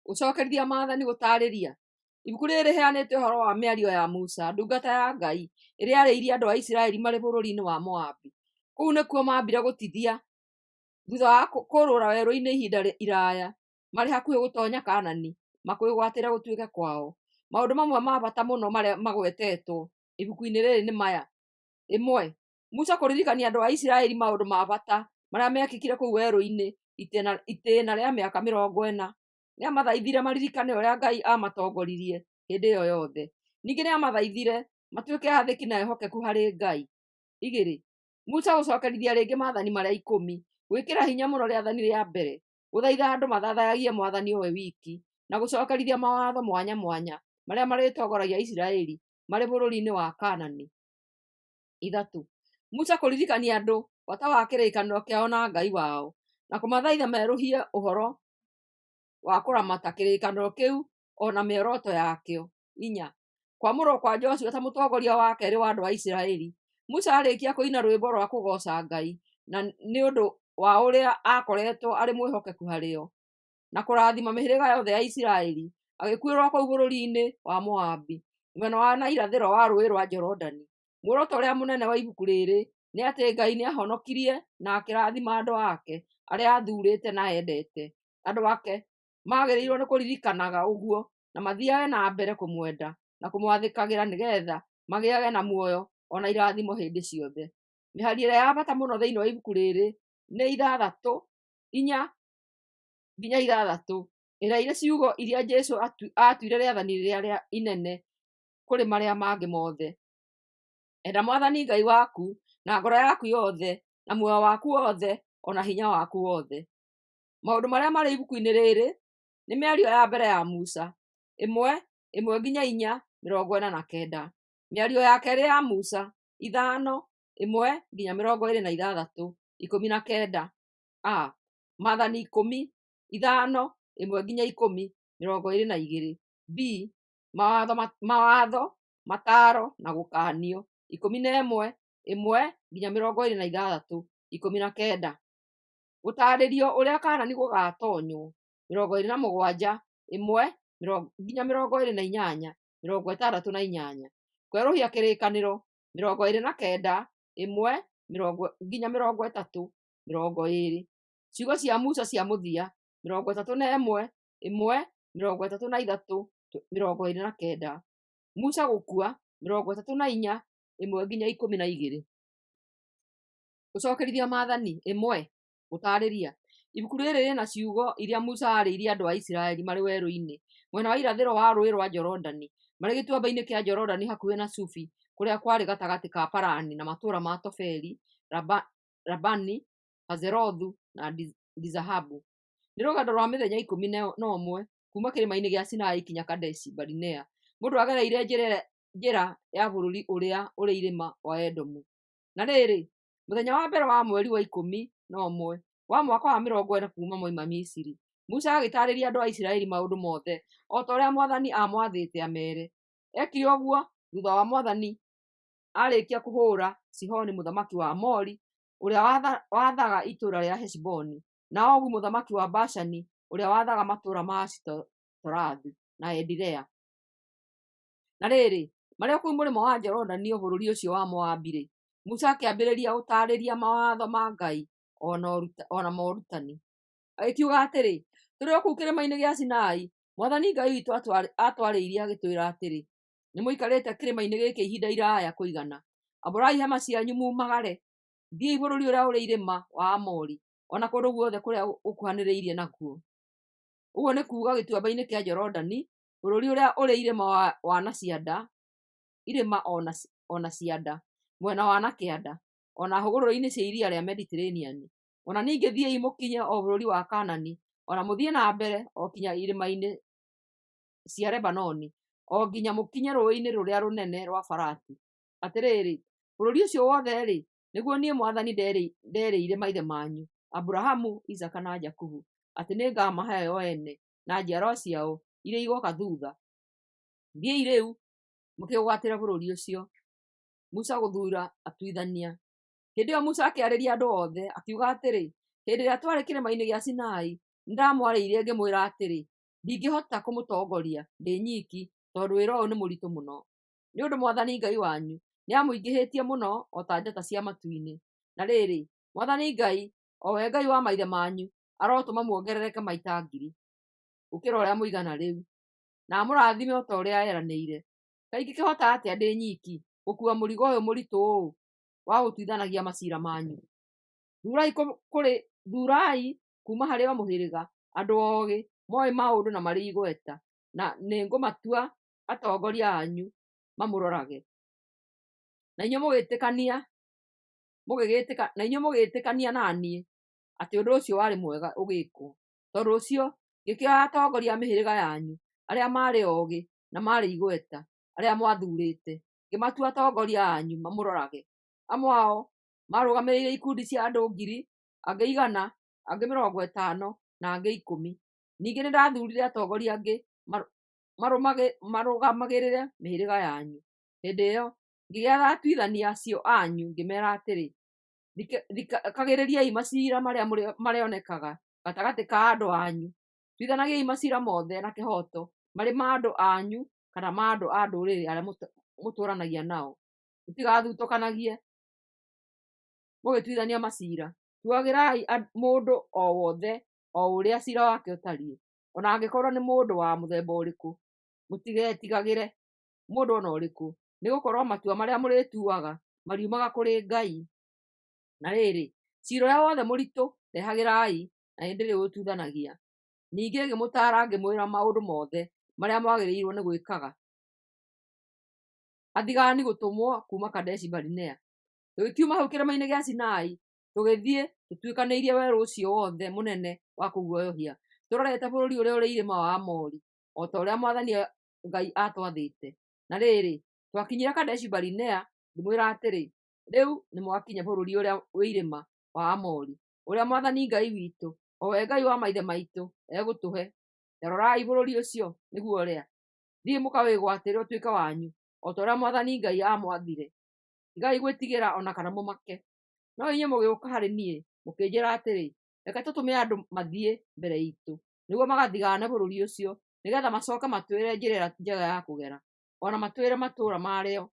Gũcokerithia Mathani gũtarĩria. Ibuku rĩrĩ rĩheanĩte ũhoro wa mĩario ya Musa, ndungata ya Ngai, ĩrĩa yarĩirie andũ a Isiraeli marĩ bũrũri-inĩ wa Moabi. Kũu nĩkuo maambire gũtithia thutha wa kũũrũra werũ-inĩ ihinda iraya, marĩ hakuhĩ gũtonya Kaanani, makwĩgwatĩre gũtuĩke kwao. Maũndũ mamwe ma bata mũno marĩa magwetetwo ibuku-inĩ rĩrĩ nĩ maya. 1. Musa kũririkania andũ a Isiraeli maũndũ ma bata marĩa mekĩkire kũu werũ-inĩ itĩĩna rĩa mĩaka 40, nĩ amathaithire maririkane ũrĩa Ngai amatongoririe hĩndĩ ĩyo yothe. Ningĩ nĩ amathaithire matuĩke athĩki na ehokeku harĩ Ngai. 2. Musa gũcokerithia rĩngĩ Mathani marĩa 10, gwĩkĩra hinya mũno rĩathani rĩa mbere, gũthaitha andũ mathathayagie Mwathani owe wiki, na gũcokerithia mawatho mwanya mwanya marĩa marĩtongoragia Isiraeli marĩ bũrũri-inĩ wa Kaanani. 3. Musa kũririkania andũ bata wa kĩrĩkanĩro kĩao na Ngai wao, na kũmathaitha merũhie ũhoro wa kũramata kĩrĩkanĩro kĩu ona mĩoroto yakĩo. 4. Kwamũrwo kwa Joshua ta mũtongoria wa kerĩ wa andũ a Isiraeli. Musa arĩkia kũina rwĩmbo rwa kũgoca Ngai na nĩ ũndũ wa ũrĩa akoretwo arĩ mwĩhokeku harĩo, na kũrathima mĩhĩrĩga yothe ya Isiraeli, agĩkuĩrwo kũu bũrũri-inĩ wa Moabi, mwena wa na irathĩro wa rũũĩ rwa Jorodani. Muoroto ũrĩa mũnene wa ibuku rĩrĩ nĩ atĩ Ngai nĩ ahonokirie na akĩrathima andũ ake arĩa athuurĩte na endete. Andũ ake magĩrĩirwo nĩ kũririkanaga ũguo na mathiage na mbere kũmwenda na kũmwathĩkagĩra nĩgetha magĩage na muoyo ona irathimo hĩndĩ ciothe. Mĩario ĩrĩa ya bata mũno thĩinĩ wa ibuku rĩrĩ nĩ 4 nginya 6, ĩrĩa irĩ ciugo iria Jesũ atuire rĩathani rĩrĩa inene kũrĩ marĩa mangĩ mothe. Enda Mwathani Ngai waku na ngoro yaku yothe na muoyo waku wothe ona hinya waku wothe. Maũndũ marĩa marĩ ibuku-inĩ rĩrĩ nĩ mĩario ya mbere ya Musa, 1 nginya 4, 49. Mĩario ya kerĩ ya Musa, 5 1 nginya 26, 19. Mathani 10, 5 1 nginya 10, 22. Mawatho, mataro na gũkanio, 11 1 nginya 26, 19. Gũtarĩrio ũrĩa Kaanani gũgatonywo, 27 1 nginya 28, 68. Kwerũhia kĩrĩkanĩro, 29 1 nginya 30, 20. Ciugo cia Musa cia mũthia, 31 1 33, 29. Musa gũkua, 34 1 nginya 12. Gũcokerithia Mathani 1. Gũtarĩria. Ibuku rĩrĩ rĩna ciugo iria Musa aarĩirie andũ a Isiraeli marĩ werũ-inĩ mwena wa irathĩro wa rũũĩ rwa Jorodani, marĩ gĩtuamba-inĩ kĩa Jorodani hakuhĩ na Sufi, kũrĩa kwarĩ gatagatĩ ka Parani na matũũra ma Tofeli, Labani, Hazerothu na Dizahabu. Nĩ rũgendo rwa mĩthenya 11 kuuma kĩrĩma-inĩ gĩa Sinai kinya Kadeshi Barinea. Mũndũ agereire njĩra ya bũrũri ũrĩa ũrĩ irĩma wa Edomu. Na rĩrĩ, mũthenya wa mbere wa mweri wa 11 wa mwaka wa 40 kuuma moima Misiri, Musa agĩtaarĩria andũ a Isiraeli maũndũ mothe o ta ũrĩa Mwathani amwathĩte amere. Ekire ũguo thutha wa Mwathani arĩkia kũhũũra Sihoni mũthamaki wa Amori, ũrĩa wathaga itũũra rĩa Heshiboni, na Ogu mũthamaki wa Bashani, ũrĩa wathaga matũũra ma Ashitorathu na Edirea. Na rĩrĩ, marĩ kũu mũrĩmo wa Jorodani bũrũri ũcio wa Moabi-rĩ, Musa akĩambĩrĩria gũtaarĩria mawatho ma Ngai ona morutani. Agĩkiuga atĩrĩ, tũrĩ o kũu kĩrĩma-inĩ gĩa Sinai, Mwathani Ngai witũ atwarĩirie agĩtwĩra atĩrĩ, nĩ mũikarĩte kĩrĩma-inĩ gĩkĩ ihinda iraya kũigana. Ambũrai hema cianyu mumagare, thiĩi bũrũri ũrĩa ũrĩ irĩma wa Amori, ona kũndũ guothe kũrĩa ũkuhanĩrĩirie nakuo. Ũguo nĩ kuuga gĩtuamba-inĩ kĩa Jorodani, bũrũri ũrĩa ũrĩ irĩma wa na cianda, irĩma ona cianda, mwena wa na kĩanda, ona hũgũrũrũ-inĩ cia iria rĩa Mediterranean. Ona ningĩ thiĩi mũkinye o bũrũri wa Kaanani, ona mũthiĩ na mbere o kinya irĩma-inĩ cia Lebanoni, o nginya mũkinye rũũĩ-inĩ rũrĩa rũnene rwa Farati. Atĩrĩrĩ, bũrũri ũcio wothe-rĩ, nĩguo niĩ Mwathani nderĩire maithe manyu, Aburahamu, Isaka na Jakubu, atĩ nĩ ngamahe o ene na njiarwa ciao iria igoka thutha. Thiĩi rĩu mũkĩũgwatĩre bũrũri ũcio. Musa gũthuura atuithania. Hĩndĩ ĩyo Musa akĩarĩria andũ othe, akiuga atĩrĩ, hĩndĩ ĩrĩa twarĩ kĩrĩma-inĩ gĩa Sinai, nĩndamwarĩirie ngĩmwĩra atĩrĩ, ndingĩhota kũmũtongoria ndĩ nyiki tondũ wĩra ũyũ nĩ mũritũ mũno. Nĩ ũndũ Mwathani Ngai wanyu nĩ amũingĩhĩtie mũno o ta njata cia matu-inĩ. Na rĩrĩ, Mwathani Ngai, o we Ngai wa maithe manyu, arotũma muongerereke maita 1000 gũkĩra ũrĩa mũigana rĩu, na amũrathime o ta ũrĩa eranĩire. Kaĩ ingĩkĩhota atĩa ndĩ nyiki gũkua mũrigo ũyũ mũritũ ũũ wa gũtuithanagia maciira manyu? Thurai kuma harĩ o mũhĩrĩga andũ oogĩ moĩ maũndũ na marĩ igweta, na nĩ ngũmatua atongoria anyu mamũrorage. Na inyuĩ mũgĩtĩkania na niĩ atĩ ũndũ ũcio warĩ mwega ũgĩkwo. Tondũ ũcio ngĩkĩoya atongoria a mĩhĩrĩga yanyu arĩa marĩ oogĩ na marĩ igweta, arĩa mwathurĩte, ngĩmatua atongoria anyu mamũrorage. Amwe ao marũgamĩrĩire ikundi cia andũ 1000, angĩ 100, angĩ 50 na angĩ 10. Ningĩ nĩ ndathurire atongoria angĩ marũgamagĩrĩre mĩhĩrĩga yanyu. Hĩndĩ ĩyo ngĩgĩatha atuithania acio anyu ngĩmera atĩrĩ, thikagĩrĩriai maciira marĩa marĩonekaga gatagatĩ ka andũ anyu. Tuithanagiai maciira mothe na kĩhoto, marĩ ma andũ anyu kana ma andũ a ndũrĩrĩ arĩa mũtũũranagia nao. Mũtigathutũkanagie mũgĩtuithania maciira. Tuagĩrai mũndũ o wothe o ũrĩa ciira wake ũtariĩ, ona angĩkorwo nĩ mũndũ wa mũthemba ũrĩkũ. Mũtigetigagĩre mũndũ ona ũrĩkũ, nĩgũkorwo matua marĩa mũrĩtuaga mariumaga kũrĩ Ngai. Na rĩrĩ, ciira ũrĩa wothe mũritũ rehagĩrai, na hĩndĩ ĩrĩa ũtuithanagia. Ningĩ ngĩmũtaara ngĩmwĩra maũndũ mothe marĩa mwagĩrĩirwo nĩ gwĩkaga, athigani gũtũmwo kuma Kadeshi Barinea. Tũgĩkiuma hau kĩrĩma-inĩ gĩa Sinai, tũgĩthiĩ tũtuĩkanĩirie werũ ũcio wothe mũnene wa kũguoyohia, tũrorete bũrũri ũrĩa ũrĩ irĩma wa Amori, o ta ũrĩa Mwathani Ngai atwathĩte. Na rĩrĩ, twakinyire Kadeshi Barinea, ngĩmwĩra atĩrĩ, rĩu nĩ mwakinya bũrũri ũrĩa wĩ irĩma wa Amori, ũrĩa Mwathani Ngai witũ, o we Ngai wa maithe maitũ, egũtũhe. Rorai bũrũri ũcio nĩguo ũrĩa. Thiĩ mũkawĩgwatĩre ũtuĩke wanyu, o ta ũrĩa Mwathani Ngai amwathire. Tigai gwĩtigĩra ona kana mũmake. No inyuĩ mũgĩũka harĩ niĩ mũkĩnjĩra atĩrĩ, reke tũtũme andũ mathiĩ mbere itũ, nĩguo magathigane bũrũri ũcio, nĩgetha macoke matwĩre njĩra njega ya kũgera, ona matwĩre matũũra marĩo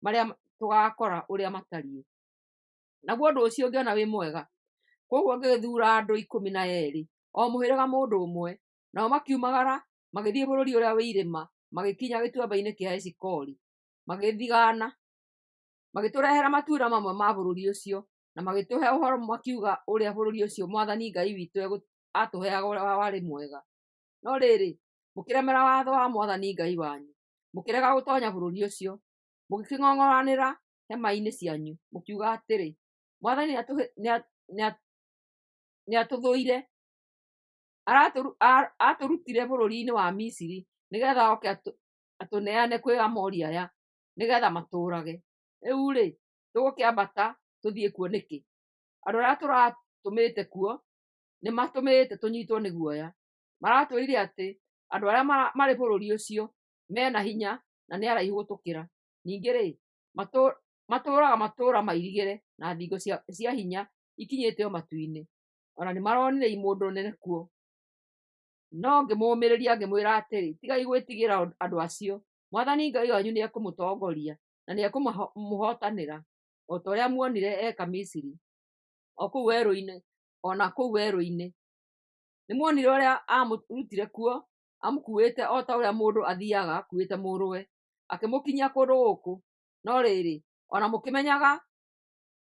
marĩa tũgakora ũrĩa matariĩ. Naguo ũndũ ũcio ngĩona wĩ mwega. Koguo ngĩgĩthura andũ 12, o mũhĩrĩga mũndũ ũmwe, nao makiumagara magĩthiĩ bũrũri ũrĩa wĩ irĩma, magĩkinya gĩtuamba-inĩ kĩa Eshikoli, magĩthigana, magĩtũrehera matunda mamwe ma bũrũri ũcio, na magĩtũhe ũhoro makiuga ũrĩa bũrũri ũcio Mwathani Ngai witũ atũheaga ũrĩa warĩ mwega. No rĩrĩ, mũkĩremera watho wa Mwathani Ngai wanyu, mũkĩrega gũtonya bũrũri ũcio, mũgĩkĩng'ong'oranĩra hema-inĩ cianyu, mũkiuga atĩrĩ, Mwathani nĩ atũthũire, atũrutire bũrũri-inĩ wa Misiri, nĩgetha oke atũneane kwĩ Amori aya, nĩgetha matũũrage. Rĩu-rĩ, tũgũkĩambata tũthiĩ kuo nĩkĩ? Andũ arĩa tũratũmĩte kuo nĩ matũmĩte tũnyitwo nĩ guoya. Maratwĩrire atĩ andũ arĩa marĩ bũrũri ũcio mena hinya na nĩ araihu gũtũkĩra. Ningĩ-rĩ, matũũraga matũũra mairigĩre na thingo cia hinya ikinyĩte o matu-inĩ. Ona nĩ maronire mũndũ nene kuo. No ngĩmũmĩrĩria ngĩmwĩra atĩrĩ, tigai gwĩtigĩra andũ acio. Mwathani Ngai wanyu nĩ ekũmũtongoria na nĩ ekũmũhotanĩra, o ta ũrĩa muonire eka Misiri, o kũu werũ-inĩ, ona kũu werũ-inĩ. Nĩ muonire ũrĩa amũrutire kuo, amũkuĩte o ta ũrĩa mũndũ athiaga akuĩte mũrũwe, akĩmũkinyia kũndũ gũkũ. No rĩrĩ, ona mũkĩmenyaga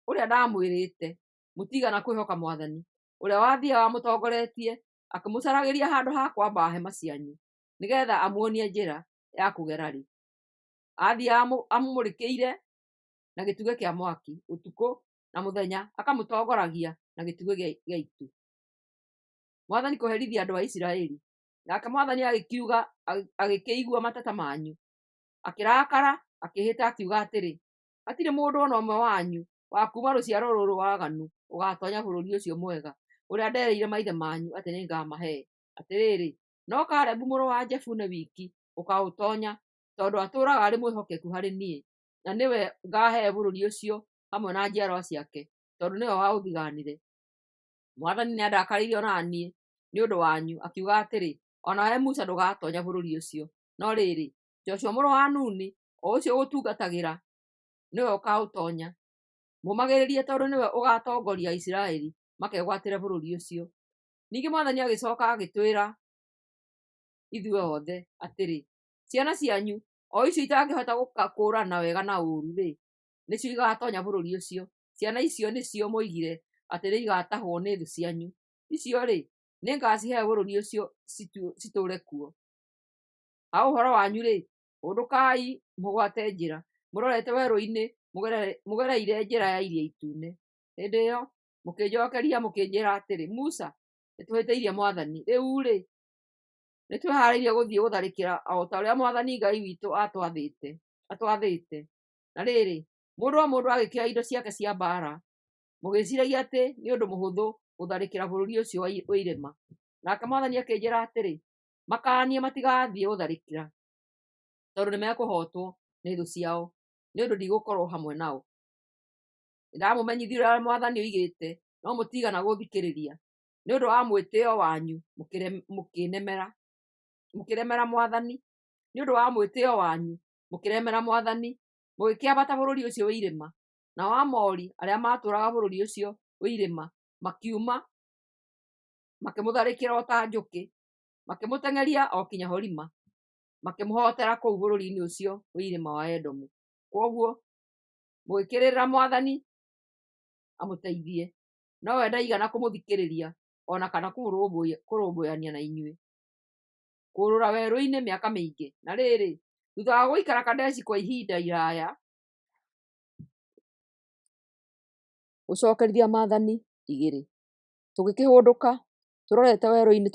ũrĩa ndamwĩrĩte, mũtigana kwĩhoka Mwathani, ũrĩa wathiaga amũtongoretie, akĩmũcaragĩria handũ ha kwamba hema cianyu, nĩgetha amuonie njĩra ya kũgera-rĩ. Athiaga amũmũrĩkĩire na gĩtugĩ kĩa mwaki ũtukũ na mũthenya, akamũtongoragia na gĩtugĩ gĩa itu. Mwathani kũherithia andũ a Isiraeli. Nake Mwathani agĩkiuga, agĩkĩigua mateta manyu, akĩrakara, akĩhĩta akiuga atĩrĩ, hatirĩ mũndũ ona ũmwe wanyu wa kuma rũciaro rũrũ rwaganu ũgatonya bũrũri ũcio mwega, ũrĩa ndereire maithe manyu atĩ nĩngamahe. Atĩrĩrĩ, no Kalebu mũrũ wa Jefune wiki ũkaũtonya, tondũ atũũraga arĩ mwĩhokeku harĩ niĩ, na nĩwe ngahe bũrũri ũcio hamwe na njiarwa ciake, tondũ nĩwe waũthiganire. Mwathani nĩandakarĩire ona niĩ nĩ ũndũ wanyu, akiuga atĩrĩ, onawe Musa ndũgatonya bũrũri ũcio. No rĩrĩ, Joshua mũrũ wa Nuni, o ũcio gũtungatagĩra, nĩwe ũkaũtonya. Mũmagĩrĩrie tondũ nĩwe ũgatongoria Isiraeli makegwatĩre bũrũri ũcio. Ningĩ Mwathani agĩcoka agĩtwĩra ithuĩ othe atĩrĩ, ciana cianyu o icio itangĩhota gũkũũrana wega na ũũru-rĩ, nĩcio igatonya bũrũri ũcio. Ciana icio nĩcio moigire atĩ nĩ igatahwo nĩ thũ cianyu. Icio-rĩ, nĩngacihe bũrũri ũcio citũũre kuo. Ha ũhoro wanyu-rĩ, ũndũkai mũgwate njĩra, mũrorete werũ-inĩ mũgereire njĩra ya Iria Itune. Hĩndĩ ĩyo mũkĩnjokeria mũkĩnjĩra atĩrĩ, Musa, nĩtũhĩtĩirie Mwathani. Rĩu-rĩ, nĩtwĩharĩirie gũthiĩ gũtharĩkĩra o ta ũrĩa Mwathani Ngai witũ atwathĩte. Na rĩrĩ, mũndũ o mũndũ agĩkĩoya indo ciake cia mbaara, mũgĩciragia atĩ nĩ ũndũ mũhũthũ gũtharĩkĩra bũrũri ũcio wĩ irĩma. Nake Mwathani akĩnjĩra atĩrĩ, makaanie matigathiĩ gũtharĩkĩra, tondũ nĩmekũhootwo nĩ thũ ciao, nĩ ũndũ ndigũkorwo hamwe nao. Nĩndamũmenyithia ũrĩa Mwathani oigĩte, no mũtigana gũthikĩrĩria. Nĩ ũndũ wa mwĩtĩo wanyu mũkĩremera Mwathani, nĩ ũndũ wa mwĩtĩo wanyu mũkĩremera Mwathani, mũgĩkĩambata bũrũri ũcio wĩ irĩma. Nao Aamori arĩa matũũraga bũrũri ũcio wĩ irĩma makiuma makĩmũtharĩkĩra o ta njũkĩ, makĩmũteng'eria o kinya Horima, makĩmũhootera kũu bũrũri-inĩ ũcio wĩ irĩma wa Edomu. Kwoguo mũgĩkĩrĩrĩra Mwathani amũteithie, nowe ndaigana kũmũthikĩrĩria ona kana kũrũmbũyania na inyuĩ. Kũũrũra werũ-inĩ mĩaka mĩingĩ. Na rĩrĩ, thutha wa gũikara Kadeshi kwa ihinda iraya, gũcokerithia Maathani 2. Tũgĩkĩhũndũka tũrorete werũ-inĩ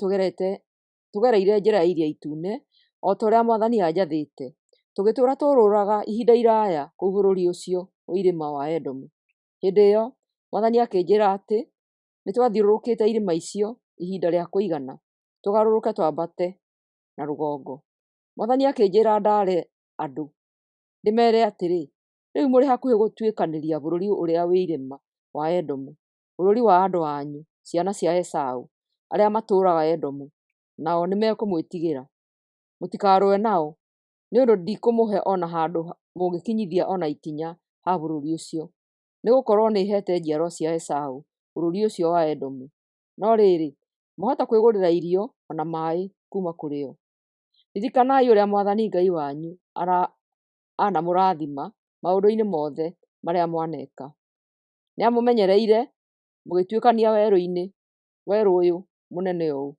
tũgereire njĩra ya Iria Itune, o ta ũrĩa Mwathani anjathĩte. Tũgĩtũũra tũrũraga ihinda iraya kũu bũrũri ũcio wĩ irĩma wa Edomu. Hĩndĩ ĩyo Mwathani akĩnjĩra atĩ nĩtwathiũrũrũkĩte irĩma icio ihinda rĩa kũigana, tũgarũrũke twambate na rũgongo. Mwathani akĩnjĩra ndaare andũ, ndĩmere atĩrĩ, rĩu mũrĩ hakuhĩ gũtuĩkanĩria bũrũri ũrĩa wĩ irĩma wa Edomu, bũrũri wa andũ anyu, ciana cia Esaũ, arĩa matũũraga Edomu, nao nĩmekũmwĩtigĩra. Mũtikarũe nao, nĩ ũndũ ndikũmũhe ona handũ mũngĩkinyithia ona ikinya ha bũrũri ũcio, nĩgũkorwo nĩheete njiarwa cia Esaũ bũrũri ũcio wa Edomu. No rĩrĩ, mwahota kwĩgũrĩra irio ona maaĩ kuma kũrĩ o. Ririkanai ũrĩa Mwathani Ngai wanyu anamũrathima maũndũ-inĩ mothe marĩa mwaneka. Nĩamũmenyereire mũgĩtuĩkania werũ ũyũ mũnene ũũ,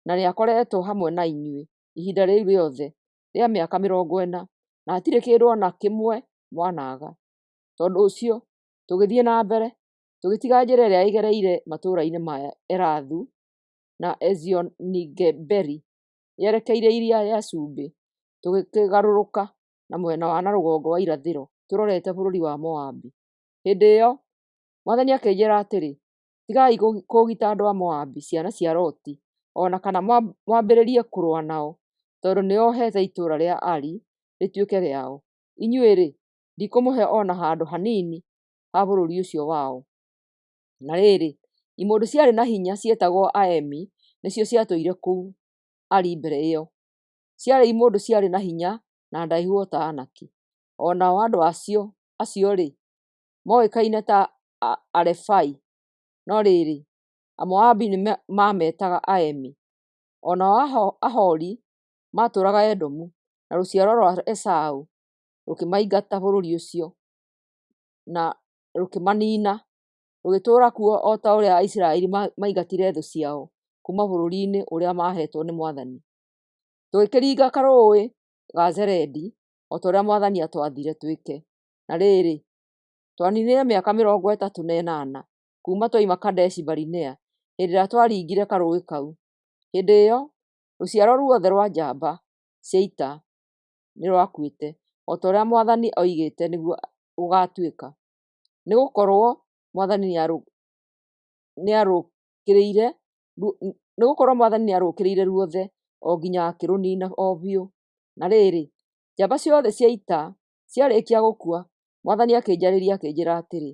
na nĩakoretwo hamwe na inyuĩ ihinda rĩu rĩothe rĩa mĩaka 40, na hatirĩ kĩndũ ona kĩmwe mwanaga. Tondũ ũcio tũgĩthiĩ na mbere, tũgĩtiga njĩra ĩrĩa ĩgereire matũũra-inĩ ma Elathu na Ezioni-Geberi yerekeire Iria rĩa Cumbĩ, tũgĩkĩgarũrũka na mwena wa na rũgongo wa irathĩro tũrorete bũrũri wa Moabi. Hĩndĩ ĩyo Mwathani akĩnjĩra atĩrĩ, tigai kũũgita andũ a Moabi, ciana cia Loti, ona kana mwambĩrĩrie kũrũa nao, tondũ nĩohete itũũra rĩa Ari rĩtuĩke rĩao. Inyuĩ-rĩ, ndikũmũhe ona handũ hanini ha bũrũri ũcio wao. Na rĩrĩ, imũndũ ciarĩ na hinya cietagwo Aemi nĩcio ciatũire kũu Ari mbere ĩyo. Ciarĩ imũndũ ciarĩ na hinya na ndaihu o ta Anaki. O nao andũ acio-rĩ, moĩkaine ta Arefai. No rĩrĩ, Amoabi nĩmametaga Aemi. O nao Ahori matũũraga Edomu, na rũciaro rwa Esaũ rũkĩmaingata bũrũri ũcio na rũkĩmanina, rũgĩtũũra kuo o ta ũrĩa Aisiraeli maingatire thũ ciao kuma bũrũri-inĩ ũrĩa mahetwo nĩ Mwathani. Tũgĩkĩringa karũũĩ ga Zeredi o ta ũrĩa Mwathani atwathire twĩke. Na rĩrĩ, twaninire mĩaka 38 kuma twaima Kadeshi Barinea hĩndĩ ĩrĩa twaringire karũũĩ kau. Hĩndĩ ĩyo rũciaro ruothe rwa njamba cia ita nĩrwakuĩte, o ta ũrĩa Mwathani oigĩte nĩguo gũgatuĩka. Nĩgũkorwo Mwathani nĩarũkĩrĩire ruothe o nginya akĩrũnina o biũ. Na rĩrĩ, njamba ciothe cia ita ciarĩkia gũkua, Mwathani akĩnjarĩria akĩnjĩra atĩrĩ,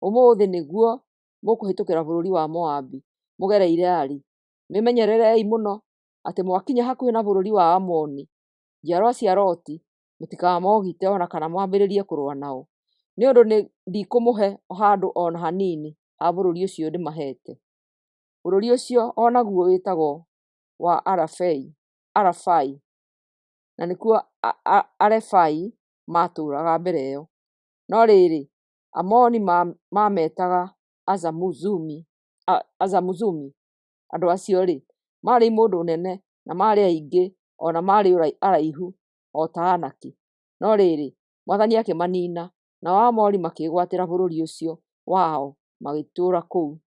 ũmũthĩ nĩguo mũkũhĩtũkĩra bũrũri wa Moabi mũgereire Ari. Mĩmenyererei mũno atĩ mwakinya hakuhĩ na bũrũri wa Amoni, njiarwa cia Loti, mũtikamogite ona kana mwambĩrĩrie kũrũa nao, nĩ ũndũ ndikũmũhe handũ ona hanini ha bũrũri ũcio ndĩmahete. Bũrũri ũcio onaguo wĩtagwo wa Arafai, na nĩkuo Arefai matũũraga mbere ĩyo. No rĩrĩ, Amoni mametaga Azamuzumi. Andũ acio rĩ, marĩ mũndũ nene na marĩ aingĩ ona marĩ araihu o ta Anaki. No rĩrĩ, Mwathani akĩmanina, nao Aamori makĩĩgwatĩra bũrũri ũcio wao magĩtũũra kũu.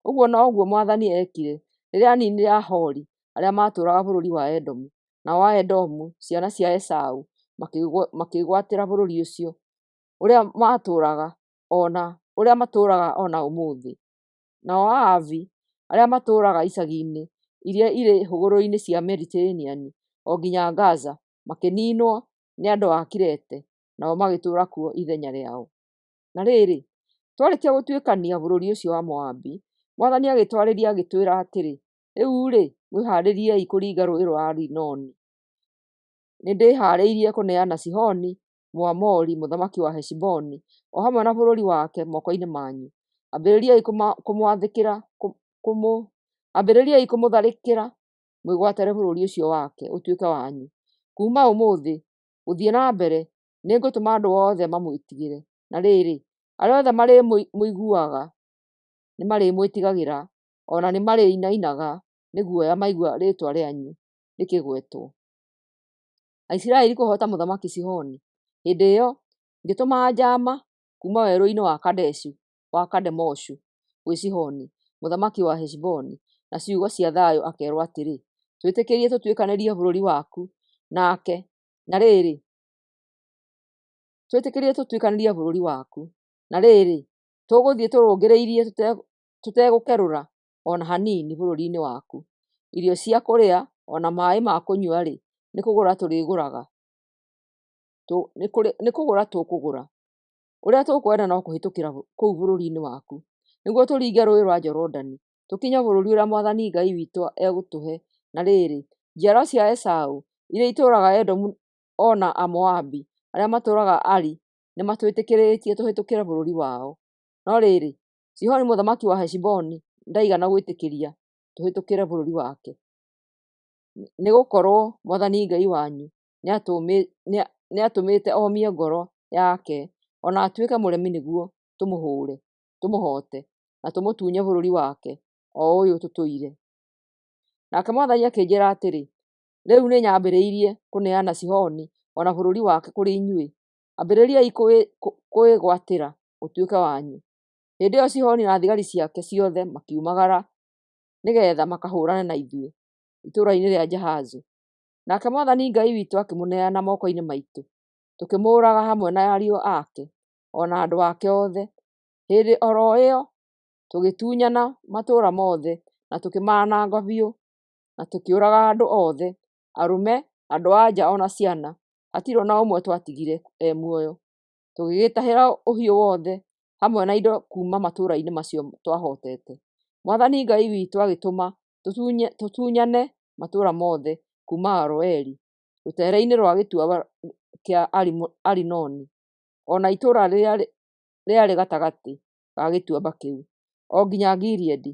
Ũguo noguo Mwathani ekire rĩrĩa aninire Ahori arĩa matũũraga bũrũri wa Edomu, nao Aedomu, ciana cia Esaũ, makĩĩgwatĩra bũrũri ũcio ũrĩa matũũraga ona ũmũthĩ. Nao Aavi arĩa matũũraga icagi-inĩ iria irĩ hũgũrũrũ-inĩ cia Mediterranean o nginya Gaza makĩninwo nĩ andũ a Kirete, nao magĩtũũra kuo ithenya rĩao. Na rĩrĩ, twarĩkia gũtuĩkania bũrũri ũcio wa Moabi, Mwathani agĩtwarĩria agĩtwĩra atĩrĩ, rĩu-rĩ, mwĩharĩriei kũringa rũũĩ rwa Arinoni. Nĩndĩharĩirie kũneana Sihoni Mũamori, mũthamaki wa Heshiboni, o hamwe na bũrũri wake moko-inĩ manyu. Ambĩrĩriai kũmũtharĩkĩra, mwĩgwatĩre bũrũri ũcio wake ũtuĩke wanyu. Kuuma ũmũthĩ gũthiĩ na mbere nĩngũtũma andũ othe mamwĩtigĩre. Na rĩrĩ, arĩa othe marĩmũiguaga nĩmarĩmwĩtigagĩra, ona nĩmarĩinainaga nĩ guoya maigua rĩĩtwa rĩanyu rĩkĩgwetwo. Aisiraeli kũhoota mũthamaki Sihoni. Hĩndĩ ĩyo ngĩtũma njama kuuma werũ-inĩ wa Kademoshu gwĩ Sihoni, mũthamaki wa Heshiboni, na ciugo cia thayũ, akerwo atĩrĩ, twĩtĩkĩrie tũtuĩkanĩrie bũrũri waku nake. Na rĩrĩ, tũgũthiĩ tũrũngĩrĩirie tũtegũkerũra ona hanini bũrũri-inĩ waku. Irio cia kũrĩa ona maaĩ ma kũnyua-rĩ, nĩ kũgũra tũkũgũra. Ũrĩa tũkwenda no kũhĩtũkĩra kũu bũrũri-inĩ waku, nĩguo tũringe rũũĩ rwa Jorodani, tũkinye bũrũri ũrĩa Mwathani Ngai witũ egũtũhe. Na rĩrĩ, njiarwa cia Esaũ iria itũũraga Edomu ona Amoabi arĩa matũũraga Ari nĩmatwĩtĩkĩrĩtie tũhĩtũkĩre bũrũri wao. No rĩrĩ, Sihoni mũthamaki wa Heshiboni ndaigana gwĩtĩkĩria tũhĩtũkĩre bũrũri wake, nĩgũkorwo Mwathani Ngai wanyu nĩatũmĩte omie ngoro yake ona atuĩke mũremi nĩguo tũmũhoote na tũmũtunye bũrũri wake o ũyũ tũtũire. Nake Mwathani akĩnjĩra atĩrĩ, rĩu nĩnyambĩrĩirie kũneana Sihoni ona bũrũri wake kũrĩ inyuĩ. Ambĩrĩriai kwĩgwatĩra ũtuĩke wanyu. Hĩndĩ ĩyo Sihoni na thigari ciake ciothe makiumagara nĩgetha makahũrane na ithuĩ itũũra-inĩ rĩa Jahazu. Nake Mwathani Ngai witũ akĩmũneana moko-inĩ maitũ, tũkĩmũũraga hamwe na ariũ ake ona andũ ake othe. Hĩndĩ oro ĩyo tũgĩtunyana matũũra mothe na tũkĩmananga biũ, na tũkĩũraga andũ othe, arũme, andũ-a-nja ona ciana, hatirĩ ona ũmwe twatigire muoyo. Tũgĩgĩtahĩra ũhiũ wothe hamwe na indo kuuma matũũra-inĩ macio twahotete. Mwathani Ngai witũ agĩtũma tũtunyane matũũra mothe kuuma Aroeri rũteere-inĩ rwa gĩtuamba kĩa Arinoni, ona itũũra rĩrĩa rĩarĩ gatagatĩ ga gĩtuamba kĩu, o nginya Gileadi.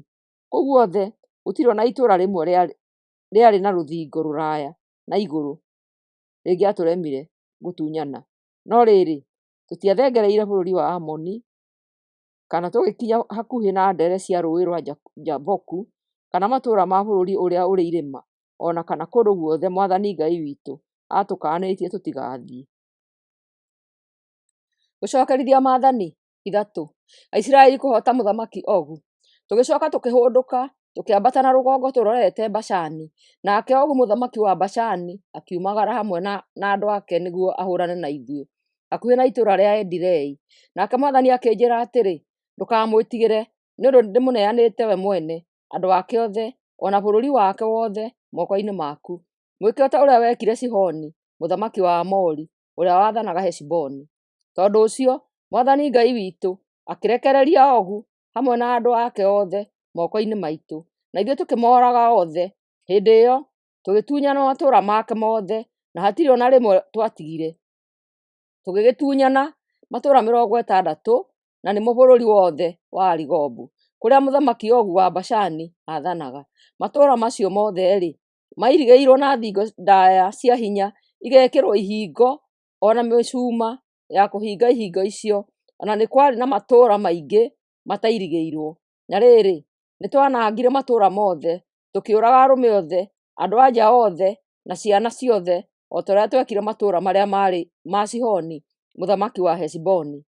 Kũu guothe gũtirĩ ona itũũra rĩmwe rĩarĩ na rũthingo rũraya na igũrũ rĩngĩatũremire gũtunyana. No rĩrĩ, tũtiathengereire bũrũri wa Amoni, kana tũgĩkinya hakuhĩ na ndere cia rũũĩ rwa Jaboku, kana matũũra ma bũrũri ũrĩa ũrĩ irĩma, ona kana kũndũ guothe Mwathani Ngai witũ atũkanĩtie tũtigathiĩ. Gũcokerithia Maathani 3. Aisiraeli kũhoota mũthamaki Ogu. Tũgĩcoka tũkĩhũndũka tũkĩambata na rũgongo tũrorete Bashani, nake Ogu mũthamaki wa Bashani akiumagara hamwe na andũ ake nĩguo ahũrane na ithuĩ hakuhĩ na itũũra rĩa Edirei. Nake Mwathani akĩnjĩra atĩrĩ, ndũkamwĩtigĩre, nĩ ũndũ ndĩmũneanĩte we mwene, andũ ake othe, ona bũrũri wake wothe moko-inĩ maku. Mwĩke o ta ũrĩa wekire Sihoni mũthamaki wa Aamori ũrĩa wathanaga Heshiboni. Tondũ ũcio Mwathani Ngai witũ akĩrekereria Ogu hamwe na andũ ake othe moko-inĩ maitũ, na ithuĩ tũkĩmooraga othe. Hĩndĩ ĩyo tũgĩtunyana matũũra make mothe, na hatirĩ ona rĩmwe twatigire. Tũgĩgĩtunyana matũũra 60, na nĩmo bũrũri wothe wa Arigobu, kũrĩa mũthamaki Ogu wa Bashani aathanaga. Matũũra macio mothe-rĩ, mairigĩirwo na thingo ndaya cia hinya, igekĩrwo ihingo ona mĩcuma ya kũhinga ihingo icio, ona nĩ kwarĩ na matũũra maingĩ matairigĩirwo. Na rĩrĩ, nĩtwanangire matũũra mothe, tũkĩũraga arũme othe, andũ-a-nja othe, na ciana ciothe, o ta ũrĩa twekire matũũra marĩa marĩ ma Sihoni, mũthamaki wa Heshiboni.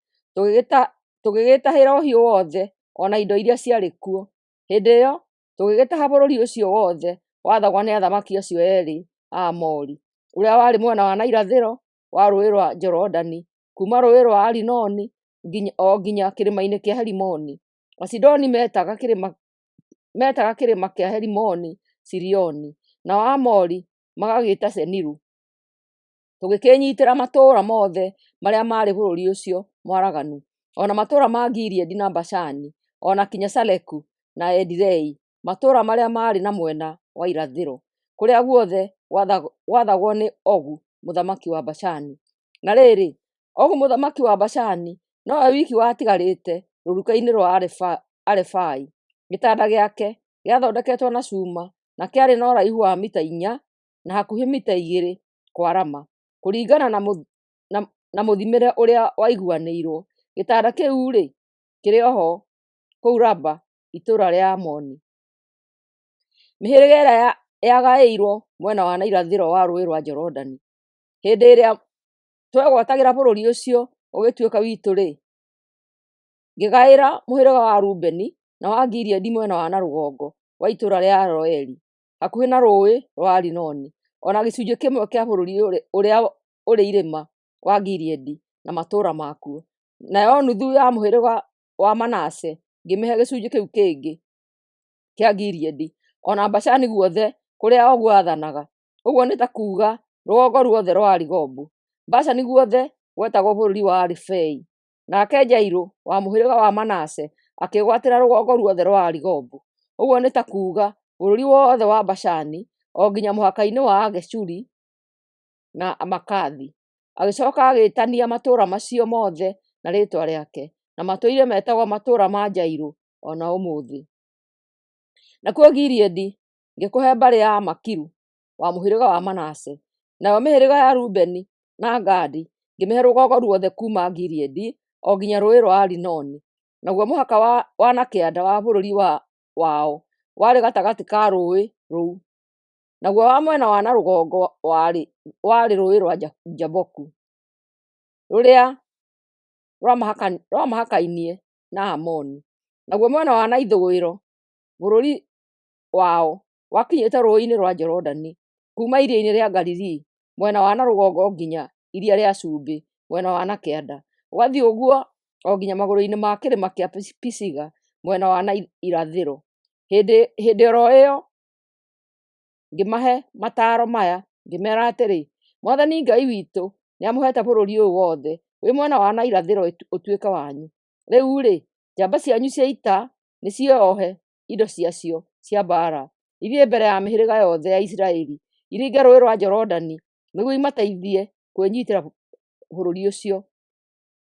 Tũgĩgĩtahĩra ũhiũ wothe, ona indo iria ciarĩ kuo. Hĩndĩ ĩyo, tũgĩgĩtaha bũrũri ũcio wothe wathagwo nĩ athamaki acio erĩ a Amori, ũrĩa warĩ mwena wa na irathĩro wa rũũĩ rwa Jorodani, kuma rũũĩ rwa Arinoni nginya kĩrĩma-inĩ kĩa Herimoni. Asidoni metaga kĩrĩma kĩa Herimoni Sirioni, nao Amori magagĩta Seniru. Tũgĩkĩnyitĩra matũũra mothe marĩa marĩ bũrũri ũcio mwaraganu, ona matũũra ma Gileadi na Bashani, ona kinya Saleku na Edirei, matũũra marĩa marĩ na mwena wa irathĩro, kũrĩa guothe gwathagwo nĩ Ogu mũthamaki wa Bashani. Na rĩrĩ, Ogu mũthamaki wa Bashani nowe wiki watigarĩte rũruka-inĩ rwa Arefai. Gĩtanda gĩake gĩathondeketwo na cuma na kĩarĩ na ũraihu wa mita 4 na hakuhĩ mita 2 kwarama, kũringana na mũthimĩre ũrĩa waiguanĩirwo. Gĩtanda kĩu-rĩ, kĩrĩ oho kũu Raba, itũũra rĩa Amoni. Mĩhĩrĩga ĩrĩa yagaĩirwo mwena wa na irathĩro wa rũũĩ rwa Jorodani. Hĩndĩ ĩrĩa twegwatagĩra bũrũri ũcio ũgĩtuĩka witũ-rĩ, ngĩgaĩra mũhĩrĩga wa Rubeni na wa Gileadi mwena wa na rũgongo wa itũũra rĩa Aroeri, hakuhĩ na rũũĩ rwa Arinoni, ona gĩcunjĩ kĩmwe kĩa bũrũri ũrĩa ũrĩ irĩma wa Gileadi na matũũra makuo. Nayo nuthu ya mũhĩrĩga wa Manase ngĩmĩhe gĩcunjĩ kĩu kĩngĩ kĩa Gileadi, ona Bashani guothe kũrĩa Ogu aathanaga. Ũguo nĩ ta kuuga rũgongo ruothe rwa Arigobu. Bashani guothe gwetagwo bũrũri wa Arifei. Nake Jairũ wa mũhĩrĩga wa Manase akĩgwatĩra rũgongo ruothe rwa Arigobu. Ũguo nĩ ta kuuga bũrũri wothe wa Bashani o nginya mũhaka-inĩ wa Ageshuri na Amakathi. Agĩcoka agĩtania matũũra macio mothe na rĩĩtwa rĩake, na matũire metagwo matũũra ma Jairũ ona ũmũthĩ. Nakuo Gileadi ngĩkũhe mbarĩ ya Makiru wa mũhĩrĩga wa Manase, nayo mĩhĩrĩga ya Rubeni na Gadi ngĩmĩhe rũgongo ruothe kuma Gileadi o nginya rũũĩ rwa Arinoni. Naguo mũhaka wa na kĩanda wa bũrũri wao warĩ gatagatĩ ka rũũĩ rũu. Naguo wa mwena wa na rũgongo warĩ rũũĩ rwa Jaboku, rũrĩa rwamahakainie na Amoni. Naguo mwena wa na ithũĩro bũrũri wao wakinyĩte rũũĩ-inĩ rwa Jorodani, kuma iria-inĩ rĩa Galili mwena wa na rũgongo nginya iria rĩa Cumbĩ mwena wa na kĩanda, ũgathiĩ ũguo o nginya magũrũ-inĩ ma kĩrĩma kĩa Pisiga mwena wa na irathĩro. Hĩndĩ oro ĩyo ngĩmahe mataro maya, ngĩmera atĩrĩ, Mwathani Ngai witũ nĩamũhete bũrũri ũyũ wothe wĩ mwena wa na irathĩro ũtuĩke wanyu. Rĩu-rĩ, njamba cianyu cia ita nĩciohe indo ciacio cia mbara, ithiĩ mbere ya mĩhĩrĩga yothe ya Isiraeli, iringe rũũĩ rwa Jorodani nĩguo imateithie kwĩnyitĩra bũrũri ũcio.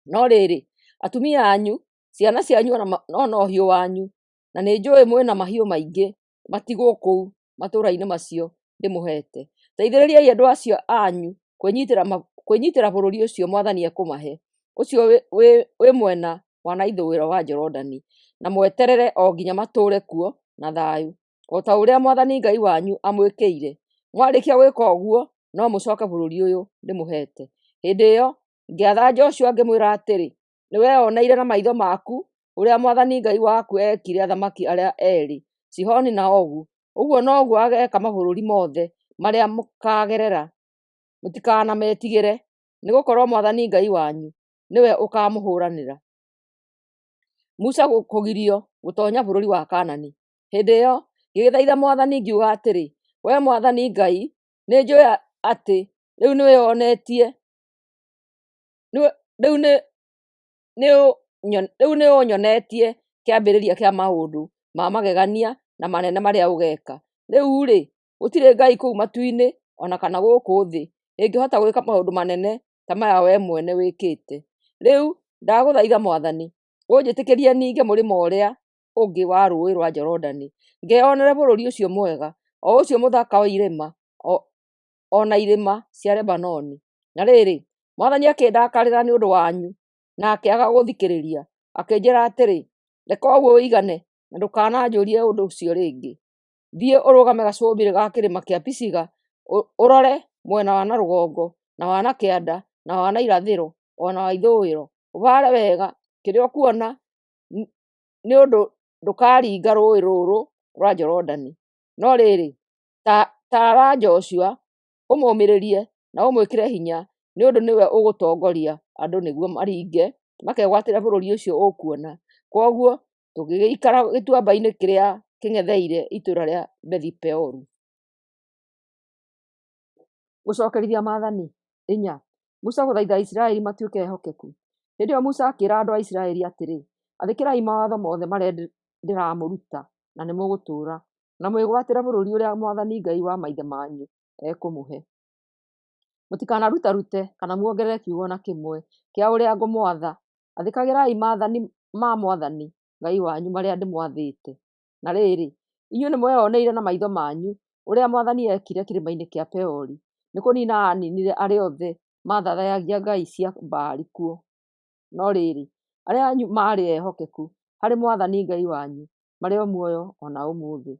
No rĩrĩ, atumia anyu, ciana cianyu ona ũhiũ wanyu, na nĩnjũĩ mwĩna mahiũ maingĩ matigwo kũu matũũra-inĩ macio ndĩmũhete. Teithĩrĩriai andũ acio anyu kwĩnyitĩra bũrũri ũcio Mwathani ekũmahe, ũcio wĩ mwena wa na ithũĩro wa Jorodani, na mweterere o nginya matũũre kuo na thayũ, o ta ũrĩa Mwathani Ngai wanyu amwĩkĩire. Mwarĩkia gwĩka ũguo, no mũcoke bũrũri ũyũ ndĩmũhete. Hĩndĩ ĩyo ngĩatha Joshua ngĩmwĩra atĩrĩ, nĩweyoneire na maitho maku ũrĩa Mwathani Ngai waku ekire athamaki arĩa erĩ, Sihoni na Ogu. Ũguo noguo ageka mabũrũri mothe marĩa mũkagerera. Mũtikanametigĩre, nĩgũkorwo Mwathani Ngai wanyu nĩwe ũkamũhũranĩra. Musa kũgirio gũtonya bũrũri wa Kaanani. Hĩndĩ ĩyo ngĩgĩthaitha Mwathani ngiuga atĩrĩ, wee Mwathani Ngai, nĩnjũĩ atĩ rĩu nĩũnyonetie kĩambĩrĩria kĩa maũndũ ma magegania na manene marĩa ũgeka. Rĩu-rĩ, Gũtirĩ Ngai kũu matu-inĩ ona kana gũkũ thĩ ĩngĩhota gwĩka maũndũ manene ta maya we mwene wĩkĩte. Rĩu ndagũthaitha Mwathani ũnjĩtĩkĩrie ninge mũrĩmo ũrĩa ũngĩ wa rũĩ rwa Jorodani, ngeyonere bũrũri ũcio mwega, o ũcio mũthaka wa irĩma, ona irĩma cia Lebanoni. Na rĩrĩ, Mwathani akĩndakarĩra nĩ ũndũ wanyu na akĩaga gũthikĩrĩria, akĩnjĩra atĩrĩ, reka ũguo ũigane na ndũkananjũrie ũndũ ũcio rĩngĩ. Thiĩ ũrũgame gacũmbĩrĩ ga kĩrĩma kĩa Pisiga, ũrore mwena wa na rũgongo na wa na kĩanda na wa na irathĩro ona wa ithũĩro, ũbare wega kĩrĩa ũkuona, nĩ ũndũ ndũkaringa rũĩ rũrũ rwa Jorodani. No rĩrĩ, tara Joshua ũmũmĩrĩrie na ũmwĩkĩre hinya, nĩ ũndũ nĩwe ũgũtongoria andũ nĩguo maringe makegwatĩre bũrũri ũcio ũkuona. Koguo tũgĩgĩikara gĩtuamba-inĩ kĩrĩa kĩng'etheire itũũra rĩa Bethi-Peoru. Gũcokerithia Mathani 4. Musa gũthaitha Isiraeli matuĩke ehokeku. Hĩndĩ ĩyo Musa akĩĩra andũ a Isiraeli atĩrĩ, athĩkĩrai mawatho mothe marĩa ndĩramũruta na nĩ mũgũtũũra na mwĩgwatĩre bũrũri ũrĩa Mwathani Ngai wa maithe manyu ekũmũhe. Mũtikanarutarute kana muongerere kiugo na kĩmwe kĩa ũrĩa ngũmwatha. Athĩkagĩrai maathani ma Mwathani Ngai wanyu marĩa ndĩmwathĩte. Na rĩrĩ, inyuĩ nĩmweyoneire na maitho manyu ũrĩa Mwathani ekire kĩrĩma-inĩ kĩa Peori, nĩ kũnina aninire arĩa othe mathathayagia ngai cia Baali kuo. No rĩrĩ, arĩa anyu maarĩ ehokeku harĩ Mwathani Ngai wanyu marĩ o muoyo ona ũmũthĩ.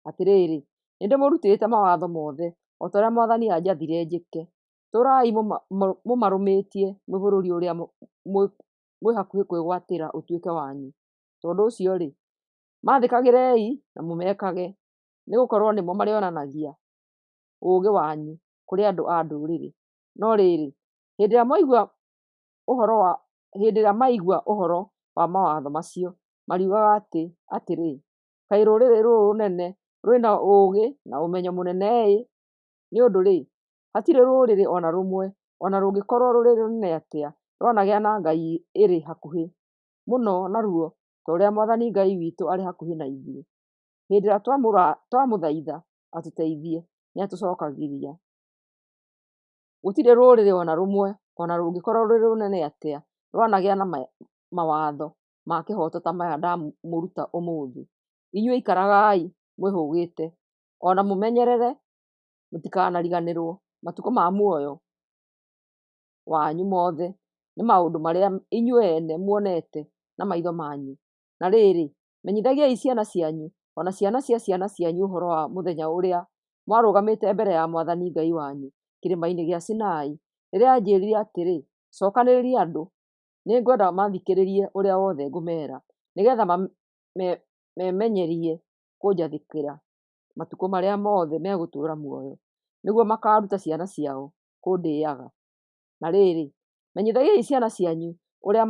Atĩrĩrĩ, nĩndĩmũrutĩte mawatho mothe o ta ũrĩa Mwathani anjathire njĩke. Tũũrai mũmarũmĩtie mwĩ bũrũri ũrĩa mwĩ hakuhĩ kwĩgwatĩra ũtuĩke wanyu. Tondũ ũcio-rĩ, mathĩkagĩrei na mũmekage, nĩgũkorwo nĩmo marĩonanagia ũũgĩ wanyu kũrĩ andũ a ndũrĩrĩ. No rĩrĩ, hĩndĩ ĩrĩa maigua ũhoro wa mawatho macio, mariugaga atĩrĩ, kaĩ rũrĩrĩ rũrũ rũnene rũrĩ na ũũgĩ na ũmenyo mũnene-ĩ! Nĩ ũndũ-rĩ, hatirĩ rũrĩrĩ ona rũmwe, ona rũngĩkorwo rũrĩ rũnene atĩa, rwanagĩa na Ngai ĩrĩ hakuhĩ mũno naruo ta ũrĩa Mwathani Ngai witũ arĩ hakuhĩ na ithuĩ. Hĩndĩ ĩrĩa twamũthaitha atũteithie, nĩatũcokagĩria. Gũtirĩ rũrĩrĩ ona rũmwe, ona rũngĩkorwo rũrĩ rũnene atĩa, rwanagĩa na mawatho ma kĩhoto ta maya ndamũruta ũmũthĩ. Inyuĩ ikaragai mwĩhũgĩte, ona mũmenyerere mũtikanariganĩrwo matukũ ma muoyo wanyu mothe nĩ maũndũ marĩa inyuĩ ene muonete na maitho manyu. Na rĩrĩ, menyithagiai ciana cianyu ona ciana cia ciana cianyu ũhoro wa mũthenya ũrĩa mwarũgamĩte mbere ya Mwathani Ngai wanyu kĩrĩma-inĩ gĩa Sinai, rĩrĩa anjĩrire atĩrĩ, cokanĩrĩria andũ, nĩngwenda mathikĩrĩrie ũrĩa wothe ngũmera, nĩgetha memenyerie kũnjathĩkĩra matukũ marĩa mothe megũtũũra muoyo, nĩguo makaruta ciana ciao kũndĩaga. Na rĩrĩ, menyithagiai ciana cianyu ũrĩa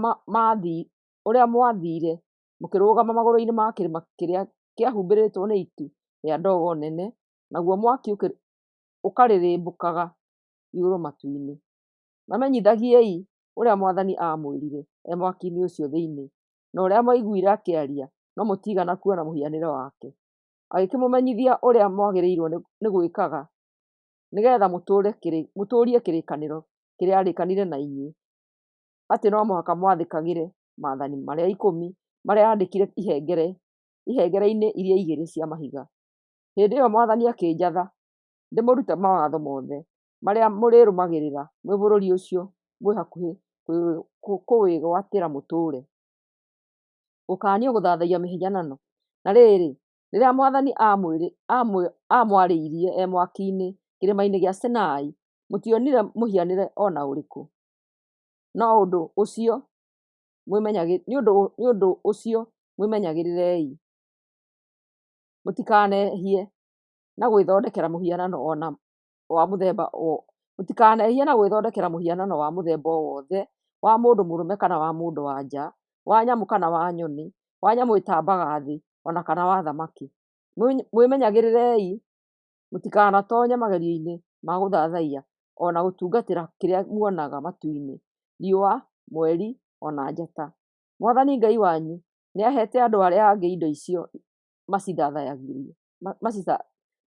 mwathire mũkĩrũgama magũrũ-inĩ ma kĩrĩma kĩrĩa kĩahumbĩrĩtwo nĩ itu rĩa ndogo nene, naguo mwaki ũkarĩrĩmbũkaga igũrũ matu-inĩ. Mamenyithagiei ũrĩa Mwathani amwĩrire mwaki-inĩ ũcio thĩinĩ, na ũrĩa mwaiguire akĩaria no mũtiigana kuona mũhianĩre wake, agĩkĩmũmenyithia ũrĩa mwagĩrĩirwo nĩ gwĩkaga, nĩgetha mũtũũrie kĩrĩkanĩro kĩrĩa arĩkanĩire na inyuĩ, atĩ no mũhaka mwathĩkagĩre maathani marĩa 10 marĩa andĩkire ihengere-inĩ iria 2 cia mahiga. Hĩndĩ ĩyo Mwathani akĩnjatha ndĩmũrute mawatho mothe marĩa mũrĩrũmagĩrĩra mwĩ bũrũri ũcio mwĩ hakuhĩ kũwĩgwatĩra mũtũũre. Gũkaanio gũthathaiya mĩhianano. Na rĩrĩ, rĩrĩa Mwathani amwarĩirie mwaki-inĩ kĩrĩma-inĩ gĩa Sinai, mũtionire mũhianĩre ona ũrĩkũ. Nĩ ũndũ ũcio mwĩmenyagĩrĩrei, mũtikanehie na gwĩthondekera mũhianano wa mũthemba o wothe wa mũndũ mũrũme kana wa mũndũ wa nja, wa nyamũ kana wa nyoni, wa nyamũ ĩtambaga thĩ ona kana wa thamaki. Mwĩmenyagĩrĩrei mũtikanatonye magerio-inĩ ma gũthathaiya ona gũtungatĩra kĩrĩa muonaga matu-inĩ, riũa, mweri ona njata. Mwathani Ngai wanyu nĩaheete andũ arĩa angĩ indo icio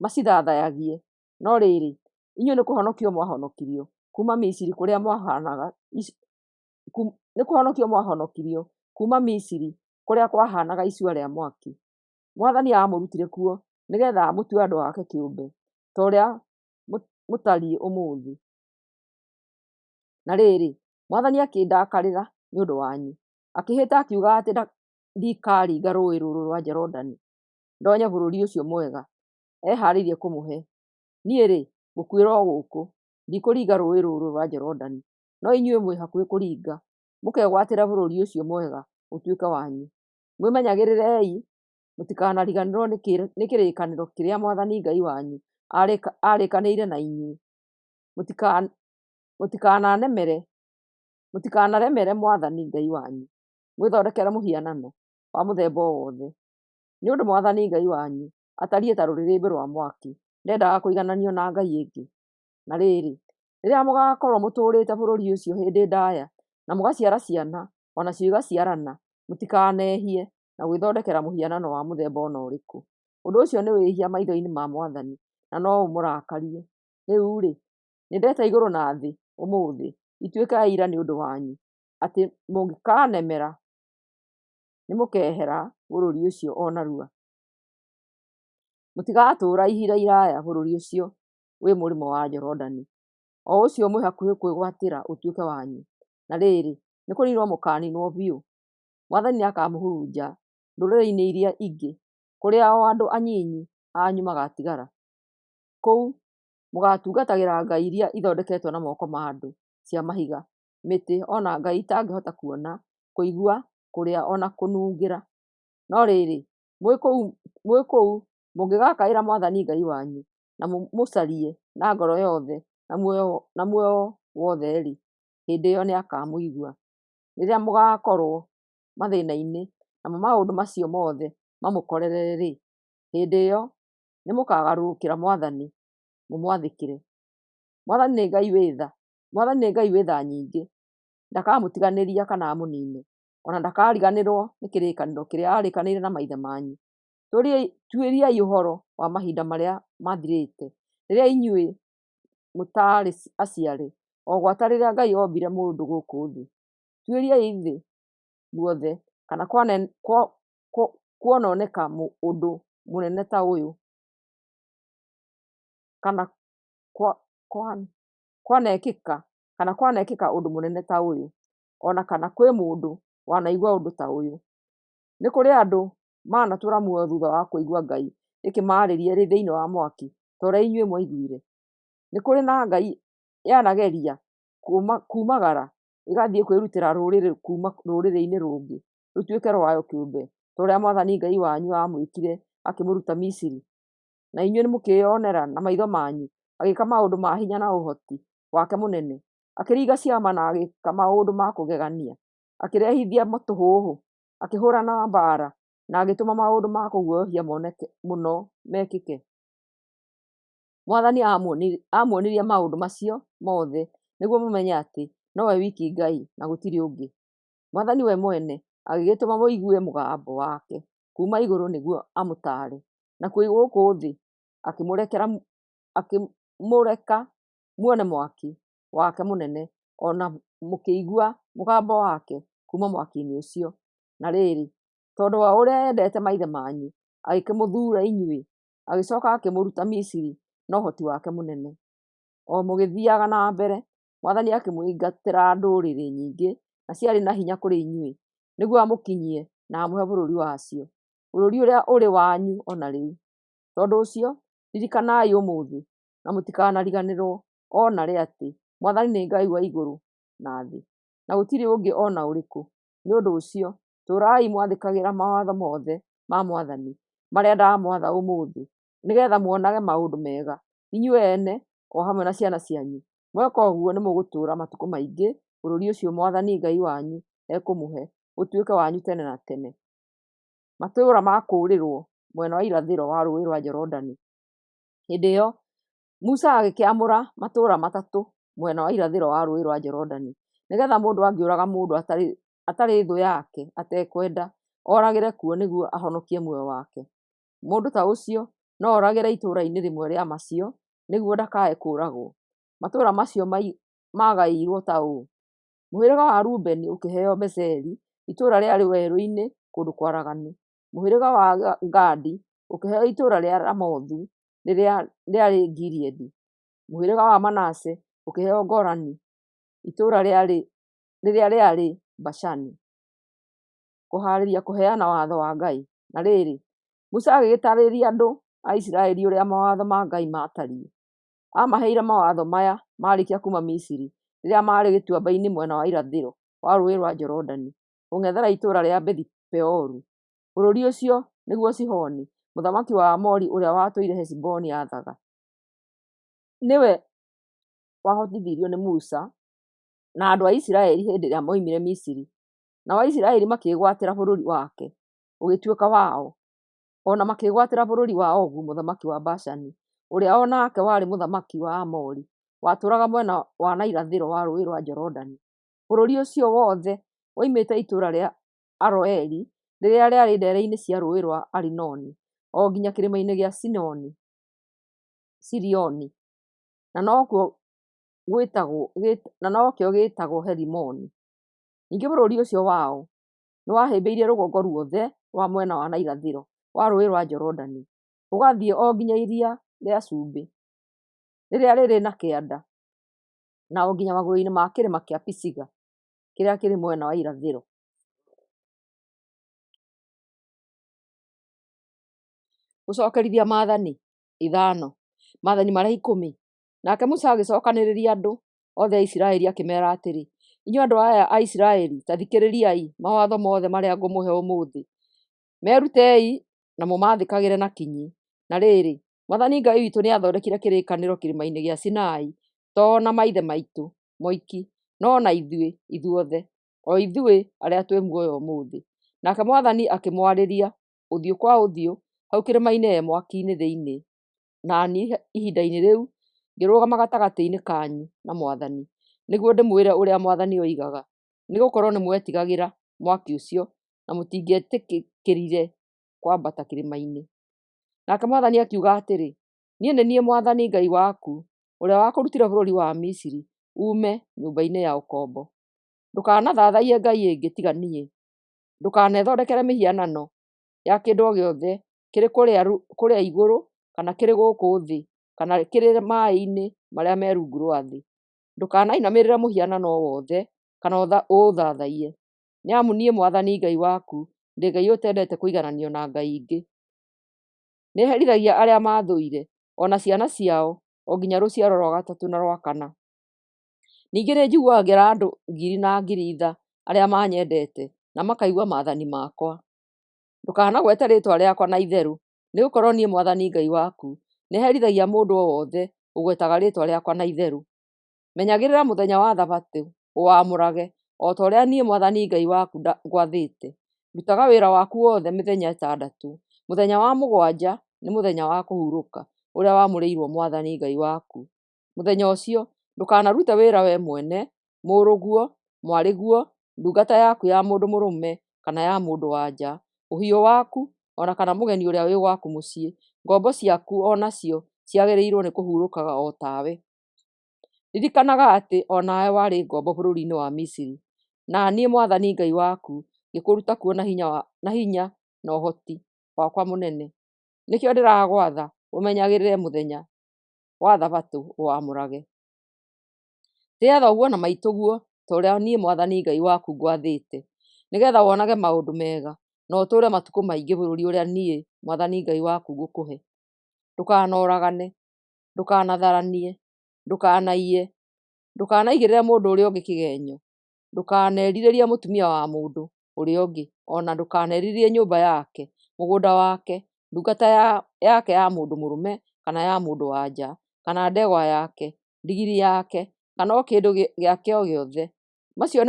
macithathayagie. No rĩrĩ, inyuĩ nĩ kũhonokio mwahonokirio kuma Misiri kũrĩa kwahanaga icua rĩa mwaki. Mwathani amũrutire kuo nĩgetha amũtue andũ ake kĩũmbe ta ũrĩa mũtariĩ ũmũthĩ. Na rĩrĩ, Mwathani akĩndakarĩra nĩ ũndũ wanyu, akĩhĩta akiuga atĩ ndikaringa rũĩ rũrũ rwa Jorodani ndonye bũrũri ũcio mwega eharĩirie kũmũhe. Niĩ-rĩ, ngũkuĩra o gũkũ, ndikũringa rũĩ rũrũ rwa Jorodani, no inyuĩ mwĩ hakuhĩ kũringa, mũkegwatĩra bũrũri ũcio mwega ũtuĩke wanyu. Mwĩmenyagĩrĩrei mũtikanariganĩrwo nĩ kĩrĩkanĩro kĩrĩa Mwathani Ngai wanyu arĩkanĩire na inyuĩ. Mũtikanaremere Mwathani Ngai wanyu, mwĩthondekere mũhianano wa mũthemba o wothe. Nĩ ũndũ Mwathani Ngai wanyu atariĩ ta rũrĩrĩmbĩ rwa mwaki, ndendaga kũigananio na ngai ĩngĩ. Na rĩrĩ, rĩrĩa mũgakorwo mũtũũrĩte bũrũri ũcio hĩndĩ ndaya na mũgaciara ciana onacio igaciarana, mũtikanehie na gwĩthondekera mũhianano wa mũthemba ona ũrĩkũ. Ũndũ ũcio nĩ wĩhia maitho-inĩ ma Mwathani na no ũmũrakarie. Rĩu-rĩ, nĩndeta igũrũ na thĩ ũmũthĩ ituĩke ya ira nĩ ũndũ wanyu, atĩ mũngĩkanemera nĩmũkehera bũrũri ũcio o narua. Mũtigatũũra ihinda iraya bũrũri ũcio wĩ mũrĩmo wa Jorodani, o ũcio mwĩ hakuhĩ kwĩgwatĩra ũtuĩke wanyu. Na rĩrĩ, nĩ kũninwo mũkaninwo biũ. Mwathani nĩakamũhurunja ndũrĩrĩ-inĩ iria ingĩ, kũrĩa o andũ anyinyi anyu magatigara. Kũu mũgatungatagĩra ngai iria ithondeketwo na moko ma andũ, cia mahiga, mĩtĩ, ona ngai itangĩhota kuona, kũigua, kũrĩa ona kũnungĩra. No rĩrĩ, mwĩ kũu mũngĩgakaĩra Mwathani Ngai wanyu na mũcarie na ngoro yothe na muoyo wothe-rĩ, hĩndĩ ĩyo nĩakamũigua. Rĩrĩa mũgakorwo mathĩna-inĩ namo maũndũ macio mothe mamũkorere-rĩ, hĩndĩ ĩyo nĩmũkagarũrũkĩra Mwathani mũmwathĩkĩre. Mwathani nĩ Ngai wĩ tha nyingĩ, ndakamũtiganĩria kana amũnine, ona ndakariganĩrwo nĩ kĩrĩkanĩro kĩrĩa arĩkanĩire na maithe manyu. Tuĩriai ũhoro wa mahinda marĩa mathirĩte, rĩrĩa inyuĩ mũtarĩ aciare, o gwata rĩrĩa Ngai ombire mũndũ gũkũ thĩ. Tuĩriai thĩ guothe kana kuononeka ũndũ mũnene ta ũyũ, kana kwanekĩka ũndũ mũnene ta ũyũ, ona kana kwĩ mũndũ wanaigua ũndũ ta ũyũ. Nĩ kũrĩ andũ manatũra muoyo thutha wa kũigua Ngai ĩkĩmarĩria ĩrĩ thĩinĩ wa mwaki ta ũrĩa inyuĩ mwaiguire. Nĩ kũrĩ na Ngai yanageria kumagara ĩgathiĩ kwĩrutĩra rũrĩrĩ kuma rũrĩrĩ-inĩ rũngĩ rũtuĩke rwayo kĩũmbe, ta ũrĩa Mwathani Ngai wanyu amwĩkire akĩmũruta Misiri. Na inyuĩ nĩmũkĩyonera na maitho manyu agĩka maũndũ ma hinya na ũhoti wake mũnene, akĩringa ciama na agĩka maũndũ ma kũgegania, akĩrehithia matũhũhũ, akĩhũrana mbara na agĩtũma maũndũ ma kũguoyohia moneke mũno mekĩke. Mwathani amuonirie maũndũ macio mothe nĩguo mũmenye atĩ nowe wiki Ngai na gũtirĩ ũngĩ. Mwathani we mwene agĩgĩtũma mũigue mũgambo wake kuma igũrũ nĩguo amũtaare, na kwĩ gũkũ thĩ akĩmũreka muone mwaki wake mũnene, ona mũkĩigua mũgambo wake kuma mwaki-inĩ ũcio. Na rĩrĩ, tondũ wa ũrĩa endete maithe manyu, agĩkĩmũthura inyuĩ, agĩcoka akĩmũruta Misiri na ũhoti wake mũnene. O mũgĩthiaga na mbere, Mwathani akĩmũingatĩra ndũrĩrĩ nyingĩ na ciarĩ na hinya kũrĩ inyuĩ, nĩguo amũkinyie na amũhe bũrũri wacio, bũrũri ũrĩa ũrĩ wanyu ona rĩu. Tondũ ũcio, ririkanai ũmũthĩ na mũtikanariganĩrwo ona rĩ atĩ Mwathani nĩ Ngai wa igũrũ na thĩ, na gũtirĩ ũngĩ ona ũrĩkũ. Nĩ ũndũ ũcio, tũũrai mwathĩkagĩra mawatho mothe ma Mwathani marĩa ndamwatha ũmũthĩ, nĩgetha muonage maũndũ mega inyuĩ ene o hamwe na ciana cianyu. Mweka ũguo nĩmũgũtũũra matukũ maingĩ bũrũri ũcio Mwathani Ngai wanyu ekũmũhe ũtuĩke wanyu tene na tene. Matũũra ma kũũrĩrwo mwena wa irathĩro wa rũĩ rwa Jorodani. Hĩndĩ ĩyo Musa agĩkĩamũra matũũra matatũ mwena wa irathĩro wa rũĩ rwa Jorodani, nĩgetha mũndũ angĩũraga mũndũ atarĩ thũ yake atekwenda, oragĩre kuo nĩguo ahonokie muoyo wake. Mũndũ ta ũcio no oragĩra itũũra-inĩ rĩmwe rĩa macio nĩguo ndakae kũũragwo. Matũũra macio magaĩirwo ta ũũ: mũhĩrĩga wa Rubeni ũkĩheo Bezeri, itũũra rĩarĩ werũ-inĩ kũndũ kwaraganu. Mũhĩrĩga wa Gadi ũkĩheo itũũra rĩa Ramothu rĩrĩa rĩarĩ Gileadi. Mũhĩrĩga wa Manase ũkĩheo Golani, itũũra rĩrĩa rĩarĩ Bashani. Kũhaarĩria kũheana watho wa Ngai. Na rĩrĩ, Musa agĩgĩtaarĩria andũ a Isiraeli ũrĩa mawatho ma Ngai maatariĩ. Amaheire mawatho maya marĩkia kuuma Misiri rĩrĩa maarĩ gĩtuamba-inĩ mwena wa irathĩro wa Rũũĩ rwa Jorodani, kũng'ethera itũũra rĩa Bethi-Peoru. Bũrũri ũcio nĩguo Sihoni, mũthamaki wa Aamori ũrĩa watũire Heshiboni aathaga. Nĩwe wahotithirio nĩ Musa na andũ a Isiraeli hĩndĩ ĩrĩa moimire Misiri, nao Aisiraeli makĩĩgwatĩra bũrũri wake ũgĩtuĩka wao, ona makĩĩgwatĩra bũrũri wa Ogu mũthamaki wa Bashani, ũrĩa o nake warĩ mũthamaki wa Aamori, watũũraga mwena wa na irathĩro wa Rũũĩ rwa Jorodani. Bũrũri ũcio wothe woimĩte itũũra rĩa Aroeri rĩrĩa rĩarĩ ndere-inĩ cia Rũũĩ rwa Arinoni o nginya kĩrĩma-inĩ gĩa Sirioni, na nokĩo gĩĩtagwo Herimoni. Ningĩ bũrũri ũcio wao nĩ wahĩmbĩirie rũgongo ruothe rwa mwena wa na irathĩro wa Rũũĩ rwa Jorodani, ũgathiĩ o nginya iria rĩa Cumbĩ rĩrĩa rĩrĩ na kĩanda, na o nginya magũrũ-inĩ ma kĩrĩma kĩa Pisiga kĩrĩa kĩrĩ mwena wa irathĩro. Gũcokerithia Maathani 5. Maathani marĩa 10. Nake Musa agĩcokanĩrĩria andũ othe a Isiraeli akĩmeera atĩrĩ: inyuĩ andũ aya a Isiraeli, ta thikĩrĩriai mawatho mothe marĩa ngũmũhe ũmũthĩ. Merutei na mũmathĩkagĩre na kinyi. Na rĩrĩ, Mwathani Ngai witũ nĩ athondekire kĩrĩkanĩro kĩrĩma-inĩ gĩa Sinai, to na maithe maitũ moiki, no na ithuothe, o ithuĩ arĩa twĩ muoyo ũmũthĩ. Nake Mwathani akĩmwarĩria ũthiũ kwa ũthiũ hau kĩrĩma-inĩ mwaki-inĩ thĩinĩ, na niĩ ihinda-inĩ rĩu ngĩrũgama gatagatĩ-inĩ kanyu na Mwathani, nĩguo ndĩmwĩre ũrĩa Mwathani oigaga, nĩgũkorwo nĩmwetigagĩra mwaki ũcio na mũtingĩetĩkĩrire kwambata kĩrĩma-inĩ. Nake Mwathani akiuga atĩrĩ: niĩ nĩ niĩ Mwathani Ngai waku, ũrĩa wakũrutire bũrũri wa Misiri uume nyũmba-inĩ ya ũkombo. Ndũkanathathaiye ngai ĩngĩ tiga niĩ. Ndũkanethondekere mĩhianano ya kĩndũ o gĩothe kĩrĩ kũrĩa igũrũ kana kĩrĩ gũkũ thĩ kana kĩrĩ maaĩ-inĩ marĩa me rungu rwa thĩ. Ndũkanainamĩrĩre mũhianano o wothe kana ũũthathaiye, nĩamu niĩ Mwathani Ngai waku ndĩ Ngai ũtendete kũigananio na ngai ingĩ. Nĩherithagia arĩa maathũire, ona ciana ciao, o nginya rũciaro rwa gatatũ na rwa kana. Ningĩ nĩnjiguagĩra andũ ngiri na ngiri arĩa manyendete na makaigua maathani makwa. Ndũkanagwete rĩĩtwa rĩakwa na itherũ, nĩgũkorwo niĩ Mwathani Ngai waku nĩherithagia mũndũ o wothe ũgwetaga rĩĩtwa rĩakwa na itherũ. Menyagĩrĩra mũthenya wa Thabatũ ũwamũrage, o ta ũrĩa niĩ Mwathani Ngai waku ngwathĩte. Rutaga wĩra waku wothe mĩthenya ĩtandatũ. Mũthenya wa mũgwanja nĩ mũthenya wa kũhurũka ũrĩa wamũrĩirwo Mwathani Ngai waku. Mũthenya ũcio ndũkanarute wĩra we mwene, mũrũguo, mwarĩguo, ndungata yaku ya mũndũ mũrũme kana ya mũndũ wa-nja, ũhiũ waku, ona kana mũgeni ũrĩa wĩ gwaku mũciĩ. Ngombo ciaku onacio ciagĩrĩirwo nĩ kũhurũkaga o tawe. Ririkanaga atĩ o nawe warĩ ngombo bũrũri-inĩ wa Misiri, na niĩ Mwathani Ngai waku ngĩkũruta kuo na hinya na ũhoti wakwa mũnene. Nĩkĩo ndĩragwatha ũmenyagĩrĩre mũthenya wa Thabatũ ũwamũrage. Tĩa thoguo na maitũguo ta ũrĩa niĩ Mwathani Ngai waku ngwathĩte, nĩgetha wonage maũndũ mega na ũtũũre matukũ maingĩ bũrũri ũrĩa niĩ Mwathani Ngai waku ngũkũhe. Ndũkanoragane, ndũkanatharanie, ndũkanaiye, ndũkanaigĩrĩre mũndũ ũrĩa ũngĩ kĩgenyo, ndũkanerirĩrie mũtumia wa mũndũ ũrĩa ũngĩ, ona ndũkanerirĩrie nyũmba yake, mũgũnda wake, ndungata yake ya mũndũ mũrũme kana ya mũndũ wa-nja, kana ndegwa yake, ndigiri yake, kana o kĩndũ gĩake o gĩothe. Macio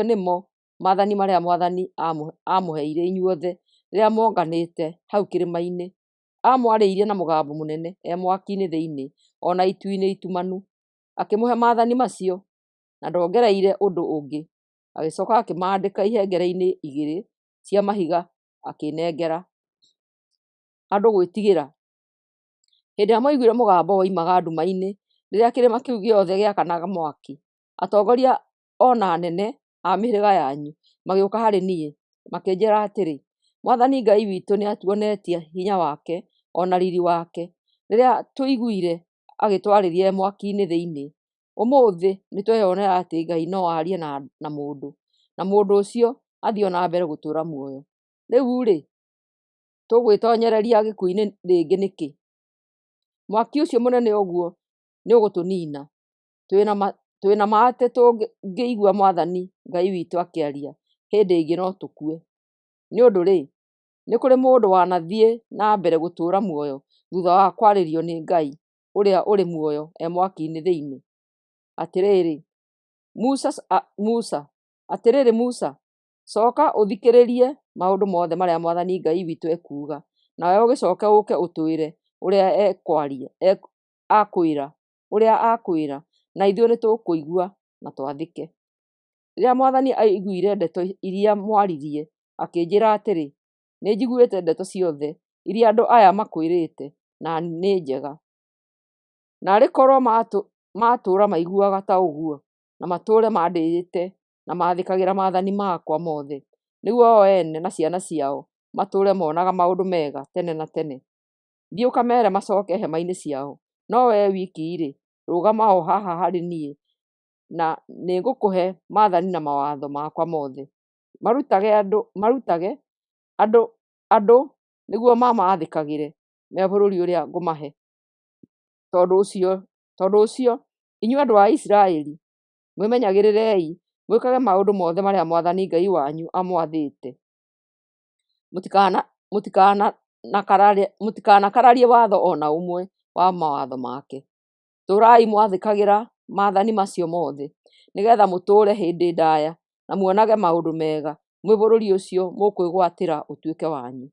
nĩmo maathani marĩa Mwathani amũheire inyuothe rĩrĩa monganĩte hau kĩrĩma-inĩ. Amwarĩirie na mũgambo mũnene mwaki-inĩ thĩinĩ, ona itu-inĩ itumanu. Akĩmũhe maathani macio na ndongereire ũndũ ũngĩ. Agĩcoka akĩmaandĩka ihengere-inĩ 2 cia mahiga akĩnengera. andũ gwĩtigĩra. Hĩndĩ ĩrĩa mwaiguire mũgambo woimaga nduma-inĩ, rĩrĩa kĩrĩma kĩu gĩothe gĩakanaga mwaki, atongoria ona anene a mĩhĩrĩga yanyu magĩũka harĩ niĩ, makĩnjĩra atĩrĩ, Mwathani Ngai witũ nĩatuonetie hinya wake ona riri wake, rĩrĩa tũiguire agĩtwarĩria mwaki-inĩ thĩinĩ. Ũmũthĩ nĩtweyonera atĩ Ngai no arie na mũndũ, na mũndũ ũcio athiĩ na mbere gũtũũra muoyo. Rĩu-rĩ, tũgwĩtonyereria gĩkuũ-inĩ rĩngĩ nĩkĩ? Mwaki ũcio mũnene ũguo nĩũgũtũnina. Twĩna ma atĩ tũngĩigua Mwathani Ngai witũ akĩaria, hĩndĩ ĩngĩ no tũkue. Nĩũndũ-rĩ, nĩ kũrĩ mũndũ wanathiĩ na mbere gũtũũra muoyo thutha wa kwarĩrio nĩ Ngai ũrĩa ũrĩ muoyo e mwaki-inĩ thĩinĩ. Atĩrĩrĩ, Musa, coka ũthikĩrĩrie maũndũ mothe marĩa Mwathani Ngai witũ ekuuga, nawe ũgĩcoke ũke ũtwĩre ũrĩa akwĩra, na ithuĩ nĩtũkũigua na twathĩke. Rĩrĩa Mwathani aiguire ndeto iria mwaririe, akĩnjĩra atĩrĩ, nĩnjiguĩte ndeto ciothe iria andũ aya makwĩrĩte, na nĩ njega. Narĩ korwo matũũra maiguaga ta ũguo, na matũũre mandĩĩte na maathĩkagĩra maathani makwa mothe, nĩguo o ene na ciana ciao matũũre monaga maũndũ mega tene na tene. Thiĩ ũkameere macooke hema-inĩ ciao, no wee wiki-rĩ, rũgama o haha harĩ niĩ, na nĩngũkũhe maathani na mawatho makwa mothe. Marutage andũ nĩguo mamaathĩkagĩre me bũrũri ũrĩa ngũmahe. Tondũ ũcio, inyuĩ andũ a Isiraeli, mwĩmenyagĩrĩrei, mwĩkage maũndũ mothe marĩa Mwathani Ngai wanyu amwathĩte. Mũtikanakararie watho ona ũmwe wa mawatho make. Tũũrai mwathĩkagĩra maathani macio mothe, nĩgetha mũtũũre hĩndĩ ndaya na muonage maũndũ mega mwĩ bũrũri ũcio mũkwĩgwatĩra ũtuĩke wanyu.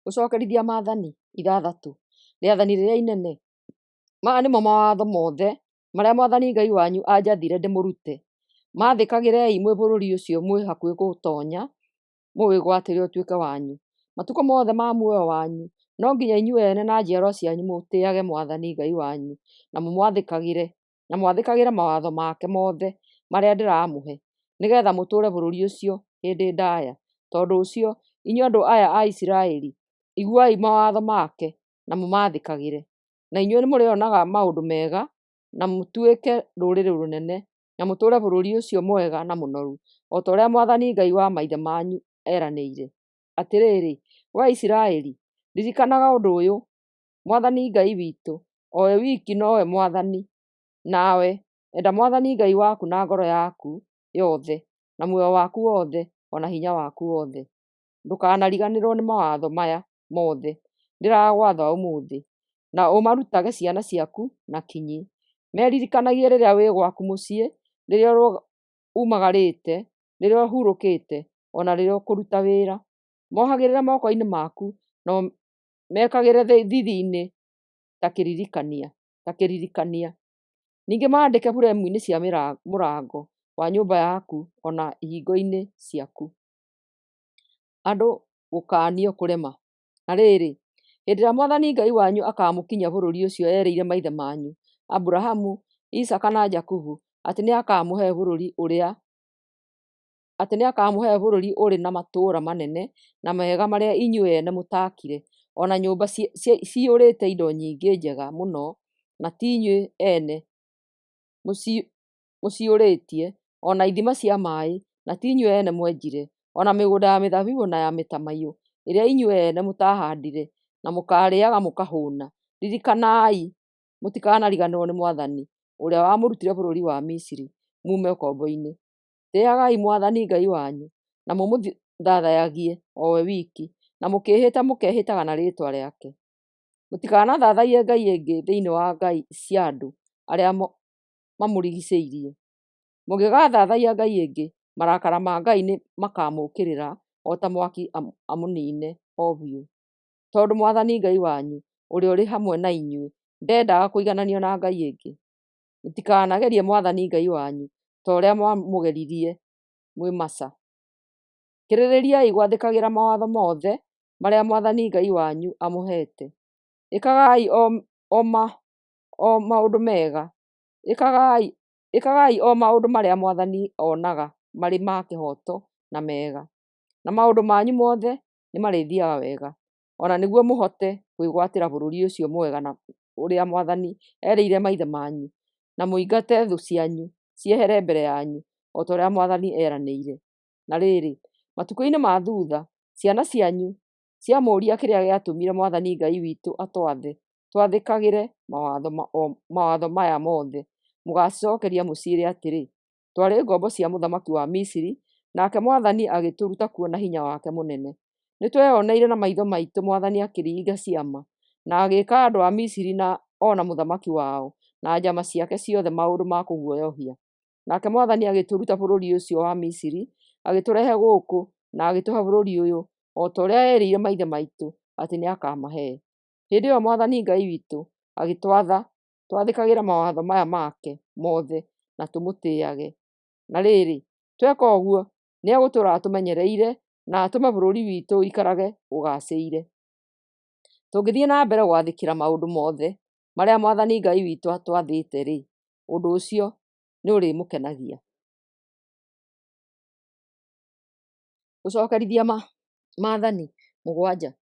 Gũcokerithia maathani 6. Rĩathani rĩrĩa inene. Maya nĩmo mawatho mothe marĩa Mwathani Ngai wanyu anjathire ndĩmũrute. Maathĩkagĩrei mwĩ bũrũri ũcio mwĩ hakuhĩ gũtonya, mũwĩgwatĩre ũtuĩke wanyu. Matukũ mothe ma muoyo wanyu, no nginya inyuĩ ene na njiarwa cianyu mũtĩage Mwathani Ngai wanyu, na mwathĩkagĩre mawatho make mothe marĩa ndĩramũhe, nĩgetha mũtũũre bũrũri ũcio hĩndĩ ndaya. Tondũ ũcio, inyuĩ andũ aya a Isiraeli, iguai mawatho make na mũmathĩkagĩre, na inyuĩ nĩmũrĩonaga maũndũ mega, na mũtuĩke rũrĩrĩ rũnene, na mũtũũre bũrũri ũcio mwega na mũnoru, o ta ũrĩa Mwathani Ngai wa maithe manyu eranĩire. Atĩrĩrĩ, wee Isiraeli, ririkanaga ũndũ ũyũ, Mwathani Ngai witũ, o we wiki nowe Mwathani. Nawe, enda Mwathani Ngai waku na ngoro yaku yothe, na muoyo waku wothe, ona hinya waku wothe. Ndũkanariganĩrwo nĩ mawatho maya mothe ndĩragwatha ũmũthĩ, na ũmarutage ciana ciaku na kinyi. Meririkanagie rĩrĩa wĩ gwaku mũciĩ, rĩrĩa umagarĩte, rĩrĩa ũhurũkĩte, ona rĩrĩa ũkũruta wĩra. Mohagĩrĩre moko-inĩ maku, no mekagĩre thithi-inĩ ta kĩririkania. Ningĩ maandĩke buremu-inĩ cia mũrango wa nyũmba yaku ona ihingo-inĩ ciaku. Andũ gũkaanio kũrema. Na rĩrĩ, hĩndĩ ĩrĩa Mwathani Ngai wanyu akamũkinyia bũrũri ũcio erĩire maithe manyu, Aburahamu, Isaka na Jakubu, atĩ nĩakamũhe bũrũri ũrĩ na matũũra manene na mega marĩa inyuĩ ene mũtaakire, ona nyũmba ciyũrĩte indo nyingĩ njega mũno, na ti inyuĩ ene mũciyũrĩtie, ona ithima cia maaĩ, na ti inyuĩ ene mwenjire, ona mĩgũnda ya mĩthabibũ na ya mĩtamaiyũ, ĩrĩa inyuĩ ene mũtahandire, na mũkarĩaga mũkahũũna. Ririkanai, mũtikanariganĩrwo nĩ Mwathani, ũrĩa wamũrutire bũrũri wa Misiri, mume ũkombo-inĩ. Tĩĩagai Mwathani Ngai wanyu, na mũmũthathaiyagie o we wiki, na mũkĩĩhĩta mũkehĩtaga na rĩĩtwa rĩake. Mũtikanathathaiye ngai ĩngĩ thĩinĩ wa ngai cia andũ arĩa mamũrigicĩirie. Mũngĩgathathaiya ngai ĩngĩ, marakara ma Ngai nĩ makamũũkĩrĩra o ta mwaki amũniine o biũ. Tondũ Mwathani Ngai wanyu, ũrĩa ũrĩ hamwe na inyuĩ, ndendaga kũigananio na ngai ĩngĩ. Mũtikanagerie Mwathani Ngai wanyu ta ũrĩa mwamũgeririe mwĩ Masa. Kĩrĩrĩriai gwathĩkagĩra mawatho mothe marĩa Mwathani Ngai wanyu amũheete. Ĩkagai o maũndũ mega. Ĩkagai o maũndũ marĩa Mwathani onaga marĩ ma kĩhooto na mega, na maũndũ manyu mothe nĩ marĩthiaga wega, ona nĩguo mũhote kwĩgwatĩra bũrũri ũcio mwega na ũrĩa Mwathani erĩire maithe manyu, na mũingate thũ cianyu ciehere mbere yanyu, o ta ũrĩa Mwathani eranĩire. Na rĩrĩ, matukũ-inĩ ma thutha, ciana cianyu ciamũũria kĩrĩa gĩatũmire Mwathani Ngai witũ atwathe twathĩkagĩre mawatho maya mothe, mũgacicokeria mũciĩre atĩrĩ, twarĩ ngombo cia mũthamaki wa Misiri, nake Mwathani agĩtũruta kuo na hinya wake mũnene. Nĩtweyoneire na maitho maitũ Mwathani akĩringa ciama, na agĩĩka andũ a Misiri na ona mũthamaki wao na njama ciake ciothe maũndũ ma kũguoyohia. Nake Mwathani agĩtũruta bũrũri ũcio wa Misiri, agĩtũrehe gũkũ na agĩtũhe bũrũri ũyũ, o ta ũrĩa erĩire maithe maitũ atĩ nĩakamahe. Hĩndĩ ĩyo Mwathani Ngai witũ agĩtwatha twathĩkagĩre mawatho maya make mothe na tũmũtĩĩage. Na rĩrĩ, tweka ũguo nĩegũtũũra atũmenyereire na atũme bũrũri witũ ũikarage ũgacĩire. Tũngĩthiĩ na mbere gwathĩkĩra maũndũ mothe marĩa Mwathani Ngai witũ atwathĩte-rĩ, ũndũ ũcio nĩ ũrĩmũkenagia. Gũcokerithia Maathani 7.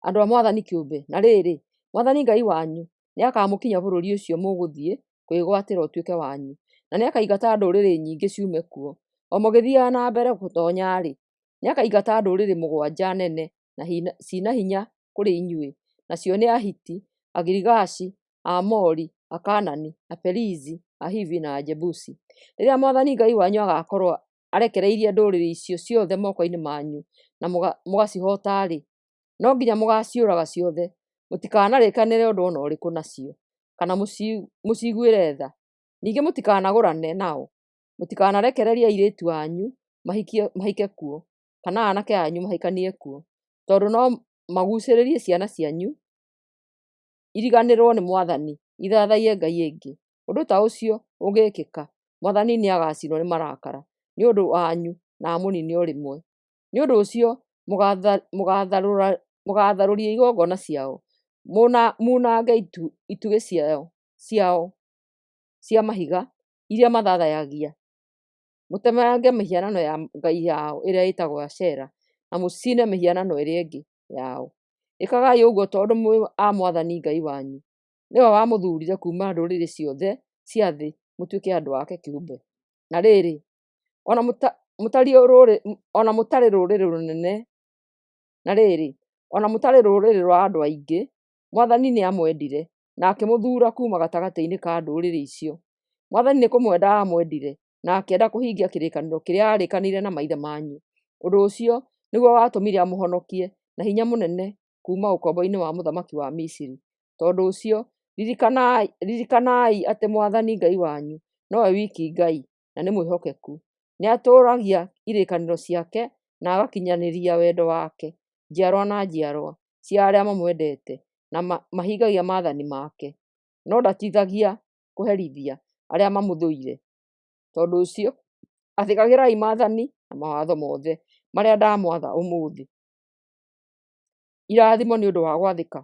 Andũ a Mwathani kĩũmbe, na rĩrĩ, Mwathani Ngai wanyu nĩakamũkinyia bũrũri ũcio mũgũthiĩ kwĩgwatĩra ũtuĩke wanyu, na nĩakaingata ndũrĩrĩ nyingĩ ciume kuo. O mũgĩthiaga na mbere gũtoonya-rĩ, nĩakaingata ndũrĩrĩ 7 nene na cina hinya kũrĩ inyuĩ, nacio nĩ Ahiti, Agirigashi, Aamori, Akaanani, Aperizi, Ahivi na Ajebusi. Rĩrĩa Mwathani Ngai wanyu agakorwo arekereirie ndũrĩrĩ icio ciothe moko-inĩ manyu na mũgacihoota-rĩ, no nginya mũgaciũraga ciothe. Mũtikanarĩkanĩre ũndũ ona ũrĩkũ nacio, kana mũciguĩre tha. Ningĩ mũtikanagũrane nao. Mũtikanarekererie airĩtu anyu mahike kuo, kana aanake anyu mahikanie kuo, tondũ no magucĩrĩrie ciana cianyu iriganĩrwo nĩ Mwathani ithathaiye ngai ĩngĩ. Ũndũ ta ũcio ũngĩkĩka, Mwathani nĩagacinwo nĩ marakara nĩ ũndũ wanyu na amũniine o rĩmwe. Nĩ ũndũ ũcio mũgatharũria igongona ciao, munange itugĩ ciao cia mahiga iria mathathayagia, mũtemange mĩhianano ya ngai yao ĩrĩa ĩtagwo Ashera, na mũcine mĩhianano ĩrĩa ĩngĩ yao. Ĩkagai ũguo tondũ mwĩ a Mwathani Ngai wanyu, nĩwe wamũthuurire kuuma ndũrĩrĩ ciothe cia thĩ mũtuĩke andũ ake kĩũmbe. Na rĩrĩ, ona mũtarĩ rũrĩrĩ rũnene, na rĩrĩ, ona mũtarĩ rũrĩrĩ rwa andũ aingĩ, Mwathani nĩamwendire na akĩmũthuura kuuma gatagatĩ-inĩ ka ndũrĩrĩ icio. Mwathani nĩ kũmwenda amwendire na akĩenda kũhingia kĩrĩkanĩro kĩrĩa arĩkanĩire na maithe manyu. Ũndũ ũcio nĩguo watũmire amũhonokie na hinya mũnene kuuma ũkombo-inĩ wa mũthamaki wa Misiri. Tondũ ũcio, ririkanai atĩ Mwathani Ngai wanyu nowe wiki Ngai na nĩ mwĩhokeku. Nĩatũũragia irĩkanĩro ciake na agakinyanĩria wendo wake njiarwa na njiarwa cia arĩa mamwendete na mahingagia maathani make, no ndatithagia kũherithia arĩa mamũthũire. Tondũ ũcio, athĩkagĩrai maathani na mawatho mothe marĩa ndamwatha ũmũthĩ. Irathimo nĩ ũndũ wa gwathĩka.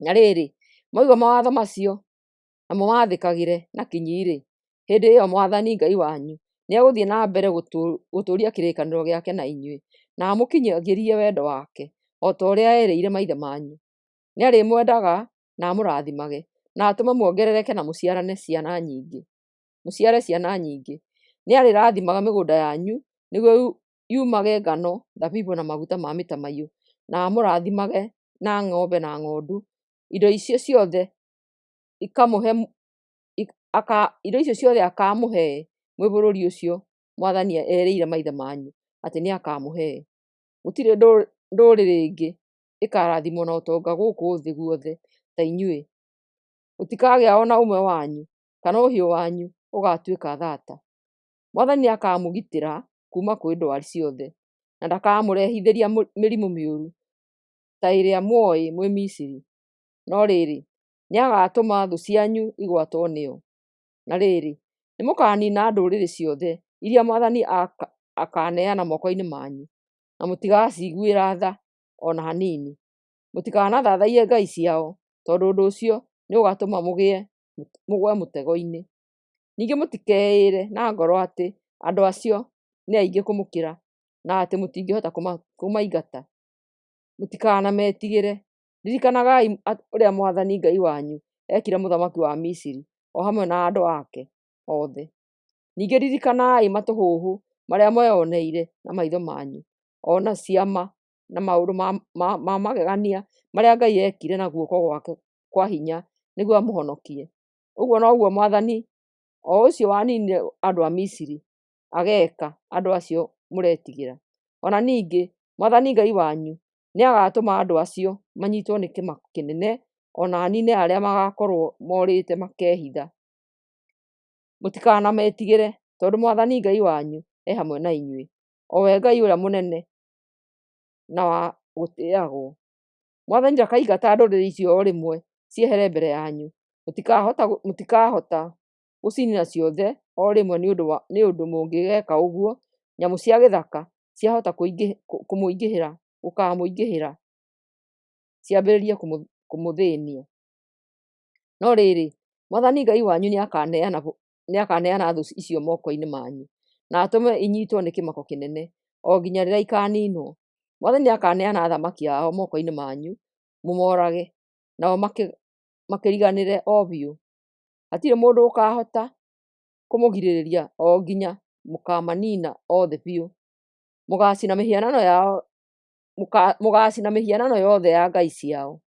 Na rĩrĩ, mwaigua mawatho macio na mũmathĩkagĩre na kinyi-rĩ, hĩndĩ ĩyo Mwathani Ngai wanyu nĩegũthiĩ na mbere gũtũũria kĩrĩkanĩro gĩake na inyuĩ na amũkinyagĩrie wendo wake, o ta ũrĩa erĩire maithe manyu. Nĩarĩmwendaga na amũrathimage na atũme muongerereke na mũciare ciana nyingĩ. Nĩarĩrathimaga mĩgũnda yanyu nĩguo yumage ngano, thabibũ na maguta ma mĩtamaiyũ, na amũrathimage na ng'ombe na ng'ondu. Indo icio ciothe akamũhe mwĩ bũrũri ũcio Mwathani erĩire maithe manyu atĩ nĩakamũhe. Gũtirĩ ndũrĩrĩ ĩngĩ ĩkarathimwo na ũtonga gũkũ thĩ guothe ta inyuĩ. Gũtikagĩa ona ũmwe wanyu kana ũhiũ wanyu ũgatuĩka thata. Mwathani nĩakamũgitĩra kuuma kwĩ ndwari ciothe, na ndakamũrehithĩria mĩrimũ mĩũru ta ĩrĩa muoĩ mwĩ Misiri. No rĩrĩ, nĩagatũma thũ cianyu igwatwo nĩyo. Na rĩrĩ, nĩmũkaniina ndũrĩrĩ ciothe iria Mwathani akaneana moko-inĩ manyu, na mũtigaciguĩra tha ona hanini. Mũtikanathathaiye ngai ciao, tondũ ũndũ ũcio nĩ ũgatũma mũgwe mũtego-inĩ. Ningĩ mũtikeĩre na ngoro atĩ andũ acio nĩ aingĩ kũmũkĩra na atĩ mũtingĩhota kũmaingata. Mũtikanametigĩre. Ririkanagai ũrĩa Mwathani Ngai wanyu ekire mũthamaki wa Misiri o hamwe na andũ ake othe. Ningĩ ririkanai matũhũhũ marĩa mweyoneire na maitho manyu, ona ciama na maũndũ ma magegania marĩa Ngai ekire na guoko gwake kwa hinya nĩguo amũhonokie. Ũguo noguo Mwathani o ũcio waninire andũ a Misiri ageka andũ acio mũretigĩra. Ona ningĩ Mwathani Ngai wanyu nĩ agatũma andũ acio manyitwo nĩ kĩmako kĩnene, ona anine arĩa magakorwo morĩte makehitha. Mũtikanametigĩre, tondũ Mwathani Ngai wanyu e hamwe na inyuĩ, o we Ngai ũrĩa mũnene na wa gũtĩagwo. Mwathani ndakaingata ndũrĩrĩ icio o rĩmwe ciehere mbere yanyu. Mũtikahota gũcinina ciothe o rĩmwe nĩ ũndũ mũngĩgeka ũguo, nyamũ cia gĩthaka ciahota gũkamũingĩhĩra ciambĩrĩrie kũmũthĩnia. No rĩrĩ, Mwathani Ngai wanyu nĩakaneana thũ icio moko-inĩ manyu, na atũme inyitwo nĩ kĩmako kĩnene o nginya rĩrĩa ikaninwo. Mwathani nĩakaneana athamaki ao moko-inĩ manyu, mũmorage, nao makĩriganĩre o biũ. Hatirĩ mũndũ ũkahota kũmũgirĩrĩria o nginya mũkamanina othe biũ. Mũgacina mĩhianano yothe ya ngai ciao.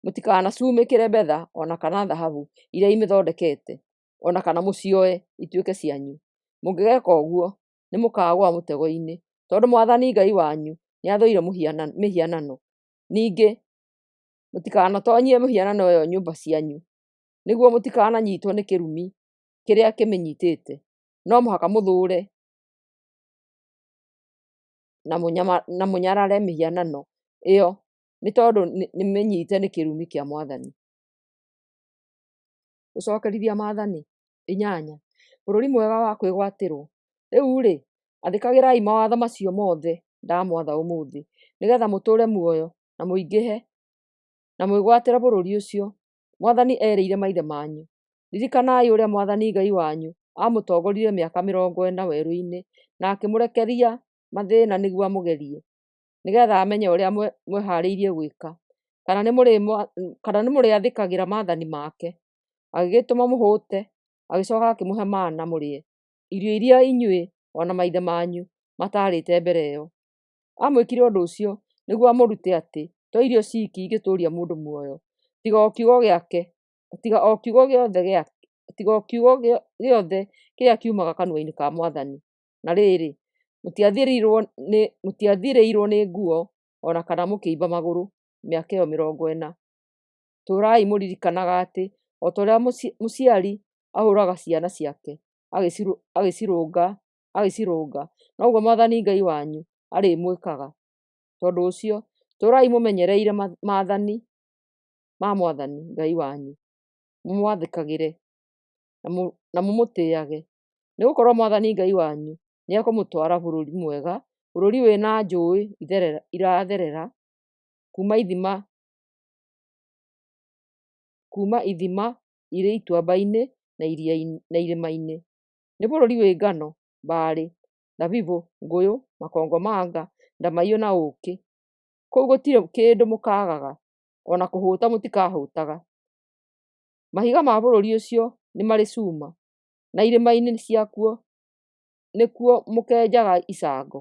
Mũtikanacumĩkĩre betha ona kana thahabu iria imĩthondekete, ona kana mũcioe ituĩke cianyu. Mũngĩgeka ũguo nĩ mũkagũa mũtego-inĩ, tondũ Mwathani Ngai wanyu nĩathũire mĩhianano. Ningĩ mũtikanatonyie mĩhianano ĩyo nyũmba cianyu, nĩguo mũtikananyitwo nĩ kĩrumi kĩrĩa kĩmĩnyitĩte. No mũhaka mũthũũre na mũnyarare mĩhianano ĩyo, nĩ tondũ nĩmĩnyite nĩ kĩrumi kĩa Mwathani. Gũcokerithia Maathani 8. Bũrũri mwega wa kwĩgwatĩrwo. Rĩu-rĩ, athĩkagĩrai mawatho macio mothe ndamwatha ũmũthĩ, nĩgetha mũtũũre muoyo na mũingĩhe na mwĩgwatĩre bũrũri ũcio Mwathani erĩire maithe manyu. Ririkanai ũrĩa Mwathani Ngai wanyu amũtongoririe mĩaka 40 werũ-inĩ, na akĩmũrekeria mathĩna nĩguo amũgerie, nĩgetha amenye ũrĩa mweharĩirie gwĩka, kana nĩ mũrĩathĩkagĩra maathani make. Agĩgĩtũma mũhũte, agĩcoka akĩmũhe mana mũrĩe, irio iria inyuĩ ona maithe manyu matarĩte mbere ĩyo. Amwĩkire ũndũ ũcio nĩguo amũrute atĩ to irio ciki ingĩtũũria mũndũ muoyo, tiga o kiugo gĩothe kĩrĩa kiumaga kanua-inĩ ka Mwathani. Na rĩrĩ, mũtiathirĩirwo nĩ nguo ona kana mũkĩimba magũrũ mĩaka ĩyo 40. Tũũrai mũririkanaga atĩ o ta ũrĩa mũciari ahũraga ciana ciake agĩcirũnga, noguo Mwathani Ngai wanyu arĩmwĩkaga. Tondũ ũcio, tũũrai mũmenyereire maathani ma Mwathani Ngai wanyu, mũmwathĩkagĩre na mũmũtĩage, nĩgũkorwo Mwathani Ngai wanyu nĩekũmũtwara bũrũri mwega, bũrũri wĩna njũĩ iratherera kuma ithima irĩ ituamba-inĩ na irĩma-inĩ. Nĩ bũrũri wĩ ngano, mbarĩ, thabibũ, ngũyũ, makomamanga, ndamaiyũ na ũkĩ. Kũu gũtirĩ kĩndũ mũkagaga, ona kũhũta mũtikahũtaga. Mahiga ma bũrũri ũcio nĩ marĩ cuma, na irĩma-inĩ ciakuo nĩkuo mũkenjaga icango.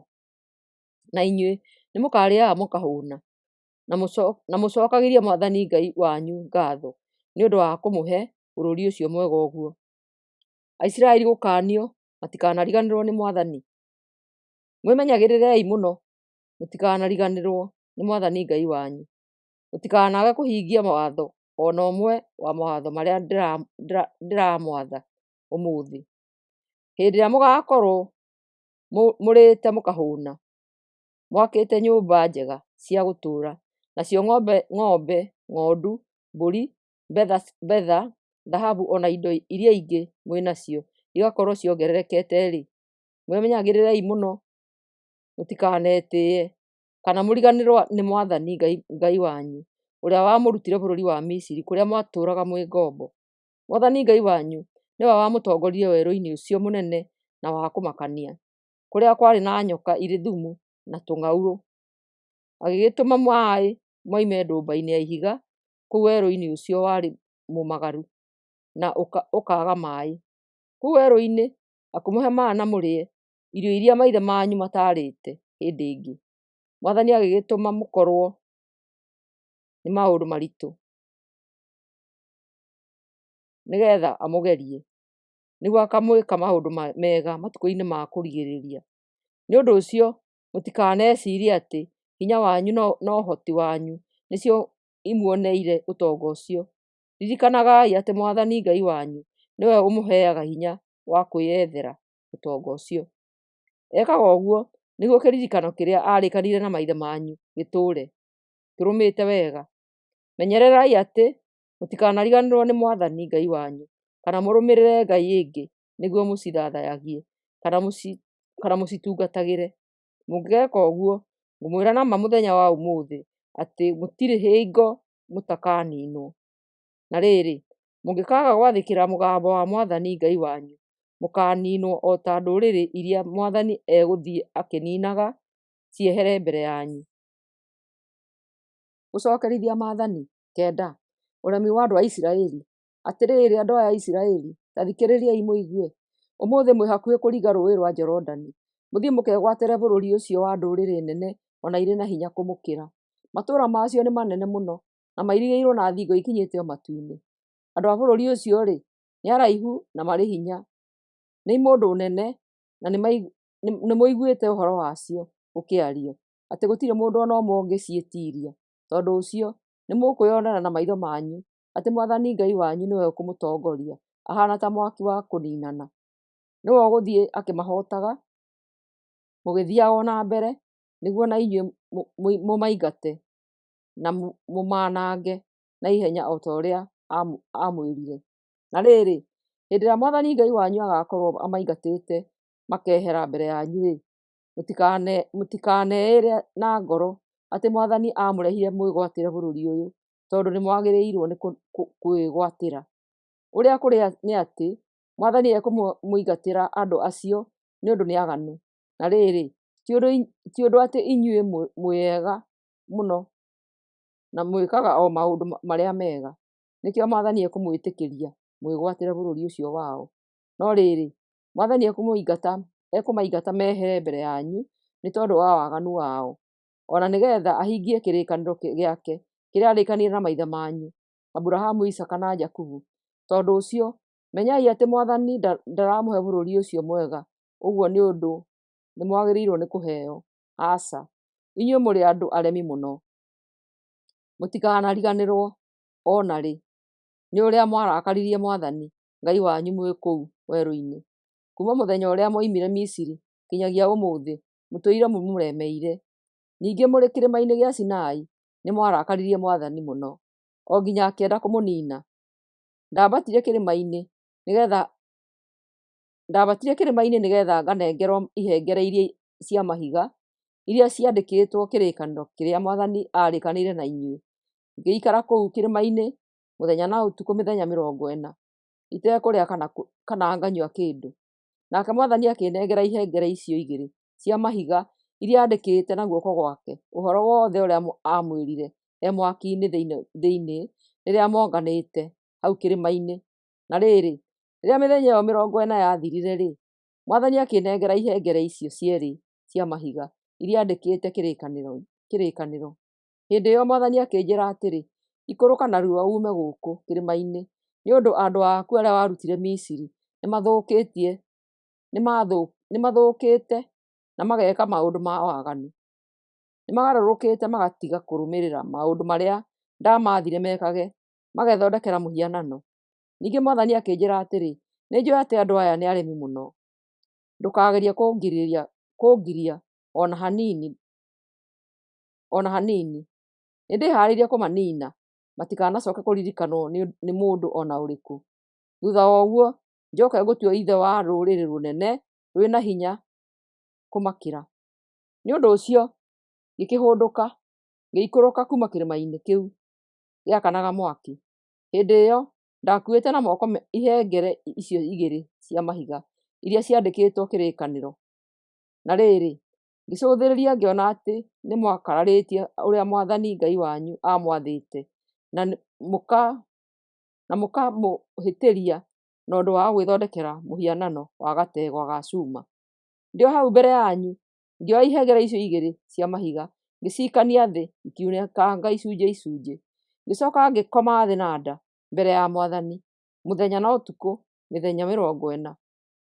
Na inyuĩ nĩ mũkarĩaga mũkahũna, na mũcokagĩrie Mwathani Ngai wanyu ngatho nĩ ũndũ wa kũmũhe bũrũri ũcio mwega ũguo. Aisiraeli gũkanio matikanariganĩrwo nĩ Mwathani. Mwĩmenyagĩrĩrei mũno mũtikanariganĩrwo nĩ Mwathani Ngai wanyu. Mũtikanage kũhingia mawatho ona ũmwe wa mawatho marĩa ndĩramwatha ũmũthĩ. Hĩndĩ ĩrĩa mũgakorwo mũrĩte mũkahũna, mwakĩte nyũmba njega cia gũtũũra, nacio ng'ombe, ng'ondu, mbũri, betha, thahabu ona indo iria ingĩ mwĩnacio igakorwo ciongererekete-rĩ, mwĩmenyagĩrĩrei mũno mũtikanetĩĩe kana mũriganĩrwo nĩ Mwathani Ngai wanyu, ũrĩa wamũrutire bũrũri wa Misiri, kũrĩa mwatũũraga mwĩ ngombo. Mwathani Ngai wanyu nĩwe wamũtongoririe werũ-inĩ ũcio mũnene na wa kũmakania, kũrĩa kwarĩ na nyoka irĩ thumu na tũng'aurũ. Agĩgĩtũma maaĩ moime ndũmba-inĩ ya ihiga kũu werũ-inĩ ũcio warĩ mũmagaru, na ũkaaga maaĩ. Kũu werũ-inĩ akĩmũhe mana mũrĩe, irio iria maithe manyu mataarĩte hĩndĩ ĩngĩ. Mwathani agĩgĩtũma mũkorwo nĩ maũndũ maritũ, nĩgetha amũgerie, nĩguo akamwĩka maũndũ mega matukũ-inĩ ma kũrigĩrĩria. Nĩ ũndũ ũcio mũtikanecirie atĩ hinya wanyu na ũhoti wanyu nĩcio imuoneire ũtonga ũcio. Ririkanagai atĩ Mwathani Ngai wanyu nĩwe ũmũheaga hinya wa kwĩyethera ũtonga ũcio. Ekaga ũguo nĩguo kĩririkano kĩrĩa aarĩkanĩire na maithe manyu gĩtũũre kĩrũmĩte wega. Menyererai atĩ mũtikanariganĩrwo nĩ Mwathani Ngai wanyu, kana mũrũmĩrĩre ngai ĩngĩ nĩguo mũcithathaiyagie kana mũcitungatagĩre. Mũngĩgeka ũguo, ngũmwĩra na ma mũthenya wa ũmũthĩ atĩ mũtirĩ hingo mũtakaninwo. Na rĩrĩ, mũngĩkaga gwathĩkĩra mũgambo wa Mwathani Ngai wanyu, mũkaaninwo o ta ndũrĩrĩ iria Mwathani egũthiĩ akĩniinaga ciehere mbere yanyu. Gũcokerithia Maathani 9. Ũremi wa andũ a Isiraeli. Atĩrĩrĩ, andũ aya a Isiraeli, ta thikĩrĩriai mũigue. Ũmũthĩ mwĩ hakuhĩ kũringa rũũĩ rwa Jorodani, mũthiĩ mũkegwatĩre bũrũri ũcio wa ndũrĩrĩ nene ona irĩ na hinya kũmũkĩra. Matũũra macio nĩ manene mũno na mairigĩirwo na thingo ikinyĩte o matu-inĩ. Andũ a bũrũri ũcio-rĩ, nĩ araihu na marĩ hinya, nĩ mũndũ nene na nĩ mũiguĩte ũhoro wacio ũkĩario, atĩ gũtirĩ mũndũ ona ũmwe ũngĩciĩtiria. Tondũ ũcio nĩ mũkwĩonera na maitho manyu atĩ Mwathani Ngai wanyu nĩwe ũkũmũtongoria, ahana ta mwaki wa kũniinana. Nĩwe ũgũthiĩ akĩmahotaga mũgĩthiaga o na mbere, nĩguo na inyuĩ mũmaingate na mũmanange na ihenya o ta ũrĩa amwĩrire. Na rĩrĩ, hĩndĩ ĩrĩa Mwathani Ngai wanyu agakorwo amaingatĩte makehera mbere yanyu-rĩ, mũtikaneĩre na ngoro atĩ Mwathani amũrehire mwĩgwatĩre bũrũri ũyũ, tondũ nĩ mwagĩrĩirwo nĩ kwĩgwatĩra. Ũrĩa kũrĩ nĩ atĩ Mwathani ekũmũingatĩra andũ acio nĩ ũndũ nĩ aganu. Na rĩrĩ, ti ũndũ atĩ inyuĩ mwĩega mũno na mwĩkaga o maũndũ marĩa mega, nĩkĩo Mwathani ekũmwĩtĩkĩria mwĩgwatĩre bũrũri ũcio wao. No rĩrĩ, Mwathani ekũmaingata mehere mbere yanyu nĩ tondũ wa waganu wao, ona nĩgetha ahingie kĩrĩkanĩro gĩake kĩrĩa arĩkanĩire na maithe manyu, Aburahamu, Isaka na Jakubu. Tondũ ũcio, menyai atĩ Mwathani ndaramũhe bũrũri ũcio mwega ũguo nĩ ũndũ nĩ mwagĩrĩirwo nĩ kũheo. Aca, inyuĩ mũrĩ andũ aremi mũno. Mũtikanariganĩrwo o na rĩ nĩ ũrĩa mwarakaririe Mwathani Ngai wanyu mwĩ kũu werũ-inĩ. Kuuma mũthenya ũrĩa moimire Misiri nginyagia ũmũthĩ, mũtũire mũmũremeire. Ningĩ mũrĩ kĩrĩma-inĩ gĩa Sinai nĩ mwarakaririe Mwathani mũno, o nginya akĩenda kũmũniina. Ndambatire kĩrĩma-inĩ nĩgetha nganengerwo ihengere iria cia mahiga iria ciandĩkĩtwo kĩrĩkanĩro kĩrĩa Mwathani aarĩkanĩire na inyuĩ. Ngĩikara kũu kĩrĩma-inĩ mũthenya na ũtukũ mĩthenya 40, itekũrĩa kana nganyua kĩndũ. Nake Mwathani akĩnengera ihengere icio igĩrĩ cia mahiga iria andĩkĩte na guoko gwake ũhoro wothe ũrĩa amwĩrire mwaki-inĩ thĩinĩ rĩrĩa monganĩte hau kĩrĩma-inĩ. Na rĩrĩ, rĩrĩa mĩthenya ĩyo 40 yathirire-rĩ, Mwathani akĩnengera ihengere icio cierĩ cia mahiga iria andĩkĩte kĩrĩkanĩro. Hĩndĩ ĩyo Mwathani akĩnjĩra atĩrĩ, ikũrũka narua uume gũkũ kĩrĩma-inĩ, nĩ ũndũ andũ aku arĩa warutire Misiri nĩ mathũkĩte na mageka maũndũ ma waganu. Nĩ magarũrũkĩte magatiga kũrũmĩrĩra maũndũ marĩa ndamathire mekage, magethondekera mũhianano. Ningĩ Mwathani akĩnjĩra atĩrĩ, nĩ njũĩ atĩ andũ aya nĩ aremi mũno. Ndũkagerie kũngiria ona hanini. Nĩndĩharĩirie kũmaniina, matikanacoke kũririkanwo nĩ mũndũ ona ũrĩkũ. Thutha wa ũguo, njoke ngũtue ithe wa rũrĩrĩ rũnene rwĩ na hinya kũmakĩra. Nĩ ũndũ ũcio gĩkĩhũndũka gĩikũrũka kuma kĩrĩma-inĩ kĩu gĩakanaga mwaki. Hĩndĩ ĩyo ndakuĩte na moko ihengere icio igĩrĩ cia mahiga iria ciandĩkĩtwo kĩrĩkanĩro. Na rĩrĩ, ngĩcũthĩrĩria ngĩona atĩ nĩ mwakararĩtie ũrĩa Mwathani Ngai wanyu amwathĩte, na mũkamũhĩtĩria na ũndũ wa gwĩthondekera mũhianano wa gategwa ga cuma. Ndĩ o hau mbere yanyu, ngĩoya ihengere icio igĩrĩ cia mahiga, ngĩcikania thĩ ikiunĩkanga icunjĩ icunjĩ. Ngĩcoka ngĩkoma thĩ na nda mbere ya Mwathani mũthenya na ũtukũ mĩthenya 40,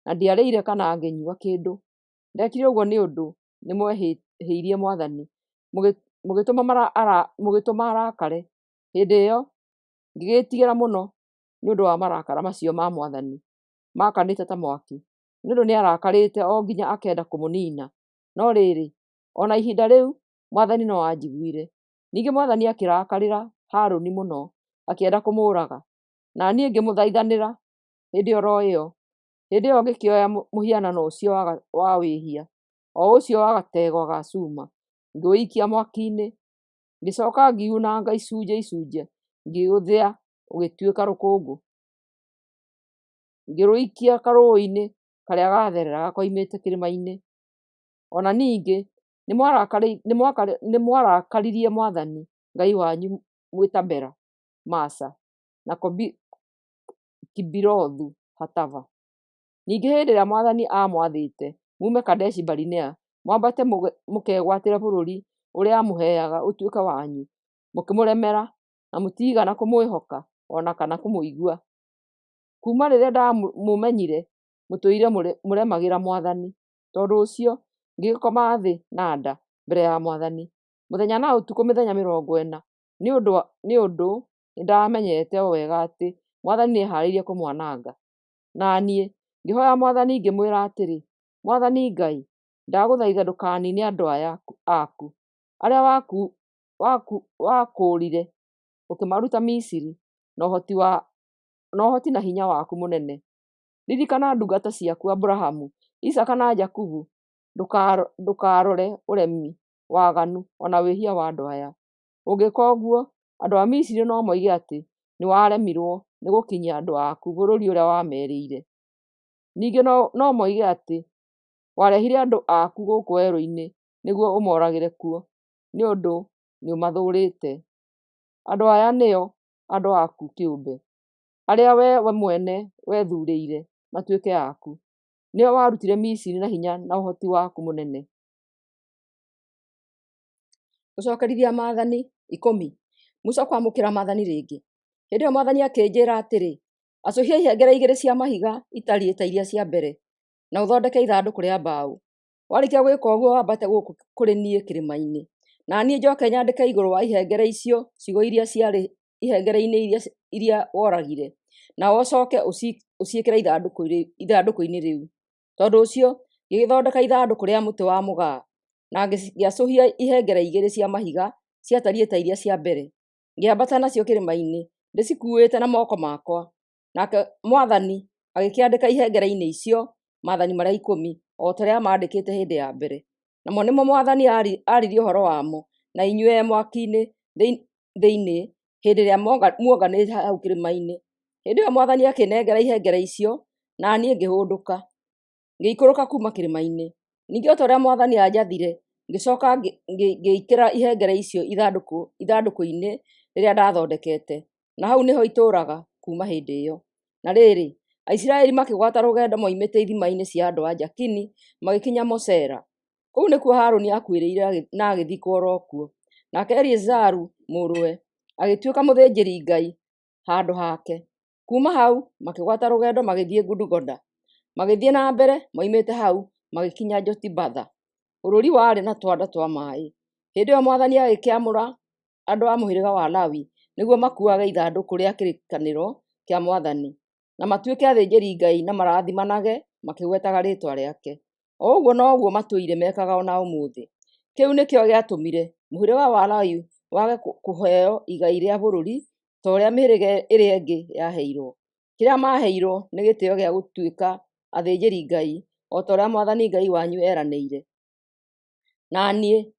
na ndiarĩire kana ngĩnyua kĩndũ. Ndekire ũguo nĩ ũndũ nĩ mwehĩirie Mwathani, mũgĩtũma arakare. Hĩndĩ ĩyo ngĩgĩtigĩra mũno nĩ ũndũ wa marakara macio ma Mwathani maakanĩte ta mwaki, nĩ ũndũ nĩ arakarĩte o nginya akenda kũmũnina. No rĩrĩ, ona ihinda rĩu Mwathani no anjiguire. Ningĩ Mwathani akĩrakarĩra Harũni mũno, akĩenda kũmũũraga, na niĩ ngĩmũthaithanĩra hĩndĩ oro ĩyo. Hĩndĩ ĩyo ngĩkĩoya mũhianano ũcio wa wĩhia, o ũcio wa gategwa ga cuma, ngĩũikia mwaki-inĩ, ngĩcoka ngiunanga icunjĩ icunjĩ, ngĩũthĩa ũgĩtuĩka rũkũngũ, ngĩrũikia karũĩ-inĩ karĩa gathereraga koimĩte kĩrĩma-inĩ. Ona ningĩ nĩ mwarakaririe Mwathani Ngai wanyu mwĩ Tabera, Masa na Kibirothu Hatava. Ningĩ hĩndĩ ĩrĩa Mwathani amwathĩte mume Kadeshi Barinea mwambate mũkegwatĩre bũrũri ũrĩa amũheaga ũtuĩke wanyu, mũkĩmũremera na mũtiigana kũmwĩhoka ona kana kũmũigua. Kuma rĩrĩa ndamũmenyire mũtũire mũremagĩra Mwathani. Tondũ ũcio ngĩgĩkoma thĩ na nda mbere ya Mwathani mũthenya na ũtukũ mĩthenya 40, nĩ ũndũ nĩndamenyete o wega atĩ Mwathani nĩeharĩirie kũmwananga. Na niĩ ngĩhoya Mwathani ngĩmwĩra atĩrĩ, Mwathani Ngai, ndagũthaitha ndũkanine andũ aya aku arĩa wakũũrire ũkĩmaruta Misiri na ũhoti na hinya waku mũnene. Ririkana ndungata ciaku Aburahamu, Isaka na Jakubu, ndũkarore ũremi, waganu ona wĩhia wa andũ aya. Ũngĩka ũguo, andũ a Misiri no moige atĩ nĩwaremirwo nĩ gũkinyia andũ aku bũrũri ũrĩa wamerĩire. Ningĩ no moige atĩ warehire andũ aku gũkũ werũ-inĩ nĩguo ũmoragĩre kuo, nĩ ũndũ nĩũmathũrĩte. Andũ aya nĩo andũ aku kĩũmbe, arĩa we mwene wethurĩire matuĩke aku. Nĩo warutire Misiri na hinya na ũhoti waku mũnene. Gũcokerithia Maathani 10. Musa kwamũkĩra Maathani rĩngĩ. Hĩndĩ ĩyo Mwathani akĩnjĩra atĩrĩ, acũhia ihengere igĩrĩ cia mahiga itariĩ ta iria cia mbere, na ũthondeke ithandũkũ rĩa mbaũ. Warĩkia gwĩka ũguo wambate gũkũ kũrĩ niĩ kĩrĩma-inĩ, na niĩ njoke nyandĩke igũrũ wa ihengere icio ciugo iria ciarĩ ihengere-inĩ iria woragire, na ũcoke ũciĩkĩre ithandũkũ-inĩ rĩu. Tondũ ũcio ngĩgĩthondeka ithandũkũ rĩa mũtĩ wa mũgaa, na ngĩacũhia ihengere igĩrĩ cia mahiga ciatariĩ ta iria cia mbere, ngĩambata nacio kĩrĩma-inĩ ndĩcikuĩte na moko makwa. Nake Mwathani agĩkĩandĩka ihengere-inĩ icio maathani marĩa 10 o ta ũrĩa maandĩkĩte hĩndĩ ya mbere. Namo nĩmo Mwathani aaririe ũhoro wamo na inyuĩ mwaki-inĩ thĩinĩ hĩndĩ ĩrĩa muonganĩte hau kĩrĩma-inĩ. Hĩndĩ ĩyo Mwathani akĩnengera ihengere icio, na niĩ ngĩhũndũka ngĩikũrũka kuma kĩrĩma-inĩ. Ningĩ o ta ũrĩa Mwathani anjathire, ngĩcoka ngĩikĩra ihengere icio ithandũkũ-inĩ rĩrĩa ndathondekete, na hau nĩho itũũraga kuma hĩndĩ ĩyo. Na rĩrĩ, Aisiraeli makĩgwata rũgendo moimĩte ithima-inĩ cia andũ-a-nja Kini magĩkinya Mosera. Kũu nĩkuo Harũni akuĩrĩire na agĩthikwo oro kuo. Nake Eliazaru mũrũwe agĩtuĩka mũthĩnjĩri-Ngai handũ hake. Kuma hau makĩgwata rũgendo magĩthiĩ Gudugoda. Magĩthiĩ na mbere moimĩte hau magĩkinya Jotibatha. Bũrũri warĩ na twanda twa maaĩ. Hĩndĩ ĩyo Mwathani agĩkĩamũra andũ a mũhĩrĩga wa Lawi nĩguo makuuage ithandũkũ rĩa kĩrĩkanĩro kĩa Mwathani, na matuĩke athĩnjĩri-Ngai na marathimanage makĩgwetaga rĩĩtwa rĩake. O ũguo noguo matũire mekaga ona ũmũthĩ. Kĩu nĩkĩo gĩatũmire mũhĩrĩga wa Lawi wage kũheo igai rĩa bũrũri ta ũrĩa mĩhĩrĩga ĩrĩa ĩngĩ yaheirwo. Kĩrĩa maheirwo nĩ gĩtĩo gĩa gũtuĩka athĩnjĩri-Ngai o ta ũrĩa Mwathani Ngai wanyu eranĩire. Na niĩ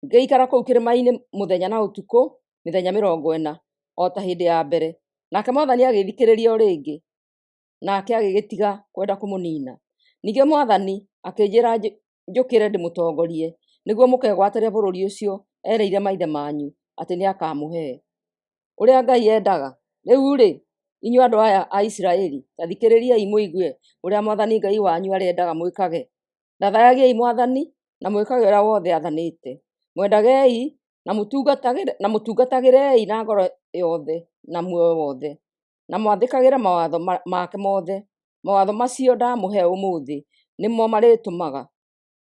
ngĩikara kũu kĩrĩma-inĩ mũthenya na ũtukũ mĩthenya 40 o ta hĩndĩ ya mbere. Nake Mwathani agĩthikĩrĩria o rĩngĩ, nake agĩgĩtiga kwenda kũmũnina. Ningĩ Mwathani akĩnjĩra njũkĩre ndĩmũtongorie, nĩguo mũkegwatĩre bũrũri ũcio ereire maithe manyu atĩ nĩakamũhe, ũrĩa Ngai endaga. Rĩu-rĩ, inyuĩ andũ aya a Isiraeli, ta thikĩrĩriai mũigue ũrĩa Mwathani Ngai wanyu arĩendaga mwĩkage. Thathayagiai Mwathani na mwĩkage ũrĩa wothe athanĩte. Mwendagei na mũtungatagĩrei na ngoro yothe na muoyo wothe, na mwathĩkagĩre mawatho make mothe. Mawatho macio ndamũhe ũmũthĩ nĩmo marĩtũmaga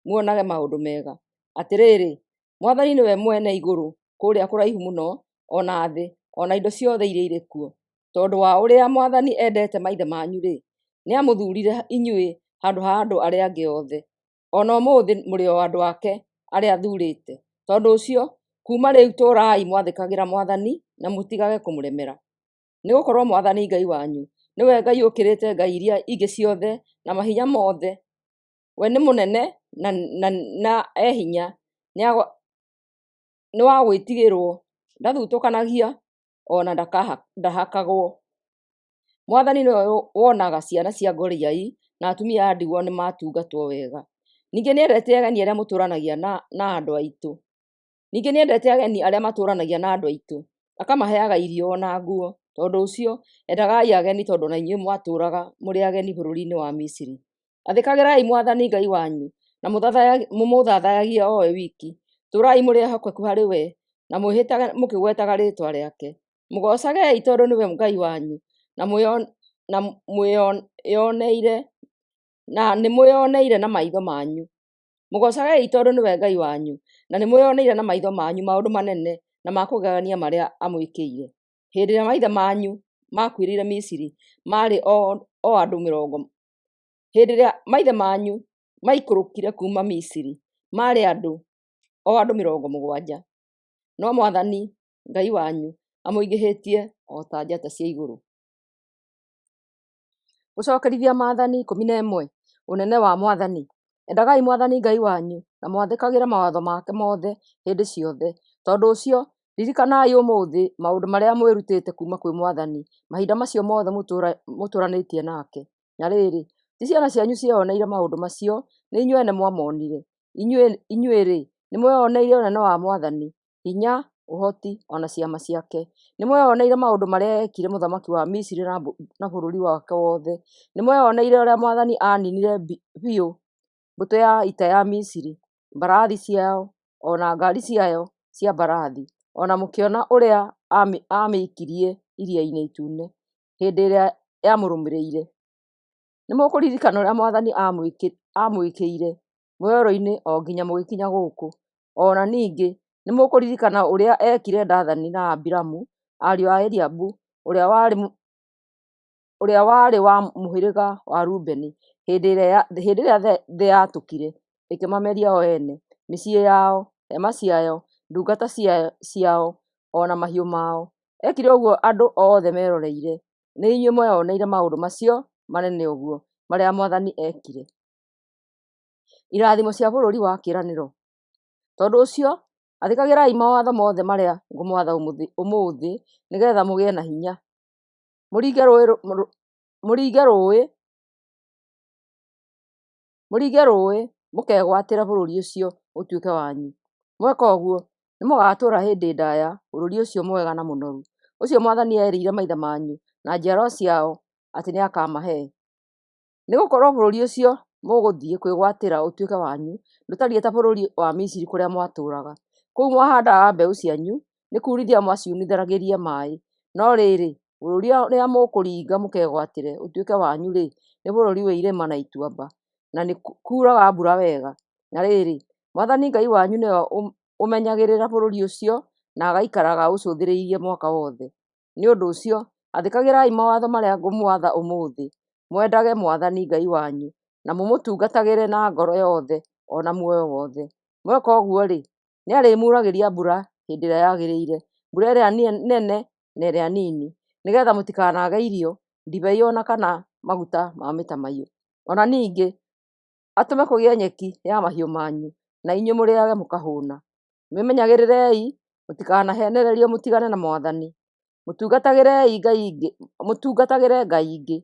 muonage maũndũ mega. Atĩrĩrĩ, Mwathani nĩwe mwene igũrũ kũrĩa kũraihu mũno, ona thĩ, ona indo ciothe iria irĩ kuo. Tondũ wa ũrĩa Mwathani endete maithe manyu-rĩ, nĩamũthurire inyuĩ handũ ha andũ arĩa angĩ othe, ona ũmũthĩ mũrĩ o andũ ake arĩa athurĩte. Tondũ ũcio, kuma rĩu tũrai mwathĩkagĩra Mwathani na mũtigage kũmũremera. Nĩgũkorwo Mwathani Ngai wanyu nĩwe Ngai ũkĩrĩte ngai iria ingĩ ciothe na mahinya mothe. We nĩ mũnene na e hinya, nĩ wa gwĩtigĩrwo, ndathutũkanagia ona ndahakagwo. Mwathani nĩwe wonaga ciana cia ngoriai na atumia a ndigwa nĩ matungatwo wega. Ningĩ nĩendete ageni arĩa mũtũũranagia na andũ aitũ. Ningĩ nĩendete ageni arĩa matũũranagia na andũ aitũ, akamaheaga irio na nguo. Tondũ ũcio, endagai ageni tondũ na inyuĩ mwatũũraga mũrĩ ageni bũrũri-inĩ wa Misiri. Athĩkagĩrai Mwathani Ngai wanyu na mũmũthathayagie o we wiki. Tũũrai mũrĩ ehokeku harĩ we na mwĩhĩtage mũkĩgwetaga rĩĩtwa rĩake. Mũgocagei tondũ nĩwe Ngai wanyu na nĩmwĩoneire na maitho manyu. Mũgocagei tondũ nĩwe Ngai wanyu na nĩmwĩoneire na maitho manyu maũndũ manene na ma kũgegania marĩa amwĩkĩire. Hĩndĩ ĩrĩa maithe manyu makuĩrĩire Misiri marĩ o andũ 40. Hĩndĩ ĩrĩa maithe manyu maikũrũkire kuma Misiri marĩ o andũ 70. No Mwathani Ngai wanyu amũingĩhĩtie o ta njata cia igũrũ. Gũcokerithia Maathani 11. Ũnene wa Mwathani. Endagai Mwathani Ngai wanyu na mwathĩkagĩre mawatho make mothe hĩndĩ ciothe. Tondũ ũcio, ririkanai ũmũthĩ maũndũ marĩa mwĩrutĩte kuma kwĩ Mwathani mahinda macio mothe mũtũũranĩtie nake. Na rĩrĩ, ti ciana cianyu cieyoneire maũndũ macio, nĩ inyuĩ ene mwamonire. Inyuĩ-rĩ, nĩmweyoneire ũnene wa Mwathani, hinya, ũhoti, ona ciama ciake. Nĩmweyoneire maũndũ marĩa ekire mũthamaki wa Misiri na bũrũri wake wothe. Nĩmweyoneire ũrĩa Mwathani aninire biũ mbũtũ ya ita ya Misiri, mbarathi ciao, ona ngari ciayo cia mbarathi, ona mũkĩona ũrĩa amĩikirie iria-inĩ itune hĩndĩ ĩrĩa yamũrũmĩrĩire. Nĩmũkũririkana ũrĩa Mwathani amwĩkĩire mwĩyoro-inĩ o nginya mũgĩkinya gũkũ. Ona ningĩ nĩmũkũririkana ũrĩa ekire Dathani na Abiramu, ariũ a Eliabu, ũrĩa warĩ wa mũhĩrĩga wa Rubeni, hĩndĩ ĩrĩa thĩ yatũkire ĩkĩmameria o ene, mĩciĩ yao, hema ciao, ndungata ciao, ona mahiũ mao. Ekire ũguo andũ othe meroreire. Nĩ inyuĩ mweyoneire maũndũ macio manene ũguo marĩa Mwathani ekire. Irathimo cia bũrũri wa kĩĩranĩro. Tondũ ũcio, athĩkagĩrai mawatho mothe marĩa ngũmwatha ũmũthĩ nĩgetha mũgĩe na hinya. Mũringe rũĩ mũkegwatĩra bũrũri ũcio ũtuĩke wanyu. Mweka ũguo, nĩmũgatũũra hĩndĩ ndaaya bũrũri ũcio mwega na mũnoru, ũcio Mwathani erĩire maithe manyu na njiarwa ciao atĩ nĩakamahe. Nĩgũkorwo bũrũri ũcio mũgũthiĩ kwĩgwatĩra ũtuĩke wanyu ndũtariĩ ta bũrũri wa Misiri kũrĩa mwatũũraga. Kũu mwahandaga mbeũ cianyu, nĩ kuurithia mwaciunithanagĩria maaĩ. No rĩrĩ, bũrũri ũrĩa mũkũringa mũkegwatĩre ũtuĩke wanyu-rĩ, nĩ bũrũri wĩ irĩma na ituamba, na nĩ kuuraga mbura wega. Na rĩrĩ, Mwathani Ngai wanyu nĩwe ũmenyagĩrĩra bũrũri ũcio na agaikaraga ũcũthĩrĩirie mwaka wothe. Nĩ ũndũ ũcio, athĩkagĩrai mawatho marĩa ngũmwatha ũmũthĩ. Mwendage Mwathani Ngai wanyu na mũmũtungatagĩre na ngoro yothe ona muoyo wothe. Mweka ũguo-rĩ, nĩarĩmuragĩria mbura hĩndĩ ĩrĩa yagĩrĩire, mbura ĩrĩa nene na ĩrĩa nini, nĩgetha mũtikanage irio, ndibei ona kana maguta ma mĩtamaiyũ. Ona ningĩ, atũme kũgĩe nyeki ya mahiũ manyu na inyuĩ mũrĩage mũkahũna. Mwĩmenyagĩrĩrei, mũtikanahenererio mũtigane na Mwathani. Mũtungatagĩre Ngai ingĩ.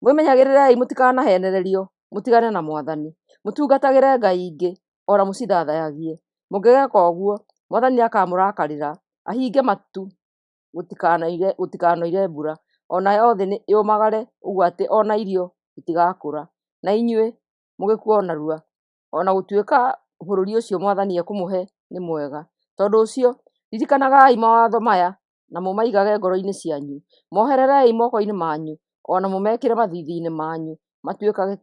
Mwĩmenyagĩrĩrei mũtikanahenererio mũtigane na Mwathani. Mũtungatagĩre Ngai ingĩ, ona mũcithathayagie. Mũngĩgeka ũguo, Mwathani akamũrakarĩra, ahinge matu gũtikanoire mbura, onayo thĩ nĩ yũmagare ũguo atĩ ona irio itigakũra, na inyuĩ mũgĩkua narua. Ona gũtuĩka bũrũri ũcio Mwathani ekũmũhe nĩ mwega. Tondũ ũcio, ririkanagai mawatho maya na mũmaigage ngoro-inĩ cianyu. Mohererei moko-inĩ manyu, ona mũmekĩre mathithi-inĩ manyu, matuĩkage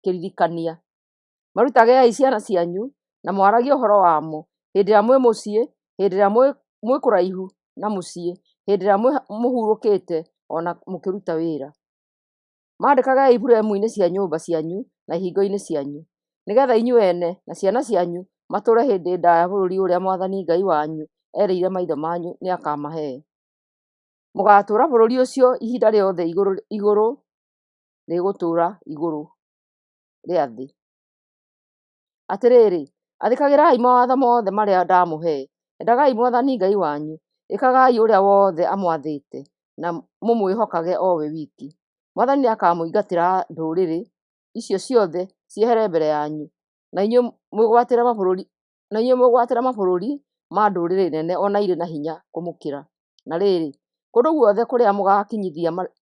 kĩririkania. Marutagei ciana cianyu na mwaragie ũhoro wamo hĩndĩ ĩrĩa mwĩ mũciĩ, hĩndĩ ĩrĩa mwĩ kũraihu na mũciĩ, hĩndĩ ĩrĩa mũhurũkĩte ona mũkĩruta wĩra. Mandĩkage iburemu-inĩ cia nyũmba cianyu na ihingo-inĩ cianyu, nĩgetha inyuĩ ene na ciana cianyu matũũre hĩndĩ ndaya bũrũri ũrĩa Mwathani Ngai wanyu erĩire maithe manyu nĩ akamahe. Mũgatũũra bũrũri ũcio ihinda rĩothe igũrũ rĩgũtũũra igũrũ rĩa thĩ. Atĩrĩrĩ, athĩkagĩrai mawatho mothe marĩa ndamũhe. Endagai Mwathani Ngai wanyu, ĩkagai ũrĩa wothe amwathĩte, na mũmwĩhokage o we wiki. Mwathani nĩakamũingatĩra ndũrĩrĩ icio ciothe ciehere mbere yanyu, na inyuĩ mwĩgwatĩre mabũrũri ma ndũrĩrĩ nene ona irĩ na hinya kũmũkĩra. Na rĩrĩ, kũndũ guothe kũrĩa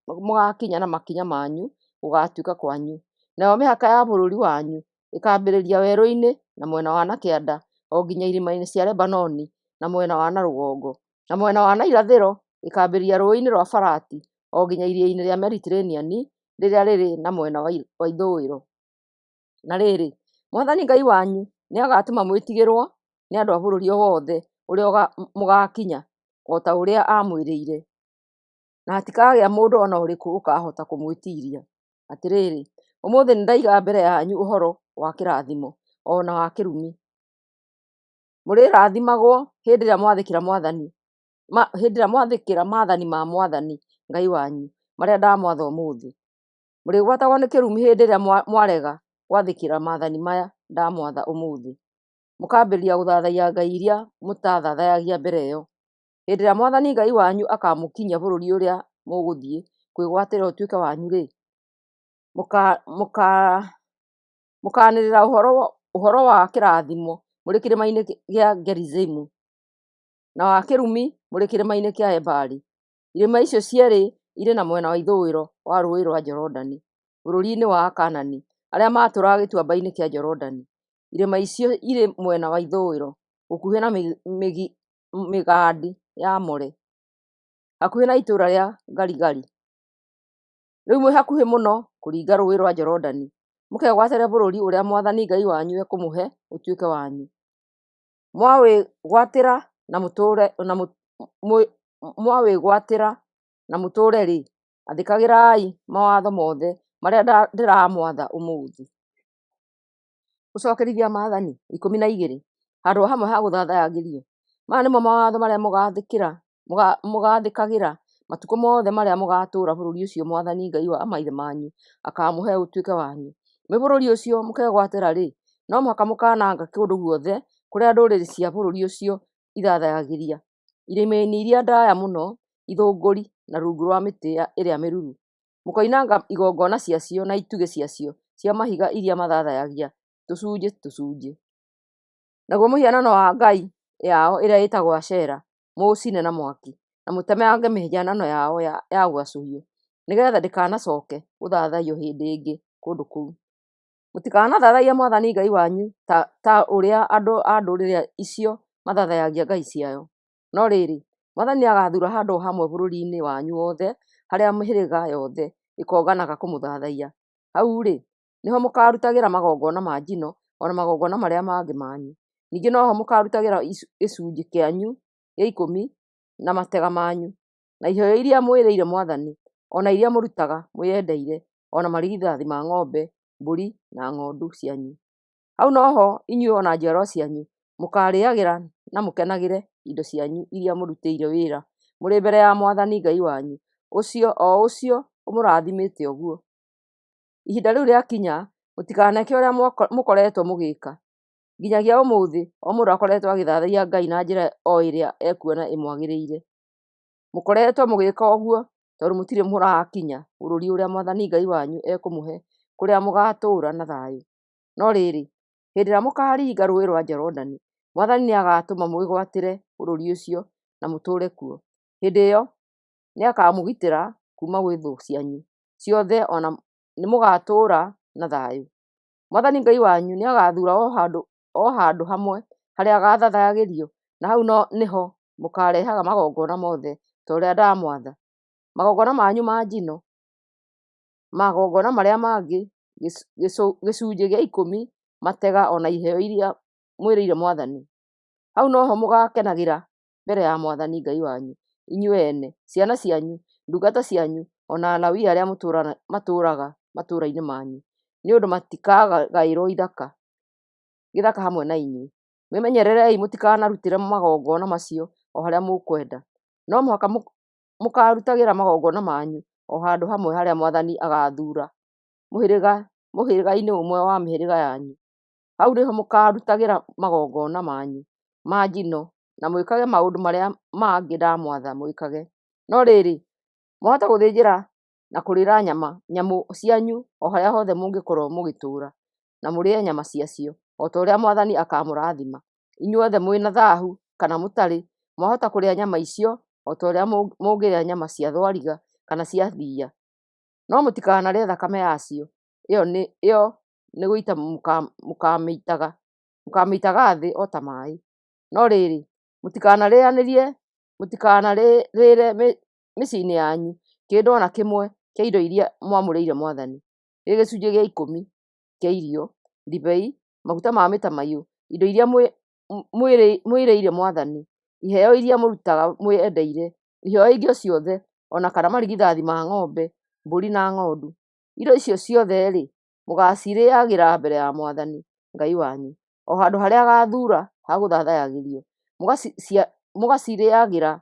mũgakinya na makinya manyu gũgatuĩka kwanyu. Nayo mĩhaka ya bũrũri wanyu ĩkambĩrĩria werũ-inĩ na mwena wa na kĩanda o nginya irĩma-inĩ cia Lebanoni na mwena wa na rũgongo, na mwena wa na irathĩro ĩkambĩrĩria rũĩ-inĩ rwa Farati o nginya iria-inĩ rĩa Mediterranean rĩrĩa rĩrĩ na mwena wa ithũĩro. Na rĩrĩ, Mwathani Ngai wanyu nĩagatũma mwĩtigĩrwo nĩ andũ a bũrũri o wothe ũrĩa mũgakinya, o ta ũrĩa amwĩrĩire, na hatikagĩa mũndũ ona ũrĩkũ ũkahota kũmwĩtiria. Atĩrĩrĩ, ũmũthĩ nĩndaiga mbere yanyu ũhoro wa kĩrathimo ona wa kĩrumi. Mũrĩrathimagwo hĩndĩ ĩrĩa mwathĩkĩra maathani ma Mwathani Ngai wanyu marĩa ndamwatha ũmũthĩ. Mũrĩgwatagwo nĩ kĩrumi hĩndĩ ĩrĩa mwarega gwathĩkĩra maathani maya ndamwatha ũmũthĩ, mũkambĩrĩria gũthathaiya ngai iria mũtathathayagia mbere ĩyo. Hĩndĩ ĩrĩa Mwathani Ngai wanyu akamũkinyia bũrũri ũrĩa mũgũthiĩ kwĩgwatĩra ũtuĩke wanyu-rĩ, mũkanĩrĩra ũhoro wa kĩrathimo mũrĩ kĩrĩma-inĩ gĩa Gerizimu, na wa kĩrumi mũrĩ kĩrĩma-inĩ kĩa Ebali. Irĩma icio cierĩ irĩ na mwena wa ithũĩro wa rũĩ rwa Jorodani, bũrũri-inĩ wa Akaanani arĩa matũũraga gĩtuamba-inĩ kĩa Jorodani. Irĩma icio irĩ mwena wa ithũĩro gũkuhĩ na mĩgandi ya More, hakuhĩ na itũũra rĩa Garigari. Rĩu mwĩ hakuhĩ mũno kũringa rũĩ rwa Jorodani, mũkegwatĩre bũrũri ũrĩa Mwathani Ngai wanyu ekũmũhe ũtuĩke wanyu. Mwawĩgwatĩra na mũtũũre-rĩ, athĩkagĩrai mawatho mothe marĩa ndĩramwatha ũmũthĩ. Gũcokerithia Maathani 12 handũ hamwe ha gũthathayagĩrio. Maya nĩmo mawatho marĩa mũgathĩkagĩra matukũ mothe marĩa mũgatũũra bũrũri ũcio Mwathani Ngai wa maithe manyu akamũhe ũtuĩke wanyu. Mwĩ bũrũri ũcio mũkegwatĩra-rĩ, no mũhaka mũkananga kũndũ guothe kũrĩa ndũrĩrĩ cia bũrũri ũcio ithathayagĩria, irĩma-inĩ iria ndaya mũno, ithũngũri na rungu rwa mĩtĩ ĩrĩa mĩruru. Mũkoinanga igongona ciacio na itugĩ ciacio cia mahiga iria mathathayagia tũcunjĩ. Naguo mũhianano wa ngai yao ĩrĩa ĩtagwo Ashera mũũcine na mwaki, na mũtemange mĩhianano yao ya gwacũhio, nĩgetha ndĩkanacoke gũthathayio hĩndĩ ĩngĩ kũndũ kũu. Mũtikanathathaiye Mwathani Ngai wanyu ta ũrĩa andũ a ndũrĩrĩ icio mathathayagia ngai ciao. No rĩrĩ, Mwathani agathuura handũ hamwe bũrũri-inĩ wanyu wothe harĩa mĩhĩrĩga yothe ĩkonganaga kũmũthathaiya. Hau-rĩ, nĩho mũkarutagĩra magongona ma njino ona magongona marĩa mangĩ manyu. Ningĩ noho mũkarutagĩra gĩcunjĩ kĩanyu gĩa 10 na matega manyu, na iheo iria mwĩrĩire Mwathani, ona iria mũrutaga mwĩyendeire, ona marigithathi ma ng'ombe, mbũri na ng'ondu cianyu. Hau noho inyuĩ ona njiarwa cianyu mũkarĩagĩra na mũkenagĩre indo cianyu iria mũrutĩire wĩra mũrĩ mbere ya Mwathani Ngai wanyu, ũcio ũmũrathimĩte ũguo. Ihinda rĩu rĩakinya, mũtikaneke ũrĩa mũkoretwo mũgĩka. Nginyagia ũmũthĩ o mũndũ akoretwo agĩthathaiya Ngai na njĩra o ĩrĩa ekuona ĩmwagĩrĩire. Mũkoretwo mũgĩka ũguo tondũ mũtirĩ mũrakinya bũrũri ũrĩa Mwathani Ngai wanyu ekũmũhe, kũrĩa mũgatũũra na thayũ. No rĩrĩ, hĩndĩ ĩrĩa mũkaringa rũũĩ rwa Jorodani, Mwathani nĩagatũma mwĩgwatĩre bũrũri ũcio na mũtũũre kuo. Hĩndĩ ĩyo nĩakamũgitĩra kuma gwĩ thũ cianyu ciothe, ona nĩmũgatũũra na thayũ. Mwathani Ngai wanyu nĩagathuura o handũ hamwe harĩa agathathayagĩrio, na hau nĩho mũkarehaga magongona mothe ta ũrĩa ndamwatha. Magongona manyu ma njino, magongona marĩa mangĩ, gĩcunjĩ gĩa 10, matega ona iheo iria mwĩrĩire Mwathani. Hau noho mũgakenagĩra mbere ya Mwathani Ngai wanyu, inyuĩ ene, ciana cianyu, ndungata cianyu, ona Alawii arĩa matũũraga matũũra-inĩ manyu, nĩ ũndũ matikagaĩrwo gĩthaka hamwe na inyuĩ. Mwĩmenyererei mũtikanarutĩre magongona macio o harĩa mũkwenda, no mũhaka mũkarutagĩra magongona manyu o handũ hamwe harĩa Mwathani agathuura mũhĩrĩga-inĩ ũmwe wa mĩhĩrĩga yanyu. Hau nĩho mũkarutagĩra magongona manyu ma njino, na mwĩkage maũndũ marĩa mangĩ ndamwatha mwĩkage. No rĩrĩ, mwahota gũthĩnjĩra na kũrĩĩra nyamũ cianyu o harĩa hothe mũngĩkorwo mũgĩtũũra, na mũrĩe nyama ciacio o ta ũrĩa Mwathani akamũrathima. Inyuothe mwĩna thaahu kana mũtarĩ, mwahota kũrĩa nyama icio o ta ũrĩa mũngĩrĩa nyama cia thwariga kana cia thiiya. No mũtikanarĩe thakame yacio, ĩyo nĩ gũita mũkamĩitaga thĩ o ta maaĩ. No rĩrĩ, mũtikanarĩre mĩciĩ-inĩ yanyu kĩndũ ona kĩmwe kĩa indo iria mwamũrĩire Mwathani, gĩ gĩcunjĩ gĩa 10 kĩa irio, ndibei, maguta ma mĩtamaiyũ, indo iria mwĩrĩire Mwathani, iheo iria mũrutaga mwĩendeire, iheo ingĩ ciothe, ona kana marigithathi ma ng'ombe, mbũri na ng'ondu. Indo icio ciothe-rĩ, mũgacirĩagĩra mbere ya Mwathani Ngai wanyu o handũ harĩa agathuura ha gũthathayagĩrio, mũgacirĩagĩra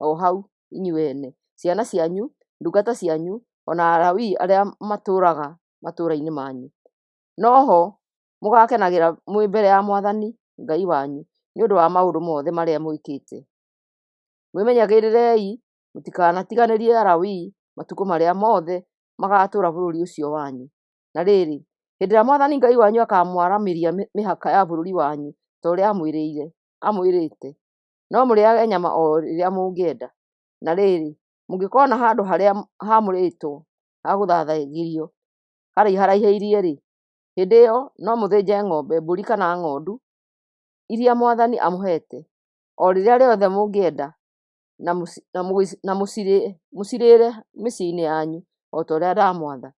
o hau inyuĩ ene, ciana cianyu, ndungata cianyu, ona Alawii arĩa matũũraga matũũra-inĩ manyu. Noho mũgakenagĩra mwĩ mbere ya Mwathani Ngai wanyu nĩ ũndũ wa maũndũ mothe marĩa mwĩkĩte. Mwĩmenyagĩrĩrei mũtikanatiganĩrie Alawii matukũ marĩa mothe magatũũra bũrũri ũcio wanyu. Na rĩrĩ, hĩndĩ ĩrĩa Mwathani Ngai wanyu akamwaramĩria mĩhaka ya bũrũri wanyu ta ũrĩa amwĩrĩte, no mũrĩage nyama o rĩrĩa mũngĩenda. Na rĩrĩ, mũngĩkona handũ harĩa haamũrĩtwo ha gũthathayagĩrio haraihĩrĩirie-rĩ, hĩndĩ ĩyo no mũthĩnje ng'ombe, mbũri kana ng'ondu iria Mwathani amũhete o rĩrĩa rĩothe mũngĩenda, na mũcirĩĩre mĩciĩ-inĩ yanyu o ta ũrĩa ndamwatha.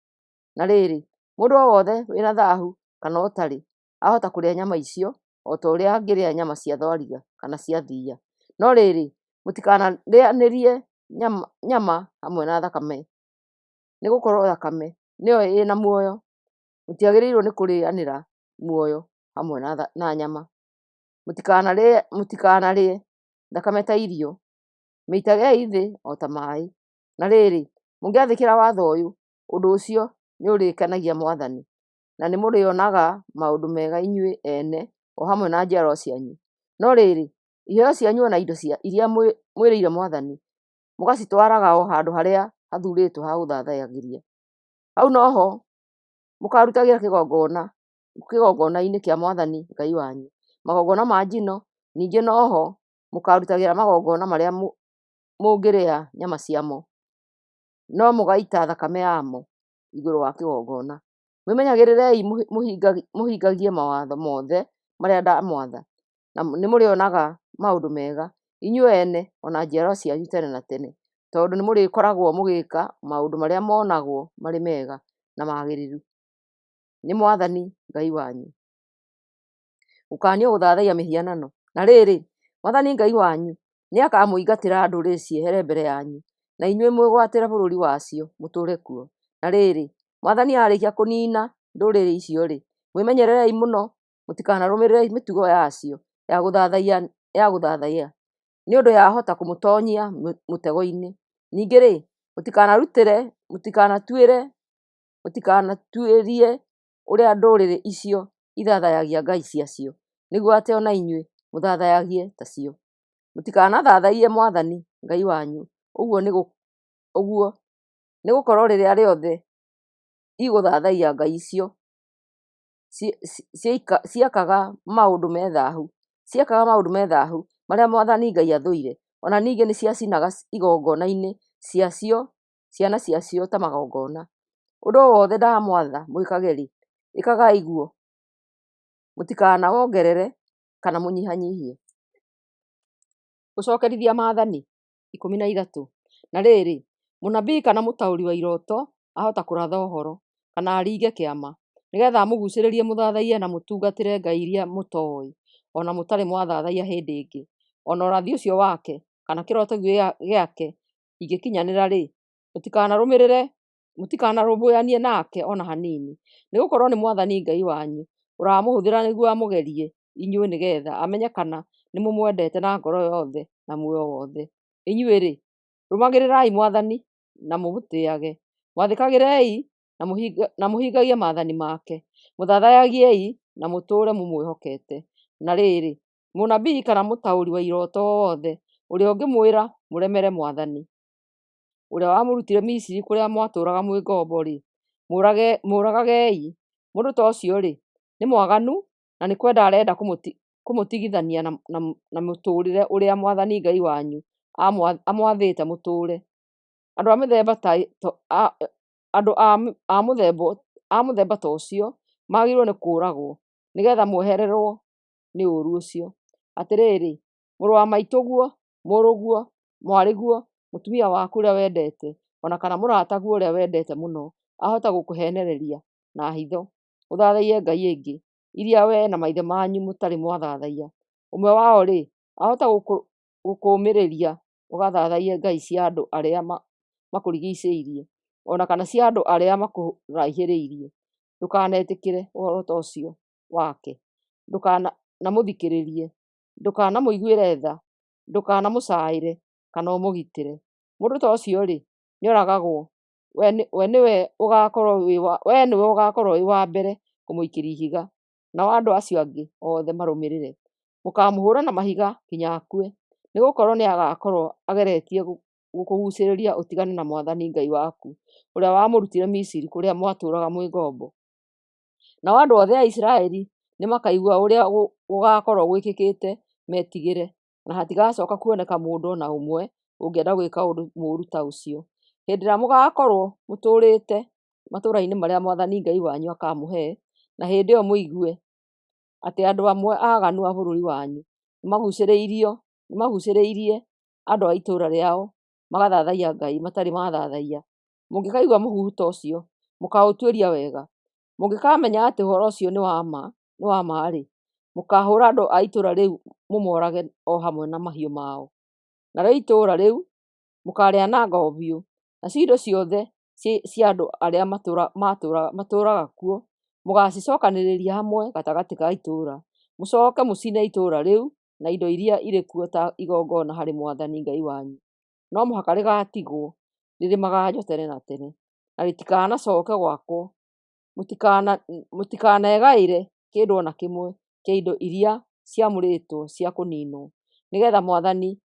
Na rĩrĩ, mũndũ o wothe wĩna thaahu kana ũtarĩ, ahota kũrĩa nyama icio o ta ũrĩa angĩrĩa nyama cia thwariga kana cia thiiya. No rĩrĩ, mũtikanarĩanĩrie nyama hamwe na thakame, nĩgũkorwo thakame nĩyo ĩna muoyo. Mũtiagĩrĩirwo nĩ kũrĩanĩra muoyo hamwe na nyama. Mũtikanarĩe thakame ta irio, mĩitagei thĩ o ta maaĩ. Na rĩrĩ, mũngĩathĩkĩra watho ũyũ, ũndũ ũcio nĩ ũrĩkenagia Mwathani, na nĩ mũrĩonaga maũndũ mega inyuĩ ene o hamwe na njiarwa cianyu. No rĩrĩ, iheo cianyu ona indo iria mwĩrĩire Mwathani, mũgacitwaraga o handũ harĩa hathuurĩtwo ha gũthathayagĩria. Hau noho mũkarutagĩra kĩgongona-inĩ kĩa Mwathani Ngai wanyu, magongona ma njino. Ningĩ noho mũkarutagĩra magongona marĩa mũngĩrĩa nyama ciamo, no mũgaita thakame yamo igũrũ wa kĩgongona. Mwĩmenyagĩrĩrei mũhingagie mawatho mothe marĩa ndamwatha, na nĩ mũrĩonaga maũndũ mega inyuĩ ene ona njiarwa cianyu tene na tene, tondũ nĩ mũrĩkoragwo mũgĩka maũndũ marĩa monagwo marĩ mega na magĩrĩru nĩ Mwathani Ngai wanyu. Gũkanio gũthathaiya mĩhianano. Na rĩrĩ, Mwathani Ngai wanyu nĩakamũingatĩra ndũrĩrĩ ciehere mbere yanyu, na inyuĩ mwĩgwatĩre bũrũri wacio mũtũũre kuo. Na rĩrĩ, Mwathani arĩkia kũniina ndũrĩrĩ icio-rĩ, mwĩmenyererei mũno mũtikanarũmĩrĩre mĩtugo yacio ya gũthathaiya, nĩ ũndũ yahota kũmũtonyia mũtego-inĩ. Ningĩ-rĩ, mũtikanatuĩrie ũrĩa ndũrĩrĩ icio ithathayagia ngai ciacio, nĩguo atĩ ona inyuĩ mũthathayagie tacio. Mũtikanathathaiye Mwathani Ngai wanyu. Ũguo nĩ gũkorwo rĩrĩa rĩothe igũthathaiya ngai icio ciekaga maũndũ me thaahu marĩa Mwathani Ngai athũire, ona ningĩ nĩ ciacinaga igongona-inĩ ciacio ciana ciacio ta magongona. Ũndũ wothe ndamwatha mwĩkage-rĩ, ĩkagai guo, mũtikanawongerere kana mũnyihanyihie. Gũcokerithia Maathani 13. Na rĩrĩ, mũnabii kana mũtaũri wa iroto ahota kũratha ũhoro kana aringe kĩama, nĩgetha amũgucĩrĩrie mũthathaiye na mũtungatĩre ngai iria mũtooĩ, ona mũtarĩ mwathathaiya hĩndĩ ĩngĩ, ona ũrathi ũcio wake kana kĩroto gĩake ingĩkinyanĩra-rĩ, mũtikanarũmbũyanie nake ona hanini, nĩgũkorwo nĩ Mwathani Ngai wanyu ũramũhũthĩra nĩguo amũgerie inyuĩ, nĩgetha amenye kana nĩmũmwendete na ngoro yothe na muoyo wothe. Inyuĩ-rĩ, rũmagĩrĩrai Mwathani na mũmũtĩĩage, mwathĩkagĩrei na mũhingagie maathani make, mũthathayagiei na mũtũũre mũmwĩhokete. Na rĩrĩ, mũnabii kana mũtaũri wa iroto wothe ũrĩa ũngĩmwĩra mũremere Mwathani ũrĩa wamũrutire Misiri kũrĩa mwatũũraga mwĩ ngombo-rĩ, mũũragagei. Mũndũ ta ũcio-rĩ, nĩ mwaganu na nĩ kwenda arenda kũmũtigithania na mũtũũrĩre ũrĩa Mwathani Ngai wanyu amwathĩte mũtũũre. Andũ a mũthemba ta ũcio magĩrĩirwo nĩ kũũragwo, nĩgetha mwehererwo nĩ ũũru ũcio. Atĩrĩrĩ, mũrũ wa maitũguo, mũrũguo, mwarĩguo, mũtumia waku ũrĩa wendete, ona kana mũrataguo ũrĩa wendete mũno ahota gũkũheenereria na hitho, ũthathaiye ngai ĩngĩ iria wee na maithe manyu mũtarĩ mwathathaiya. Ũmwe wao-rĩ, ahota gũkũũmĩrĩria ũgathathaiye ngai cia andũ arĩa makũrigicĩirie, ona kana cia andũ arĩa makũraihĩrĩirie. Ndũkanetĩkĩre ũhoro ta ũcio wake, ndũkanamũthikĩrĩrie, ndũkanamũiguĩre tha, ndũkanamũcaĩre kana ũmũgitĩre. Mũndũ ta ũcio-rĩ, nĩoragagwo. We nĩwe ũgakorwo wĩ wa mbere kũmũikĩria ihiga, nao andũ acio angĩ othe marũmĩrĩre. Mũkamũhũũra na mahiga nginya akue, nĩgũkorwo nĩagakorwo ageretie gũkũgucĩrĩria ũtigane na Mwathani Ngai waku ũrĩa wamũrutire Misiri kũrĩa mwatũũraga mwĩ ngombo. Nao andũ othe a Isiraeli nĩmakaigua ũrĩa gũgakorwo gwĩkĩkĩte metigĩre, na hatigacoka kuoneka mũndũ ona ũmwe ũngĩenda gwĩka ũndũ mũũru ta ũcio. Hĩndĩ ĩrĩa mũgakorwo mũtũũrĩte matũũra-inĩ marĩa Mwathani Ngai wanyu akamũhe, na hĩndĩ ĩyo mũigue atĩ andũ amwe aaganu a bũrũri wanyu nĩmagucĩrĩirie andũ a itũũra rĩao magathathaiya Ngai matarĩ mathathaiya. Mũngĩkaigua mũhuhu ta ũcio, mũkaũtuĩria wega. Mũngĩkamenya atĩ ũhoro ũcio nĩ wa ma-rĩ, mũkahũũra andũ a itũũra rĩu mũmoorage o hamwe na mahiũ mao. Narĩo itũũra rĩu mũkarĩananga o biũ, nacio indo ciothe cia andũ arĩa matũũraga kuo mũgacicokanĩrĩria hamwe gatagatĩ ka itũũra. Mũcooke mũcine itũũra rĩu na indo iria irĩ kuo ta igongona harĩ Mwathani Ngai wanyu. No mũhaka rĩgatigwo rĩrĩmaganjo tene na tene, na rĩtikanacooke gwakwo. Mũtikanegaĩre kĩndũ ona kĩmwe kĩa indo iria ciamũrĩtwo cia kũniinwo, nĩgetha Mwathani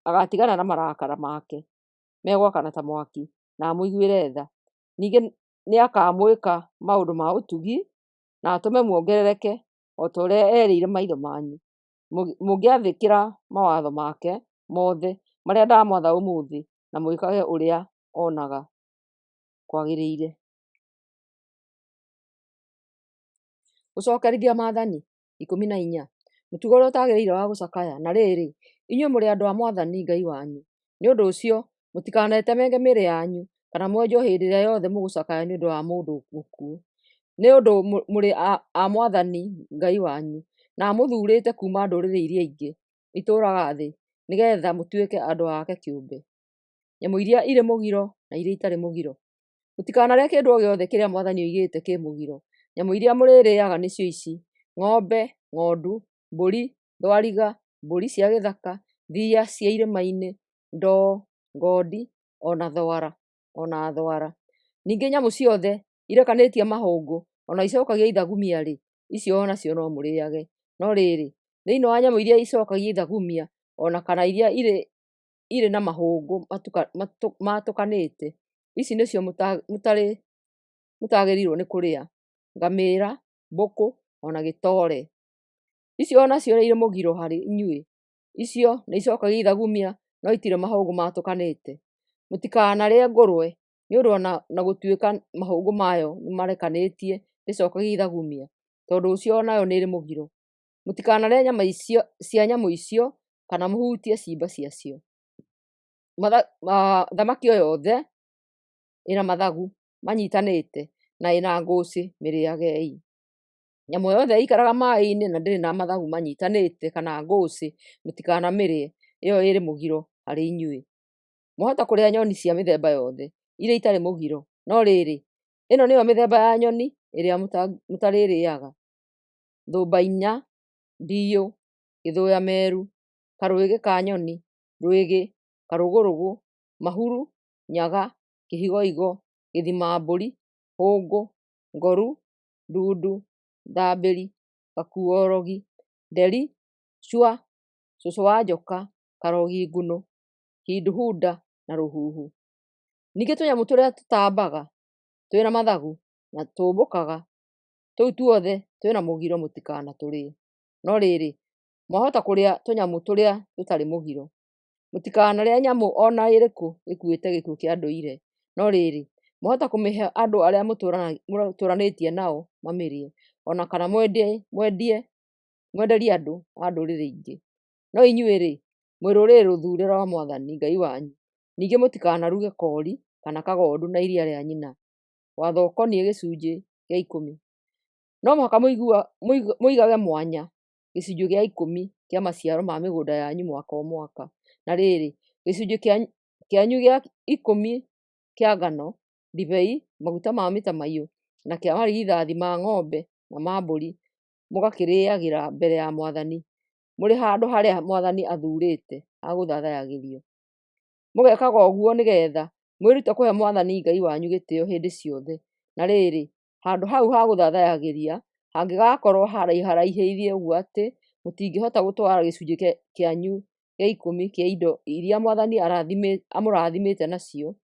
agatigana na marakara make megwakana ta mwaki na amũiguĩre tha. Ningĩ nĩakamwĩka maũndũ ma ũtugi na atũme muongerereke o ta ũrĩa erĩire maithe manyu, mũngĩathĩkĩra mawatho make mothe marĩa ndamwatha ũmũthĩ na mwĩkage ũrĩa onaga kwagĩrĩire. Gũcokerithia Maathani 14. Mũtugo ũrĩa ũtagĩrĩire wa gũcakaya. Na rĩrĩ, inyuĩ mũrĩ andũ a Mwathani Ngai wanyu. Nĩ ũndũ ũcio mũtikanetemenge mĩĩrĩ yanyu kana mwenjwo hĩndĩ ĩrĩa yothe mũgũcakaya nĩ ũndũ wa mũndũ mũkuũ, nĩ ũndũ mũrĩ a Mwathani Ngai wanyu na amũthuurĩte kuuma ndũrĩrĩ iria ingĩ itũũraga thĩ, nĩgetha mũtuĩke andũ ake kĩũmbe, nyamũ iria irĩ mũgiro na iria itarĩ mũgiro. Mũtikanarĩe kĩndũ o gĩothe kĩrĩa Mwathani oigĩte kĩ mũgiro. Nyamũ iria mũrĩrĩaga nĩcio ici: ng'ombe, ng'ondu, mbũri, thwariga, mbũri cia gĩthaka, thiiya cia irĩma-inĩ, ndoo, ngondi, ona thwara. Ningĩ nyamũ ciothe irekanĩtie mahũngũ ona icookagia ithagumia-rĩ, icio onacio no mũrĩage. No rĩrĩ, thĩinĩ wa nyamũ iria icokagia ithagumia ona kana iria irĩ na mahũngũ matũkanĩte, ici nĩcio mũtagĩrĩirwo nĩ kũrĩa: ngamĩra, mbũkũ ona gĩtore. Icio onacio irĩ mũgiro harĩ inyuĩ. Icio nĩ icokagia ithagumia no itirĩ mahũngũ matũkanĩte. Mũtikanarĩe ngũrwe nĩ ũndũ ona gũtuĩka mahũngũ mayo nĩ marekanĩtie ndĩcokagia ithagumia, tondũ ũcio onayo nĩ ĩrĩ mũgiro. Mũtikanarĩe nyama cia nyamũ icio kana mũhutie ciimba ciacio. Thamaki o yothe ĩna mathagu manyitanĩte na ĩna ngũcĩ mĩrĩagei. Nyamũ yothe ĩikaraga maĩ-inĩ na ndĩrĩ na mathagu manyitanĩte kana ngũcĩ, mũtikanamĩrĩe, ĩyo ĩrĩ mũgiro harĩ inyuĩ. Mwahota kũrĩa nyoni cia mĩthemba yothe iria itarĩ mũgiro, no rĩrĩ, ĩno nĩyo mĩthemba ya nyoni ĩrĩa mũtarĩrĩaga: thũmbaina, ndiyũ, gĩthũya meru, karũĩgĩ ka nyoni, rwĩgĩ, karũgũrũgũ, mahuru, nyaga, kĩhigoigo, gĩthimambũri, hũngũ, ngoru, ndundu, thambĩri, gakuorogi, nderi, cua, cũcũ wa njoka, karogi nguno, hindũhunda na rũhuhu. Ningĩ tũnyamũ tũrĩa tũtambaga twĩna mathagu na tũmbũkaga, tũu tuothe twĩna mũgiro, mũtikanatũrĩe. No rĩrĩ, mwahota kũrĩa tũnyamũ tũrĩa tũtarĩ mũgiro. Mũtikanarĩe nyamũ ona ĩrĩkũ ĩkuĩte gĩkuũ kĩa ndũire, no rĩrĩ, mwahota kũmĩhe andũ arĩa mũtũranĩtie nao mamĩrĩe, ona kana mwenderie andũ a ndũrĩrĩ ingĩ. No inyuĩ-rĩ, mwĩrũrĩrĩ rũthure rwa Mwathani Ngai wanyu. Ningĩ mũtikanaruge kori kana kagondu na iria rĩa nyina. Watho ũkoniĩ gĩcunjĩ gĩa 10. No mũhaka mũigage mwanya gĩcunjĩ gĩa 10 kĩa maciaro ma mĩgũnda yanyu mwaka o mwaka. Na rĩrĩ, gĩcunjĩ kĩanyu gĩa 10 kĩa ngano, ndibei, maguta ma mĩtamaiyũ na kĩa marigithathi ma ng'ombe na ma mbũri mũgakĩrĩagĩra mbere ya Mwathani mũrĩ handũ harĩa Mwathani athurĩte ha gũthathayagĩrio. Mũgekaga ũguo nĩgetha mwĩrute kũhe Mwathani Ngai wanyu gĩtĩo hĩndĩ ciothe. Na rĩrĩ, handũ hau ha gũthathayagĩria hangĩgakorwo haraihĩirie ũguo atĩ mũtingĩhota gũtwara gĩcunjĩ kĩanyu gĩa 10 kĩa indo iria Mwathani amũrathimĩte nacio,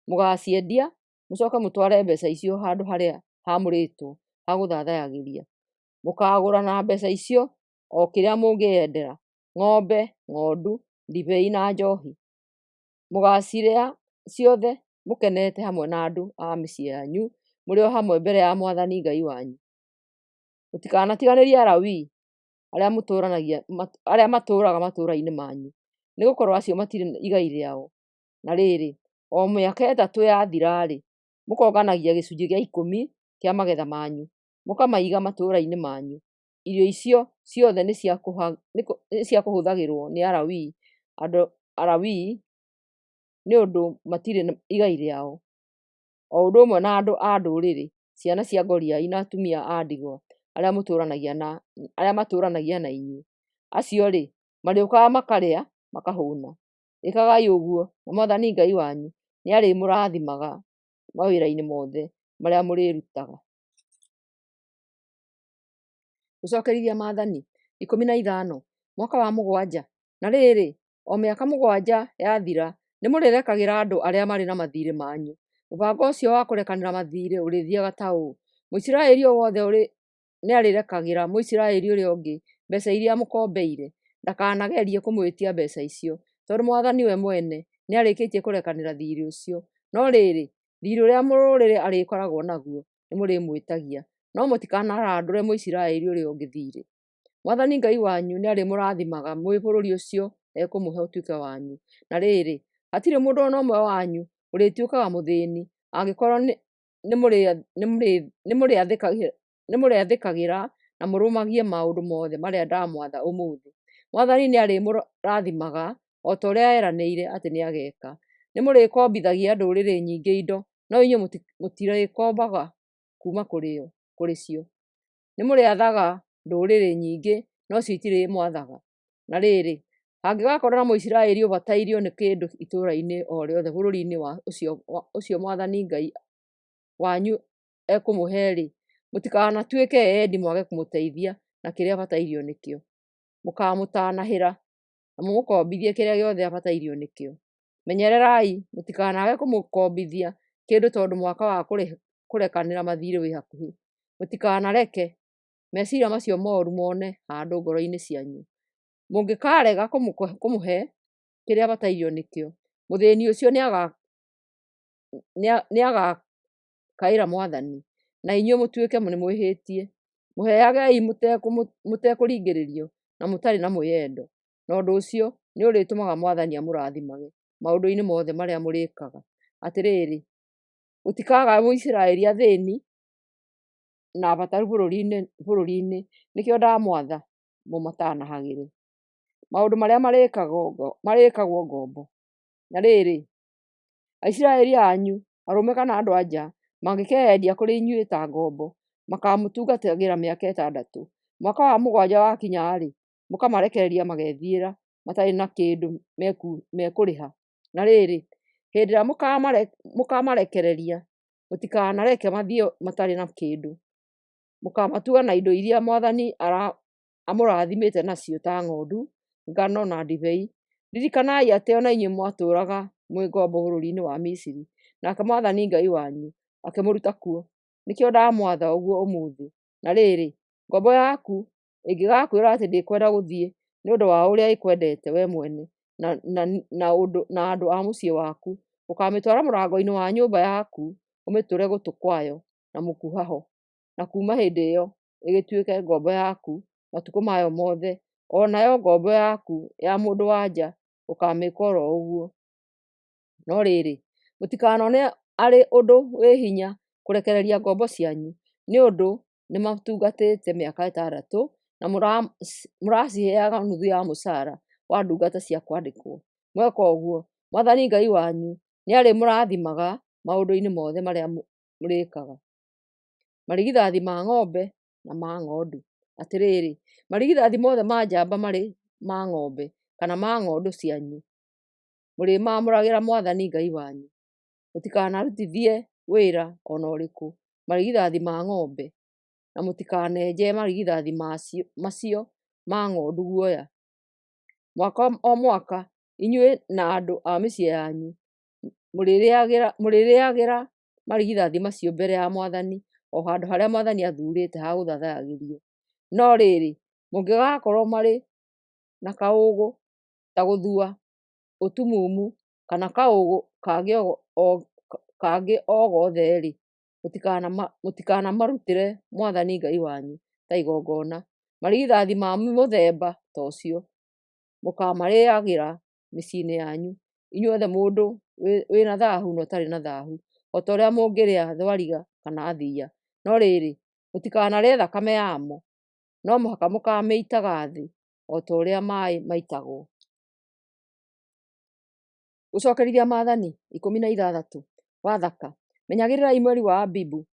mũgaciendia mũcoke mũtware mbeca icio handũ harĩa hamũrĩtwo ha gũthathayagĩria. Mũkagũra na mbeca icio o kĩrĩa mũngĩyendera: ng'ombe, ng'ondu, ndibei na njohi. Mũgacirĩa ciothe mũkenete hamwe na andũ a mĩciĩ yanyu mũrĩ o hamwe mbere ya Mwathani Ngai wanyu. Mũtikanatiganĩrie Alawii arĩa matũũraga matũũra-inĩ manyu, nĩgũkorwo acio matirĩ igai rĩao. Na rĩrĩ, o mĩaka 3 yathira-rĩ, mũkonganagia gĩcunjĩ gĩa 10 kĩa magetha manyu mũkamaiga matũũra-inĩ manyu. Irio icio ciothe nĩ cia kũhũthagĩrwo nĩ Alawii. Andũ Alawii nĩ ũndũ matirĩ igai rĩao, o ũndũ ũmwe na andũ a ndũrĩrĩ, ciana cia ngoriai na atumia a ndigwa arĩa matũũranagia na inyuĩ. Acio-rĩ, marĩũkaga makarĩa makahũna. Ĩkagai ũguo na Mwathani Ngai wanyu nĩ arĩmũrathimaga mawĩra-inĩ mothe marĩa mũrĩrutaga. Gũcokerithia Maathani 15 mwaka wa 7. Na rĩrĩ, o mĩaka 7 yathira, nĩ mũrĩrekagĩra andũ arĩa marĩ na mathiirĩ manyu. Mũbango ũcio wa kũrekanĩra mathiirĩ ũrĩthiaga ta ũũ: Mũisiraeli o wothe nĩ arĩrekagĩra Mũisiraeli ũrĩa ũngĩ mbeca iria mũkombeire. Ndakanagerie kũmwĩtia mbeca icio, tondũ Mwathani we mwene nĩ arĩkĩtie kũrekanĩra thiirĩ ũcio. No rĩrĩ, thiirĩ ũrĩa mũrũrĩrĩ arĩkoragwo naguo nĩ mũrĩmwĩtagia, no mũtikanarandũre Mũisiraeli ũrĩa ũngĩ thiirĩ. Mwathani Ngai wanyu nĩ arĩmũrathimaga mwĩ bũrũri ũcio ekũmũhe ũtuĩke wanyu. Na rĩrĩ, hatirĩ mũndũ o na ũmwe wanyu ũrĩtuĩkaga mũthĩĩni angĩkorwo nĩ mũrĩathĩkagĩra na mũrũmagie maũndũ mothe marĩa ndamwatha ũmũthĩ. Mwathani nĩ arĩmũrathimaga o ta ũrĩa eranĩire atĩ nĩ ageka. Nĩ mũrĩkombithagia ndũrĩrĩ nyingĩ indo, no inyuĩ mũtirĩkombaga kuma kũrĩ cio. Nĩ mũrĩathaga ndũrĩrĩ nyingĩ, no cio itirĩmwathaga. Na rĩrĩ, hangĩgakorwo na Mũisiraeli ũbatairio nĩ kĩndũ itũũra-inĩ o rĩothe bũrũri-inĩ ũcio Mwathani Ngai wanyu ekũmũhe-rĩ, Mũtikanatuĩke endi mwage kũmũteithia na kĩrĩa abatairio nĩkĩo. Mũkamũtanahĩra na mũmũkombithie kĩrĩa gĩothe abatairio nĩkĩo. Menyererai mũtikanage kũmũkombithia kĩndũ tondũ mwaka wa kũrekanĩra mathirĩ wĩ hakuhĩ. Mũtikanareke meciria macio moru mone handũ ngoro-inĩ cianyu. Mũngĩkarega kũmũhe kĩrĩa abatairio nĩkĩo, mũthĩni ũcio nĩagakaĩra Mwathani na inyuĩ mũtuĩke nĩmwĩhĩtie. Mũheagei mũtekũringĩrĩrio na mũtarĩ na mwĩyendo, na ũndũ ũcio nĩ ũrĩtũmaga Mwathani amũrathimage maũndũ-inĩ mothe marĩa mũrĩkaga. Atĩrĩrĩ, gũtikaga Mũisiraeli athĩni na abataru bũrũri-inĩ, nĩkĩo ndamwatha mũmatanahagĩre maũndũ marĩa marĩkagwo ngombo. Na rĩrĩ, Aisiraeli anyu, arũme kana andũ anja, mangĩkeyendia kũrĩ inyuĩ ta ngombo, makamũtungatagĩra mĩaka 6. Mwaka wa 7 wakinya-rĩ, mũkamarekereria magethiĩra matarĩ na kĩndũ mekũrĩha. Na rĩrĩ, hĩndĩ ĩrĩa mũkamarekereria, mũtikanareke mathiĩ matarĩ na kĩndũ. Mũkamatuga na indo iria Mwathani amũrathimĩte nacio ta ng'ondu, ngano na ndibei. Ririkanai atĩ ona inyuĩ mwatũũraga mwĩ ngombo bũrũri-inĩ wa Misiri, nake Mwathani Ngai wanyu akĩmũruta kuo. Nĩkĩo ndamwatha ũguo ũmũthĩ. Na rĩrĩ, ngombo yaku ĩngĩgakwĩra atĩ ndĩkwenda gũthiĩ nĩ ũndũ wa ũrĩa ĩkwendete we mwene na andũ a mũciĩ waku, ũkamĩtwara mũrango-inĩ wa nyũmba yaku ũmĩtũre gũtũ kwayo na mũkuha ho. Na kuma hĩndĩ ĩyo ĩgĩtuĩke ngombo yaku matukũ mayo mothe. Onayo ngombo yaku ya mũndũ-wa-nja ũkamĩka oro ũguo. No rĩrĩ, mũtikanone arĩ ũndũ wĩ hinya kũrekereria ngombo cianyu, nĩ ũndũ nĩmatungatĩte mĩaka 6 na mũraciheaga nuthu ya mũcara wa ndungata cia kwandĩkwo. Mweka ũguo, Mwathani Ngai wanyu nĩarĩmũrathimaga maũndũ-inĩ mothe marĩa mũrĩkaga. Marigithathi ma ng'ombe na ma ng'ondu. Atĩrĩrĩ, marigithathi mothe ma njamba marĩ ma ng'ombe kana ma ng'ondu cianyu mũrĩmamũragĩra Mwathani Ngai wanyu. Mũtikanarutithie wĩra ona ũrĩkũ marigithathi ma ng'ombe, na mũtikanenje marigithathi macio ma ng'ondu guoya. Mwaka o mwaka, inyuĩ na andũ a mĩciĩ yanyu mũrĩrĩagĩra marigithathi macio mbere ya Mwathani o handũ harĩa Mwathani athurĩte ha gũthathayagĩrio. No rĩrĩ, mũngĩgakorwo marĩ na kaũũgũ ta gũthua, ũtumumu kana kaũũgũ kangĩ o gothe-rĩ, mũtikanamarutĩre Mwathani Ngai wanyu ta igongona. Marigithathi ma mũthemba ta ũcio mũkamarĩagĩra mĩciĩ-inĩ yanyu inyuothe, mũndũ wĩna thaahu na ũtarĩ na thaahu, o ta ũrĩa mũngĩrĩa thwariga kana thiiya. No rĩrĩ, mũtikanarĩe thakame yamo, no mũhaka mũkamĩitaga thĩ o ta ũrĩa maaĩ maitagwo. Gũcokerithia Maathani 16. Bathaka. Menyagĩrĩrai mweri wa Abibu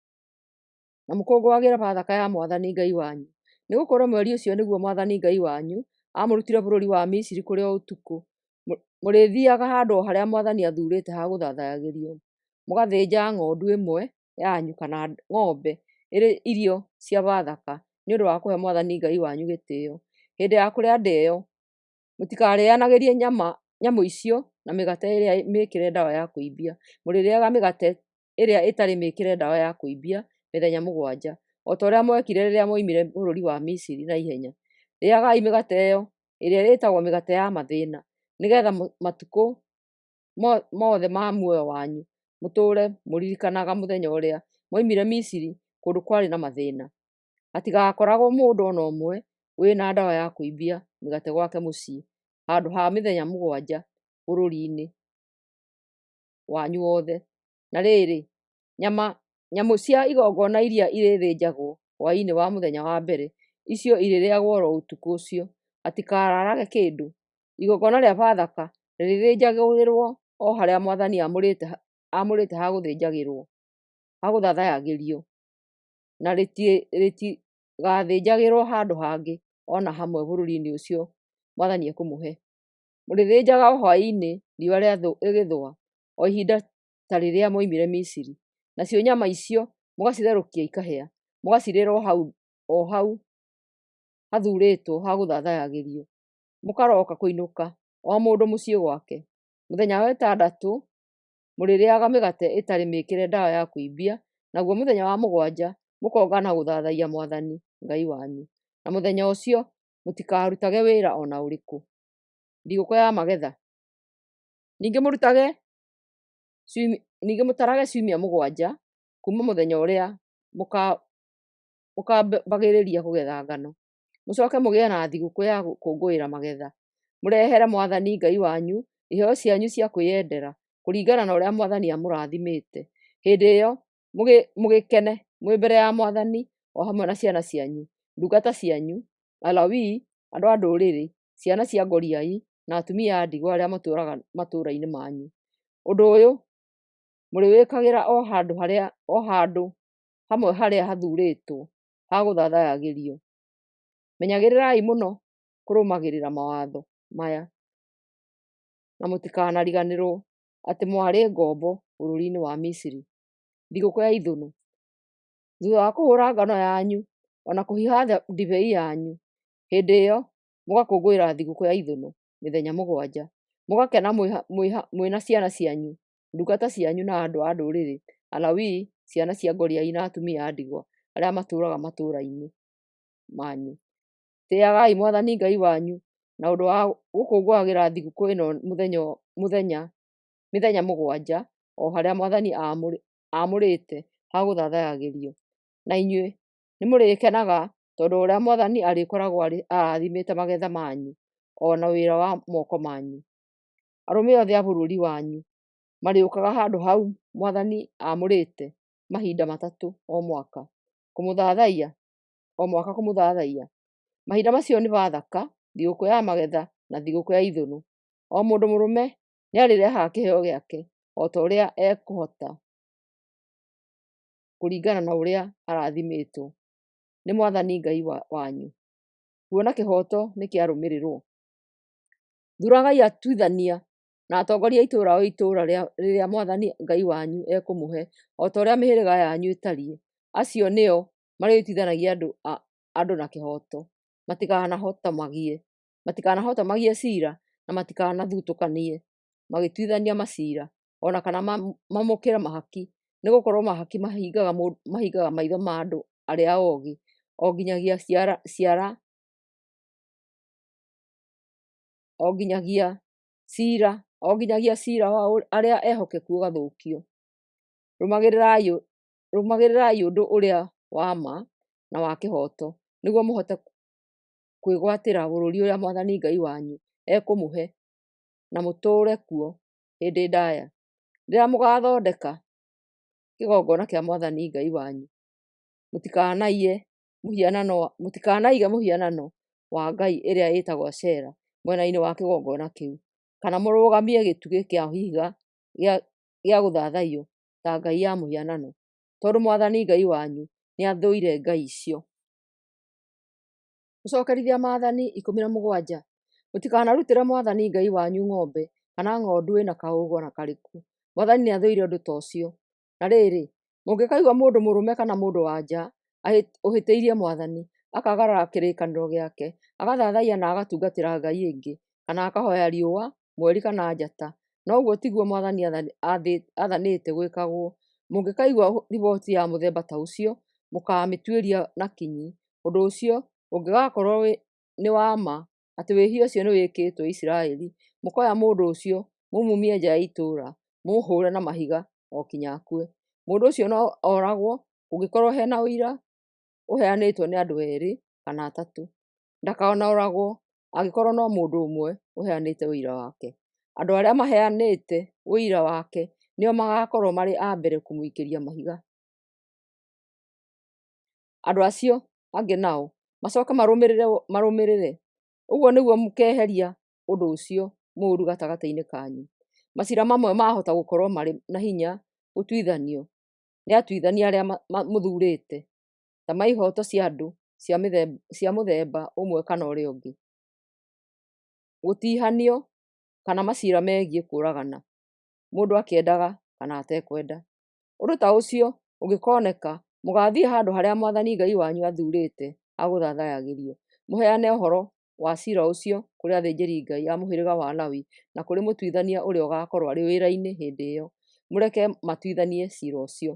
na mũkũngũagĩre Bathaka ya Mwathani Ngai wanyu, nĩgũkorwo mweri ũcio nĩguo Mwathani Ngai wanyu amũrutire bũrũri wa Misiri kũrĩ o ũtukũ. Mũrĩthiaga handũ o harĩa Mwathani athurĩte ha gũthathayagĩrio, mũgathĩnja ng'ondu ĩmwe yanyu kana ng'ombe ĩrĩ irio cia Bathaka nĩ ũndũ wa kũhe Mwathani Ngai wanyu gĩtĩĩo. Hĩndĩ ya kũrĩa ndĩĩo, mũtikarĩanagĩrie nyamũ icio na mĩgate ĩrĩa mĩĩkĩre ndawa ya kũimbia. Mũrĩrĩaga mĩgate ĩrĩa ĩtarĩ mĩĩkĩre ndawa ya kũimbia mĩthenya 7, o ta ũrĩa mwekire rĩrĩa mwoimire bũrũri wa Misiri na ihenya. Rĩagai mĩgate ĩyo ĩrĩa ĩtagwo mĩgate ya mathĩna, nĩgetha matukũ mothe ma muoyo wanyu mũtũũre mũririkanaga mũthenya ũrĩa mwoimire Misiri kũndũ kwarĩ na mathĩna. Hatigakoragwo mũndũ ona ũmwe wĩna ndawa ya kũimbia mĩgate gwake mũciĩ handũ ha mĩthenya 7 bũrũri-inĩ wanyu wothe. Na rĩrĩ, nyamũ cia igongona iria irĩthĩnjagwo hwaĩ-inĩ wa mũthenya wa mbere, icio irĩrĩagwo oro ũtukũ ũcio, hatikararage kĩndũ. Igongona rĩa Bathaka rĩrĩthĩnjagĩrwo o harĩa Mwathani amũrĩte ha gũthĩnjagĩrwo, ha gũthathayagĩrio, na rĩtigathĩnjagĩrwo handũ hangĩ ona hamwe bũrũri-inĩ ũcio Mwathani ekũmũhe. Mũrĩthĩnjaga o hwaĩ-inĩ riũa rĩgĩthũa, o ihinda ta rĩrĩa mwoimire Misiri. Nacio nyama icio mũgacitherũkia ikahĩa. mũgacirĩra o hau hathurĩtwo ha gũthathayagĩrio. Mũkaroka kũinũka o mũndũ mũciĩ gwake. Mũthenya wa ĩtandatũ mũrĩrĩaga mĩgate ĩtarĩ mĩkĩre ndawa ya kũimbia, naguo mũthenya wa mũgwanja mũkoga na gũthathayia Mwathani Ngai wanyu. Na mũthenya ũcio mũtikarutage wĩra ona ũrĩkũ. Thigũkũ ya magetha. Ningĩ mũtarage ciumia mũgwanja kuma mũthenya ũrĩa mũkambagĩrĩria kũgetha ngano. Mũcoke mũgĩe na thigũkũ ya gũkũngũĩra magetha. Mũrehere Mwathani Ngai wanyu iheo cianyu cia kwĩyendera kũringana na ũrĩa Mwathani amũrathimĩte. Hĩndĩ ĩyo mũgĩkene mwĩ mbere ya Mwathani o hamwe na ciana cianyu, ndungata cianyu, Alawii, andũ a ndũrĩrĩ, ciana cia ngoriai na atumia a ndigwa arĩa matũũraga matũũra-inĩ manyu. Ũndũ ũyũ mũrĩwĩkagĩra o handũ hamwe harĩa hathurĩtwo ha gũthathayagĩrio. Menyagĩrĩrai mũno kũrũmagĩrĩra mawatho maya na mũtikanariganĩrwo atĩ mwarĩ ngombo bũrũri-inĩ wa Misiri. Thigũkũ ya ithũnũ. Thutha wa kũhũra ngano yanyu ona kũhiha ndibei yanyu, hĩndĩ ĩyo mũgakũngũĩra thigũkũ ya ithũnũ mĩthenya mũgwanja. Mũgakena mwĩna ciana cianyu, ndungata cianyu na andũ a ndũrĩrĩ, Alawii, ciana cia ngoriai na atumia a ndigwa arĩa matũũraga matũũra-inĩ manyu. Tĩagai Mwathani Ngai wanyu na ũndũ wa gũkũngũagĩra thigũkũ ĩno mĩthenya mũgwanja o harĩa Mwathani aamũrĩte ha gũthathayagĩrio. Na inyuĩ nĩ mũrĩkenaga tondũ ũrĩa Mwathani arĩkoragwo arathimĩte magetha manyu ona wĩra wa moko manyu. Arũme othe a bũrũri wanyu marĩũkaga handũ hau Mwathani aamũrĩte mahinda matatũ o mwaka kũmũthathayia. Mahinda macio nĩ Bathaka, thigũkũ ya magetha na thigũkũ ya ithũnũ. O mũndũ mũrũme nĩ arĩrehaga kĩheo gĩake o ta ũrĩa ekũhota kũringana na ũrĩa arathimĩtwo nĩ Mwathani Ngai wanyu. Kuona kĩhoto nĩ kĩarũmĩrĩrwo. Thuragai atuithania na atongoria a itũũra o itũũra rĩrĩa Mwathani Ngai wanyu ekũmũhe o ta ũrĩa mĩhĩrĩga yanyu ĩtariĩ. Acio nĩo marĩtuithanagia andũ na kĩhoto. Matikanahotomagie ciira na matikanathutũkanie magĩtuithania macira ona kana mamũkĩre mahaki, nĩ gũkorwo mahaki mahingaga maitho ma andũ arĩa oogĩ o nginyagia ciira wa arĩa ehokeku ũgathũkio. Rũmagĩrĩrai ũndũ ũrĩa wa ma na wa kĩhoto nĩguo mũhote kwĩgwatĩra bũrũri ũrĩa Mwathani Ngai wanyu ekũmũhe na mũtũũre kuo hĩndĩ ndaya. Rĩrĩa mũgathondeka kĩgongona kĩa Mwathani Ngai wanyu, mũtikanaige mũhianano wa ngai ĩrĩa ĩtagwo Ashera mwena-inĩ wa kĩgongona kĩu, kana mũrũgamie gĩtugĩ kĩa ihiga gĩa gũthathaiyo ta ngai ya mũhianano, tondũ Mwathani Ngai wanyu nĩ athũire ngai icio. Gũcokerithia Maathani 17. Mũtikanarutĩre Mwathani Ngai wanyu ng'ombe kana ng'ondu ĩna kaũũgũ ona karĩkũ. Mwathani nĩ athũire ũndũ ta ũcio. Na rĩrĩ, mũngĩkaigua mũndũ mũrũme kana mũndũ wa nja ũhĩtĩirie Mwathani, akagarara kĩrĩkanĩro gĩake, agathathaiya na agatungatĩra ngai ĩngĩ, kana akahoya riũa, mweri kana njata, na ũguo tiguo Mwathani athanĩte gwĩkagwo, mũngĩkaigua riboti ya mũthemba ta ũcio, mũkamĩtuĩria na kinyi. Ũndũ ũcio ũngĩgakorwo nĩ wa ma atĩ wĩhia ũcio nĩ wĩkĩtwo Isiraeli, mũkoya mũndũ ũcio mũmumie nja ya itũũra, mũmũhũre na mahiga o kinya akue. Mũndũ ũcio no oragwo kũngĩkorwo hena ũira ũheanĩtwo nĩ andũ erĩ kana atatũ. Ndakanoragwo angĩkorwo no mũndũ ũmwe ũheanĩte ũira wake. Andũ arĩa maheanĩte ũira wake nĩo magakorwo marĩ a mbere kũmũikĩria mahiga. Andũ acio angĩ nao macoke marũmĩrĩre. Ũguo nĩguo mũkeheria ũndũ ũcio mũũru gatagatĩ-inĩ kanyu. Macira mamwe mahota gũkorwo marĩ na hinya gũtuithanio nĩ atuithania arĩa mũthurĩte, ta ma ihoto cia andũ cia mũthemba ũmwe kana ũrĩa ũngĩ, gũtihanio kana macira megiĩ kũũragana, mũndũ akĩendaga kana atekwenda. Ũndũ ta ũcio ũngĩkoneka Mũgathiĩ handũ harĩa Mwathani Ngai wanyu athurĩte agũthathayagĩrio, mũheane ũhoro wa ciira ũcio kũrĩ athĩnjĩri Ngai a mũhĩrĩga wa Lawi na kũrĩ mũtuithania ũrĩa ũgaakorwo arĩ wĩra-inĩ hĩndĩ ĩyo, mũreke matuithanie ciira ũcio.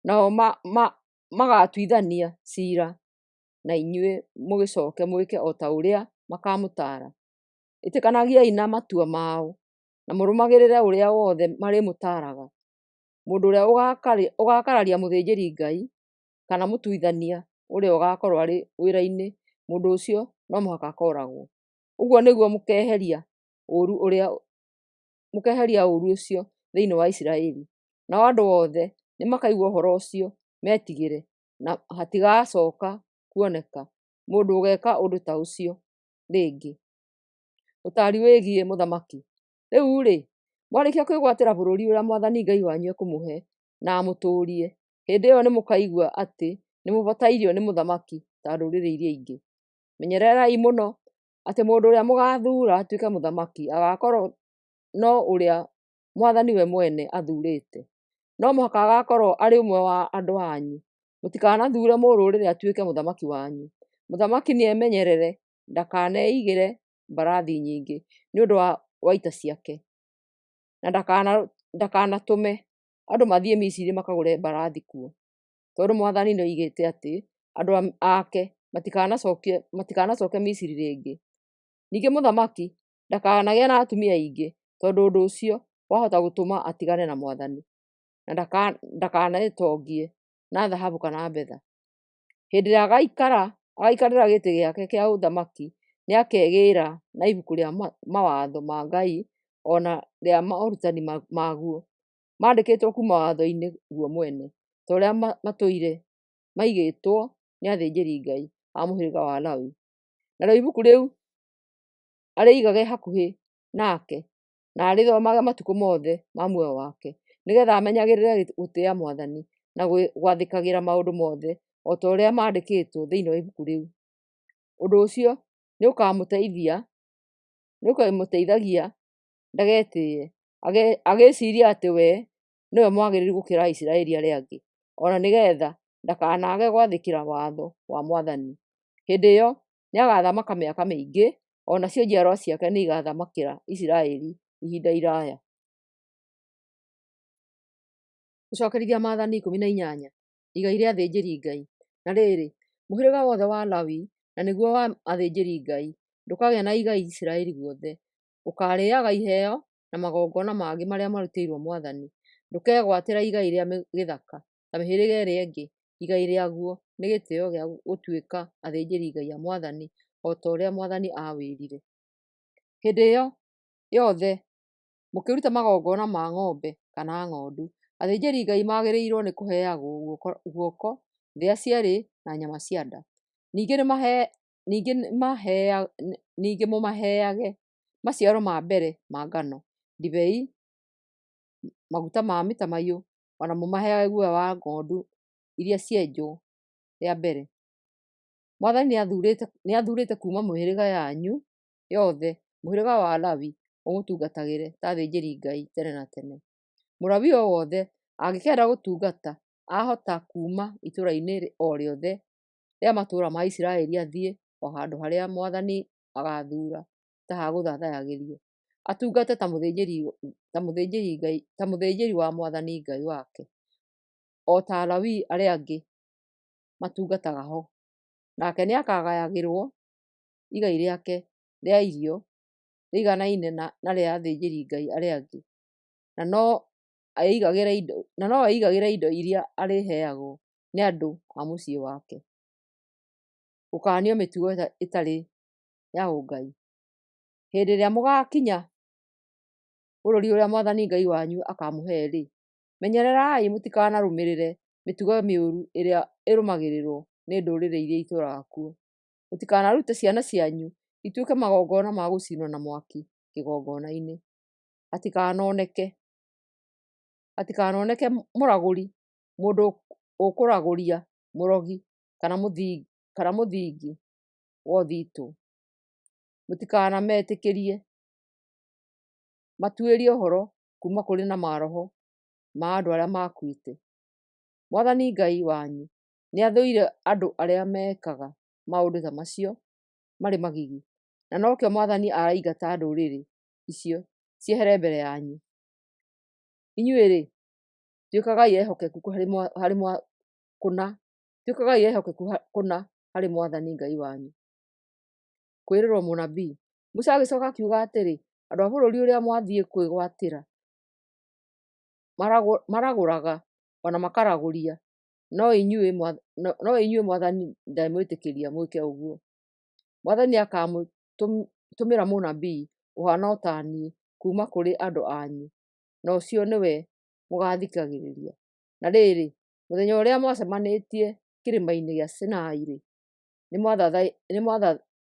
Nao magatuithania ciira na inyuĩ mũgĩcoke mwĩke o ta ũrĩa makamũtaara. Ĩtĩkanagiai na matua mao na mũrũmagĩrĩre ũrĩa wothe marĩmũtaaraga. Mũndũ ũrĩa ũgakararia mũthĩnjĩri Ngai kana mũtuithania ũrĩa ũgaakorwo arĩ wĩra-inĩ, mũndũ ũcio no mũhaka akooragwo. Ũguo nĩguo mũkeheria ũũru ũcio thĩinĩ wa Isiraeli. Nao andũ othe nĩ makaigua ũhoro ũcio metigĩre, na hatigacooka kuoneka mũndũ ũgeeka ũndũ ta ũcio rĩngĩ. Ũtaari wĩgiĩ mũthamaki. Rĩu-rĩ, mwarĩkia kwĩgwatĩra bũrũri ũrĩa Mwathani Ngai wanyu ekũmũhe na amũtũũrie, hĩndĩ ĩyo nĩ mũkaigua atĩ nĩ mũbatairio nĩ mũthamaki ta ndũrĩrĩ iria ingĩ. Menyererai mũno atĩ mũndũ ũrĩa mũgathuura atuĩke mũthamaki agaakorwo no ũrĩa Mwathani we mwene athurĩte. No mũhaka agaakorwo arĩ ũmwe wa andũ anyu. Mũtikanathuure mũrũrĩrĩ atuĩke mũthamaki wanyu. Mũthamaki nĩ emenyerere ndakaneigĩre mbarathi nyingĩ nĩ ũndũ wa ita ciake, na ndakanatũme andũ mathiĩ Misiri makagũre mbarathi kuo, tondũ Mwathani nĩ oigĩte atĩ andũ ake matikanacoke Misiri rĩngĩ. Ningĩ mũthamaki ndakanagĩe na atumia aingĩ, tondũ ũndũ ũcio wahota gũtũma atigane na Mwathani, na ndakanetongie na thahabu kana betha. Hĩndĩ ĩrĩa agaikarĩra gĩtĩ gĩake kĩa ũthamaki, nĩ akegĩĩra na ibuku rĩa mawatho ma Ngai, ona rĩa maũrutani maguo mandĩkĩtwo kuuma watho-inĩ guo mwene, ta ũrĩa matũire maigĩtwo nĩ athĩnjĩri Ngai a mũhĩrĩga wa Lawi. Narĩo ibuku rĩu arĩigage hakuhĩ nake na arĩthomage matukũ mothe ma muoyo wake, nĩgetha amenyagĩrĩre gũtĩĩa Mwathani na gwathĩkagĩra maũndũ mothe o ta ũrĩa mandĩkĩtwo thĩinĩ wa ibuku rĩu. Ũndũ ũcio nĩ ũkamũteithagia ndagetĩĩe, agĩĩciria atĩ we nĩwe mwagĩrĩru gũkĩra Aisiraeli arĩa angĩ, ona nĩgetha ndakanage gwathĩkĩra watho wa Mwathani. Hĩndĩ ĩyo nĩ agathamaka mĩaka mĩingĩ, onacio njiarwa ciake nĩ igathamakĩra Isiraeli ihinda iraya. Gũcokerithia Maathani 18. Igai rĩa athĩnjĩri Ngai. Na rĩrĩ, mũhĩrĩga wothe wa Lawi na nĩguo wa athĩnjĩri Ngai ndũkagĩa na igai Isiraeli guothe. Ũkaarĩaga iheo na magongona mangĩ marĩa marutĩirwo Mwathani. Ndũkegwatĩra igai rĩa gĩthaka ta mĩhĩrĩga ĩrĩa ĩngĩ. Igai rĩaguo nĩ gĩtĩĩo gĩa gũtuĩka athĩnjĩri Ngai a Mwathani, o ta ũrĩa Mwathani aawĩrire. Hĩndĩ ĩyo yothe mũkĩruta magongona ma ng'ombe kana ng'ondu, athĩnjĩri Ngai magĩrĩirwo nĩ kũheagwo guoko, thĩa cierĩ na nyama cia nda. Ningĩ mũmaheage maciaro ma mbere ma ngano, ndibei, maguta ma mĩtamaiyũ, ona mũmaheage guoya wa ng'ondu iria cienjwo rĩa mbere. Mwathani nĩ athurĩte kuuma mĩhĩrĩga yanyu yothe mũhĩrĩga wa Lawi ũmũtungatagĩre ta athĩnjĩri Ngai tene na tene. Mũlawi o wothe angĩkenda gũtungata ahota kuuma itũũra-inĩ o rĩothe rĩa matũũra ma Isiraeli athiĩ o handũ harĩa Mwathani agathuura ta ha gũthathayagĩrio, atungate ta mũthĩnjĩri wa Mwathani Ngai wake, o ta Alawii arĩa angĩ matungataga ho. Nake nĩ akagayagĩrwo igai rĩake rĩa irio rĩiganaine na rĩa athĩnjĩri Ngai arĩa angĩ, na no eigagĩre indo iria arĩheagwo nĩ andũ a mũciĩ wake. Gũkaanio mĩtugo ĩtarĩ ya ũngai. Hĩndĩ ĩrĩa mũgakinya bũrũri ũrĩa Mwathani Ngai wanyu akamũhe-rĩ, menyererai mũtikanarũmĩrĩre mĩtugo mĩũru ĩrĩa ĩrũmagĩrĩrwo nĩ ndũrĩrĩ iria itũũraga kuo. Mũtikanarute ciana cianyu ituĩke magongona ma gũcinwo na mwaki kĩgongona-inĩ. Hatikanoneke mũragũri, mũndũ ũkũragũria mũrogi kana mũthingi wa ũthiitũ. Mũtikanametĩkĩrie matuĩrie ũhoro kuuma kũrĩ na maroho ma andũ arĩa makuĩte. Mwathani Ngai wanyu nĩathũire andũ arĩa mekaga maũndũ ta macio marĩ magigi, na nokĩo Mwathani araingata ndũrĩrĩ icio ciehere mbere yanyu. Inyuĩ-rĩ, tuĩkagai ehokeku kũna harĩ Mwathani Ngai wanyu. Kwĩrĩrwo mũnabii. Musa agĩcoka akiuga atĩrĩ, andũ a bũrũri ũrĩa mwathiĩ kwĩgwatĩra maragũraga ona makaragũria, no inyuĩ Mwathani ndamwĩtĩkĩria mwĩke ũguo. Mwathani nĩakamũtũmĩra mũnabii ũhana ta niĩ kuma kũrĩ andũ anyu, na ũcio nĩwe mũgathikagĩrĩria. Na rĩrĩ, mũthenya ũrĩa mwacemanĩtie kĩrĩma-inĩ gĩa Sinai-rĩ,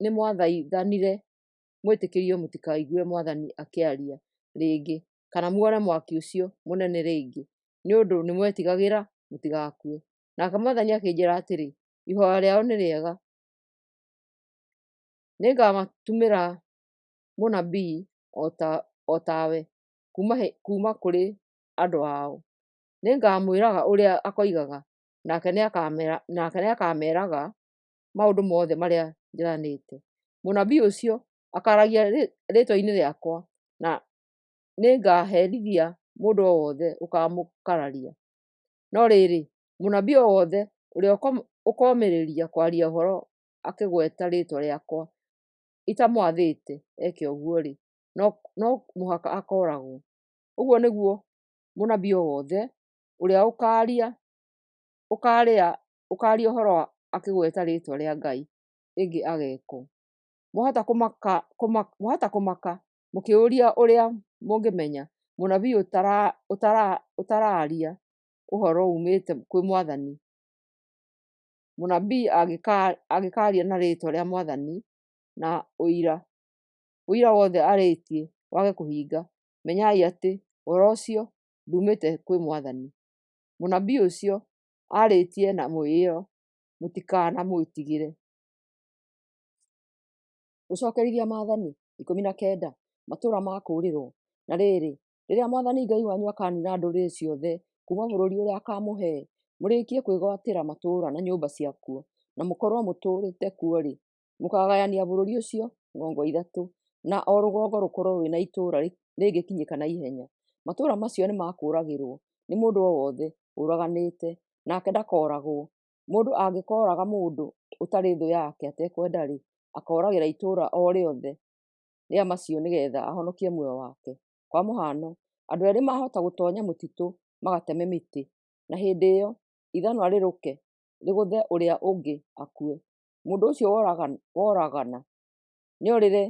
nĩmwathaithanire mwĩtĩkĩrio mũtikaigue Mwathani akĩaria rĩngĩ, kana muone mwaki ũcio mũnene rĩngĩ, nĩũndũ nĩmwetigagĩra mũtigakue. Nake Mwathani akĩnjĩra atĩrĩ, ihoya rĩao nĩ rĩega. Nĩngamatumĩra mũnabii o tawe kuma kũrĩ andũ ao. Nĩngamwĩraga ũrĩa akoigaga, nake nĩakameraga maũndũ mothe marĩa njathanĩte. Mũnabii ũcio akaragia rĩĩtwa-inĩ rĩakwa, na nĩngaherithia mũndũ o wothe ũkamũkararia. No rĩrĩ, mũnabii o wothe ũrĩa ũkomĩrĩria kwaria ũhoro akĩgweta rĩĩtwa rĩakwa itamwathĩte eke ũguo-rĩ, no mũhaka akooragwo. Ũguo nĩguo mũnabii o wothe ũrĩa ũkaaria ũhoro akĩgweta rĩĩtwa rĩa Ngai ĩngĩ agekwo. Mwahota kũmaka mũkĩũria ũrĩa mũngĩmenya mũnabii ũtararia ũhoro umĩte kwĩ Mwathani. Mũnabii angĩkaaria na rĩĩtwa rĩa Mwathani na ũira wothe arĩtie wage kũhinga, menyai atĩ ũhoro ũcio ndumĩte kwĩ Mwathani. Mũnabii ũcio arĩtie na mwĩĩo, mũtikanamwĩtigĩre. Gũcokerithia Maathani 19 matũũra ma kũũrĩrwo. Na rĩrĩ, rĩrĩa Mwathani Ngai wanyu akaaniina ndũrĩrĩ ciothe kuma bũrũri ũrĩa akamũhe, mũrĩkie kwĩgwatĩra matũũra na nyũmba ciakuo, na mũkorwo mũtũũrĩte kuo-rĩ, mũkagayania bũrũri ũcio ng'ongo ithatũ, na o rũgongo rũkorwo rwĩna itũũra rĩngĩkinyĩka na ihenya. Matũũra macio nĩmakũũragĩrwo nĩ mũndũ o wothe ũraganĩte, nake ndakooragwo. Mũndũ angĩkooraga mũndũ ũtarĩ thũ yake atekwenda-rĩ, akooragĩra itũũra o rĩothe rĩa macio nĩgetha ahonokie muoyo wake. Kwa mũhano, andũ erĩ mahota gũtoonya mũtitũ magateme mĩtĩ, na hĩndĩ ĩyo ithanwa rĩrũke rĩgũthe ũrĩa ũngĩ akue. Mũndũ ũcio woragana nĩorĩre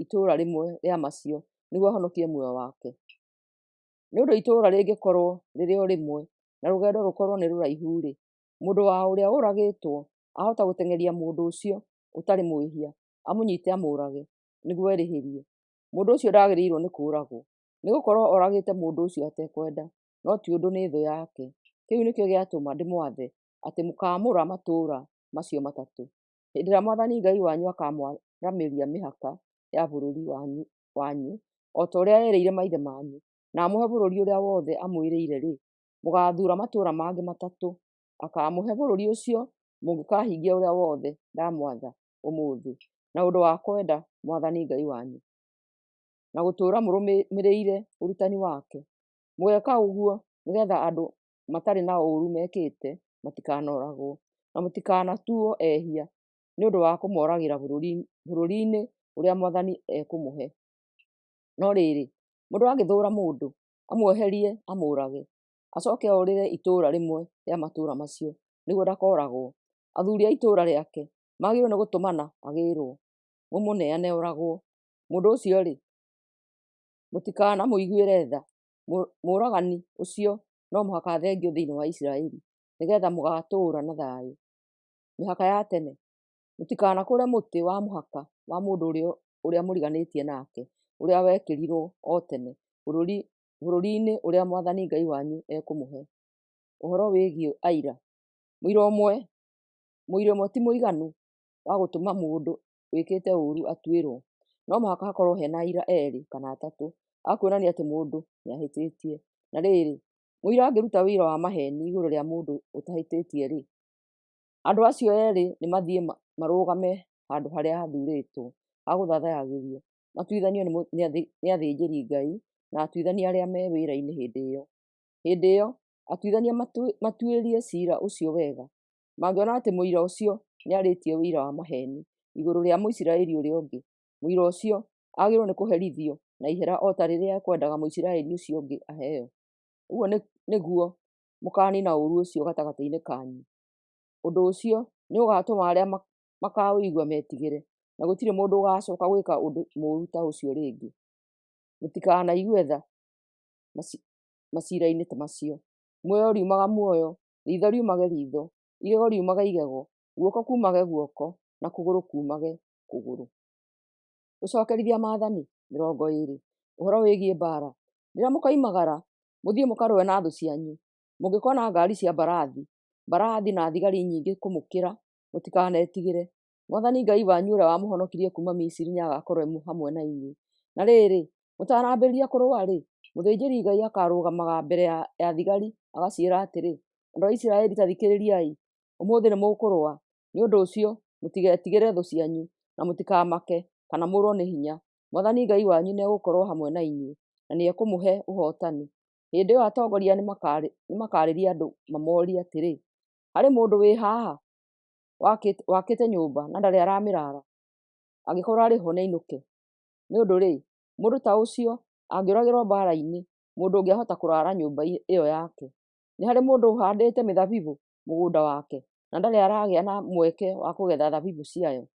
itũũra rĩmwe rĩa macio nĩguo ahonokie muoyo wake. Nĩũndũ itũũra rĩngĩkorwo rĩrĩ o rĩmwe na rũgendo rũkorwo nĩ rũraihu-rĩ, mũndũ wa ũrĩa ũragĩtwo ahota gũteng'eria mũndũ ũcio ũtarĩ mwĩhia, amũnyiite amũũrage nĩguo erĩhĩrie. Mũndũ ũcio ndagĩrĩirwo nĩ kũũragwo, nĩgũkorwo oragĩte mũndũ ũcio atekwenda, no ti ũndũ nĩ thũ yake. Kĩu nĩkĩo gĩatũma ndĩmwathe atĩ mũkaamũra matũũra macio matatũ. Hĩndĩ ĩrĩa Mwathani Ngai wanyu akamwaramĩria mĩhaka ya bũrũri wanyu, o ta ũrĩa erĩire maithe manyu, na amũhe bũrũri ũrĩa wothe amwĩrĩire-rĩ, mũgaathuura matũũra mangĩ matatũ. Akamũhe bũrũri ũcio mũngĩkahingia ũrĩa wothe ndamwatha ũmũthĩ, na ũndũ wa kwenda Mwathani Ngai wanyu, na gũtũũra mũrũmĩrĩire ũrutani wake. Mũgeeka ũguo nĩgetha andũ matarĩ na ũũru mekĩte matikanoragwo, na mũtikanatuo ehia nĩ ũndũ wa kũmoragĩra bũrũri-inĩ ũrĩa Mwathani ekũmũhe. No rĩrĩ, mũndũ angĩthũũra mũndũ, amuoherie amũũrage, acoke orĩre itũũra rĩmwe rĩa matũũra macio nĩguo ndakooragwo, athuuri a itũũra rĩake magĩrĩirwo nĩ gũtũmana agĩĩrwo, mũmũneane oragwo. Mũndũ ũcio-rĩ, mũtikanamũiguĩre tha. Mũũragani ũcio no mũhaka athengio thĩinĩ wa Isiraeli, nĩgetha mũgatũũra na thayũ. Mĩhaka ya tene. Mũtikanakũre mũtĩ wa mũhaka wa mũndũ ũrĩa mũriganĩtie nake, ũrĩa wekĩrirwo o tene bũrũri-inĩ ũrĩa Mwathani Ngai wanyu ekũmũhe. Ũhoro wĩgiĩ aira. Mũira ũmwe ti mũiganu wa gũtũma mũndũ wĩkĩte ũũru atuĩrwo. No mũhaka hakorwo hena aira erĩ kana atatũ a kuonania atĩ mũndũ nĩahĩtĩtie. Na rĩrĩ, Mũira angĩruta wĩra wa maheni igũrũ rĩa mũndũ ũtahĩtĩtie rĩ, andũ acio erĩ nĩ mathiĩ marũgame handũ harĩa hathurĩtwo ha gũthathayagĩrio, matuithanio nĩ athĩnjĩri Ngai na atuithania arĩa me wĩra-inĩ hĩndĩ ĩyo. Hĩndĩ ĩyo atuithania matuĩrie cira ũcio wega. Mangĩona atĩ mũira ũcio nĩ arĩtie wĩira wa maheni igũrũ rĩa Mũisiraeli ũrĩa ũngĩ, mũira ũcio agĩrĩirwo nĩ kũherithio na ihera o ta rĩrĩa ekwendaga Mũisiraeli ũcio ũngĩ aheo. Ũguo nĩguo mũkanina ũũru ũcio gatagatĩ-inĩ kanyu. Ũndũ ũcio nĩ ũgatũma arĩa makaũigua metigĩre, na gũtirĩ mũndũ ũgacoka gwĩka ũndũ mũũru ta ũcio rĩngĩ. Mũtikanaigue tha macira-inĩ ta macio. Muoyo riumaga muoyo, ritho riumage ritho, igego riumage igego, guoko kumage guoko, na kũgũrũ kumage kũgũrũ. Gũcokerithia Maathani 20. Ũhoro wĩgiĩ mbaara. Rĩrĩa mũkaimagara mũthiĩ mũkarũe na thũ cianyu, mũngĩkona ngari cia mbarathi na thigari nyingĩ kũmũkĩra, mũtikanetigĩre. Mwathani Ngai wanyu ũrĩa wamũhonokirie kuuma Misiri nĩagakorwo hamwe na inyuĩ. Na rĩrĩ, mũtanambĩrĩria kũrũa rĩ, mũthĩnjĩri Ngai akarũgamaga mbere ya thigari agaciĩra atĩrĩ, andũ a Isiraeli ta thikĩrĩriai, ũmũthĩ nĩ mũkũrũa. Nĩ ũndũ ũcio mũtigetigĩre thũ cianyu na mũtikamake kana mũrwo nĩ hinya. Mwathani Ngai wanyu nĩegũkorwo hamwe na inyuĩ na nĩekũmũhe ũhootani. Hĩndĩ ĩyo atongoria nĩmakarĩria andũ mamorie atĩrĩ, harĩ mũndũ wĩ haha wakĩte nyũmba na ndarĩ aramĩrara? Angĩkorwo arĩ ho nĩainũke. Nĩ ũndũ rĩ, mũndũ ta ũcio angĩũragĩrwo mbaara-inĩ, mũndũ ũngĩahota kũrara nyũmba ĩyo yake? Nĩ harĩ mũndũ ũhandĩte mĩthabibũ mũgũnda wake na ndarĩ aragĩa na mweke wa kũgetha thabibũ ciayo?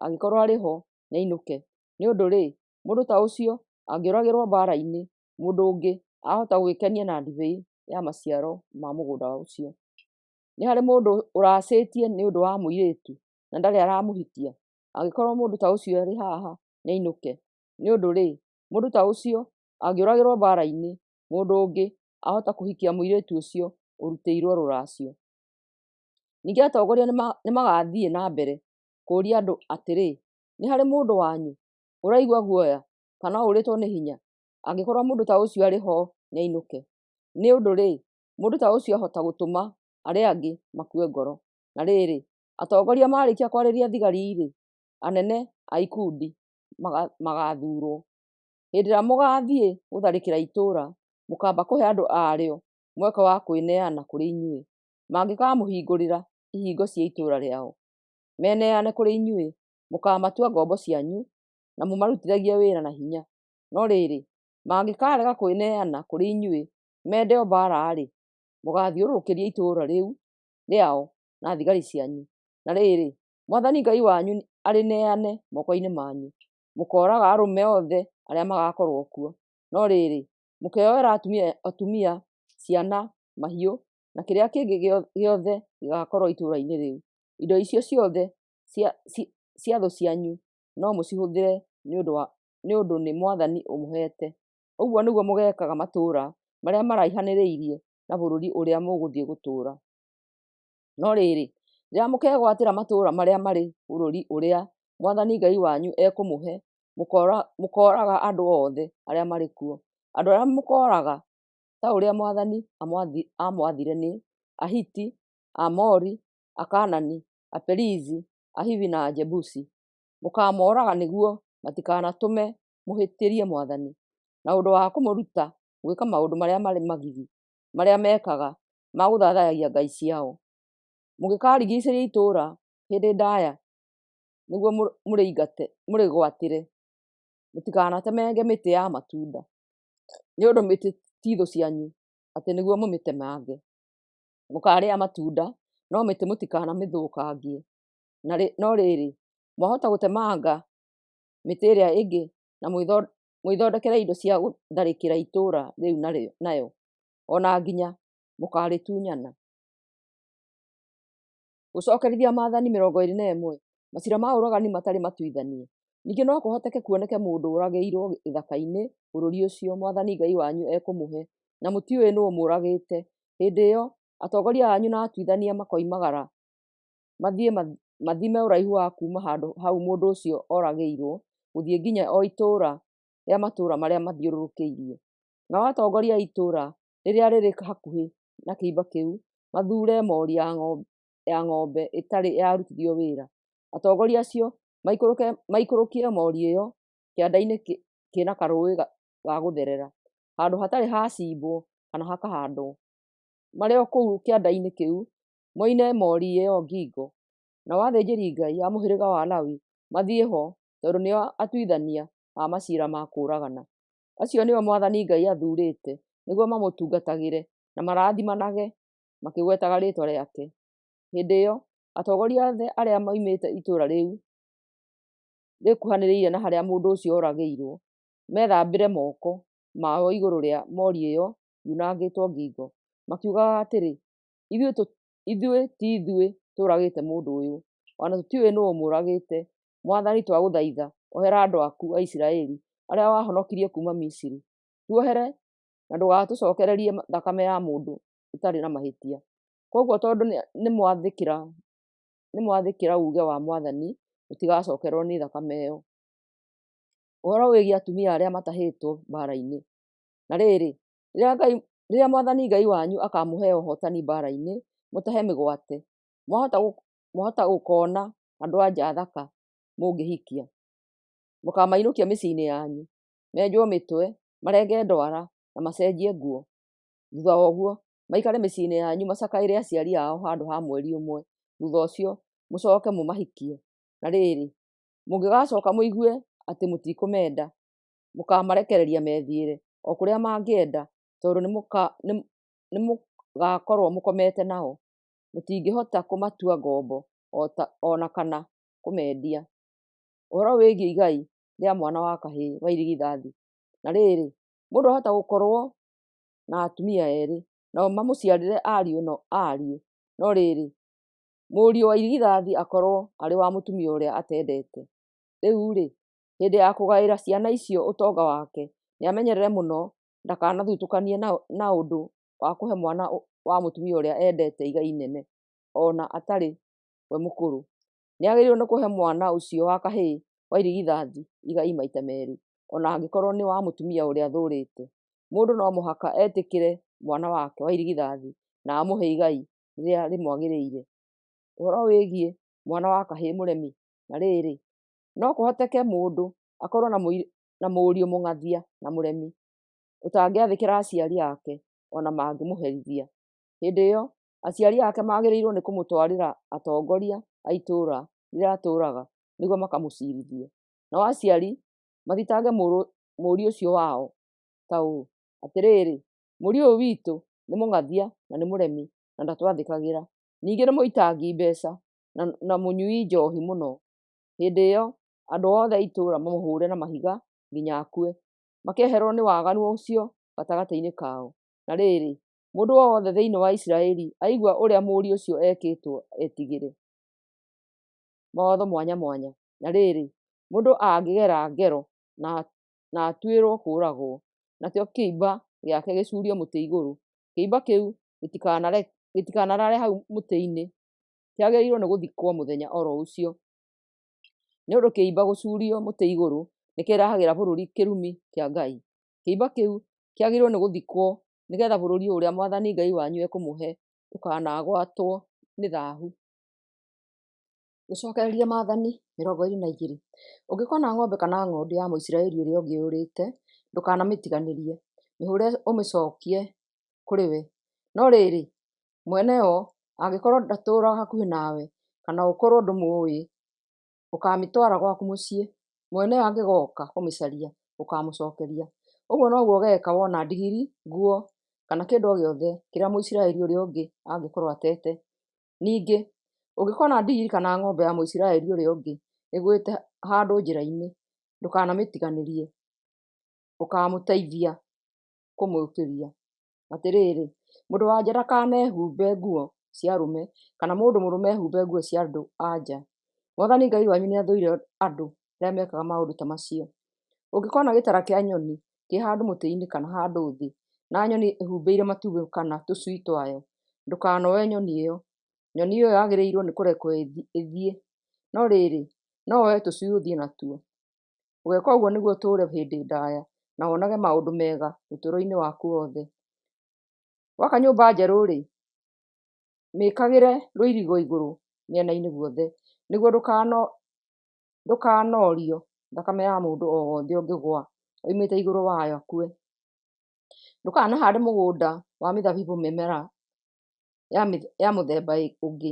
Angĩkorwo arĩ ho nĩainũke. Nĩ ũndũ rĩ, mũndũ ta ũcio angĩũragĩrwo mbaara-inĩ, mũndũ ũngĩ ahota gwĩkenia na ndibei ya maciaro ma mũgũnda ũcio. Nĩ harĩ mũndũ ũracĩtie nĩ ũndũ wa mũirĩtu na ndarĩ aramũhikia? Angĩkorwo mũndũ ta ũcio arĩ haha nĩainũke. Nĩ ũndũ rĩ, mũndũ ta ũcio angĩũragĩrwo mbaara-inĩ, mũndũ ũngĩ ahota kũhikia mũirĩtu ũcio ũrutĩirwo rũracio. Ningĩ atongoria nĩmagathiĩ na mbere kũũria andũ atĩrĩ, nĩ harĩ mũndũ wanyu ũraigua guoya kana ũrĩtwo nĩ hinya? Angĩkorwo mũndũ ta ũcio arĩ ho nĩainũke. Nĩ ũndũ rĩ, mũndũ ta ũcio ahota gũtũma arĩa angĩ makue ngoro. Na rĩrĩ, atongoria marĩkia kwarĩria thigari rĩ, anene a ikundi magathurwo. Hĩndĩ ĩrĩa mũgathiĩ gũtharĩkĩra itũũra, mũkamba kũhe andũ arĩo mweke wa kwĩneana kũrĩ inyuĩ. Mangĩkamũhingũrĩra ihingo cia itũũra rĩao, meneane kũrĩ inyuĩ, mũkamatua ngombo cianyu na mũmarutithagie wĩra na hinya. No rĩrĩ, mangĩkarega kwĩneana kũrĩ inyuĩ, mende o mbaara rĩ, mũgathiũrũrũkĩria itũũra rĩu rĩao na thigari cianyu. Na rĩrĩ, Mwathani Ngai wanyu arĩneane moko-inĩ manyu. Mũkoraga arũme othe arĩa magakorwo kuo. No rĩrĩ, mũkeyoera atumia, ciana, mahiũ na kĩrĩa kĩngĩ gĩothe gĩgakorwo itũũra-inĩ rĩu. Indo icio ciothe cia thũ cianyu no mũcihũthĩre nĩ ũndũ nĩ Mwathani ũmũheete. Ũguo nĩguo mũgekaga matũũra marĩa maraihanĩrĩirie na bũrũri ũrĩa mũgũthiĩ gũtũũra. No rĩrĩ, rĩrĩa mũkegwatĩra matũũra marĩa marĩ bũrũri ũrĩa Mwathani Ngai wanyu ekũmũhe, mũkoraga andũ othe arĩa marĩ kuo. Andũ arĩa mũkoraga ta ũrĩa Mwathani amwathire nĩ Ahiti, Aamori, Akaanani, Aperizi, Ahivi na Ajebusi. Mũkamoraga nĩguo matikanatũme mũhĩtĩrie Mwathani na ũndũ wa kũmũruta gwĩka maũndũ marĩa marĩ magigi marĩa mekaga ma gũthathayagia ngai ciao. Mũngĩkarigicĩria itũũra hĩndĩ ndaaya nĩguo mũrĩgwatĩre, mũtikanatemenge mĩtĩ ya matunda, nĩ ũndũ mĩtĩ ti thũ cianyu atĩ nĩguo mũmĩtemange. Mũkarĩa matunda, no mĩtĩ mũtikanamĩthũkangie. No rĩrĩ, mwahota gũtemanga mĩtĩ ĩrĩa ĩngĩ na mwĩthondekere indo cia gũtharĩkĩra itũũra rĩu nayo, ona nginya mũkarĩtunyana. Gũcokerithia Maathani 21. Macira ma ũragani matarĩ matuithanie. Ningĩ no kũhoteke kuoneke mũndũ ũragĩirwo gĩthaka-inĩ bũrũri ũcio Mwathani Ngai wanyu ekũmũhe, na mũtiũĩ nũũ ũmũragĩte. Hĩndĩ ĩyo atongoria anyu na atuithania makoimagara mathiĩ mathime ũraihu wa kuuma handũ hau mũndũ ũcio oragĩirwo gũthiĩ nginya o itũũra rĩa matũũra marĩa mathiũrũrũkĩirie. Nao atongoria a itũũra rĩrĩa rĩrĩ hakuhĩ na kĩimba kĩu mathure mori ya ng'ombe ĩtarĩ yarutithio wĩra. Atongoria acio maikũrũkie mori ĩyo kĩanda-inĩ kĩna karũĩ ga gũtherera, handũ hatarĩ hacimbwo kana hakahandwo. Marĩ o kũu kĩanda-inĩ kĩu moine mori ĩyo ngingo, nao athĩnjĩri Ngai a mũhĩrĩga wa Lawi mathiĩ ho tondũ nĩo atuithania a macira ma kũũragana. Acio nĩo Mwathani Ngai athurĩte nĩguo mamũtungatagĩre na marathimanage makĩgwetaga rĩĩtwa rĩake. Hĩndĩ ĩyo atongoria othe arĩa moimĩte itũũra rĩu rĩkuhanĩrĩirie na harĩa mũndũ ũcio oragĩirwo methambĩre moko mao igũrũ rĩa mori ĩyo yunangĩtwo ngingo, makiugaga atĩrĩ, ithuĩ ti ithuĩ tũũragĩte mũndũ ũyũ, ona tũtiũĩ nũũ ũmũũragĩte. Mwathani twagũthaitha ohera andũ aku a Isiraeli arĩa wahonokirie kuma Misiri, tuohere na ndũgatũcokererie thakame ya mũndũ ũtarĩ na mahĩtia. Koguo tondũ nĩ mwathĩkĩra uge wa Mwathani, mũtigacokererwo nĩ thakame ĩyo. Ũhoro wĩgiĩ atumia arĩa matahĩtwo mbara-inĩ. Na rĩrĩ, rĩrĩa Mwathani Ngai wanyu akamũhe ũhotani mbara-inĩ, mũtahe mĩgwate, mwahota gũkona andũ-a-nja athaka mũngĩhikia, mũkamainũkia mĩciĩ-inĩ yanyu, menjwo mĩtwe, marenge ndwara na macenjie nguo. Thutha wa ũguo maikare mĩciĩ-inĩ yanyu macakaĩre aciari ao handũ ha mweri ũmwe. Thutha ũcio mũcoke mũmahikie. Na rĩrĩ, mũngĩgacoka mũigue atĩ mũtikũmenda, mũkamarekereria methiĩre o kũrĩa mangĩenda, tondũ nĩ mũgakorwo mũkomete nao. Mũtingĩhota kũmatua ngombo ona kana kũmendia. Ũhoro wĩgiĩ igai rĩa mwana wa kahĩĩ wa irigithathi. Na rĩrĩ, mũndũ ahota gũkorwo na atumia erĩ, nao mamũciarĩre ariũ, no rĩrĩ, mũriũ wa irigithathi akorwo arĩ wa mũtumia ũrĩa atendete. Rĩu-rĩ, hĩndĩ ya kũgaĩra ciana icio ũtonga wake, nĩ amenyerere mũno ndakanathutũkanie na ũndũ wa kũhe mwana wa mũtumia ũrĩa endete igai inene, ona atarĩ we mũkũrũ. Nĩ agĩrĩirwo nĩ kũhe mwana ũcio wa kahĩĩ wa irigithathi igai maita merĩ, ona angĩkorwo nĩ wa mũtumia ũrĩa athũrĩte. Mũndũ no mũhaka etĩkĩre mwana wake wa irigithathi na amũhe igai rĩrĩa rĩmwagĩrĩire. Ũhoro wĩgiĩ mwana wa kahĩĩ mũremi. Na rĩrĩ, no kũhoteke mũndũ akorwo na mũriũ mũng'athia na mũremi ũtangĩathĩkĩra aciari ake ona mangĩmũherithia. Hĩndĩ ĩyo aciari ake magĩrĩirwo nĩ kũmũtwarĩra atongoria a itũũra rĩrĩa atũũraga nĩguo makamũcirithie. Nao aciari mathitange mũriũ ũcio wao ta ũũ, atĩrĩrĩ, mũriũ ũyũ witũ nĩ mũng'athia na nĩ mũremi na ndatwathĩkagĩra, ningĩ nĩ mũitangi mbeca na mũnyui njohi mũno. Hĩndĩ ĩyo andũ othe a itũũra mamũhũre na mahiga nginya akue, makeherwo nĩ waganu ũcio gatagatĩ-inĩ kao. Na rĩrĩ, mũndũ wothe thĩinĩ wa Isiraeli aigua ũrĩa mũriũ ũcio ekĩtwo etigĩre. Mawatho mwanya mwanya. Na rĩrĩ, mũndũ angĩgera ngero na atuĩrwo kũũragwo, nakĩo kĩimba gĩake gĩcurio mũtĩ igũrũ, kĩimba kĩu gĩtikanarare hau mũtĩ-inĩ, kĩagĩrĩirwo nĩ gũthikwo mũthenya oro ũcio, nĩ ũndũ kĩimba gũcurio mũtĩ igũrũ nĩ kĩrehagĩra bũrũri kĩrumi kĩa Ngai. Kĩimba kĩu kĩagĩrĩirwo nĩ gũthikwo nĩgetha bũrũri ũrĩa Mwathani Ngai wanyu ekũmũhe ndũkanagwatwo nĩ thaahu. Gũcokereria Maathani 22. Ũngĩkona ng'ombe kana ng'ondu ya Mũisiraeli ũrĩa ũngĩ ũrĩte, ndũkanamĩtiganĩrie, mĩhũre ũmĩcokie kũrĩ we. No rĩrĩ, mwene yo angĩkorwo ndatũũraga hakuhĩ nawe kana ũkorwo ndũmũĩ, ũkamĩtwara gwaku mũciĩ. Mwene yo angĩgoka kũmĩcaria, ũkamũcokeria. Ũguo noguo ũgeka wona ndigiri, nguo kana kĩndũ o gĩothe kĩrĩa Mũisiraeli ũrĩa ũngĩ angĩkorwo atete. Ningĩ, ũngĩkona ndigiri kana ng'ombe ya Mũisiraeli ũrĩa ũngĩ ĩgũĩte handũ njĩra-inĩ, ndũkanamĩtiganĩrie, ũkamũteithia kũmĩũkĩria. Atĩrĩrĩ, mũndũ-wa-nja ndakanehumbe nguo cia arũme kana mũndũ mũrũme ehumbe nguo cia andũ-a-nja. Mwathani Ngai wanyu nĩ athũire andũ arĩa mekaga maũndũ ta macio. Ũngĩkona gĩtara kĩa nyoni kĩ handũ mũtĩ-inĩ kana handũ thĩ, na nyoni ĩhumbĩire matumbĩ kana tũcui twayo, ndũkanoe nyoni ĩyo. Nyoni ĩyo yagĩrĩirwo nĩ kũrekwo ĩthiĩ. No rĩrĩ, no woe tũcui ũthiĩ natuo. Ũgeka ũguo nĩguo ũtũũre hĩndĩ ndaya na wonage maũndũ mega ũtũũro-inĩ waku wothe. Gwaka nyũmba njerũ-rĩ, mĩkagĩre rũirigo igũrũ mĩena-inĩ guothe nĩguo ndũkanorio thakame ya mũndũ o wothe ũngĩgũa oimĩte igũrũ wayo akue. Ndũkanahande mũgũnda wa mĩthabibũ mĩmera ya mũthemba ũngĩ.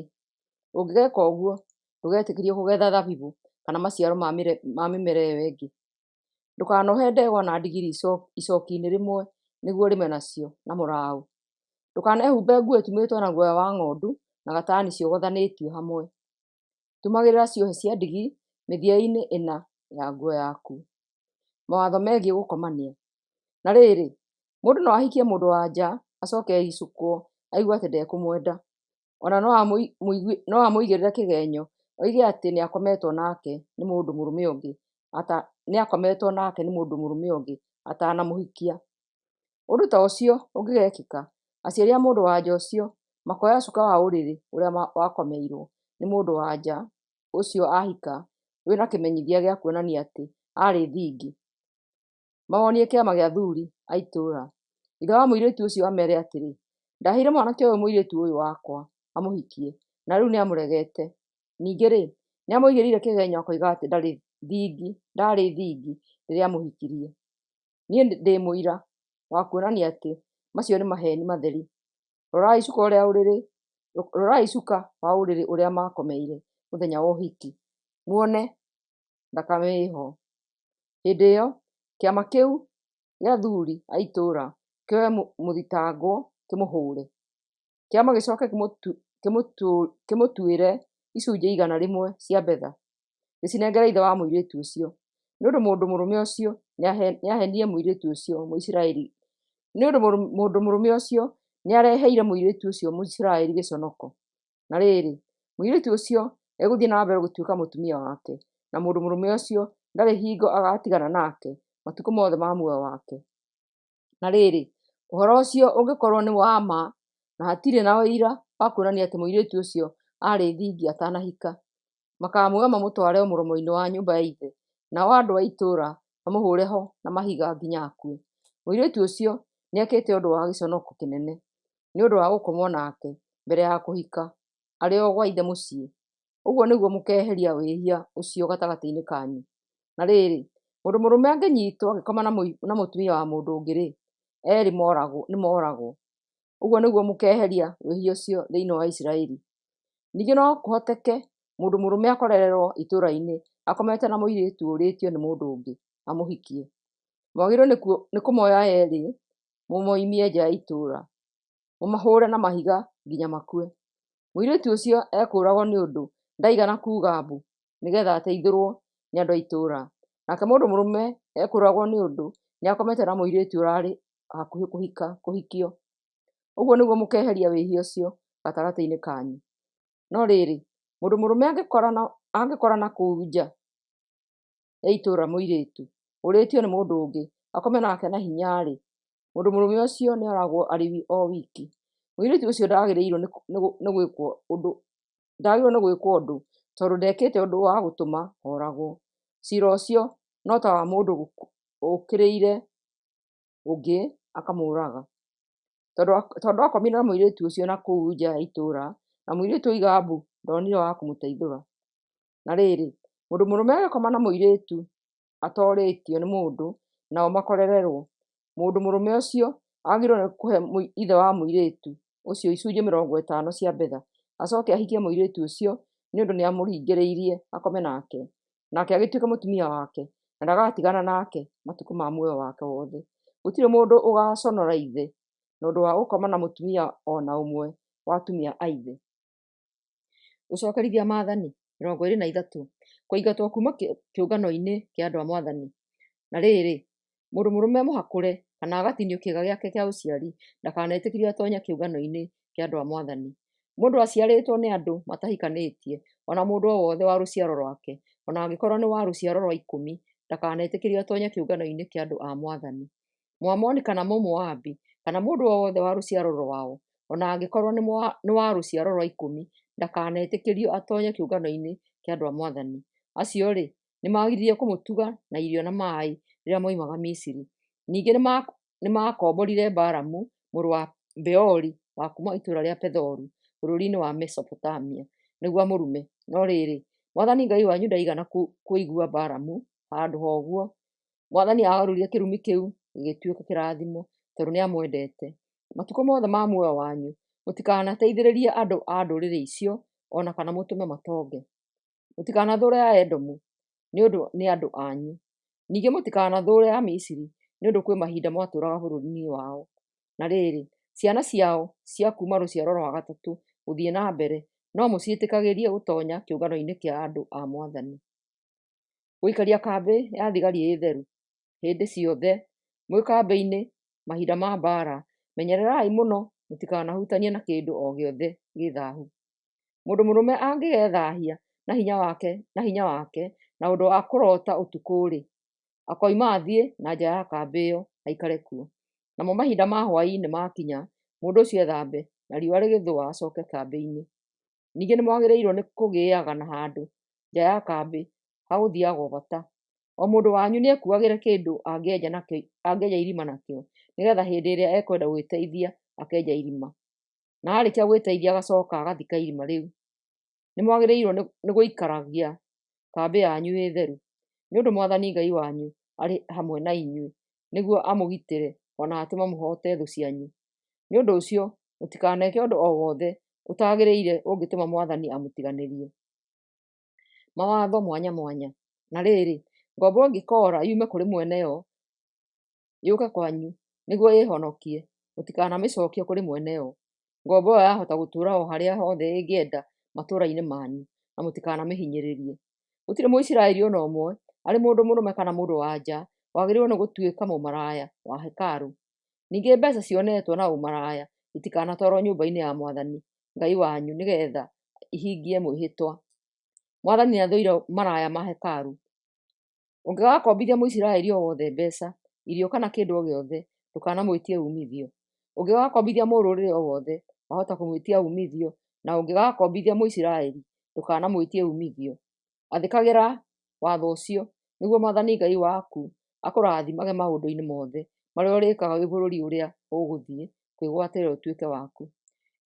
Ũngĩgeka ũguo, ndũgetĩkĩrio kũgetha thabibũ kana maciaro ma mĩmera ĩyo ĩngĩ. Ndũkanohe ndegwa na ndigiri icoki-inĩ rĩmwe nĩguo ũrĩme nacio na mũraũ. Ndũkanehumbe nguo ĩtumĩtwo na guoya wa ng'ondu na gatani ciogothanĩtio hamwe. Tumagĩrĩra ciohe cia ndigi mĩthia-inĩ ĩna ya nguo yaku. Mawatho megiĩ gũkomania. Na rĩrĩ, mũndũ no ahikie mũndũ-wa-nja acoke ehicũkwo aigue atĩ ndekũmwenda. Ona no amũigĩrĩre kĩgenyo oige atĩ nĩakometwo nake nĩ mũndũ mũrũme ũngĩ atanamũhikia. Ũndũ ta ũcio ũngĩgekĩka, aciari a mũndũ-wa-nja ũcio makoya cuka wa ũrĩrĩ ũrĩa wakomeirwo nĩ mũndũ-wa-nja ũcio ahika wĩna kĩmenyithia gĩa kuonania atĩ arĩ thingi. Mawonie kĩama gĩa athuri a itũra. Ithe wa mũirĩtu ũcio amere atĩrĩ, ndaheire mwanake ũyũ mũirĩtu ũyũ wakwa amũhikie na rĩu nĩamũregete. Ningĩ-rĩ, nĩamũigĩrĩire kĩgenyo akoiga atĩ ndarĩ thingi rĩrĩa amũhikirie. Niĩ ndĩ mũira wa kuonania atĩ macio nĩ maheni matheri. Rorai cuka wa ũrĩrĩ ũrĩa makomeire mũthenya wa ũhiki, muone thakame ĩho. Hĩndĩ ĩyo kĩama kĩu gĩa athuri a itũra kĩoe mũthitangwo kĩmũhũre. Kĩama gĩcoke kĩmũtuĩre icunjĩ 100 cia betha, gĩcinengere ithe wa mũirĩtu ũcio nĩũndũ mũndũ mũrũme ũcio nĩahenirie mũirĩtu ũcio Mũisiraeli. Nĩũndũ mũndũ mũrũme ũcio nĩareheire mũirĩtu ũcio Mũisiraeli gĩconoko. Na rĩrĩ, mũirĩtu ũcio egũthiĩ na mbere gũtuĩka mũtumia wake na mũndũ mũrũme ũcio ndarĩ hingo agatigana nake matukũ mothe ma muoyo wake. Na rĩrĩ, ũhoro ũcio ũngĩkorwo nĩ wa ma na hatirĩ na ũira wa kuonania atĩ mũirĩtu ũcio arĩ thingi atanahika, makamuoya mamũtware mũromo-inĩ wa nyũmba ya ithe, nao andũ a itũra mamũhũre ho na mahiga nginya akue. Mũirĩtu ũcio nĩekĩte ũndũ wa gĩconoko kĩnene nĩũndũ wa gũkomwo nake mbere ya kũhika arĩ o gwa ithe mũciĩ. Ũguo nĩguo mũkeheria wĩhia ũcio gatagatĩ-inĩ kanyu. Na rĩrĩ, mũndũ mũrũme angĩnyitwo agĩkoma na mũtumia wa mũndũ ũngĩ-rĩ, erĩ nĩmoragwo. Ũguo nĩguo mũkeheria wĩhia ũcio thĩinĩ wa Isiraeli. Ningĩ no kũhoteke mũndũ mũrũme akorererwo itũra-inĩ akomete na mũirĩtu ũrĩtio nĩ mũndũ ũngĩ amũhikie. Mwagĩrĩirwo nĩ kũmoya erĩ mũmoimie nja ya itũra, mũmahũre na mahiga nginya makue. Mũirĩtu ũcio ekũragwo nĩ ũndũ ndaigana kuuga mbu nĩgetha ateithũrwo nĩ andũ a itũra. Nake mũndũ mũrũme ekũragwo nĩ ũndũ nĩakomete na mũirĩtu ũrarĩ hakuhĩ kũhikio. Ũguo nĩguo mũkeheria wĩhia ũcio gatagatĩ-inĩ kanyu. No rĩrĩ, mũndũ mũrũme angĩkora na kũu nja ya itũra mũirĩtu ũrĩtio nĩ mũndũ ũngĩ akome nake na hinya-rĩ, mũndũ mũrũme ũcio nĩoragwo arĩ o wiki. Mũirĩtu ũcio ndagĩrĩirwo nĩ gwĩkwo ũndũ tondũ ndekĩte ũndũ wa gũtũma oragwo. Cira ũcio no ta wa mũndũ ũkĩrĩire ũngĩ akamũraga. Tondũ akomire na mũirĩtu ũcio na kũu nja ya itũra na mũirĩtu oiga mbu ndonire wa kũmũteithũra. Na rĩrĩ, mũndũ mũrũme agĩkoma na mũirĩtu atorĩtio nĩ mũndũ nao makorererwo, mũndũ mũrũme ũcio agĩrĩirwo nĩ kũhe ithe wa mũirĩtu ũcio icunjĩ 50 cia betha, acoke ahikie mũirĩtu ũcio nĩũndũ nĩamũringĩrĩirie akome nake agĩtuĩke mũtumia wake na ndagatigana nake matukũ ma muoyo wake wothe. Gũtirĩ mũndũ ũgaconora ithe nĩũndũ wa gũkoma na mũtumia ona ũmwe wa atumia a ithe. Gũcokerithia Mathani 23 kũingatwo kuma kĩũngano-inĩ kĩa andũ a Mwathani. Na rĩrĩ, mũndũ mũrũme mũhakũre kana agatinio kĩĩga gĩake kĩa ũciari ndakanetĩkĩrio atonya kĩũngano-inĩ kĩa andũ a Mwathani. Mũndũ aciarĩtwo nĩ andũ matahikanĩtie ona mũndũ o wothe wa rũciaro rwake ona angĩkorwo nĩ wa rũciaro rwa ikũmi ndakanetĩkĩrio atonya kĩũngano-inĩ kĩa andũ a Mwathani. Mwamoni kana Mũmoabi kana mũndũ o wothe wa rũciaro rwao ona angĩkorwo nĩ wa rũciaro rwa ikũmi ndakanetĩkĩrio atonye kĩũngano-inĩ kĩa andũ a Mwathani. Acio-rĩ, nĩmagiririe kũmũtuga na irio na maaĩ rĩrĩa moimaga Misiri. Ningĩ nĩmakomborire Balamu mũrũ wa Beori wa kuma itũũra rĩa Pethoru bũrũri-inĩ wa Mesopotamia nĩguo amũrume. No rĩrĩ, Mwathani Ngai wanyu ndaigana kũigua Balamu. Handũ ha ũguo, Mwathani agarũrire kĩrumi kĩu gĩgĩtuĩka kĩrathimo tondũ nĩamwendete. Matukũ mothe ma muoyo wanyu mũtikanateithĩrĩrie andũ a ndũrĩrĩ icio ona kana mũtũme matonge. Mũtikanathũre Aedomu nĩ ũndũ nĩ andũ anyu. Ningĩ mũtikanathũre Amisiri nĩ ũndũ kwĩ mahinda mwatũũraga bũrũri-inĩ wao. Na rĩrĩ, ciana ciao cia kuma rũciaro rwa gatatũ gũthiĩ na mbere no mũciĩtĩkagĩrie gũtonya kĩũngano-inĩ kĩa andũ a Mwathani. Gũikaria kambĩ ya thigari ĩ theru. Hĩndĩ ciothe mwĩ kambĩ-inĩ mahinda ma mbara, menyererai mũno mũtikanahutanie na kĩndũ o gĩothe gĩ thaahu. Mũndũ mũrũme angĩgethahia na hinya wake na ũndũ wa kũrota ũtukũ-rĩ, akoima athiĩ na nja ya kambĩ ĩyo aikare kuo. Namo mahinda ma hwaĩ-inĩ makinya, mũndũ ũcio ethambe na riũa rĩgĩthũa acoke kambĩ-inĩ. Ningĩ nĩmwagĩrĩirwo nĩ kũgĩaga na handũ nja ya kambĩ ha gũthiaga bata. O mũndũ wanyu nĩekuagĩre kĩndũ angĩenja irima nakĩo, nĩgetha hĩndĩ ĩrĩa ekwenda gwĩteithia akenja irima, na arĩkia gwĩteithia agacoka agathika irima rĩu. Nĩmwagĩrĩirwo nĩ gũikaragia kambĩ yanyu ĩ theru, nĩ ũndũ Mwathani Ngai wanyu arĩ hamwe na inyuĩ nĩguo amũgitĩre ona atũme mũhote thũ cianyu. Nĩ ũndũ ũcio mũtikaneke ũndũ o wothe ũtagĩrĩire ũngĩtũma Mwathani amũtiganĩrie. Mawatho mwanya mwanya. Na rĩrĩ, ngombo ĩngĩkora yume kũrĩ mwene yo yũke kwanyu nĩguo ĩhonokie, mũtikanamĩcokie kũrĩ mwene yo. Ngombo ĩyo yahota gũtũũra o harĩa hothe ĩngĩenda matũũra-inĩ manyu na mũtikanamĩhinyĩrĩrie. Gũtirĩ Mũisiraeli ona ũmwe, arĩ mũndũ mũrũme kana mũndũ wa nja, wagĩrĩirwo nĩ gũtuĩka mũmaraya wa hekarũ. Ningĩ mbeca cionetwo na ũmaraya itikanatwarwo nyũmba-inĩ ya Mwathani Ngai wanyu nĩgetha ihingie mwĩhĩtwa. Mwathani nĩathũire maraya ma hekarũ. Ũngĩgakombithia Mũisiraeli o wothe mbeca, irio kana kĩndũ o gĩothe, ndũkanamwĩtie umithio. Ũngĩgakombithia mũrũrĩrĩ o wothe, wahota kũmwĩtia umithio, na ũngĩgakombithia Mũisiraeli, ndũkanamwĩtie umithio. Athĩkagĩra watho ũcio nĩguo Mwathani Ngai waku akũrathimage maũndũ-inĩ mothe marĩa ũrĩkaga wĩ bũrũri ũrĩa ũgũthiĩ kwĩgwatĩra ũtuĩke waku.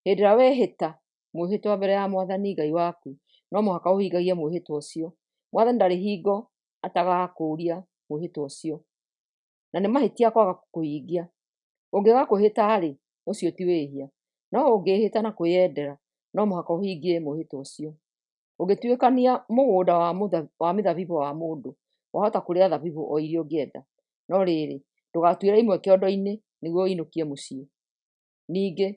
Hĩndĩ ĩrĩa wehĩta mwĩhĩtwa mbere ya Mwathani Ngai waku, no mũhaka ũhingagie mwĩhĩtwa ũcio. Mwathani ndarĩ hingo atagakũria mwĩhĩtwa ũcio, na nĩ mahĩtia kwaga kũhingia. Ũngĩgakũhĩta-rĩ, ũcio ti wĩhia, no ũngĩhĩta na kwĩyendera, no mũhaka ũhingie mwĩhĩtwa ũcio. Ũngĩtuĩkania mũgũnda wa mĩthabibũ wa mũndũ, wahota kũrĩa thabibũ o iria ũngĩenda. No rĩrĩ, ndũgatuĩre imwe kĩondo-inĩ nĩguo ũinũkie mũciĩ. Ningĩ,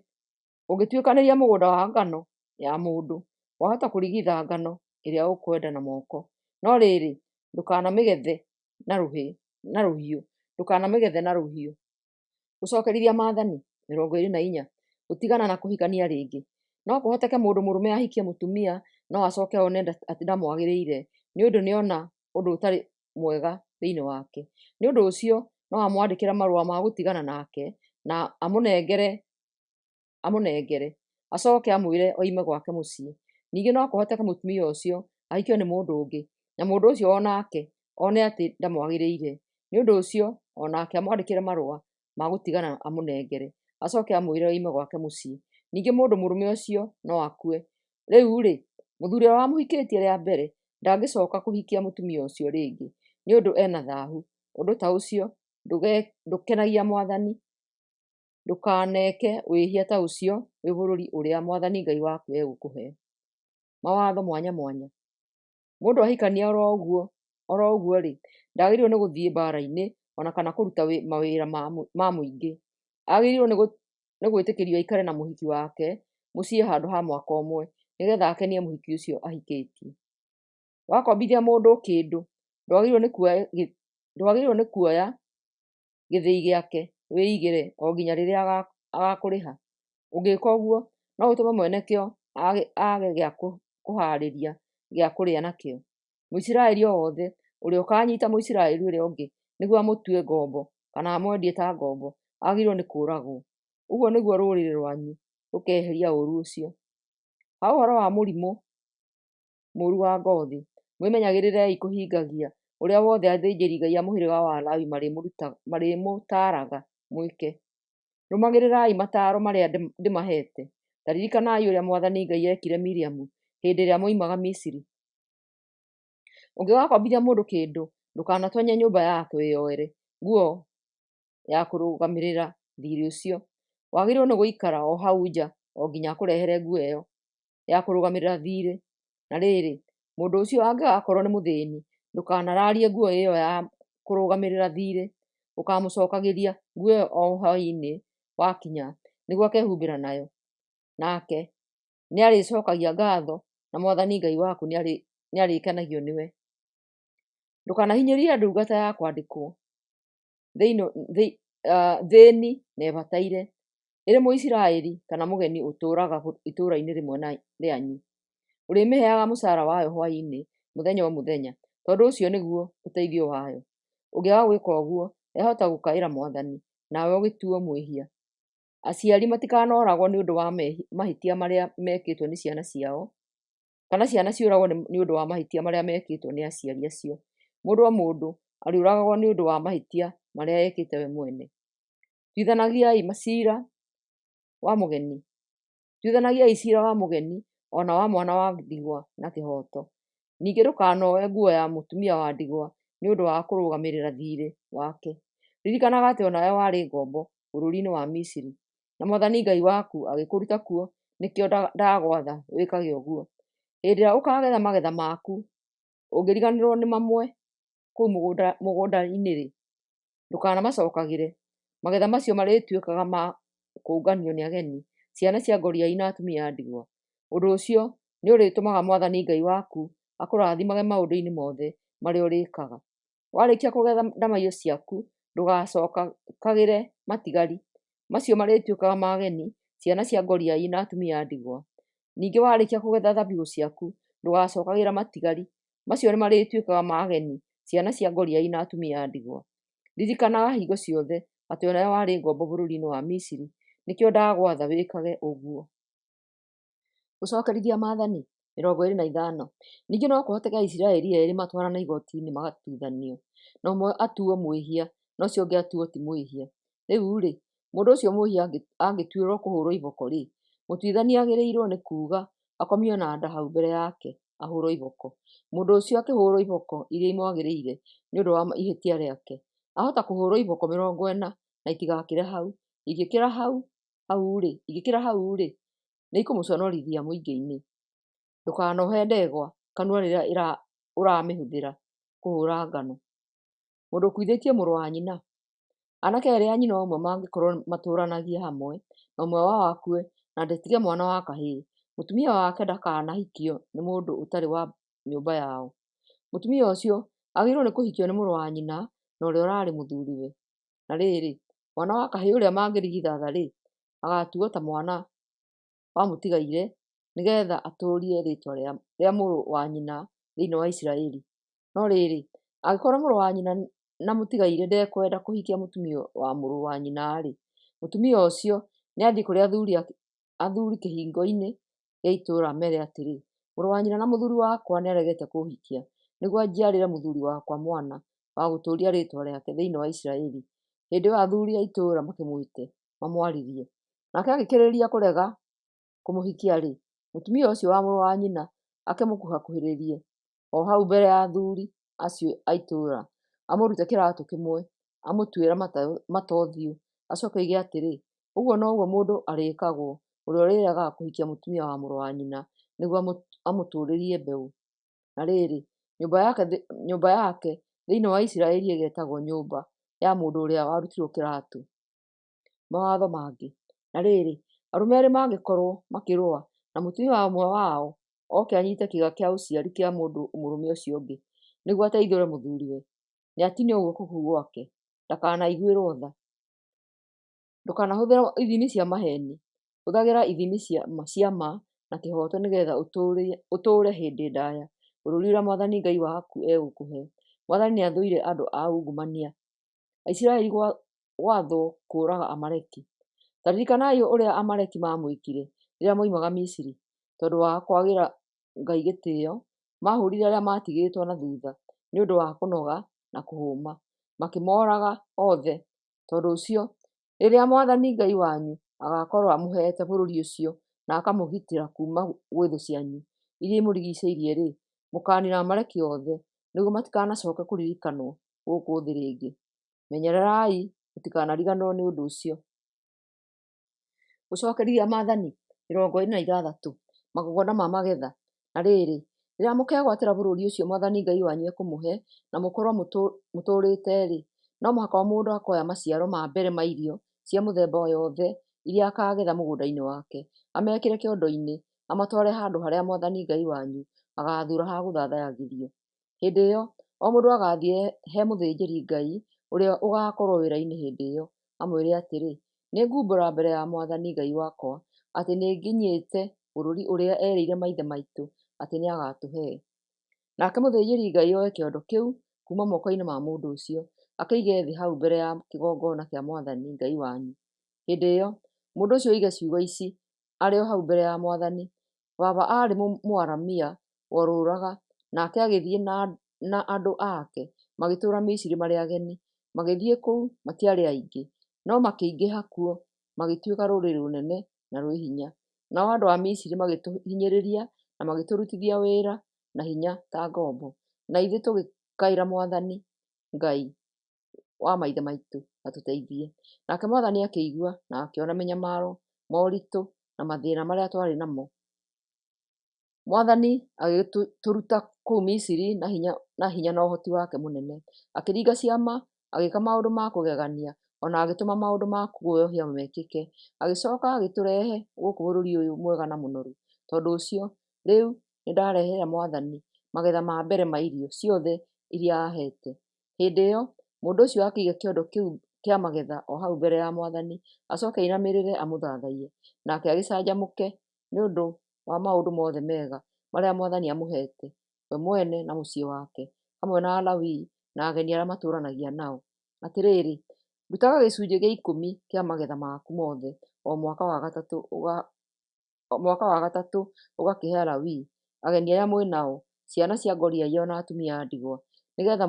ũngĩtuĩkanĩria mũgũnda wa ngano ya mũndũ, wahota kũrigitha ngano ĩrĩa ũkwenda na moko. No rĩrĩ, ndũkanamĩgethe na rũhiũ. Ndũkanamĩgethe na rũhiũ. Gũcokerithia Maathani 24. Gũtigana na kũhikania rĩngĩ. No kũhoteke mũndũ mũrũme ahikie mũtumia no acoke one atĩ ndamwagĩrĩire nĩ ũndũ nĩona ũndũ ũtarĩ mwega thĩinĩ wake. Nĩ ũndũ ũcio no amwandĩkĩre marũa ma gũtigana nake na amũnengere acoke amwĩre oime gwake mũciĩ. Ningĩ no kũhoteke mũtumia ũcio ahikio nĩ mũndũ ũngĩ na mũndũ ũcio onake one atĩ ndamwagĩrĩire. Nĩ ũndũ ũcio onake amwandĩkĩre marũa ma gũtigana amũnengere acoke amwĩre oime gwake mũciĩ. Ningĩ mũndũ mũrũme ũcio no akue. Rĩu-rĩ, mũthuri ũrĩa wamũhikĩtie rĩa mbere ndangĩcoka kũhikia mũtumia ũcio rĩngĩ nĩ ũndũ ena thaahu. Ũndũ ta ũcio ndũkenagia Mwathani. Ndũkaneke wĩhia ta ũcio wĩ bũrũri ũrĩa Mwathani Ngai waku egũkũhe. Mawatho mwanya mwanya. Mũndũ ahikania oro ũguo-rĩ, ndagĩrĩirwo nĩ gũthiĩ mbara-inĩ ona kana kũruta mawĩra ma mũingĩ. Agĩrĩirwo nĩ gwĩtĩkĩrio aikare na mũhiki wake mũciĩ handũ ha mwaka ũmwe nĩgetha akenie mũhiki ũcio ahikĩtie. Wakombithia mũndũ kĩndũ, ndwagĩrĩirwo nĩ kuoya gĩthĩi gĩake wĩigĩre o nginya rĩrĩa agakũrĩha. Ũngĩka ũguo no ũtũme mwene kĩo age gĩa kũharĩria gĩa kũrĩa nakĩo. Mũisiraeli o wothe ũrĩa ũkanyita Mũisiraeli ũrĩa ũngĩ nĩguo amũtue ngombo kana amwendie ta ngombo agĩrĩirwo nĩ kũũragwo. Ũguo nĩguo rũrĩrĩ rwanyu rũkeheria ũũru ũcio. Ha ũhoro wa mũrimũ mũũru wa ngothi, mwĩmenyagĩrĩrei kũhingagia ũrĩa wothe athĩnjĩri Ngai a mũhĩrĩga wa Lawi marĩmũtaaraga mwĩke. Rũmagĩrĩrai mataro marĩa ndĩmahete. Ta ririkanai ũrĩa Mwathani Ngai ekire Miriamu hĩndĩ ĩrĩa moimaga Misiri. Ũngĩgakombithia mũndũ kĩndũ, ndũkanatonye nyũmba yake wĩyoere nguo ya kũrũgamĩrĩra thirĩ ũcio. Wagĩrĩirwo nĩ gũikara o hau nja o nginya akũrehere nguo ĩyo ya kũrũgamĩrĩra thirĩ. Na rĩrĩ, mũndũ ũcio angĩgakorwo nĩ mũthĩni, ndũkanararie nguo ĩyo ya kũrũgamĩrĩra thirĩ, ũkamũcokagĩria nguo ĩyo o hwaĩ-inĩ wakinya nĩguo akehumbĩra nayo. Nake nĩarĩcokagia ngatho na Mwathani Ngai waku nĩarĩkenagio nĩwe. Ndũkanahinyĩrĩrie ndungata ya kwandĩkwo thĩni na ĩbataire, ĩrĩ Mũisiraeli kana mũgeni ũtũũraga itũũra-inĩ rĩmwe rĩanyu. Ũrĩmĩheaga mũcara wayo hwaĩ-inĩ mũthenya o mũthenya, tondũ ũcio nĩguo ũteithio wayo. Ũngĩaga gwĩka ũguo, ehota gũkaĩra Mwathani, nawe ũgĩtuo mwĩhia. Aciari matikanoragwo nĩ ũndũ wa mahĩtia marĩa mekĩtwo nĩ ciana ciao, kana ciana ciũragwo nĩ ũndũ wa mahĩtia marĩa mekĩtwo nĩ aciari acio. Mũndũ o mũndũ arĩũragagwo nĩ ũndũ wa mahĩtia marĩa ekĩte we mwene. Tuithanagiai ciira wa mũgeni ona wa mwana wa ndigwa na kĩhoto. Ningĩ ndũkanoe nguo ya mũtumia wa ndigwa nĩ ũndũ wa kũrũgamĩrĩra thirĩ wake. Ririkanaga atĩ onawe warĩ ngombo bũrũri-inĩ wa Misiri, na Mwathani Ngai waku agĩkũruta kuo, nĩkĩo ndagwatha wĩkage ũguo. Hĩndĩ ĩrĩa ũkagetha magetha maku, ũngĩriganĩrwo nĩ mamwe kũu mũgũnda-inĩ-rĩ, ndũkanamacokagĩre. Magetha macio marĩtuĩkaga ma kũnganio nĩ ageni, ciana cia ngoriai na atumia a ndigwa. Ũndũ ũcio nĩ ũrĩtũmaga Mwathani Ngai waku akũrathimage maũndũ-inĩ mothe marĩa ũrĩkaga. Warĩkia kũgetha ndamaiyũ ciaku, ndũgacokagĩre matigari. Macio marĩtuĩkaga ma ageni, ciana cia ngoriai na atumia a ndigwa. Ningĩ warĩkia kũgetha thabibũ ciaku, ndũgacokagĩra matigari. Macio nĩ marĩtuĩkaga ma ageni, ciana cia ngoriai na atumia a ndigwa. Ririkanaga hingo ciothe atĩ onawe warĩ ngombo bũrũri-inĩ wa Misiri, nĩkĩo ndagwatha wĩkage ũguo. Gũcokerithia Maathani 25. Ningĩ no kũhoteke Aisiraeli erĩ matwarana igoti-inĩ magatuithanio, na ũmwe atuo mwĩhia na ũcio ũngĩ atuo ti mwĩhia. Rĩu-rĩ, mũndũ ũcio mwĩhia angĩtuĩrwo kũhũrwo iboko-rĩ, mũtuithania agĩrĩirwo nĩ kuuga akomio na nda hau mbere yake ahũrwo iboko. Mũndũ ũcio akĩhũrwo iboko iria imwagĩrĩire nĩ ũndũ wa ihĩtia rĩake, ahota kũhũrwo iboko 40 na itigakĩre hau. Ingĩkĩra hau-rĩ, nĩikũmũconorithia mũingĩ-inĩ. Ndũkanohe ndegwa kanua rĩrĩa ũramĩhũthĩra kũhũra ngano. Mũndũ ũkuithĩtie mũrũ wa nyina. Anake erĩ a nyina ũmwe mangĩkorwo matũũranagia hamwe, na ũmwe wao akue na ndetige mwana wa kahĩĩ, mũtumia wake ndakanahikio nĩ mũndũ ũtarĩ wa nyũmba yao. Mũtumia ũcio agĩrĩirwo nĩ kũhikio nĩ mũrũ wa nyina na ũrĩa ũrarĩ mũthuriwe. Na rĩrĩ, mwana wa kahĩĩ ũrĩa mangĩrigithatha-rĩ, agatuo ta mwana wa mũtigaire, nĩgetha atũũrie rĩtwa rĩa mũrũ wa nyina thĩinĩ wa Isiraeli. No rĩrĩ, angĩkorwo mũrũ wa nyina na mũtigaire ndekwenda kũhikia mũtumia wa mũrũ wa nyina-rĩ, mũtumia ũcio nĩathiĩ kũrĩ athuri kĩhingo-inĩ gĩa itũũra mere atĩrĩ, mũrũ wa nyina na mũthuri wakwa nĩaregete kũhikia, nĩguo njiarĩre mũthuri wakwa mwana wa gũtũũria rĩtwa rĩake thĩinĩ wa Isiraeli. Hĩndĩ ĩyo athuri a itũũra makĩmwĩte mamwarĩrie. Nake agĩkĩrĩrĩria kũrega kũmũhikia-rĩ, mũtumia ũcio wa mũrũ wa nyina akĩmũkuhakuhĩrĩrie o hau mbere ya athuri acio a itũũra, amũrute kĩratũ kĩmwe, amũtuĩre mata ũthiũ, acoke oige atĩrĩ, ũguo noguo mũndũ arĩkagwo ũrĩa ũrĩregaga kũhikia mũtumia wa mũrũ wa nyina nĩguo amũtũrĩrie mbeũ. Na rĩrĩ, nyũmba yake thĩinĩ wa Isiraeli ĩgetagwo nyũmba ya mũndũ ũrĩa warutirwo kĩratũ. Mawatho mangĩ. Na rĩrĩ, arũme erĩ mangĩkorwo makĩrũa na mũtumia ũmwe wao oke anyite kĩga kĩa ũciari kĩa mũrũme ũcio ũngĩ nĩguo ateithũre mũthuriwe, nĩatinio guoko kũu gwake, ndakanaiguĩrwo tha. Ndũkanahũthĩre ithimi cia maheni, hũthagĩra ithimi cia ma na kĩhoto nĩgetha ũtũũre hĩndĩ ndaya bũrũri ũrĩa Mwathani Ngai waku egũkũhe. Mwathani nĩathũire andũ a ungumania. Aisiraeli gwathwo kũũraga Amaleki. Ta ririkanai ũrĩa Amaleki mamwĩkire rĩrĩa moimaga Misiri. Tondũ wa kwagĩra Ngai gĩtĩĩo, mahũrire arĩa matigĩtwo na thutha nĩ ũndũ wa kũnoga na kũhũma, makĩmoraga othe. Tondũ ũcio Rĩrĩa Mwathani Ngai wanyu agakorwo amũheete bũrũri ũcio na akamũgitĩra kuuma gwĩ thũ cianyu iria imũrigicĩirie-rĩ, mũkaaniina marekie othe, nĩguo matikanacoke kũririkanwo gũkũ thĩ rĩngĩ. Menyererai mũtikanariganĩrwo nĩ ũndũ ũcio. Gũcokerithia Maathani 26 magongona ma magetha. Na rĩrĩ, rĩrĩa mũkegwatĩra bũrũri ũcio Mwathani Ngai wanyu ekũmũhe na mũkorwo mũtũũrĩte-rĩ, no mũhaka o mũndũ akoya maciaro ma mbere ma irio cia mũthemba o yothe iria akagetha mũgũnda-inĩ wake, amekĩre kĩondo-inĩ, amatware handũ harĩa Mwathani Ngai wanyu agaathuura ha gũthathayagĩrio. Hĩndĩ ĩyo, o mũndũ agathiĩ he mũthĩnjĩri Ngai ũrĩa ũgaakorwo wĩra-inĩ hĩndĩ ĩyo, amwĩre atĩrĩ, nĩ ngumbũra mbere ya Mwathani Ngai wakwa atĩ nĩ nginyĩte bũrũri ũrĩa erĩire maithe maitũ atĩ nĩ agatũhe. Nake mũthĩnjĩri Ngai oe kĩondo kĩu kuuma moko-inĩ ma mũndũ ũcio, akĩige thĩ hau mbere ya kĩgongona kĩa Mwathani Ngai wanyu. Hĩndĩ ĩyo, mũndũ ũcio oige ciugo ici arĩ o hau mbere ya Mwathani: Baba aarĩ Mũaramia worũũraga, nake agĩthiĩ na andũ ake magĩtũũra Misiri marĩ ageni. Magĩthiĩ kũu matiarĩ aingĩ, no makĩingĩha kuo magĩtuĩka rũrĩrĩ rũnene na rwĩ hinya. Nao andũ a Misiri magĩtũhinyĩrĩria na magĩtũrutithia wĩra na hinya ta ngombo. Na ithuĩ tũgĩkaĩra Mwathani Ngai wa maithe maitũ atũteithie. Nake Mwathani akĩigua na akĩona mĩnyamaro, moritũ na mathĩna marĩa twarĩ namo. Mwathani agĩtũruta kũu Misiri na hinya na ũhoti wake mũnene. Akĩringa ciama, agĩka maũndũ ma kũgegania, ona agĩtũma maũndũ ma kuoyohia mekĩke. Agĩcoka agĩtũrehe gũkũ bũrũri ũyũ mwega na mũnoru. Tondũ ũcio, rĩu nĩ ndarehere Mwathani magetha ma mbere ma irio ciothe iria aheete. Hĩndĩ ĩyo, mũndũ ũcio akĩiga kĩondo kĩu kĩa magetha o hau mbere ya Mwathani, acoke ainamĩrĩre amũthathaiye, nake agĩcanjamũke nĩ ũndũ wa maũndũ mothe mega marĩa Mwathani amũheete we mwene na mũciĩ wake, hamwe na Alawii na ageni arĩa matũũranagia nao. Atĩrĩrĩ, rutaga gĩcunjĩ gĩa 10 kĩa magetha maku mothe o mwaka wa gatatũ ũgakĩhe Alawii, ageni arĩa mwĩ nao, ciana cia ngoriai na atumia a ndigwa, nĩgetha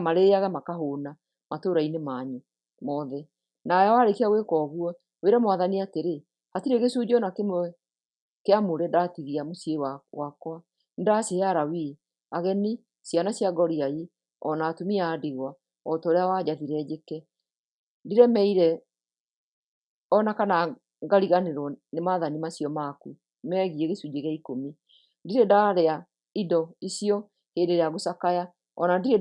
marĩĩage makahũũna matũũra-inĩ manyu mothe. Nawe warĩkia gwĩka ũguo, wĩre Mwathani atĩrĩ, hatirĩ gĩcunjĩ ona kĩmwe kĩamũre ndatigia mũciĩ wakwa. Nĩndacihe Alawii, ageni, ciana cia ngoriai, ona atumia a ndigwa, o ta ũrĩa wanjathire njĩke. Ndiremeire ona kana ngariganĩrwo nĩ maathani macio maku megiĩ gĩcunjĩ gĩa 10. Ndirĩ ndarĩa indo icio hĩndĩ ĩrĩa ngũcakaya, ona ndirĩ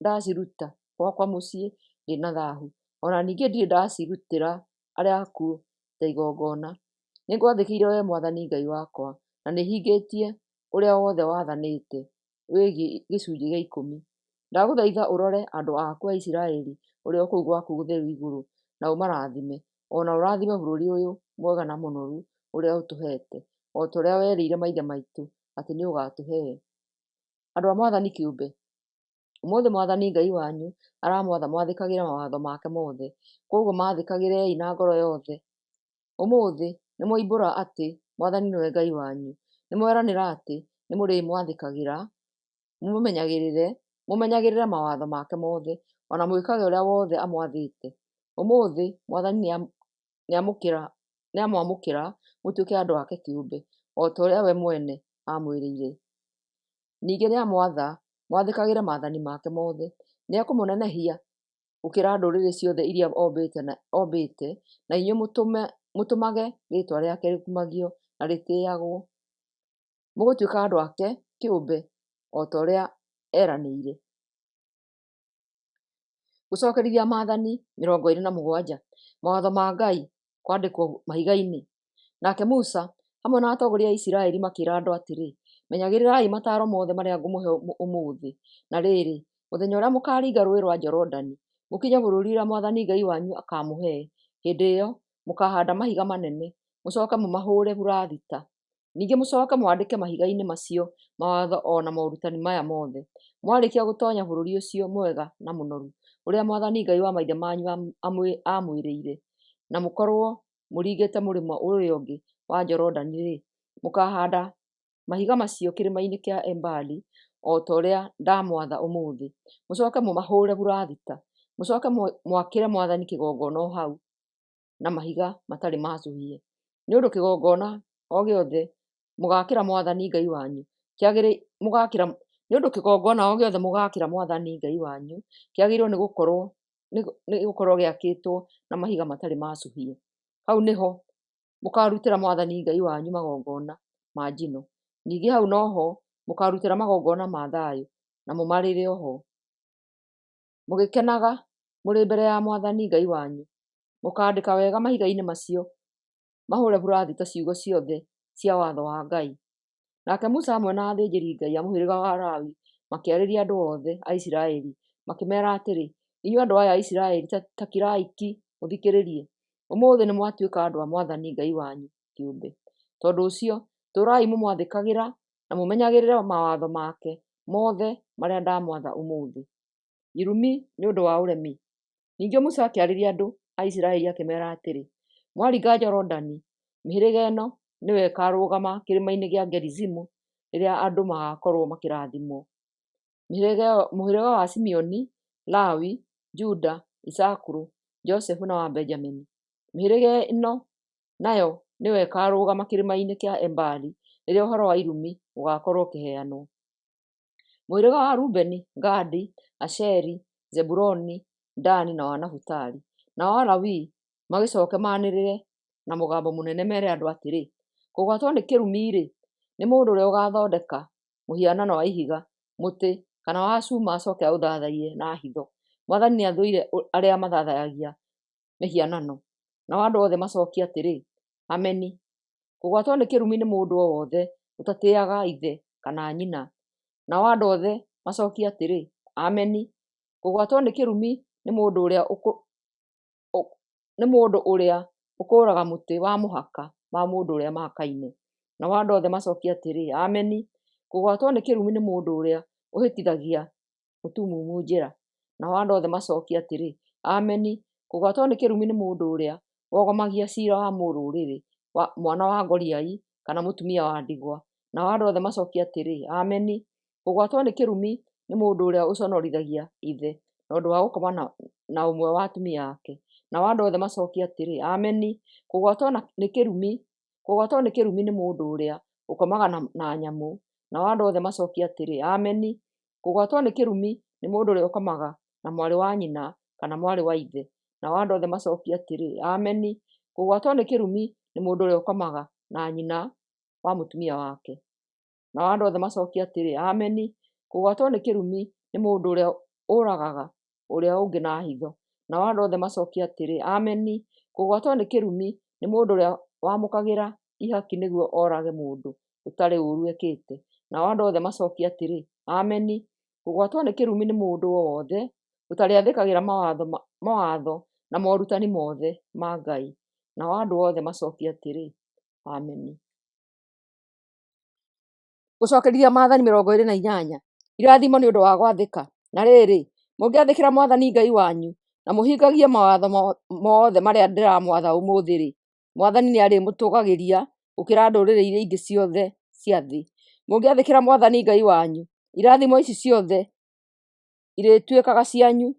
ndaciruta gwakwa mũciĩ ndĩ na thaahu, ona ningĩ ndirĩ ndacirutĩra arĩa akuũ ta igongona. Nĩngwathĩkĩire wee Mwathani Ngai wakwa, na nĩhingĩtie ũrĩa wothe wathanĩte wĩgiĩ gĩcunjĩ gĩa 10. Ndagũthaitha ũrore andũ aku a Isiraeli ũrĩa kũu gwaku gũtheru igũrũ, na ũmarathime, ona ũrathime bũrũri ũyũ mwega na mũnoru ũrĩa ũtũheete, o ta ũrĩa werĩire maithe maitũ atĩ nĩ ũgatũhe. Andũ a Mwathani kĩũmbe, ũmũthĩ Mwathani Ngai wanyu aramwatha mwathĩkagĩre mawatho make mothe, koguo maathĩkagĩrei na ngoro yothe. Ũmũthĩ nĩ mwoimbũra atĩ Mwathani nĩwe Ngai wanyu. Nĩ mweranĩra atĩ nĩ mũrĩmwathĩkagĩra, mũmenyagĩrĩre mawatho make mothe, ona mwĩkage ũrĩa wothe amwathĩte. Ũmũthĩ Mwathani nĩamwamũkĩra mũtuĩke andũ ake kĩũmbe, o ta ũrĩa we mwene amwĩrĩire. Ningĩ nĩamwatha mwathĩkagĩre maathani make mothe. Nĩekũmũnenehia gũkĩra ndũrĩrĩ ciothe iria ombĩte, na inyuĩ mũtũmage rĩĩtwa rĩake rĩkumagio na rĩtĩĩagwo. Mũgũtuĩka andũ ake kĩũmbe o ta ũrĩa eranĩire. Gũcokerithia Maathani 27 mawatho ma Ngai kwandĩkwo mahiga-inĩ. Nake Musa hamwe na atongoria a Isiraeli makĩĩra andũ atĩrĩ, menyagĩrĩrai mataaro mothe marĩa ngũmũhe ũmũthĩ. Na rĩrĩ, mũthenya ũrĩa mũkaringa Rũũĩ rwa Jorodani mũkinye bũrũri ũrĩa Mwathani Ngai wanyu akamũhe, hĩndĩ ĩyo mũkahaanda mahiga manene, mũcoke mũmahũũre burathita. Ningĩ mũcoke mwandĩke mahiga-inĩ macio mawatho ona morutani maya mothe. Mwarĩkia gũtoonya bũrũri ũcio mwega na mũnoru ũrĩa Mwathani Ngai wa maithe manyu amwĩrĩire, na mũkorwo mũringĩte mũrĩmo ũrĩa ũngĩ wa Jorodani-rĩ, mũkahaanda mahiga macio kĩrĩma-inĩ kĩa Ebali o ta ũrĩa ndamwatha ũmũthĩ. Mũcoke mũmahũũre burathita. mũcoke mwakĩre Mwathani kĩgongona o hau na mahiga matarĩ macũhie. Nĩ ũndũ kĩgongona o gĩothe mũgakĩra Mwathani Ngai wanyu mũgakĩra Mwathani Ngai wanyu kĩagĩrĩirwo nĩ gũkorwo gĩakĩtwo na mahiga matarĩ macũhie. Hau nĩho mũkarutĩra Mwathani Ngai wanyu magongona ma njino. Ningĩ hau noho mũkarutĩra magongona ma thayũ na mũmarĩre oho mũgĩkenaga mũrĩ mbere ya Mwathani Ngai wanyu. Mũkandĩka wega mahiga-inĩ macio mahũre burathi ta ciugo ciothe cia watho wa Ngai. Nake Musa hamwe na athĩnjĩri Ngai a mũhĩrĩga wa Lawi makĩarĩria andũ othe a Isiraeli makĩmera atĩrĩ, inyuĩ andũ aya a Isiraeli ta kirai ki mũthikĩrĩrie. Ũmũthĩ nĩ mwatuĩka andũ a Mwathani Ngai wanyu kĩũmbe. Tondũ ũcio tũrai mũmwathĩkagĩra na mũmenyagĩrĩre mawatho make mothe marĩa ndamwatha ũmũthĩ. Irumi nĩ ũndũ wa ũremi. Ningĩ Musa akĩarĩria andũ a Isiraeli akĩmera atĩrĩ, mwaringa Jorodani, mĩhĩrĩga ĩno nĩwe ĩkarũgama kĩrĩma-inĩ gĩa Gerizimu rĩrĩa andũ magakorwo makĩrathimwo. Mũhĩrĩga wa Simeoni, Lawi, Juda, Isakuru, Josefu na wa Benjamini. Mĩhĩrĩga ĩno nayo nĩwe ĩkarũgama kĩrĩma-inĩ kĩa Ebali rĩrĩa ũhoro wa irumi ũgakorwo ũkĩheanwo. Mũhĩrĩga wa Rubeni, Gadi, Asheri, Zebuloni, Dani na wa Nafutali. Nao Alawii magĩcoke manĩrĩre na mũgambo mũnene mere andũ atĩrĩ, kũgwatwo nĩ kĩrumi-rĩ, nĩ mũndũ ũrĩa ũgathondeka mũhianano wa ihiga, mũtĩ kana wa cuma acoke aũthathaiye na hitho. Mwathani nĩ athũire arĩa mathathayagia mĩhianano. Nao andũ othe macokie atĩrĩ, ameni. Kũgwatwo nĩ kĩrumi nĩ mũndũ o wothe ũtatĩaga ithe kana nyina. Nao andũ othe macokie atĩrĩ, ameni. Kũgwatwo nĩ kĩrumi nĩ mũndũ ũrĩa ũkũraga mũtĩ wa mũhaka wa mũndũ ũrĩa mahakaine. Nao andũ othe macokie atĩrĩ, ameni. Kũgwatwo nĩ kĩrumi nĩ mũndũ ũrĩa ũhĩtithagia mũtumumu njĩra. Nao andũ othe macokie atĩrĩ, ameni. Kũgwatwo nĩ kĩrumi nĩ mũndũ ũrĩa wogomagia ciira wa mũrũrĩrĩ, mwana wa ngoriai kana mũtumia wa ndigwa. Nao andũ othe macokie atĩrĩ, ameni. Kũgwatwo nĩ kĩrumi nĩ mũndũ ũrĩa ũconorithagia ithe na ũndũ wa gũkoma na ũmwe wa atumia ake. Nao andũ othe macokie atĩrĩ, ameni. Kũgwatwo nĩ kĩrumi nĩ mũndũ ũrĩa ũkomaga na nyamũ. Nao andũ othe macokie atĩrĩ, ameni. Kũgwatwo nĩ kĩrumi nĩ mũndũ ũrĩa ũkomaga na mwarĩ wa nyina kana mwarĩ wa ithe. Nao andũ othe macokie atĩrĩ, ameni. Kũgwatwo nĩ kĩrumi nĩ mũndũ ũrĩa ũkomaga na nyina wa mũtumia wake. Nao andũ othe macokie atĩrĩ, ameni. Kũgwatwo nĩ kĩrumi nĩ mũndũ ũrĩa ũragaga ũrĩa ũngĩ na hitho. Nao andũ othe macokie atĩrĩ, ameni. Kũgwatwo nĩ kĩrumi nĩ mũndũ ũrĩa wamũkagĩra ihaki nĩguo orage mũndũ ũtarĩ ũũru ekĩte. Nao andũ othe macokie atĩrĩ, ameni. Kũgwatwo nĩ kĩrumi nĩ mũndũ o wothe ũtarĩ athĩkagĩra mawatho na morutani mothe ma Ngai. Nao andũ othe macokie atĩrĩ, ameni. Gũcokerithia Maathani 28. Irathimo nĩ ũndũ wa gwathĩka. Na rĩrĩ, mũngĩathĩkĩra Mwathani Ngai wanyu na mũhingagie mawatho mothe marĩa ndĩramwatha ũmũthĩ-rĩ, Mwathani nĩ arĩmũtũgagĩria gũkĩra ndũrĩrĩ iria ingĩ ciothe cia thĩ. Mũngĩathĩkĩra Mwathani Ngai wanyu, irathimo ici ciothe irĩtuĩkaga cianyu.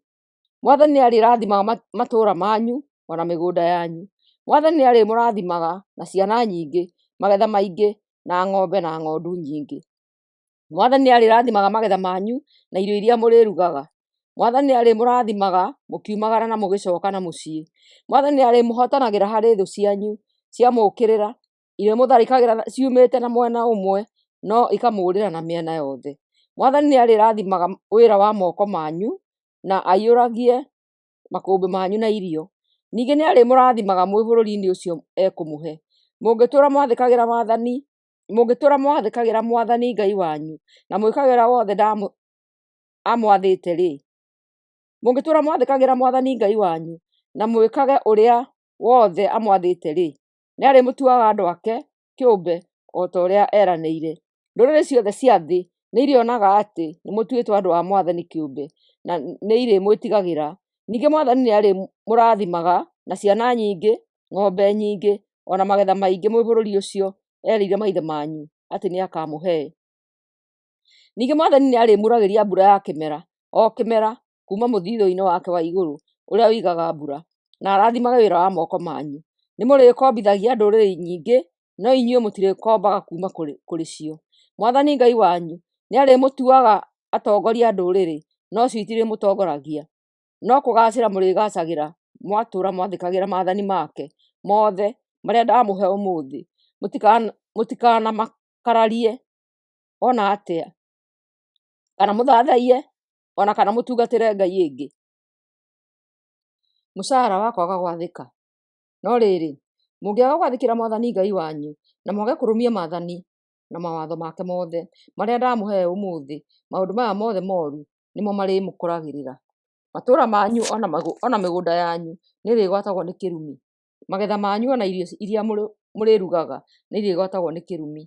Mwathani nĩ arĩrathimaga matũũra manyu ona mĩgũnda yanyu. Mwathani nĩ arĩmũrathimaga na ciana nyingĩ, magetha maingĩ na ng'ombe na ng'ondu nyingĩ. Mwathani nĩ arĩrathimaga magetha manyu na irio iria mũrĩrugaga. Mwathani nĩ arĩmũrathimaga mũkiumagara na mũgĩcoka na mũciĩ. Mwathani nĩ arĩmũhotanagĩra harĩ thũ cianyu ciamũũkĩrĩra, irĩmũtharĩkagĩra ciumĩte na mwena ũmwe no ikamũũrĩra na mĩena yothe. Mwathani nĩ arĩrathimaga wĩra wa moko manyu na aiyũragie makũmbĩ manyu na irio. Ningĩ nĩ arĩmũrathimaga mwĩ bũrũri-inĩ ũcio ekũmũhe. Mũngĩtũũra mwathĩkagĩra Mwathani Ngai wanyu na mwĩkagĩra wothe amwathĩte-rĩ, mũngĩtũũra mwathĩkagĩra Mwathani Ngai wanyu na mwĩkage ũrĩa wothe amwathĩte-rĩ, nĩ arĩmũtuaga andũ ake kĩũmbe o ta ũrĩa eranĩire. Ndũrĩrĩ ciothe cia thĩ nĩ irĩonaga atĩ nĩ mũtuĩtwo andũ a Mwathani kĩũmbe na nĩ irĩmwĩtigagĩra. Ningĩ Mwathani nĩ arĩmũrathimaga na ciana nyingĩ, ng'ombe nyingĩ ona magetha maingĩ mwĩ bũrũri ũcio erĩire maithe manyu atĩ nĩ akamũhe. Ningĩ Mwathani nĩ arĩmuragĩria mbura ya kĩmera o kĩmera kuma mũthithũ-inĩ wake wa igũrũ ũrĩa ũigaga mbura, na arathimage wĩra wa moko manyu. Nĩ mũrĩkombithagia ndũrĩrĩ nyingĩ, no inyuĩ mũtirĩkombaga kuma kũrĩ cio. Mwathani Ngai wanyu nĩarĩmũtuaga atongoria a ndũrĩrĩ, no cio itirĩmũtongoragia. No kũgacĩra mũrĩgacagĩra mwatũra mwathĩkagĩra maathani make mothe marĩa ndamũhe ũmũthĩ. Mũtikamakararie ona atĩa, kana mũthathaiye ona kana mũtungatĩre ngai ĩngĩ. Mũcara wa kwaga gwathĩka. No rĩrĩ, mũngĩaga gwathĩkĩra Mwathani Ngai wanyu na mwage kũrũmia maathani na mawatho make mothe marĩa ndamũhe ũmũthĩ, maũndũ maya mothe moru nĩmo marĩmũkoragĩrĩra. Matũũra manyu ona mĩgũnda yanyu nĩrĩgwatagwo nĩ kĩrumi. Magetha manyu ona irio iria mũrĩrugaga nĩirĩgwatagwo nĩ kĩrumi.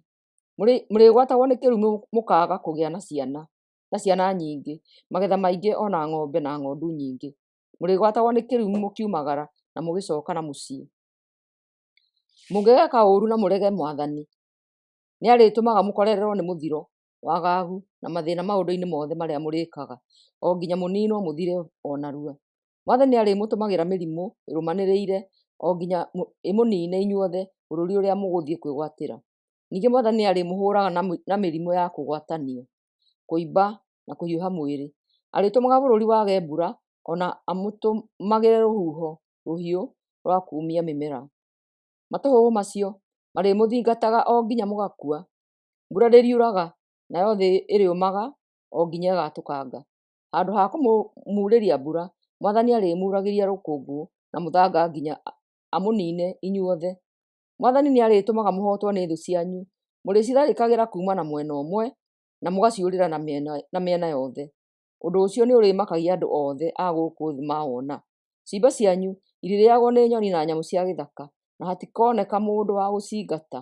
Mũrĩgwatagwo nĩ kĩrumi mũkaga kũgĩa na ciana nyingĩ, magetha maingĩ ona ng'ombe na ng'ondu nyingĩ. Mũrĩgwatagwo nĩ kĩrumi mũkiumagara na mũgĩcoka na mũciĩ. Mũngĩgeka ũũru na mũrege Mwathani, nĩarĩtũmaga mũkorererwo nĩ mũthiro, wagagu na mathĩna maũndũ-inĩ mothe marĩa mũrĩkaga, o nginya mũninwo mũthire o narua. Mwathani nĩarĩmũtũmagĩra mĩrimũ ĩrũmanĩrĩire o nginya ĩmũnine inyuothe bũrũri ũrĩa mũgũthiĩ kwĩgwatĩra. Ningĩ Mwathani nĩarĩmũhũraga na mĩrimũ ya kũgwatanio, kũimba na kũhiũha mwĩrĩ. Arĩtũmaga bũrũri wage mbura, ona amũtũmagĩre rũhuho rũhiũ rwa kuumia mĩmera. Matũhũhũ macio marĩmũthingataga o nginya mũgakua. Mbura ndĩriuraga, nayo thĩ ĩrĩũmaga o nginya ĩgatũkanga. Handũ ha kũmurĩria mbura, Mwathani arĩmuragĩria rũkũngũ na mũthanga nginya amũnine inyuothe. Mwathani nĩarĩtũmaga mũhotwo nĩ thũ cianyu, mũrĩcitharĩkagĩra kuma na mwena ũmwe na mũgaciũrĩra na mĩena yothe. Ũndũ ũcio nĩũrĩmakagia andũ othe a gũkũ thĩ mawona. Ciimba cianyu irĩrĩagwo nĩ nyoni na nyamũ cia gĩthaka, na hatikoneka mũndũ wa gũcingata.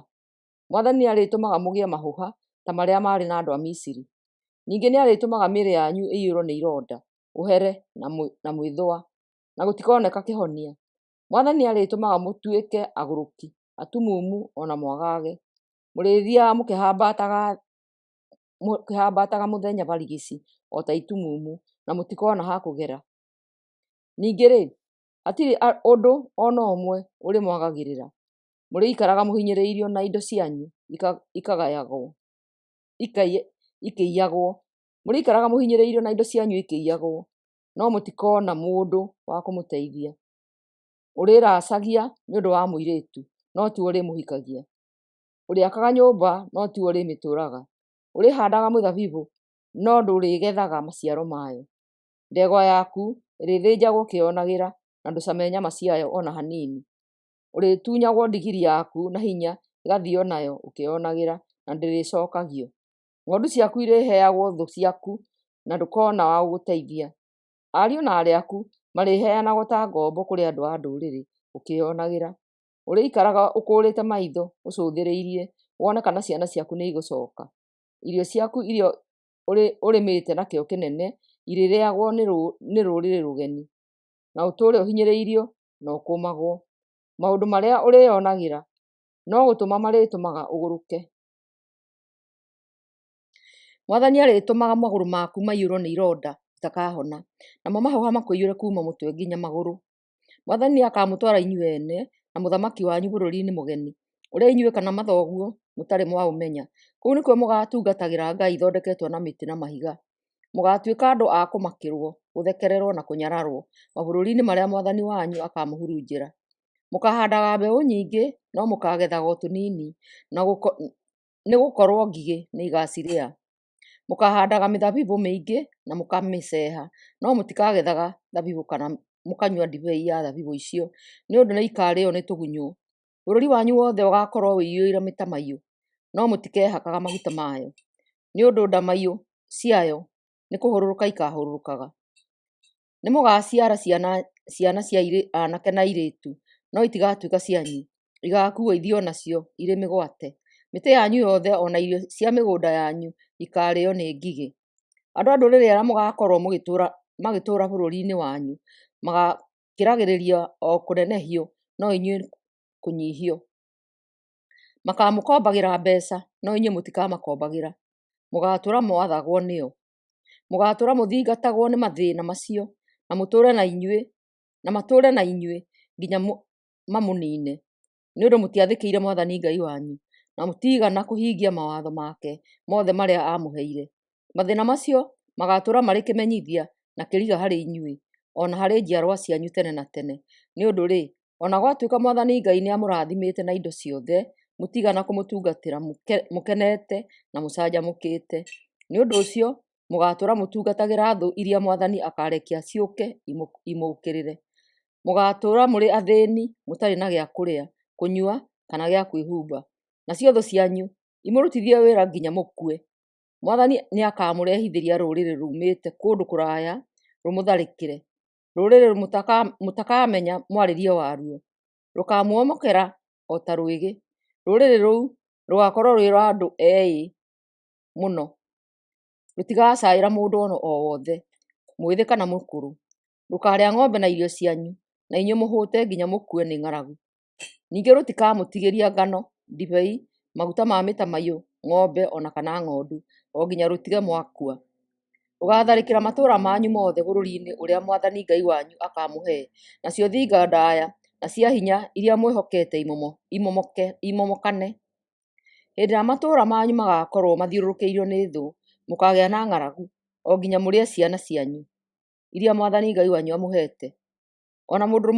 Mwathani nĩarĩtũmaga mũgĩe mahũha ta marĩa marĩ na andũ a Misiri. Ningĩ nĩarĩtũmaga mĩĩrĩ yanyu ĩiyũrwo nĩ ironda, ũhere na mwĩthũa, na gũtikoneka kĩhonia. Mwathani nĩarĩtũmaga mũtuĩke agũrũki, atumumu ona mwagage. Mũrĩthiaga mũkĩhambataga mũthenya barigici o ta itumumu, na mũtikona ha kũgera. Ningĩ-rĩ, hatirĩ ũndũ ona ũmwe ũrĩmwagagĩrĩra. Mũrĩikaraga mũhinyĩrĩirio na indo cianyu ikĩiyagwo. Mũrĩikaraga mũhinyĩrĩirio na indo cianyu ikĩiyagwo, no mũtikona mũndũ wa kũmũteithia. Ũrĩracagia nĩũndũ wa mũirĩtu, no tiwe ũrĩmũhikagia. Ũrĩakaga nyũmba, no tiwe ũrĩmĩtũũraga. Ũrĩhandaga mĩthabibũ, no ndũrĩgethaga maciaro mayo. Ndegwa yaku ĩrĩthĩnjagwo ũkĩonagĩra, na ndũcame nyama ciayo ona hanini. Ũrĩtunyagwo ndigiri yaku na hinya, ĩgathio nayo ũkĩonagĩra, na ndĩrĩcokagio. Ng'ondu ciaku irĩheagwo thũ ciaku, na ndũkona wa gũgũteithia. Ariũ na aarĩ aku marĩheanagwo ta ngombo kũrĩ andũ a ndũrĩrĩ ũkĩonagĩra. Ũrĩikaraga ũkũrĩte maitho ũcũthĩrĩirie wone kana ciana ciaku nĩ igũcoka. Irio ciaku iria ũrĩmĩte na kĩo kĩnene irĩrĩagwo nĩ rũrĩrĩ rũgeni, na ũtũũre ũhinyĩrĩirio na ũkũmagwo. Maũndũ marĩa ũrĩonagĩra no gũtũma marĩtũmaga ũgũrũke. Mwathani arĩtũmaga magũrũ maku maiyũrwo nĩ ironda itakahona, namo mahũha makũiyũre kuma mũtwe nginya magũrũ. Mwathani nĩakamũtwara inyuĩ ene na mũthamaki wanyu bũrũri-inĩ mũgeni, ũrĩa inyuĩ kana mathoguo mũtarĩ mwaũmenya. Kũu nĩkuo mũgatungatagĩra ngai ithondeketwo na mĩtĩ na mahiga. Mũgatuĩka andũ a kũmakĩrwo, gũthekererwo na kũnyararwo mabũrũri-inĩ marĩa Mwathani wanyu akamũhurunjĩra. Mũkahandaga mbeũ nyingĩ, no mũkagethaga o tũnini, nĩgũkorwo ngigĩ nĩigacirĩa. Mũkahandaga mĩthabibũ mĩingĩ na mũkamĩceha, no mũtikagethaga thabibũ kana mũkanyua ndibei ya thabibũ icio, nĩũndũ nĩikarĩo nĩ tũgunyũ. Bũrũri wanyu wothe ũgakorwo wĩiyũire mĩtamaiyũ, no mũtikehakaga maguta mayo, nĩũndũ ndamaiyũ ciayo nĩ kũhũrũrũka ikahũrũrũkaga. Nĩmũgaciara ciana cia aanake na airĩtu, no itigatuĩka cianyu, igakuo ithio nacio irĩ mĩgwate. Mĩtĩ yanyu yothe ona irio cia mĩgũnda yanyu ikarĩo nĩ ngigĩ. Andũ a ndũrĩrĩ arĩa mũgakorwo magĩtũũra bũrũri-inĩ wanyu magakĩragĩrĩria o kũnenehio, no inyuĩ kũnyihio. Makamũkombagĩra mbeca, no inyuĩ mũtikamakombagĩra. Mũgatũũra mwathagwo nĩo. mũgatũra mũthingatagwo nĩ mathĩna macio na matũũre na inyuĩ nginya mamũnine, nĩ ũndũ mũtiathĩkĩire Mwathani Ngai wanyu na mũtiigana kũhingia mawatho make mothe marĩa amũheire. Mathĩna macio magatũũra marĩ kĩmenyithia na kĩriga harĩ inyuĩ, ona harĩ njiarwa cianyu tene na tene. Nĩ ũndũ-rĩ, ona gwatuĩka Mwathani Ngai nĩ amũrathimĩte na indo ciothe, mũtigana kũmũtungatĩra mũkenete na mũcanjamũkĩte. Nĩ ũndũ ũcio mũgatũũra mũtungatagĩra thũ iria Mwathani akarekia ciũke imũũkĩrĩre. Mũgatũũra mũrĩ athĩni, mũtarĩ na gĩa kũrĩa, kũnyua kana gĩa kwĩhumba. Nacio thũ cianyu imũrutithie wĩra nginya mũkue. Mwathani nĩ akamũrehithĩria rũrĩrĩ rumĩte kũndũ kũraya rũmũtharĩkĩre, rũrĩrĩ mũtakamenya mwarĩrie waruo, rũkamuomokera o ta rwĩgĩ. Rũrĩrĩ rũu rũgakorwo rwĩ rwa andũ eĩ mũno, rũtigacaĩra mũndũ o wothe, mwĩthĩ kana mũkũrũ. Rũkarĩa ng'ombe na irio cianyu, na inyuĩ mũhũte nginya mũkue nĩ ng'aragu. Ningĩ rũtikamũtigĩria ngano, ndibei, maguta ma mĩtamaiyũ, ng'ombe ona kana ng'ondu, o nginya rũtige mwakua. Rũgatharĩkĩra matũũra manyu mothe bũrũri-inĩ ũrĩa Mwathani Ngai wanyu akamũhe, nacio thinga ndaya na cia hinya iria mwĩhokete imomokane. Hĩndĩ ĩrĩa matũũra manyu magakorwo mathiũrũrũkĩirio nĩ thũ, mũkagĩa na ng'aragu, o nginya mũrĩe ciana cianyu iria Mwathani Ngai wanyu amũhete. Ona mũndũ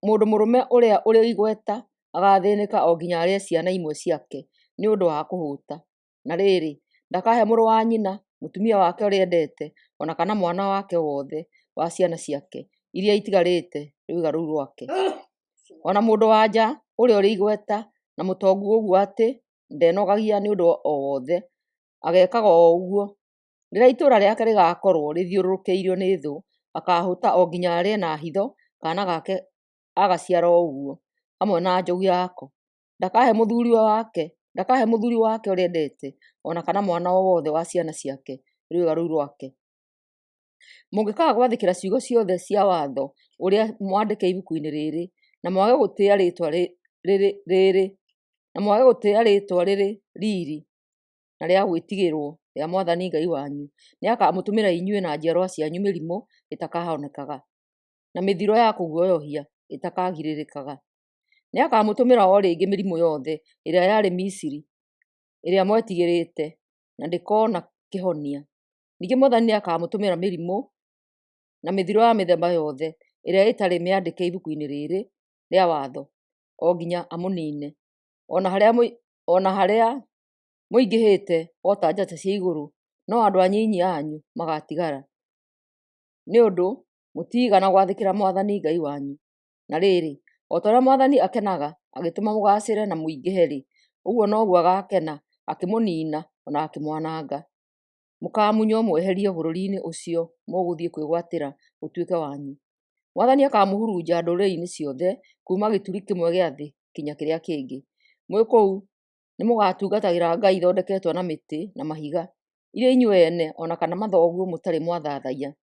mũrũme ũrĩa ũrĩ igweta agathĩnĩka o nginya arĩe ciana imwe ciake nĩ ũndũ wa kũhũta. Na rĩrĩ, ndakahe mũrũ wa nyina, mũtumia wake ũrĩa endete, ona kana mwana wake wothe wa ciana ciake iria itigarĩte rwĩga rũu rwake. Ona mũndũ-wa-nja ũrĩa ũrĩ igweta na mũtongu ũguo atĩ ndenogagia nĩ ũndũ o wothe, agekaga o ũguo. Rĩrĩa itũũra rĩake rĩgakorwo rĩthiũrũrũkĩirio nĩ thũ, akahũta o nginya arĩe na hitho kana gake agaciara o ũguo, hamwe na njogu yako. Ndakahe mũthuri wake ũrĩa endete, ona kana mwana o wothe wa ciana ciake rwĩga rũu rwake. Mũngĩkaga gwathĩkĩra ciugo ciothe cia watho ũrĩa mwandĩke ibuku-inĩ rĩrĩ, na mwage gũtĩĩa rĩĩtwa rĩrĩ riiri na rĩa gwĩtigĩrwo rĩa Mwathani Ngai wanyu, nĩ akamũtũmĩra inyuĩ na njiarwa cianyu mĩrimũ ĩtakahonekaga na mĩthiro ya kũguoyohia ĩtakagirĩrĩkaga. Nĩ akamũtũmĩra o rĩngĩ mĩrimũ yothe ĩrĩa yarĩ Misiri, ĩrĩa mwetigĩrĩte na ndĩkona kĩhonia. Ningĩ Mwathani nĩ akamũtũmĩra mĩrimũ na mĩthiro ya mĩthemba yothe ĩrĩa ĩtarĩ mĩandĩke ibuku-inĩ rĩrĩ rĩa watho, o nginya amũnine, ona harĩa mũingĩhĩte o ta njata cia igũrũ, no andũ anyinyi anyu magatigara, nĩ ũndũ mũtiigana gwathĩkĩra Mwathani Ngai wanyu. Na rĩrĩ, o ta ũrĩa Mwathani akenaga agĩtũma mũgacĩre na mũingĩhe-rĩ, ũguo noguo agakena akĩmũnina ona akĩmwananga. Mũkamunywo mweherio bũrũri-inĩ ũcio mũgũthiĩ kwĩgwatĩra ũtuĩke wanyu. Mwathani akamũhurunja ndũrĩrĩ-inĩ ciothe kuuma gĩturi kĩmwe gĩa thĩ kinya kĩrĩa kĩngĩ. Mwĩ kũu nĩ mũgatungatagĩra ngai ithondeketwo na mĩtĩ na mahiga, iria inyuĩ ene ona kana mathoguo mũtarĩ mwathathaiya.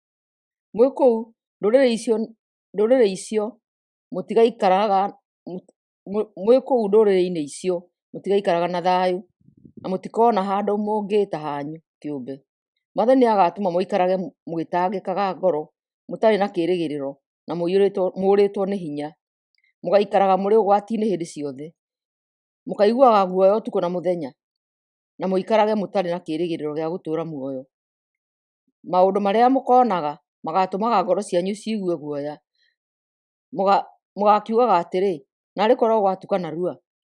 Mwĩ kũu ndũrĩrĩ-inĩ icio mũtigaikaraga na thayũ, na mũtikona handũ mũngĩĩta hanyu kĩũmbe. Mwathani agatũma mũikarage mũgĩtangĩkaga ngoro, mũtarĩ na kĩĩrĩgĩrĩro na mũũrĩtwo nĩ hinya. Mũgaikaraga mũrĩ ũgwati-inĩ hĩndĩ ciothe, mũkaiguaga guoya ũtukũ na mũthenya, na mũikarage mũtarĩ na kĩĩrĩgĩrĩro gĩa gũtũũra muoyo. Maũndũ marĩa mũkonaga magatũmaga ngoro cianyu ciigue guoya. Mũgakiugaga atĩrĩ, narĩ korwo gwatuka narua,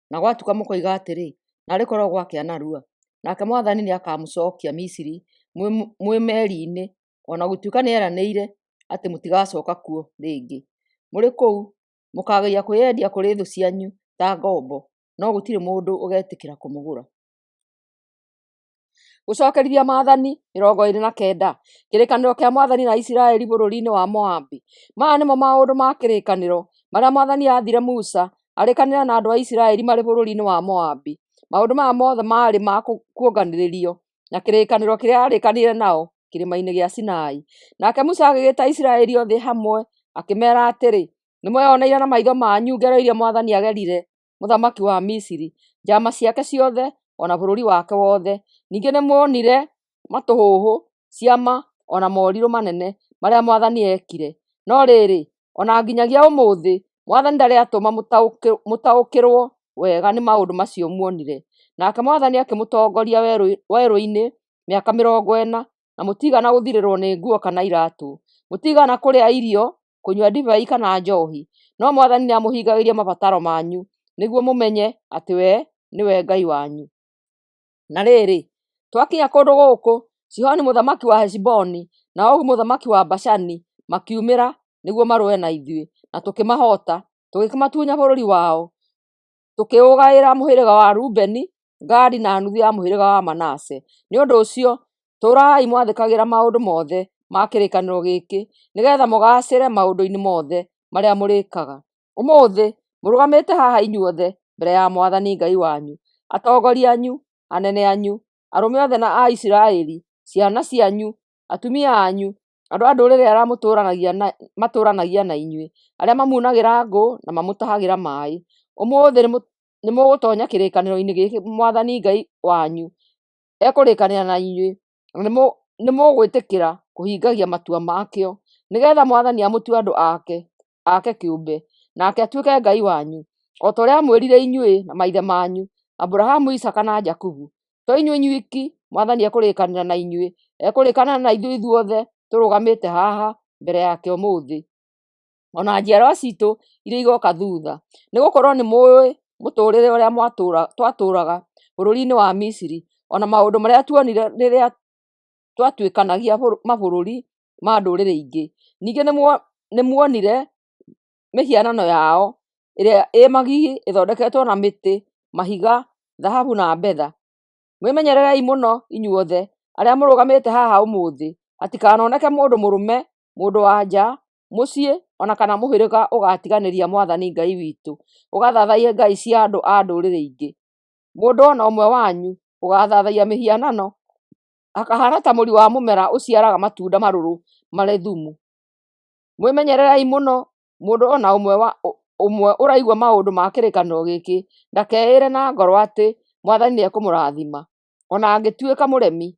na gwatuka mũkoiga atĩrĩ, narĩ korwo gwakĩa narua. Nake Mwathani nĩ akamũcokia Misiri mwĩ meri-inĩ, ona gũtuĩka nĩ eranĩire atĩ mũtigacoka kuo rĩngĩ. Mũrĩ kũu mũkageria kwĩyendia kũrĩ thũ cianyu ta ngombo, no gũtirĩ mũndũ ũgetĩkĩra kũmũgũra. Gũcokerithia Mathani 29. Kĩrĩkanĩro kĩa Mwathani na Isiraeli bũrũri-inĩ wa Moabi. Maya nĩmo maũndũ ma kĩrĩkanĩro marĩa Mwathani aathire Musa arĩkanĩre na andũ a Isiraeli marĩ bũrũri-inĩ wa Moabi. Maũndũ maya mothe maarĩ ma kuonganĩrĩrio na kĩrĩkanĩro kĩrĩa arĩkanĩire nao kĩrĩma-inĩ gĩa Sinai. Nake Musa agĩgĩta Isiraeli othe hamwe akĩmeera atĩrĩ, nĩmweyoneire na maitho manyu ngero iria Mwathani agerire mũthamaki wa Misiri, njama ciake ciothe ona bũrũri wake wothe. Ningĩ nĩmuonire matũhũhũ, ciama ona morirũ manene marĩa Mwathani ekire. No rĩrĩ, ona nginyagia ũmũthĩ Mwathani ndarĩ atũma mũtaũkĩrwo wega nĩ maũndũ macio muonire. Nake Mwathani akĩmũtongoria werũ-inĩ mĩaka 40 na mũtigana gũthirĩrwo nĩ nguo kana iratũ. Mũtigana kũrĩa irio, kũnyua ndibei kana njohi. No Mwathani nĩamũhingagĩria mabataro manyu nĩguo mũmenye atĩ we nĩwe Ngai wanyu. Na rĩrĩ, twakinya kũndũ gũkũ, Sihoni mũthamaki wa Heshiboni na Ogu mũthamaki wa Bashani makiumĩra nĩguo marũe na ithuĩ, na tũkĩmahota, tũgĩkĩmatunya bũrũri wao, tũkĩũgaĩra mũhĩrĩga wa Rubeni, Gadi na nuthu ya mũhĩrĩga wa Manase. Nĩ ũndũ ũcio, tũrai mwathĩkagĩra maũndũ mothe ma kĩrĩkanĩro gĩkĩ, nĩgetha mũgacĩre maũndũ-inĩ mothe marĩa mũrĩkaga. Ũmũthĩ mũrũgamĩte haha inyuothe mbere ya Mwathani Ngai wanyu, atongoria anyu, anene anyu, arũme othe na a Isiraeli, ciana cianyu, atumia anyu, andũ a ndũrĩrĩ arĩa matũũranagia na inyuĩ, arĩa mamunagĩra ngũ na mamũtahagĩra maaĩ. Ũmũthĩ nĩ mũgũtonya kĩrĩkanĩro-inĩ gĩkĩ Mwathani Ngai wanyu ekũrĩkanĩra na inyuĩ, nĩ mũgwĩtĩkĩra kũhingagia matua makĩo, nĩgetha Mwathani amũtue andũ ake kĩũmbe, nake atuĩke Ngai wanyu, o ta ũrĩa amwĩrire inyuĩ na maithe manyu, Aburahamu, Isaka na Jakubu. To inyuĩ inyuiki Mwathani ekũrĩkanĩra na inyuĩ, ekũrĩkanĩra na ithuĩ ithuothe tũrũgamĩte haha mbere yake ũmũthĩ, ona njiarwa citũ iria igoka thutha, nĩgũkorwo nĩ mũĩ mũtũũrĩre ũrĩa twatũũraga bũrũri-inĩ wa Misiri, ona maũndũ marĩa tuonire rĩrĩa twatuĩkanagia mabũrũri ma ndũrĩrĩ ingĩ. Ningĩ nĩ muonire mĩhianano yao ĩrĩa ĩ magigi ĩthondeketwo na mĩtĩ, mahiga, thahabu na betha. Mwĩmenyererei mũno inyuothe arĩa mũrũgamĩte haha ũmũthĩ, hatikanoneke mũndũ mũrũme, mũndũ wa nja, mũciĩ ona kana mũhĩrĩga ũgatiganĩria Mwathani Ngai witũ, ũgathathaiye ngai cia andũ a ndũrĩrĩ ingĩ. Mũndũ ona ũmwe wanyu ũgathathaiya mĩhianano akahana ta mũri wa mũmera ũciaraga matunda marũrũ marĩ thumu. Mwĩmenyererei mũno mũndũ ona ũmwe ũraigua maũndũ ma kĩrĩkanĩro gĩkĩ ndakeĩre na ngoro atĩ Mwathani nĩekũmũrathima, ona angĩtuĩka mũremi.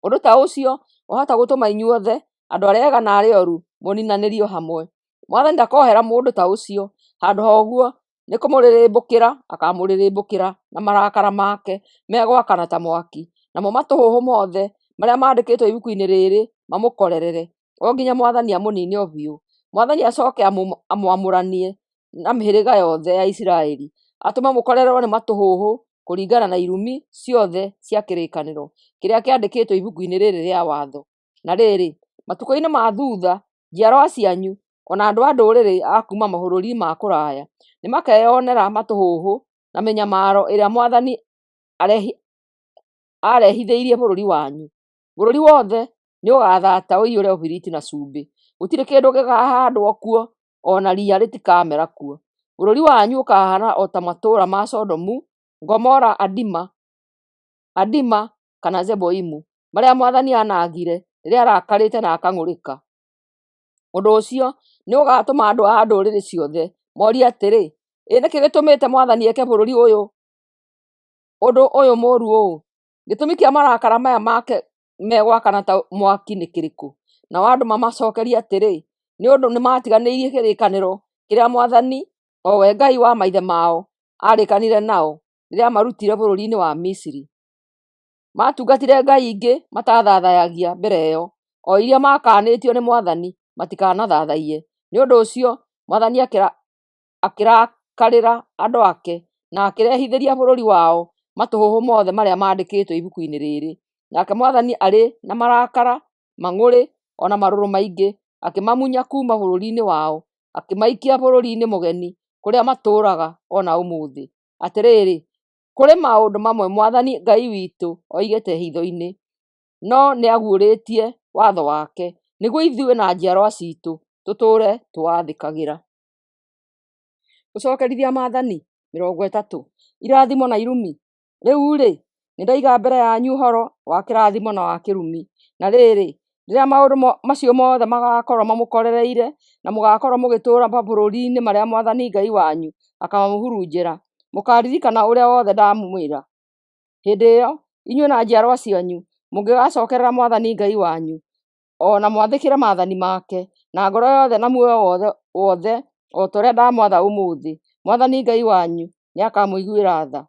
Ũndũ ta ũcio wahota gũtũma inyuothe andũ arĩa ega na arĩa oru mũninanĩrio hamwe. Mwathani ndakohera mũndũ ta ũcio, handũ ha ũguo nĩ kũmũrĩrĩmbũkĩra akamũrĩrĩmbũkĩra na marakara make megwakana ta mwaki, namo matũhũhũ mothe marĩa mandĩkĩtwo ibuku-inĩ rĩrĩ mamũkorerere, o nginya Mwathani amũnine o biũ. Mwathani acoke amwamũranie na mĩhĩrĩga yothe ya Isiraeli, atũme mũkorererwo nĩ matũhũhũ kũringana na irumi ciothe cia kĩrĩkanĩro kĩrĩa kĩandĩkĩtwo ibuku-inĩ rĩrĩ rĩa watho. Na rĩrĩ, matukũ-inĩ ma thutha, njiarwa cianyu ona andũ a ndũrĩrĩ a kuuma mabũrũri ma kũraya nĩmakeyonera matũhũhũ na mĩnyamaro ĩrĩa Mwathani arehithĩirie bũrũri wanyu. Bũrũri wothe nĩ ũgathata ũiyũre ũbiriti na cumbĩ, gũtirĩ kĩndũ gĩkahandwo kuo, ona ria rĩtikamera kuo. Bũrũri wanyu ũkahana o ta matũũra ma Sodomu, Gomora, Adima kana Zeboimu, marĩa Mwathani anangire rĩrĩa arakarĩte na akang'ũrĩka. Ũndũ ũcio nĩ ũgatũma andũ a ndũrĩrĩ ciothe morie atĩrĩ, nĩkĩ gĩtũmĩte Mwathani eke bũrũri ũyũ ũndũ ũyũ mũũru ũũ? Gĩtũmi kĩa marakara maya make megwakana ta mwaki nĩ kĩrĩkũ? Nao andũ mamacokerie atĩrĩ, nĩ ũndũ nĩmatiganĩirie kĩrĩkanĩro kĩrĩa Mwathani, o we Ngai wa maithe mao, arĩkanire nao rĩrĩa marutire bũrũri-inĩ wa Misiri. Matungatire ngai ingĩ matathathayagia mbere ĩyo, o iria makanĩtio nĩ Mwathani matikanathathaiye. Nĩ ũndũ ũcio Mwathani akĩrakarĩra andũ ake na akĩrehithĩria bũrũri wao matũhũhũ mothe marĩa mandĩkĩtwo ibuku-inĩ rĩrĩ. Nake Mwathani arĩ na marakara, mang'ũrĩ ona marũrũ maingĩ, akĩmamunya kuuma bũrũri-inĩ wao, akĩmaikia bũrũri-inĩ mũgeni kũrĩa matũũraga ona ũmũthĩ. Atĩrĩrĩ, kũrĩ maũndũ mamwe Mwathani Ngai witũ oigĩte hitho-inĩ, no nĩaguũrĩtie watho wake nĩguo ithuĩ na njiarwa citũ tũtũũre tũwathĩkagĩra. Gũcokerithia Maathani 30. Irathimo na irumi. Rĩu-rĩ, nĩndaiga mbere yanyu ũhoro wa kĩrathimo na wa kĩrumi. Na rĩrĩ, rĩrĩa maũndũ macio mothe magakorwo mamũkorereire na mũgakorwo mũgĩtũũra mabũrũri-inĩ marĩa Mwathani Ngai wanyu akamamũhurunjĩra, mũkaririkana ũrĩa wothe ndamwĩra. Hĩndĩ ĩyo, inyuĩ na njiarwa cianyu mũngĩgacokerera Mwathani Ngai wanyu, ona mwathĩkĩre maathani make na ngoro yothe na muoyo wothe o ta ũrĩa ndamwatha ũmũthĩ. Mwathani Ngai wanyu nĩakamũiguĩra tha,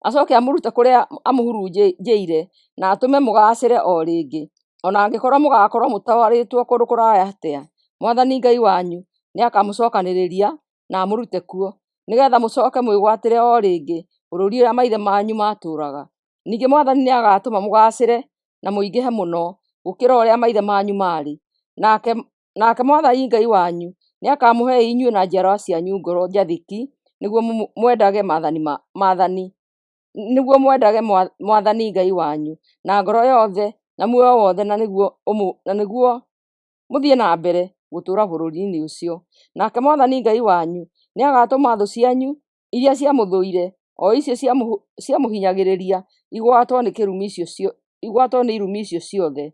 acoke amũrute kũrĩa amũhurunjĩire na atũme mũgacĩre o rĩngĩ, ona angĩkorwo mũgakorwo mũtwarĩtwo kũndũ kũraya atĩa. Mwathani Ngai wanyu nĩakamũcokanĩrĩria na amũrute kuo, nĩgetha mũcoke mwĩgwatĩre o rĩngĩ bũrũri ũrĩa maithe manyu matũũraga. Ningĩ Mwathani nĩagatũma mũgacĩre na mũingĩhe mũno gũkĩra ũrĩa maithe manyu marĩ. Nake Mwathani Ngai wanyu nĩakamũhe inyuĩ na njiarwa cianyu ngoro njathĩki, nĩguo mwendage Mwathani Ngai wanyu na ngoro yothe na muoyo wothe, na nĩguo mũthiĩ na mbere gũtũũra bũrũri-inĩ ũcio. Nake Mwathani Ngai wanyu nĩagatũma thũ cianyu iria ciamũthũire, o icio ciamũhinyagĩrĩria, igwatwo nĩ irumi icio ciothe.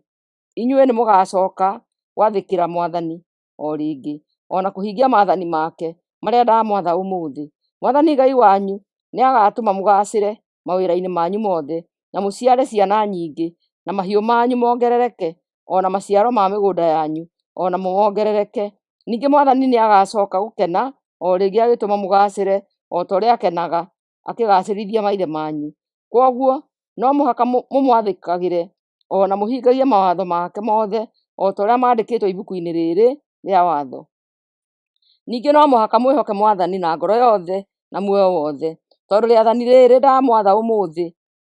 Inyuĩ nĩmũgacoka gwathĩkĩra Mwathani o rĩngĩ, ona kũhingia maathani make marĩa ndamwatha ũmũthĩ. Mwathani Ngai wanyu nĩagatũma mũgacĩre mawĩra-inĩ manyu mothe, na mũciare ciana nyingĩ, na mahiũ manyu mongerereke, ona maciaro ma mĩgũnda yanyu ona mongerereke. Ningĩ Mwathani nĩagacoka gũkena o rĩngĩ agĩtũma mũgacĩre o ta ũrĩa akenaga akĩgacĩrithia maithe manyu. Kwoguo no mũhaka mũmwathĩkagĩre ona mũhingagie mawatho make mothe o ta ũrĩa mandĩkĩtwo ibuku-inĩ rĩrĩ rĩa watho. Ningĩ no mũhaka mwĩhoke Mwathani na ngoro yothe na muoyo wothe, tondũ rĩathani rĩrĩ ndamwatha ũmũthĩ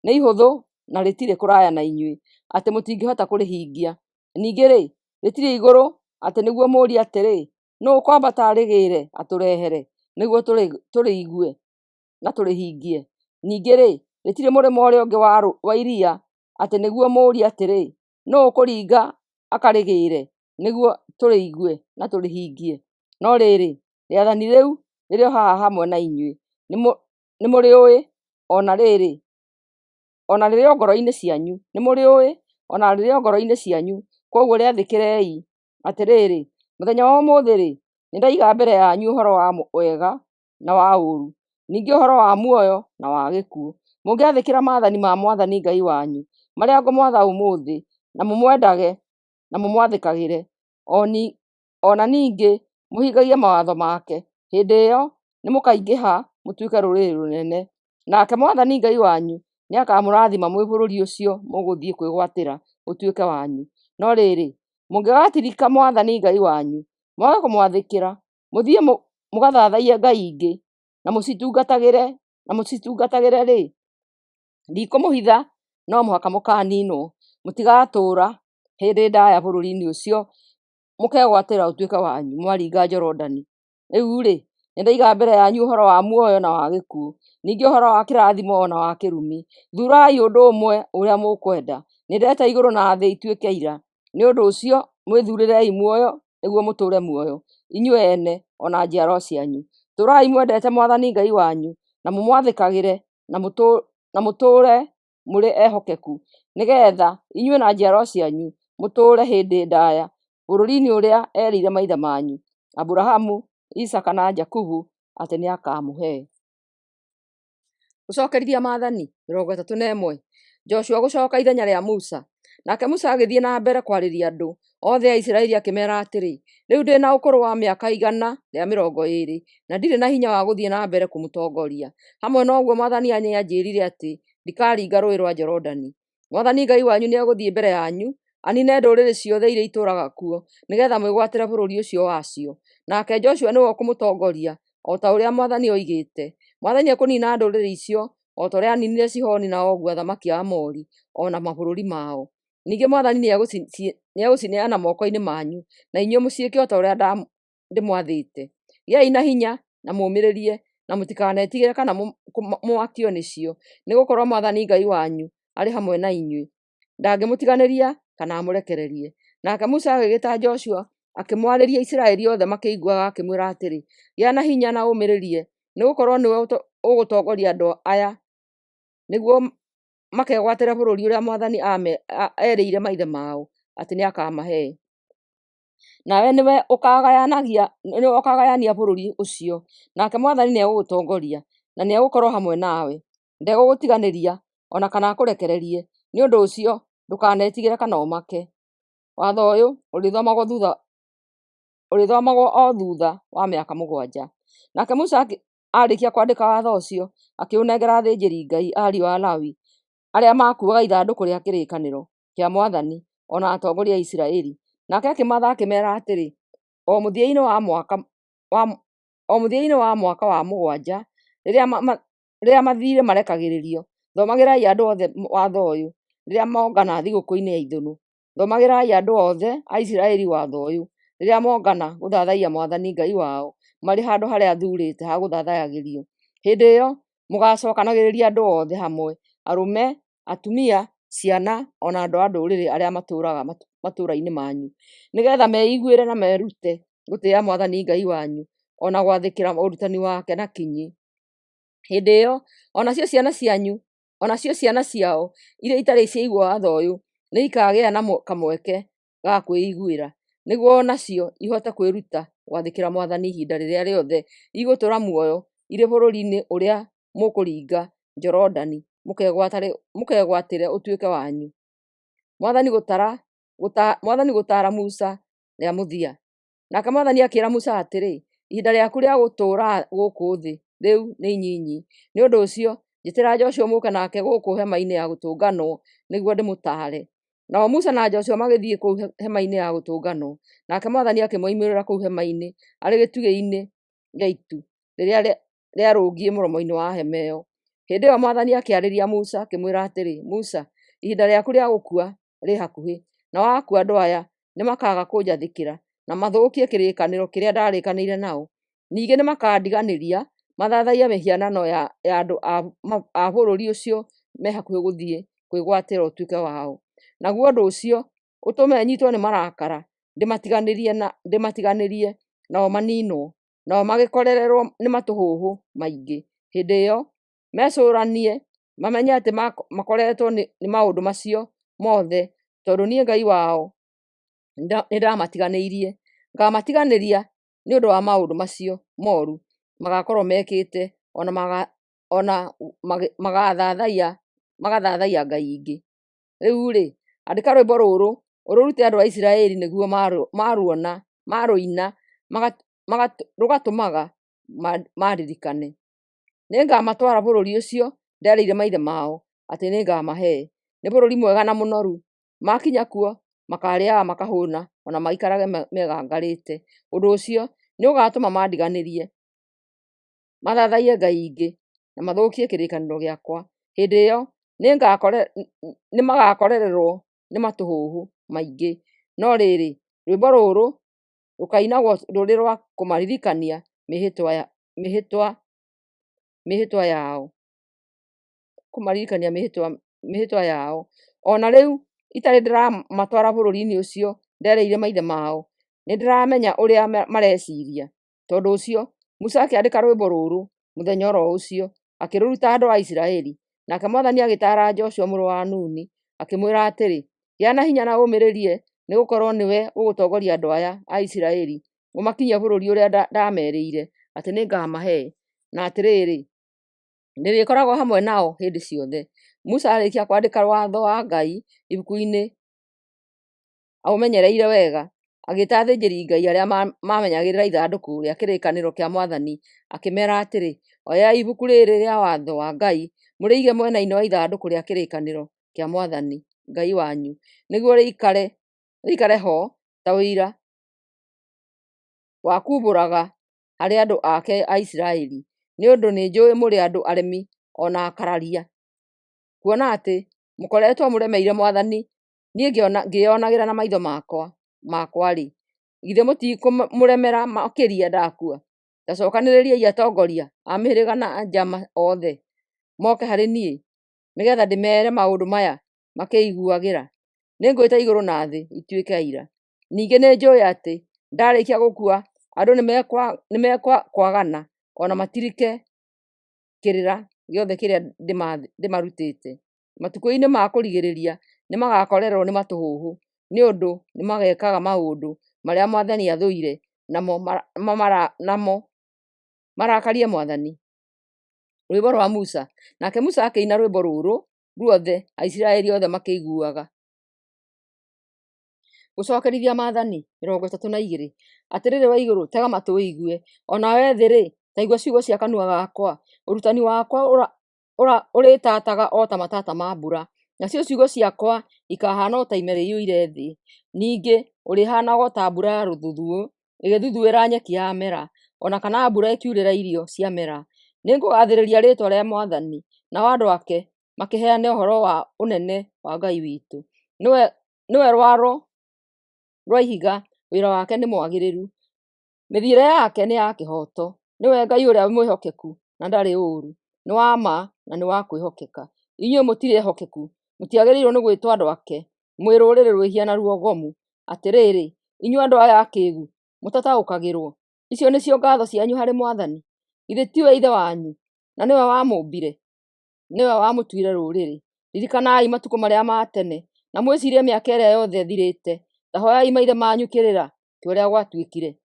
nĩ ihũthũ na rĩtirĩ kũraya na inyuĩ, atĩ mũtingĩhota kũrĩhingia. Ningĩ-rĩ, rĩtirĩ igũrũ atĩ nĩguo mũũrie atĩrĩ, nũũ ũkwambata arĩgĩre atũrehere, nĩguo tũrĩigue na tũrĩhingie. Ningĩ-rĩ, rĩtirĩ mũrĩmo ũrĩa ũngĩ wa iria atĩ nĩguo mũũrie atĩrĩ, nũũ ũkũringa akarĩgĩre, nĩguo tũrĩigue na tũrĩhingie. No rĩrĩ, rĩathani rĩu rĩrĩ o haha hamwe na inyuĩ, nĩmũrĩũĩ ona rĩrĩ o ngoro-inĩ cianyu, nĩmũrĩũĩ ona rĩrĩ o ngoro-inĩ cianyu. Kwoguo rĩathĩkĩrei. Atĩrĩrĩ, mũthenya wa ũmũthĩ-rĩ, nĩndaiga mbere yanyu ũhoro wa wega na wa ũũru, ningĩ ũhoro wa muoyo na wa gĩkuũ. Mũngĩathĩkĩra maathani ma Mwathani Ngai wanyu marĩa ngũmwatha ũmũthĩ, na mũmwendage na mũmwathĩkagĩre, ona ningĩ mũhingagie mawatho make, hĩndĩ ĩyo nĩmũkaingĩha mũtuĩke rũrĩrĩ rũnene. Nake Mwathani Ngai wanyu nĩakamũrathima mwĩ bũrũri ũcio mũgũthiĩ kwĩgwatĩra ũtuĩke wanyu. No rĩrĩ, mũngĩgatirika Mwathani Ngai wanyu, mwage kũmwathĩkĩra, mũthiĩ mũgathathaiye ngai ingĩ na mũcitungatagĩre-rĩ, ndikũmũhitha, no mũhaka mũkaninwo. Mũtigatũũra hĩndĩ ndaya bũrũri-inĩ ũcio mũkegwatĩra ũtuĩke wanyu mwaringa Jorodani. Rĩu-rĩ, nĩndaiga mbere yanyu ũhoro wa muoyo na wa gĩkuũ, ningĩ ũhoro wa kĩrathimo na wa kĩrumi. Thurai ũndũ ũmwe ũrĩa mũkwenda. Nĩndete igũrũ na thĩ ituĩke ira. Nĩ ũndũ ũcio mwĩthurĩrei muoyo, nĩguo mũtũũre muoyo inyuĩ ene ona njiaro cianyu. Tũũrai mwendete Mwathani Ngai wanyu na mũmwathĩkagĩre na mũtũũre mũrĩ ehokeku, nĩgetha inyuĩ na njiaro cianyu mũtũũre hĩndĩ ndaya bũrũri-inĩ ũrĩa erĩire maithe manyu Aburahamu, Isaka na Jakubu atĩ nĩakamũhe. Gũcokerithia Maathani 31. Joshua gũcoka ithenya rĩa Musa. Nake Musa agĩthiĩ na mbere kwarĩria andũ othe a Isiraeli akĩmera atĩrĩ, rĩu ndĩ na ũkũrũ wa mĩaka 120 na ndirĩ na hinya wa gũthiĩ na mbere kũmũtongoria. Hamwe na ũguo Mwathani nĩanjĩrire atĩ ndikaringa rũũĩ rwa Jorodani. Mwathani Ngai wanyu nĩegũthiĩ mbere yanyu, anine ndũrĩrĩ ciothe iria itũũraga kuo, nĩgetha mwĩgwatĩre bũrũri ũcio wacio. Nake Joshua nĩwe ũkũmũtongoria o ta ũrĩa Mwathani oigĩte. Mwathani ekũnina ndũrĩrĩ icio o ta ũrĩa aninire Sihoni na Ogu athamaki a Amori ona mabũrũri mao. Ningĩ Mwathani nĩegũcineana moko-inĩ manyu, na inyuĩ mũciĩke o ta ũrĩa ndĩmwathĩte. Gĩai na hinya na mũũmĩrĩrie, na mũtikanetigĩre kana mũmakio nĩcio, nĩgũkorwo Mwathani Ngai wanyu arĩ hamwe na inyuĩ, ndangĩmũtiganĩria kana amũrekererie. Nake Musa agĩgĩta Joshua akĩmwarĩria Isiraeli othe makĩiguaga, akĩmwĩra atĩrĩ, gĩa na hinya na ũmĩrĩrie, nĩgũkorwo nĩwe ũgũtongoria andũ aya nĩguo makegwatĩre bũrũri ũrĩa Mwathani erĩire maithe mao atĩ nĩakamahe. Nawe nĩwe ũkagayania bũrũri ũcio. Nake Mwathani nĩegũgũtongoria na nĩegũkorwo hamwe nawe, ndegũgũtiganĩria ona kana akũrekererie. Nĩ ũndũ ũcio ndũkanetigĩre kana ũmake. Watho ũyũ ũrĩthomagwo o thutha wa mĩaka 7. Nake Musa arĩkia kwandĩka watho ũcio akĩũnengera athĩnjĩri-Ngai ariũ a Lawi arĩa makuaga ithandũkũ rĩa kĩrĩkanĩro kĩa Mwathani ona atongoria a Isiraeli. Nake akĩmatha akĩmera atĩrĩ, o mũthia-inĩ wa mwaka wa 7 rĩrĩa mathirĩ marekagĩrĩrio, thomagĩrai andũ othe watho ũyũ rĩrĩa mongana thigũkũ-inĩ ya ithũnũ. Thomagĩrai andũ othe a Isiraeli watho ũyũ rĩrĩa mongana gũthathaiya Mwathani Ngai wao marĩ handũ harĩa athurĩte ha gũthathayagĩrio. Hĩndĩ ĩyo mũgacokanagĩrĩria andũ othe hamwe, arũme, atumia, ciana ona andũ a ndũrĩrĩ arĩa matũũraga matũũra-inĩ manyu, nĩgetha meiguĩre na merute gũtĩĩa Mwathani Ngai wanyu ona gwathĩkĩra ũrutani wake na kinyi. Hĩndĩ ĩyo onacio ciana ciao iria itarĩ ciaigua watho ũyũ nĩ ikagĩa na kamweke ga kwĩiguĩra, nĩguo onacio ihote kwĩruta gwathĩkĩra Mwathani ihinda rĩrĩa rĩothe igũtũũra muoyo irĩ bũrũri-inĩ ũrĩa mũkũringa Jorodani mũkegwatĩre ũtuĩke wanyu. Mwathani gũtaara Musa rĩa mũthia. Nake Mwathani akĩĩra Musa atĩrĩ, ihinda rĩaku rĩa gũtũũra gũkũ thĩ rĩu nĩ inyinyi. Nĩ ũndũ ũcio njĩtĩra Joshua mũũke nake gũkũ hema-inĩ ya gũtũnganwo nĩguo ndĩmũtaare. Nao Musa na Joshua magĩthiĩ kũu hema-inĩ ya gũtũnganwo, nake Mwathani akĩmoimĩrĩra kũu hema-inĩ arĩ gĩtugĩ-inĩ gĩa itu rĩrĩa rĩarũngiĩ mũromo-inĩ wa hema ĩyo. Hĩndĩ ĩyo Mwathani akĩarĩria Musa akĩmwĩra atĩrĩ, Musa, ihinda rĩaku rĩa gũkua rĩ hakuhĩ, na wakua andũ aya nĩ makaga kũnjathĩkĩra na mathũkie kĩrĩkanĩro kĩrĩa ndarĩkanĩire nao. Ningĩ nĩ makandiganĩria mathathaiye mĩhianano ya andũ a bũrũri ũcio me hakuhĩ gũthiĩ kwĩgwatĩra ũtuĩke wao. Naguo ũndũ ũcio ũtũme nyiitwo nĩ marakara ndĩmatiganĩrie nao maninwo, nao magĩkorererwo nĩ matũhũhũ maingĩ. Hĩndĩ ĩyo mecũranie mamenye atĩ makoretwo nĩ maũndũ macio mothe, tondũ niĩ Ngai wao nĩndamatiganĩirie. Ngamatiganĩria nĩ ũndũ wa maũndũ macio moru magakorwo mekĩte, ona magathathaiya ngai ingĩ. Rĩu-rĩ, andĩka rwĩmbo rũrũ ũrũrute andũ a Isiraeli nĩguo marũina rũgatũmaga maririkane. Nĩngamatwara bũrũri ũcio nderĩire maithe mao atĩ nĩngamahe. Nĩ bũrũri mwega na mũnoru. Makinya kuo makarĩaga makahũna ona maikarage megangarĩte. Ũndũ ũcio nĩ ũgatũma mandiganĩrie, mathathaiye ngai ingĩ na mathũkie kĩrĩkanĩro gĩakwa. Hĩndĩ ĩyo nĩmagakorererwo nĩ matũhũhũ maingĩ. No rĩrĩ, rwĩmbo rũrũ rũkainagwo rũrĩ rwa kũmaririkania mĩhĩtwa yao. Kũmaririkania mĩhĩtwa yao. Ona rĩu itarĩ ndĩramatwara bũrũri-inĩ ũcio nderĩire maithe mao, nĩndĩramenya ũrĩa mareciria. Tondũ ũcio Musa akĩandĩka rwĩmbo rũrũ mũthenya oro ũcio akĩrũruta andũ a Isiraeli. Nake Mwathani agĩtaara Joshua mũrũ wa Nuni akĩmwĩra atĩrĩ, gĩa na hinya na ũmĩrĩrie, nĩgũkorwo nĩwe ũgũtongoria andũ aya a Isiraeli ũmakinyie bũrũri ũrĩa ndamerĩire atĩ nĩngamahe. Na atĩrĩrĩ, ndĩrĩkoragwo hamwe nao hĩndĩ ciothe. Musa arĩkia kwandĩka watho wa Ngai ibuku-inĩ aũmenyereire wega, agĩĩta athĩnjĩri-Ngai arĩa mamenyagĩrĩra ithandũkũ rĩa kĩrĩkanĩro kĩa Mwathani akĩmera atĩrĩ, oyai ibuku rĩrĩ rĩa watho wa Ngai mũrĩige mwena-inĩ wa ithandũkũ rĩa kĩrĩkanĩro kĩa Mwathani Ngai wanyu, nĩguo rĩikare ho ta ũira wa kumbũraga harĩ andũ ake a Isiraeli. Nĩ ũndũ nĩnjũĩ mũrĩ andũ aremi ona akararia, kuona atĩ mũkoretwo mũremeire Mwathani niĩ ngĩĩonagĩra na maitho makwa-rĩ, githĩ mũtikũmũremera makĩria ndakua? Ta cokanĩrĩriai atongoria a mĩhĩrĩga na njama othe moke harĩ niĩ, nĩgetha ndĩmere maũndũ maya makĩiguagĩra. Nĩngwĩta igũrũ na thĩ ituĩke aira. Ningĩ nĩnjũĩ atĩ ndarĩkia gũkua andũ nĩmekwagana ona matirike kĩrĩra gĩothe kĩrĩa ndĩmarutĩte. Matukũ-inĩ ma kũrigĩrĩria nĩmagakorerwo nĩ matũhũhũ, nĩ ũndũ nĩmagekaga maũndũ marĩa Mwathani athũire namo marakarie Mwathani. Rwĩmbo rwa Musa. Nake Musa akĩina rwĩmbo rũrũ ruothe Aisiraeli othe makĩiguaga. Gũcokerithia Mathani 32. Atĩrĩrĩ wa igũrũ, tega matũ ũigue, ona we thĩ-rĩ, ta igua ciugo cia kanua gakwa. Ũrutani wakwa ũrĩtataga o ta matata ma mbura, nacio ciugo ciakwa ikahana o ta ime rĩiyũire thĩ. Ningĩ ũrĩhanaga o ta mbura ya rũthuthuũ ĩgĩthuthuĩra nyeki ya mera, ona kana mbura ĩkiurĩra irio cia mera. Nĩngũgathĩrĩria rĩĩtwa rĩa Mwathani, nao andũ ake makĩheane ũhoro wa ũnene wa Ngai witũ. Nĩwe rwaro rwa ihiga, wĩra wake nĩ mwagĩrĩru, mĩthiĩre yake nĩ ya kĩhoto. Nĩwe Ngai ũrĩa mwĩhokeku na ndarĩ ũũru, nĩ wa ma na nĩ wa kwĩhokeka. Inyuĩ mũtirĩ ehokeku, mũtiagĩrĩirwo nĩ gwĩtwo andũ ake, mwĩ rũrĩrĩ rwĩhia na ruogomu. Atĩrĩrĩ, inyuĩ andũ aya akĩĩgu, mũtataũkagĩrwo, icio nĩcio ngatho cianyu harĩ Mwathani? Githĩ tiwe ithe wanyu, na nĩwe wamũmbire, nĩwe wamũtuire rũrĩrĩ? Ririkanai matukũ marĩa ma tene, na mwĩcirie mĩaka ĩrĩa yothe ĩthirĩte. Ta hoyai maithe manyu kĩrĩra kĩa ũrĩa gwatuĩkire,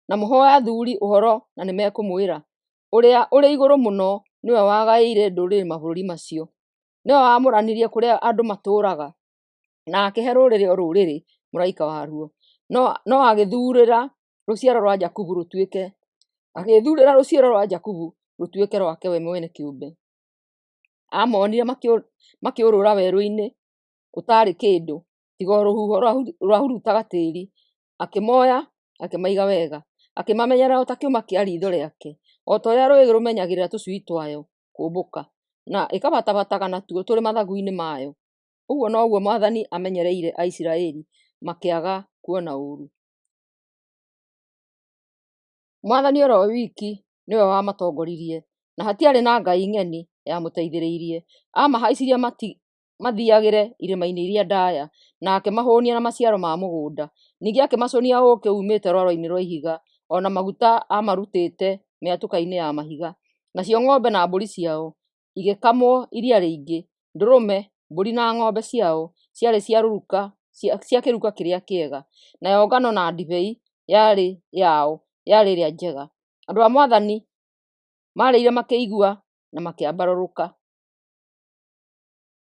na mũhoe athuuri ũhoro na nĩmekũmwĩra. Ũrĩa ũrĩ igũrũ mũno nĩwe wagaĩire ndũrĩrĩ mabũrũri macio, nĩwe wamũranirie kũrĩa andũ matũũraga, na akĩhe rũrĩrĩ o rũrĩrĩ mũraika waruo. No agĩthuurĩra rũciaro rwa Jakubu rũtuĩke rwake we mwene kĩũmbe. Amonire makĩũrũra werũ-inĩ ũtarĩ kĩndũ tiga o rũhuho rwahurutaga tĩĩri. Akĩmoya akĩmaiga wega, akĩmamenyerera o ta kĩũma kĩa riitho rĩake, o ta ũrĩa rũũĩ rũmenyagĩrĩra tũcui twayo kũmbũka, na ĩkabatabataga natuo tũrĩ mathagu-inĩ mayo. Ũguo noguo Mwathani amenyereire Aisiraeli makĩaga kuona ũũru. Mwathani oro wiki nĩwe wamatongoririe, na hatiarĩ na ngai ng'eni yamũteithĩrĩirie. Amahaicirie mathiagĩre irĩma-inĩ iria ndaaya, na akĩmahũũnia na maciaro ma mũgũnda. Ningĩ akĩmaconia ũũkĩ uumĩte rwaro-inĩ rwa ihiga, ona maguta amarutĩte mĩatũka-inĩ ya mahiga. Nacio ng'ombe na mbũri ciao igĩkamwo iria rĩingĩ. Ndũrũme, mbũri na ng'ombe ciao ciarĩ cia kĩruka kĩrĩa kĩega, nayo ngano na ndibei yarĩ ĩrĩa njega. Andũ a Mwathani maarĩire makĩigua na makĩambarũrũka,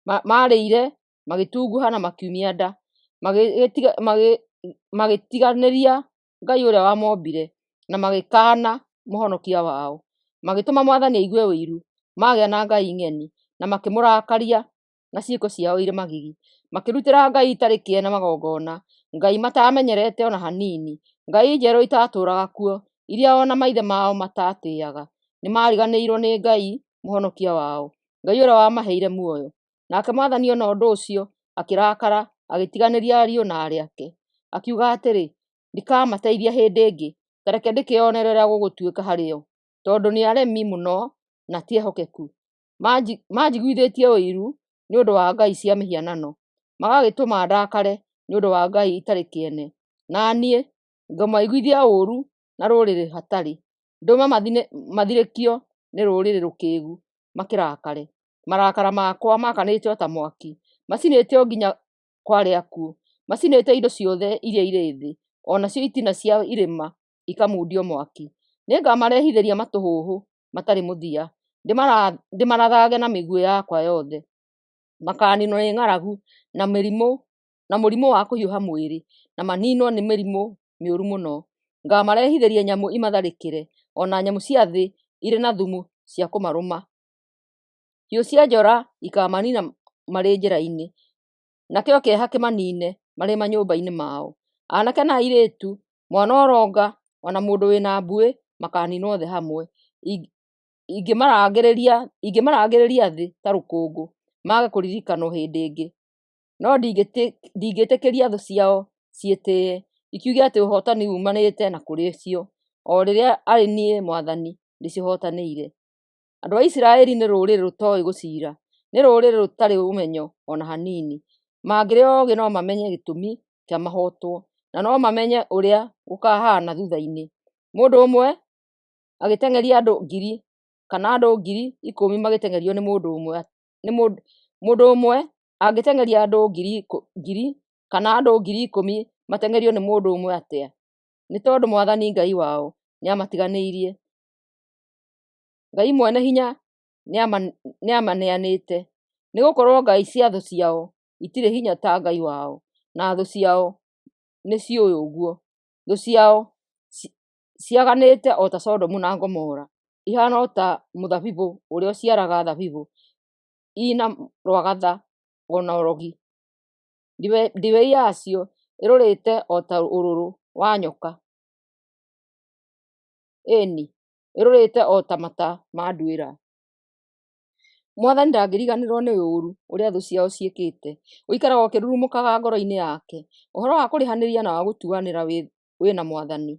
maarĩire magĩtunguha na makiumia nda, magĩtiganĩria Ngai ũrĩa wamombire, na magĩkaana mũhonokia wao. Magĩtũma Mwathani aigue ũiru, magĩa na ngai ng'eni, na makĩmũrakaria na ciĩko ciao irĩ magigi. Makĩrutĩra ngai itarĩ kĩene magongona, ngai matamenyerete ona hanini, ngai njerũ itatũũraga kuo, iria ona maithe mao matatĩĩaga. Nĩmariganĩirwo nĩ Ngai mũhonokia wao, Ngai ũrĩa wamaheire muoyo. Nake Mwathani ona ũndũ ũcio akĩrakara, agĩtiganĩria ariũ na aarĩ ake, akiuga atĩrĩ, ndikamateithia hĩndĩ ĩngĩ, ta reke ndĩkĩonere ũrĩa gũgũtuĩka harĩo, tondũ nĩ aremi mũno na ti ehokeku. Manjiguithĩtie ũiru nĩ ũndũ wa ngai cia mĩhianano, magagĩtũma ndakare nĩ ũndũ wa ngai itarĩ kĩene. Na niĩ ngamaiguithia ũũru na rũrĩrĩ hatarĩ, ndũme mathirĩkio nĩ rũrĩrĩ rũkĩĩgu makĩrakare. Marakara makwa makanĩte o ta mwaki, macinĩte o nginya kwarĩ akuũ, macinĩte indo ciothe iria irĩ thĩ, onacio itina cia irĩma ikamundio mwaki. Nĩngamarehithĩria matũhũhũ matarĩ mũthia, ndĩmarathage na mĩguĩ yakwa yothe. Makaninwo nĩ ng'aragu na mũrimũ wa kũhiũha mwĩrĩ, na maninwo nĩ mĩrimũ mĩũru mũno. Ngamarehithĩria nyamũ imatharĩkĩre, ona nyamũ cia thĩ irĩ na thumu cia kũmarũma. Hiũ cia njora ikamanina marĩ njĩra-inĩ, nakĩo kĩeha kĩmanine marĩ manyũmba-inĩ mao. Aanake na airĩtu, mwana ũronga, ona mũndũ wĩna mbuĩ makaninwo thĩ hamwe. Ingĩmarangĩrĩria thĩ ta rũkũngũ, mage kũririkanwo hĩndĩ ĩngĩ. No ndingĩtĩkĩria thũ ciao ciĩtĩĩe, ikiuge atĩ ũhootani uumanĩte na kũrĩ cio, o rĩrĩa arĩ niĩ Mwathani ndĩcihotanĩire. Andũ a Isiraeli nĩ rũrĩrĩ rũtooĩ gũciira, nĩ rũrĩrĩ rũtarĩ ũmenyo ona hanini. Mangĩrĩ oogĩ no mamenye gĩtũmi kĩa mahootwo, na no mamenye ũrĩa gũkahaana thutha-inĩ. Mũndũ ũmwe agĩteng'eria andũ 1000, kana andũ 10,000 magĩteng'erio nĩ mũndũ ũmwe. Mũndũ ũmwe angĩteng'eria andũ 10,000 kana andũ 10,000 mateng'erio nĩ mũndũ ũmwe atĩa? Nĩ tondũ Mwathani Ngai wao nĩamatiganĩirie. Ngai mwene hinya nĩamaneanĩte, nĩgũkorwo ngai cia thũ ciao itirĩ hinya ta Ngai wao. na thũ ciao nĩ ciũĩ ũguo. Thũ ciao ciaganĩte o ta Sodomu na Gomora, ihana o ta mũthabibũ ũrĩa ũciaraga thabibũ ina rwagatha ona ũrogi. Ndibei yacio ĩrũrĩte o ta ũrũrũ wa nyoka, ĩni ĩrũrĩte o ta mata ma nduĩra. Mwathani ndangĩriganĩrwo nĩ ũũru ũrĩa thũ ciao ciĩkĩte. Ũikaraga ũkĩrurumũkaga ngoro-inĩ yake. Ũhoro wa kũrĩhanĩria na wa gũtuanĩra wĩna Mwathani.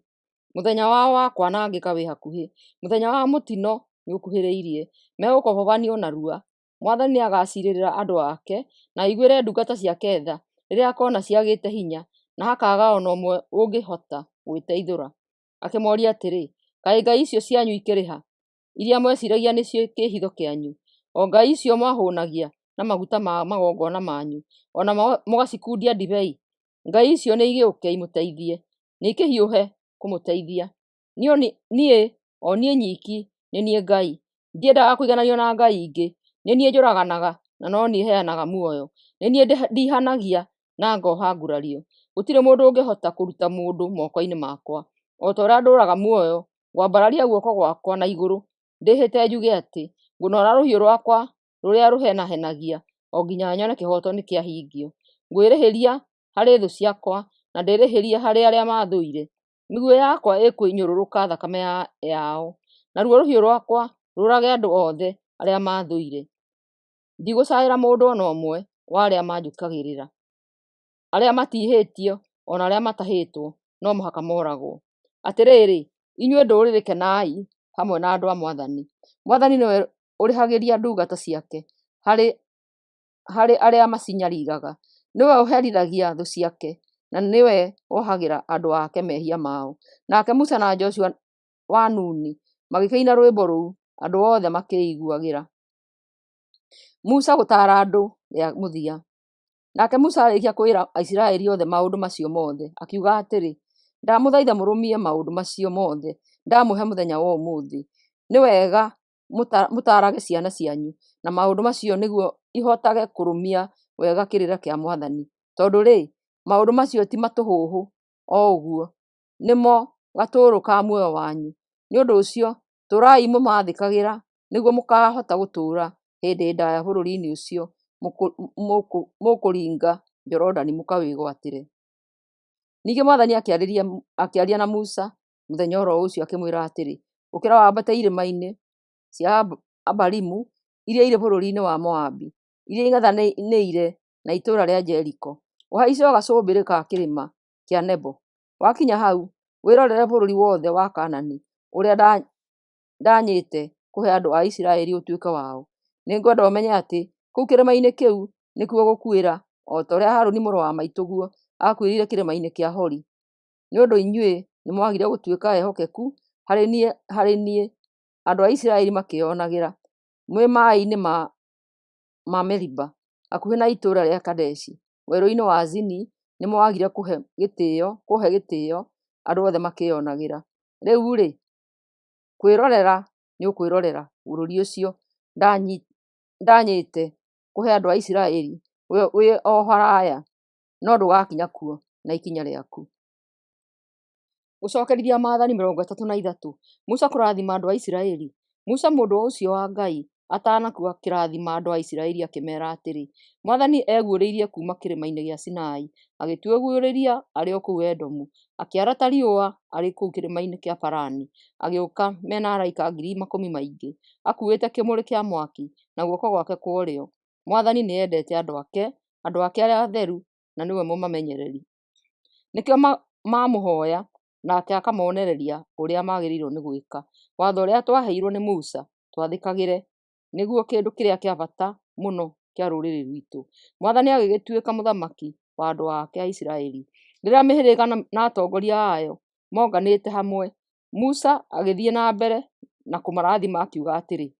Mũthenya wao wa kwanangĩka wĩ hakuhĩ. Mũthenya wa mũtino nĩ ũkuhĩrĩirie. Megũkobobanio narua. Mwathani nĩagacirĩrĩra andũ ake na aiguĩre ndungata ciake tha rĩrĩa akona ciagĩte hinya na hakaga ona ũmwe ũngĩhota gwĩteithũra. Akĩmoria atĩrĩ, kaĩ ngai icio cianyu ikĩrĩ ha, iria mweciragia nĩcio kĩĩhitho kĩanyu? O ngai icio mwahũnagia na maguta ma magongona manyu, ona mũgacikundia ndibei. Ngai icio nĩ igĩũke imũteithie, nĩ ikĩhiũhe kũmũteithia. Niĩ o niĩ nyiki nĩ niĩ Ngai, ndiendaga kũigananio na ngai ingĩ. Nĩ niĩ njũraganaga na no niĩ heanaga muoyo. Nĩ niĩ ndihanagia na ngoha ngurario. Gũtirĩ mũndũ ũngĩhota kũruta mũndũ moko-inĩ makwa. O ta ũrĩa ndũraga muoyo, ngwambararia guoko gwakwa na igũrũ, ndĩhĩte njuge atĩ ngũnoora rũhiũ rwakwa rũrĩa rũhenahenagia o nginya nyone kĩhoto nĩ kĩahingio. Ngwĩrĩhĩria harĩ thũ ciakwa na ndĩrĩhĩrie harĩ arĩa mathũire. Mĩguĩ yakwa ĩkwĩnyũrũrũka thakame yao, naruo rũhiũ rwakwa rũrage andũ othe arĩa mathũire. Ndigũcaĩra mũndũ ona ũmwe wa arĩa manjũkagĩrĩra. Arĩa matihĩtio ona arĩa matahĩtwo no mũhaka moragwo. Atĩrĩrĩ, inyuĩ ndũrĩrĩ kenai hamwe na andũ a Mwathani. Mwathani nĩwe ũrĩhagĩria ndungata ciake harĩ arĩa macinyariiraga. Nĩwe ũherithagia thũ ciake na nĩwe wohagĩra andũ ake mehia mao. Nake Musa na Joshua wa Nuni magĩkĩina rwĩmbo rũu, andũ othe makĩiguagĩra. Musa gũtaara andũ rĩa mũthia. Nake Musa arĩkia kwĩra Aisiraeli othe maũndũ macio mothe, akiuga atĩrĩ, ndamũthaitha mũrũmie maũndũ macio mothe ndamũhe mũthenya wa ũmũthĩ. Nĩ wega mũtaarage ciana cianyu na maũndũ macio nĩguo ihotage kũrũmia wega kĩrĩra kĩa Mwathani. Tondũ maũndũ macio ti matũhũhũ o ũguo, nĩmo gatũrũ ka muoyo wanyu. Nĩ ũndũ ũcio tũrai mũmathĩkagĩra nĩguo mũkahota gũtũũra hĩndĩ ndaya bũrũri-inĩ ũcio mũkũringa Jorodani mũkawĩgwatĩre. Ningĩ Mwathani akĩaria na Musa mũthenya oro ũcio akĩmwĩra atĩrĩ, ũkĩra wambate irĩma-inĩ cia Abarimu iria irĩ bũrũri-inĩ wa Moabi, iria ing'ethanĩire na itũũra rĩa Jeriko. Ũhaice gacũmbĩrĩ ka kĩrĩma kĩa Nebo. Wakinya hau wĩrorere bũrũri wothe wa Kaanani ũrĩa ndanyĩte kũhe andũ a Isiraeli ũtuĩke wao. Nĩngwenda ũmenye atĩ kũu kĩrĩma-inĩ kĩu nĩkuo gũkuĩra o ta ũrĩa Harũni mũrũ wa maitũguo akuĩrĩire kĩrĩma-inĩ kĩa Hori. Nĩ ũndũ inyuĩ nĩ mwagire gũtuĩka ehokeku harĩ niĩ, andũ a Isiraeli makĩonagĩra mwĩ maaĩ-inĩ ma Meriba hakuhĩ na itũũra rĩa Kadeshi werũ-inĩ wa Zini. Nĩ mwagire kũhe gĩtĩo andũ othe makĩonagĩra. Rĩu kwĩrorera nĩ ũkwĩrorera bũrũri ũcio ndanyĩte kũhe andũ a Isiraeli wĩ o haraya, no ndũgakinya kuo na ikinya rĩaku. Gũcokerithia Maathani 33. Musa kũrathima andũ a Isiraeli. Musa mũndũ ũcio wa Ngai atanakua akĩrathima andũ a Isiraeli akĩmera atĩrĩ, Mwathani eguũrĩirie kuuma kĩrĩma-inĩ gĩa Sinai, agĩtuĩguũrĩria arĩ o kũu Edomu, akĩara ta riũa arĩ kũu kĩrĩma-inĩ kĩa Parani, agĩũka mena araika 10,000 maingĩ, akuĩte kĩmũrĩ kĩa mwaki na guoko gwake kwa ũrĩo. Mwathani nĩ endete andũ ake arĩa atheru, na nĩwe mũmamenyereri. Nĩkĩo mamũhoya nake akamonereria ũrĩa magĩrĩirwo nĩ gwĩka. Watho ũrĩa twaheirwo nĩ Musa twathĩkagĩre, nĩguo kĩndũ kĩrĩa kĩa bata mũno kĩa rũrĩrĩ rwitũ. Mwathani agĩgĩtuĩka mũthamaki wa andũ ake a Isiraeli. Rĩrĩa mĩhĩrĩga na atongoria ayo monganĩte hamwe, Musa agĩthiĩ na mbere na kũmarathima akiuga atĩrĩ,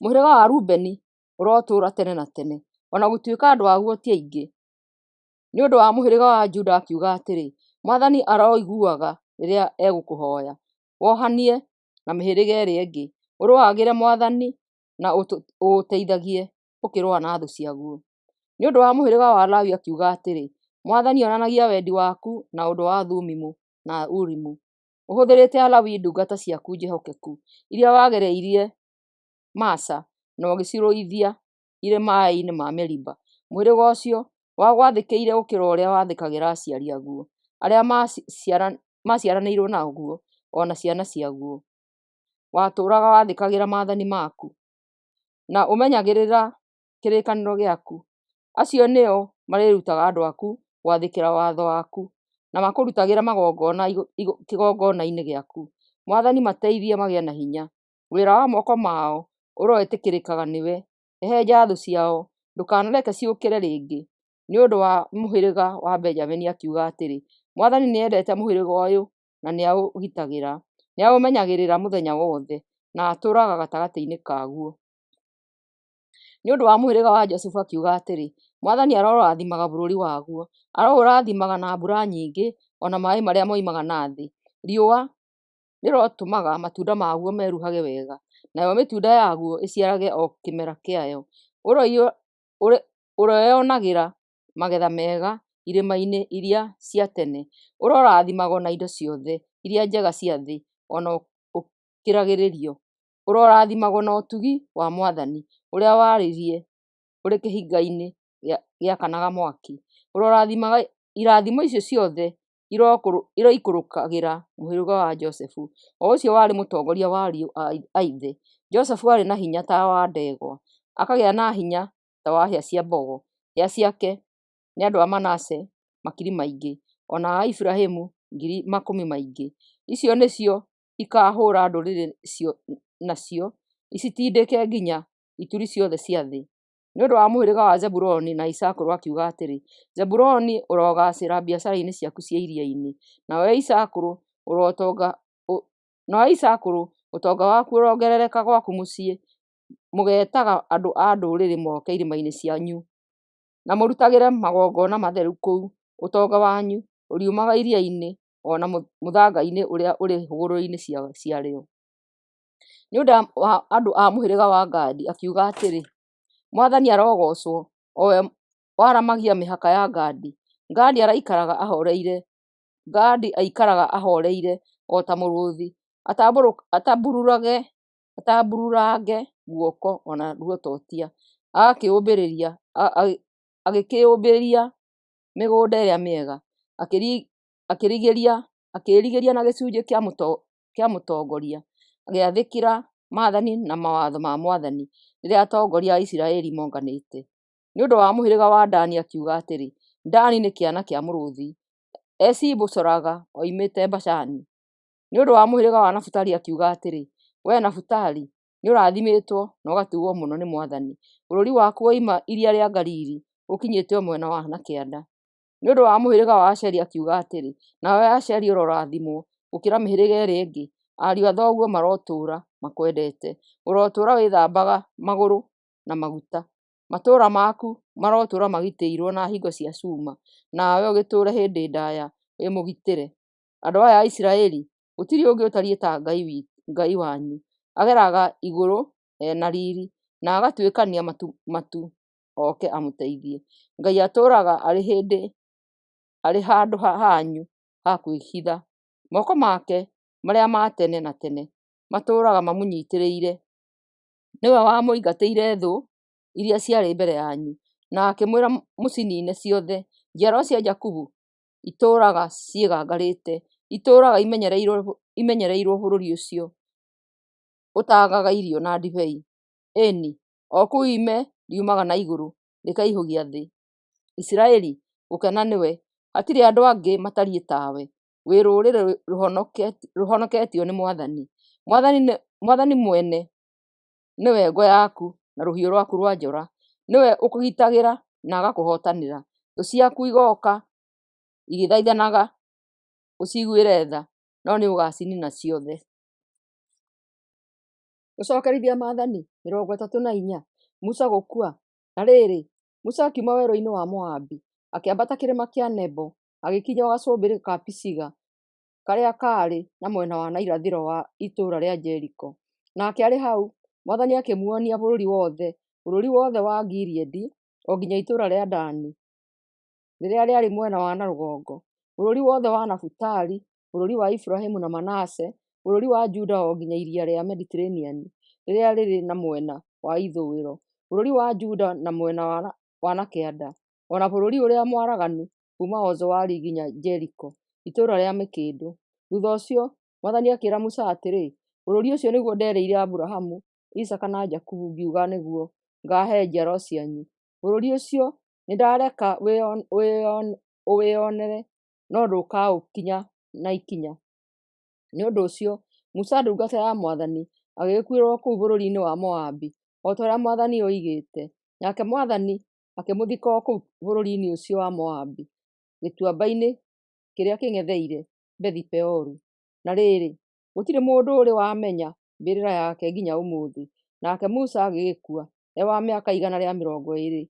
mũhĩrĩga wa Rubeni ũrotũũra tene na tene, ona gũtuĩka andũ aguo ti aingĩ. Nĩ ũndũ wa mũhĩrĩga wa Juda akiuga atĩrĩ, Mwathani aroiguaga rĩrĩa egũkũhoya. Wohanie na mĩhĩrĩga ĩrĩa ĩngĩ, ũrũagĩre Mwathani na ũũteithagie ũkĩrũa na thũ ciaguo. Nĩ ũndũ wa mũhĩrĩga wa Lawi akiuga atĩrĩ, Mwathani onanagia wendi waku na ũndũ wa Thumimu na Urimu. Ũhũthĩrĩte Alawii ndungata ciaku njehokeku, iria wagereirie Masa na ũgĩcirũithia irĩ maĩ-inĩ ma Meriba. Mũhĩrĩga ũcio wagwathĩkĩire gũkĩra ũrĩa wathĩkagĩra aciari aguo, arĩa maciaranĩirwo naguo, ona ciana ciaguo. Watũũraga wathĩkagĩra maathani maku na ũmenyagĩrĩra kĩrĩkanĩro gĩaku. Acio nĩo marĩrutaga andũ aku gwathĩkĩra watho waku na makũrutagĩra magongona kĩgongona-inĩ gĩaku. Mwathani mateithie magĩe na hinya. Wĩra wa moko mao ũroĩtĩkĩrĩkaga nĩwe. Hehenja thũ ciao, ndũkanareke ciũkĩre rĩngĩ. Nĩ ũndũ wa mũhĩrĩga wa Benjamini akiuga atĩrĩ, Mwathani nĩendete mũhĩrĩga ũyũ na nĩaũgitagĩra. Nĩaũmenyagĩrĩra mũthenya wothe na atũũraga gatagatĩ-inĩ kaguo. Nĩ ũndũ wa mũhĩrĩga wa Josefu akiuga atĩrĩ, Mwathani arorathimaga bũrũri waguo, aroũrathimaga na mbura nyingĩ, ona maĩ marĩa moimaga na thĩ. Riũa rĩrotũmaga matunda maguo meruhage wega, nayo mĩtunda yaguo ĩciarage o kĩmera kĩayo. Ũroyonagĩra magetha mega irĩma-inĩ iria cia tene. Ũrorathimagwo na indo ciothe iria njega cia thĩ, ona ũkĩragĩrĩrio. Ũrorathimagwo na ũtugi wa Mwathani ũrĩa warĩrie ũrĩ kĩhinga-inĩ gĩakanaga mwaki. Ũrorathimaga irathimo icio ciothe iroikũrũkagĩra mũhĩrĩga wa Josefu, o ũcio warĩ mũtongoria wa ariũ a ithe. Josefu arĩ na hinya ta wa ndegwa, akagĩa na hinya ta wa hĩa cia mbogo. Hĩa ciake nĩ andũ a Manase makiri maingĩ, ona a Iburahĩmu makũmi maingĩ. Icio nĩcio ikahũra ndũrĩrĩ nacio, icitindĩke nginya ituri ciothe cia thĩ. Nĩ ũndũ wa mũhĩrĩga wa Zebuloni na Isakũru akiuga atĩrĩ, Zebuloni ũrogacĩra biacara-inĩ ciaku cia iria-inĩ, nawe Isakũru ũtonga waku ũrongerereka gwaku mũciĩ. Mũgetaga andũ a ndũrĩrĩ moke irĩma-inĩ cianyu na mũrutagĩre magongona matheru kũu. Ũtonga wanyu ũriumaga iria-inĩ, ona mũthanga-inĩ ũrĩa ũrĩ hũgũrũrũ-inĩ ciarĩo. Nĩ ũndũ wa andũ a mũhĩrĩga wa Gadi akiuga atĩrĩ, Mwathani arogocwo, o we waramagia mĩhaka ya Gadi. Gadi aikaraga ahoreire o ta mũrũũthi, atambururange guoko ona ruototia. Agĩkĩũmbĩria mĩgũnda ĩrĩa mĩega, akĩrigĩria na gĩcunjĩ kĩa mũtongoria, agĩathĩkĩra maathani na mawatho ma Mwathani rĩrĩa atongoria a Isiraeli monganĩte. Nĩ ũndũ wa mũhĩrĩga wa Dani akiuga atĩrĩ, Dani nĩ kĩana kĩa mũrũũthi, ecibũcoraga oimĩte Bashani. Nĩ ũndũ wa mũhĩrĩga wa Nafutali akiuga atĩrĩ, we Nafutali nĩ ũrathimĩtwo na ũgatugwo mũno nĩ Mwathani. Bũrũri waku woima iria rĩa Galili ũkinyĩte o mwena wa na kĩanda. Nĩ ũndũ wa mũhĩrĩga wa Asheri akiuga atĩrĩ, nawe Asheri ũrorathimwo gũkĩra mĩhĩrĩga ĩrĩa ĩngĩ. Ariũ a thoguo marotũũra makwendete, ũrotũũra wĩthambaga magũrũ na maguta. Matũũra maku marotũũra magitĩirwo na hingo cia cuma, nawe ũgĩtũũre hĩndĩ ndaya wĩ mũgitĩre. Andũ aya a Isiraeli, gũtirĩ ũngĩ ũtariĩ ta Ngai wanyu. Ageraga igũrũ ena riri na agatuĩkania matu oke amũteithie. Ngai atũũraga arĩ handũ hanyu ha kwĩhitha. Moko make marĩa ma tene na tene matũũraga mamũnyitĩrĩire. Nĩwe wamũingatĩire thũ iria ciarĩ mbere yanyu, na akĩmwĩra mũciniine ciothe. Njiaro cia Jakubu itũũraga ciĩgangarĩte, itũũraga imenyereirwo bũrũri ũcio ũtaagaga irio na ndibei. Ĩni, o kũu ime riumaga na igũrũ rĩkaihũgia thĩ. Isiraeli, gũkena nĩwe, hatirĩ andũ angĩ matariĩ tawe. Wĩ rũrĩrĩ rũhonoketio nĩ Mwathani. Mwathani mwene nĩwe ngo yaku na rũhiũ rwaku rwa njora. Nĩwe ũkũgitagĩra na agakũhotanĩra. Thũ ciaku igoka igĩthaithanaga ũciguĩre tha, no nĩ ũgacinina ciothe. Gũcokerithia Maathani 34. Musa gũkua. Na rĩrĩ, Musa akiuma werũ-inĩ wa Moabi, akĩambata kĩrĩma kĩa Nebo, agĩkinya gacũmbĩrĩ ka Pisiga, karĩa karĩ na mwena wa na irathĩro wa itũũra rĩa Jeriko. Nake arĩ hau, Mwathani akĩmuonia bũrũri wothe wa Gileadi o nginya itũũra rĩa Dani rĩrĩa rĩarĩ mwena wa na rũgongo, bũrũri wothe wa Nafutali, bũrũri wa Ibrahimu na Manase, bũrũri wa Juda o nginya iria rĩa Mediterranean rĩrĩa rĩrĩ na mwena wa ithũĩro, bũrũri wa Juda na mwena wa na kĩanda, o na bũrũri ũrĩa mwaraganu kuuma o Zoari nginya Jeriko, itũũra rĩa mĩkĩndũ. Thutha ũcio, Mwathani akĩĩra Musa atĩrĩ, bũrũri ũcio nĩguo ndereire Aburahamu, Isaka na Jakubu, ngiuga nĩguo ngaahe njiaro cianyu. Bũrũri ũcio nĩndareka ũwĩonere, no ndũkaũkinya na ikinya. Nĩ ũndũ ũcio, Musa ndungata ya Mwathani agĩgĩkuĩrwo kũu bũrũri-inĩ wa Moabi, o ta ũrĩa Mwathani oigĩte. Nake Mwathani akĩmũthika o kũu bũrũri-inĩ ũcio wa Moabi, gĩtuamba-inĩ kĩrĩa kĩng'etheire Bethi-Peoru. Na rĩrĩ, gũtirĩ mũndũ ũrĩ wamenya mbĩrĩra yake nginya ũmũthĩ. Nake Musa agĩgĩkua wa mĩaka 120.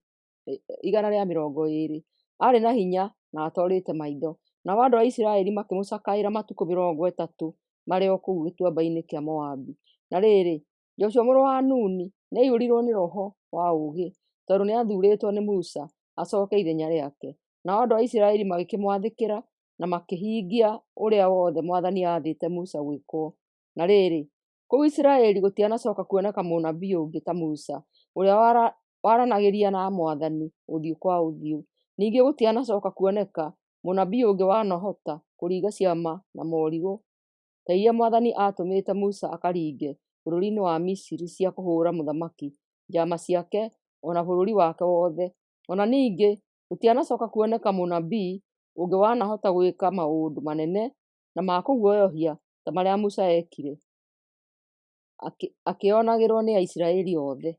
Aarĩ na hinya na atoorĩte maitho. Nao andũ a Isiraeli makĩmũcakaĩra matukũ 30 marĩ o kũu gĩtuamba-inĩ kĩa Moabi. Na rĩrĩ, Joshua mũrũ wa Nuni nĩaiyũrirwo nĩ roho wa ũũgĩ, tondũ nĩathuurĩtwo nĩ Musa acooke ithenya rĩake. Nao andũ a Isiraeli magĩkĩmwathĩkĩra na makĩhingia ũrĩa wothe Mwathani aathĩte Musa gwĩkwo. Na rĩrĩ, kũu Isiraeli gũtianacoka kuoneka mũnabii ũngĩ ta Musa, ũrĩa waranagĩria na Mwathani ũthiũ kwa ũthiũ. Ningĩ gũtianacoka kuoneka mũnabii ũngĩ wanahota kũringa ciama na morirũ ta iria Mwathani aatũmĩte Musa akaringe bũrũri-inĩ wa Misiri cia kũhũũra mũthamaki njama ciake, o na bũrũri wake wothe. O na ningĩ gũtianacoka kuoneka mũnabii ũngĩ wanahota gwĩka maũndũ manene na ma kũguoyohia ta marĩa Musa ekire, akĩonagĩrwo nĩ Aisiraeli othe.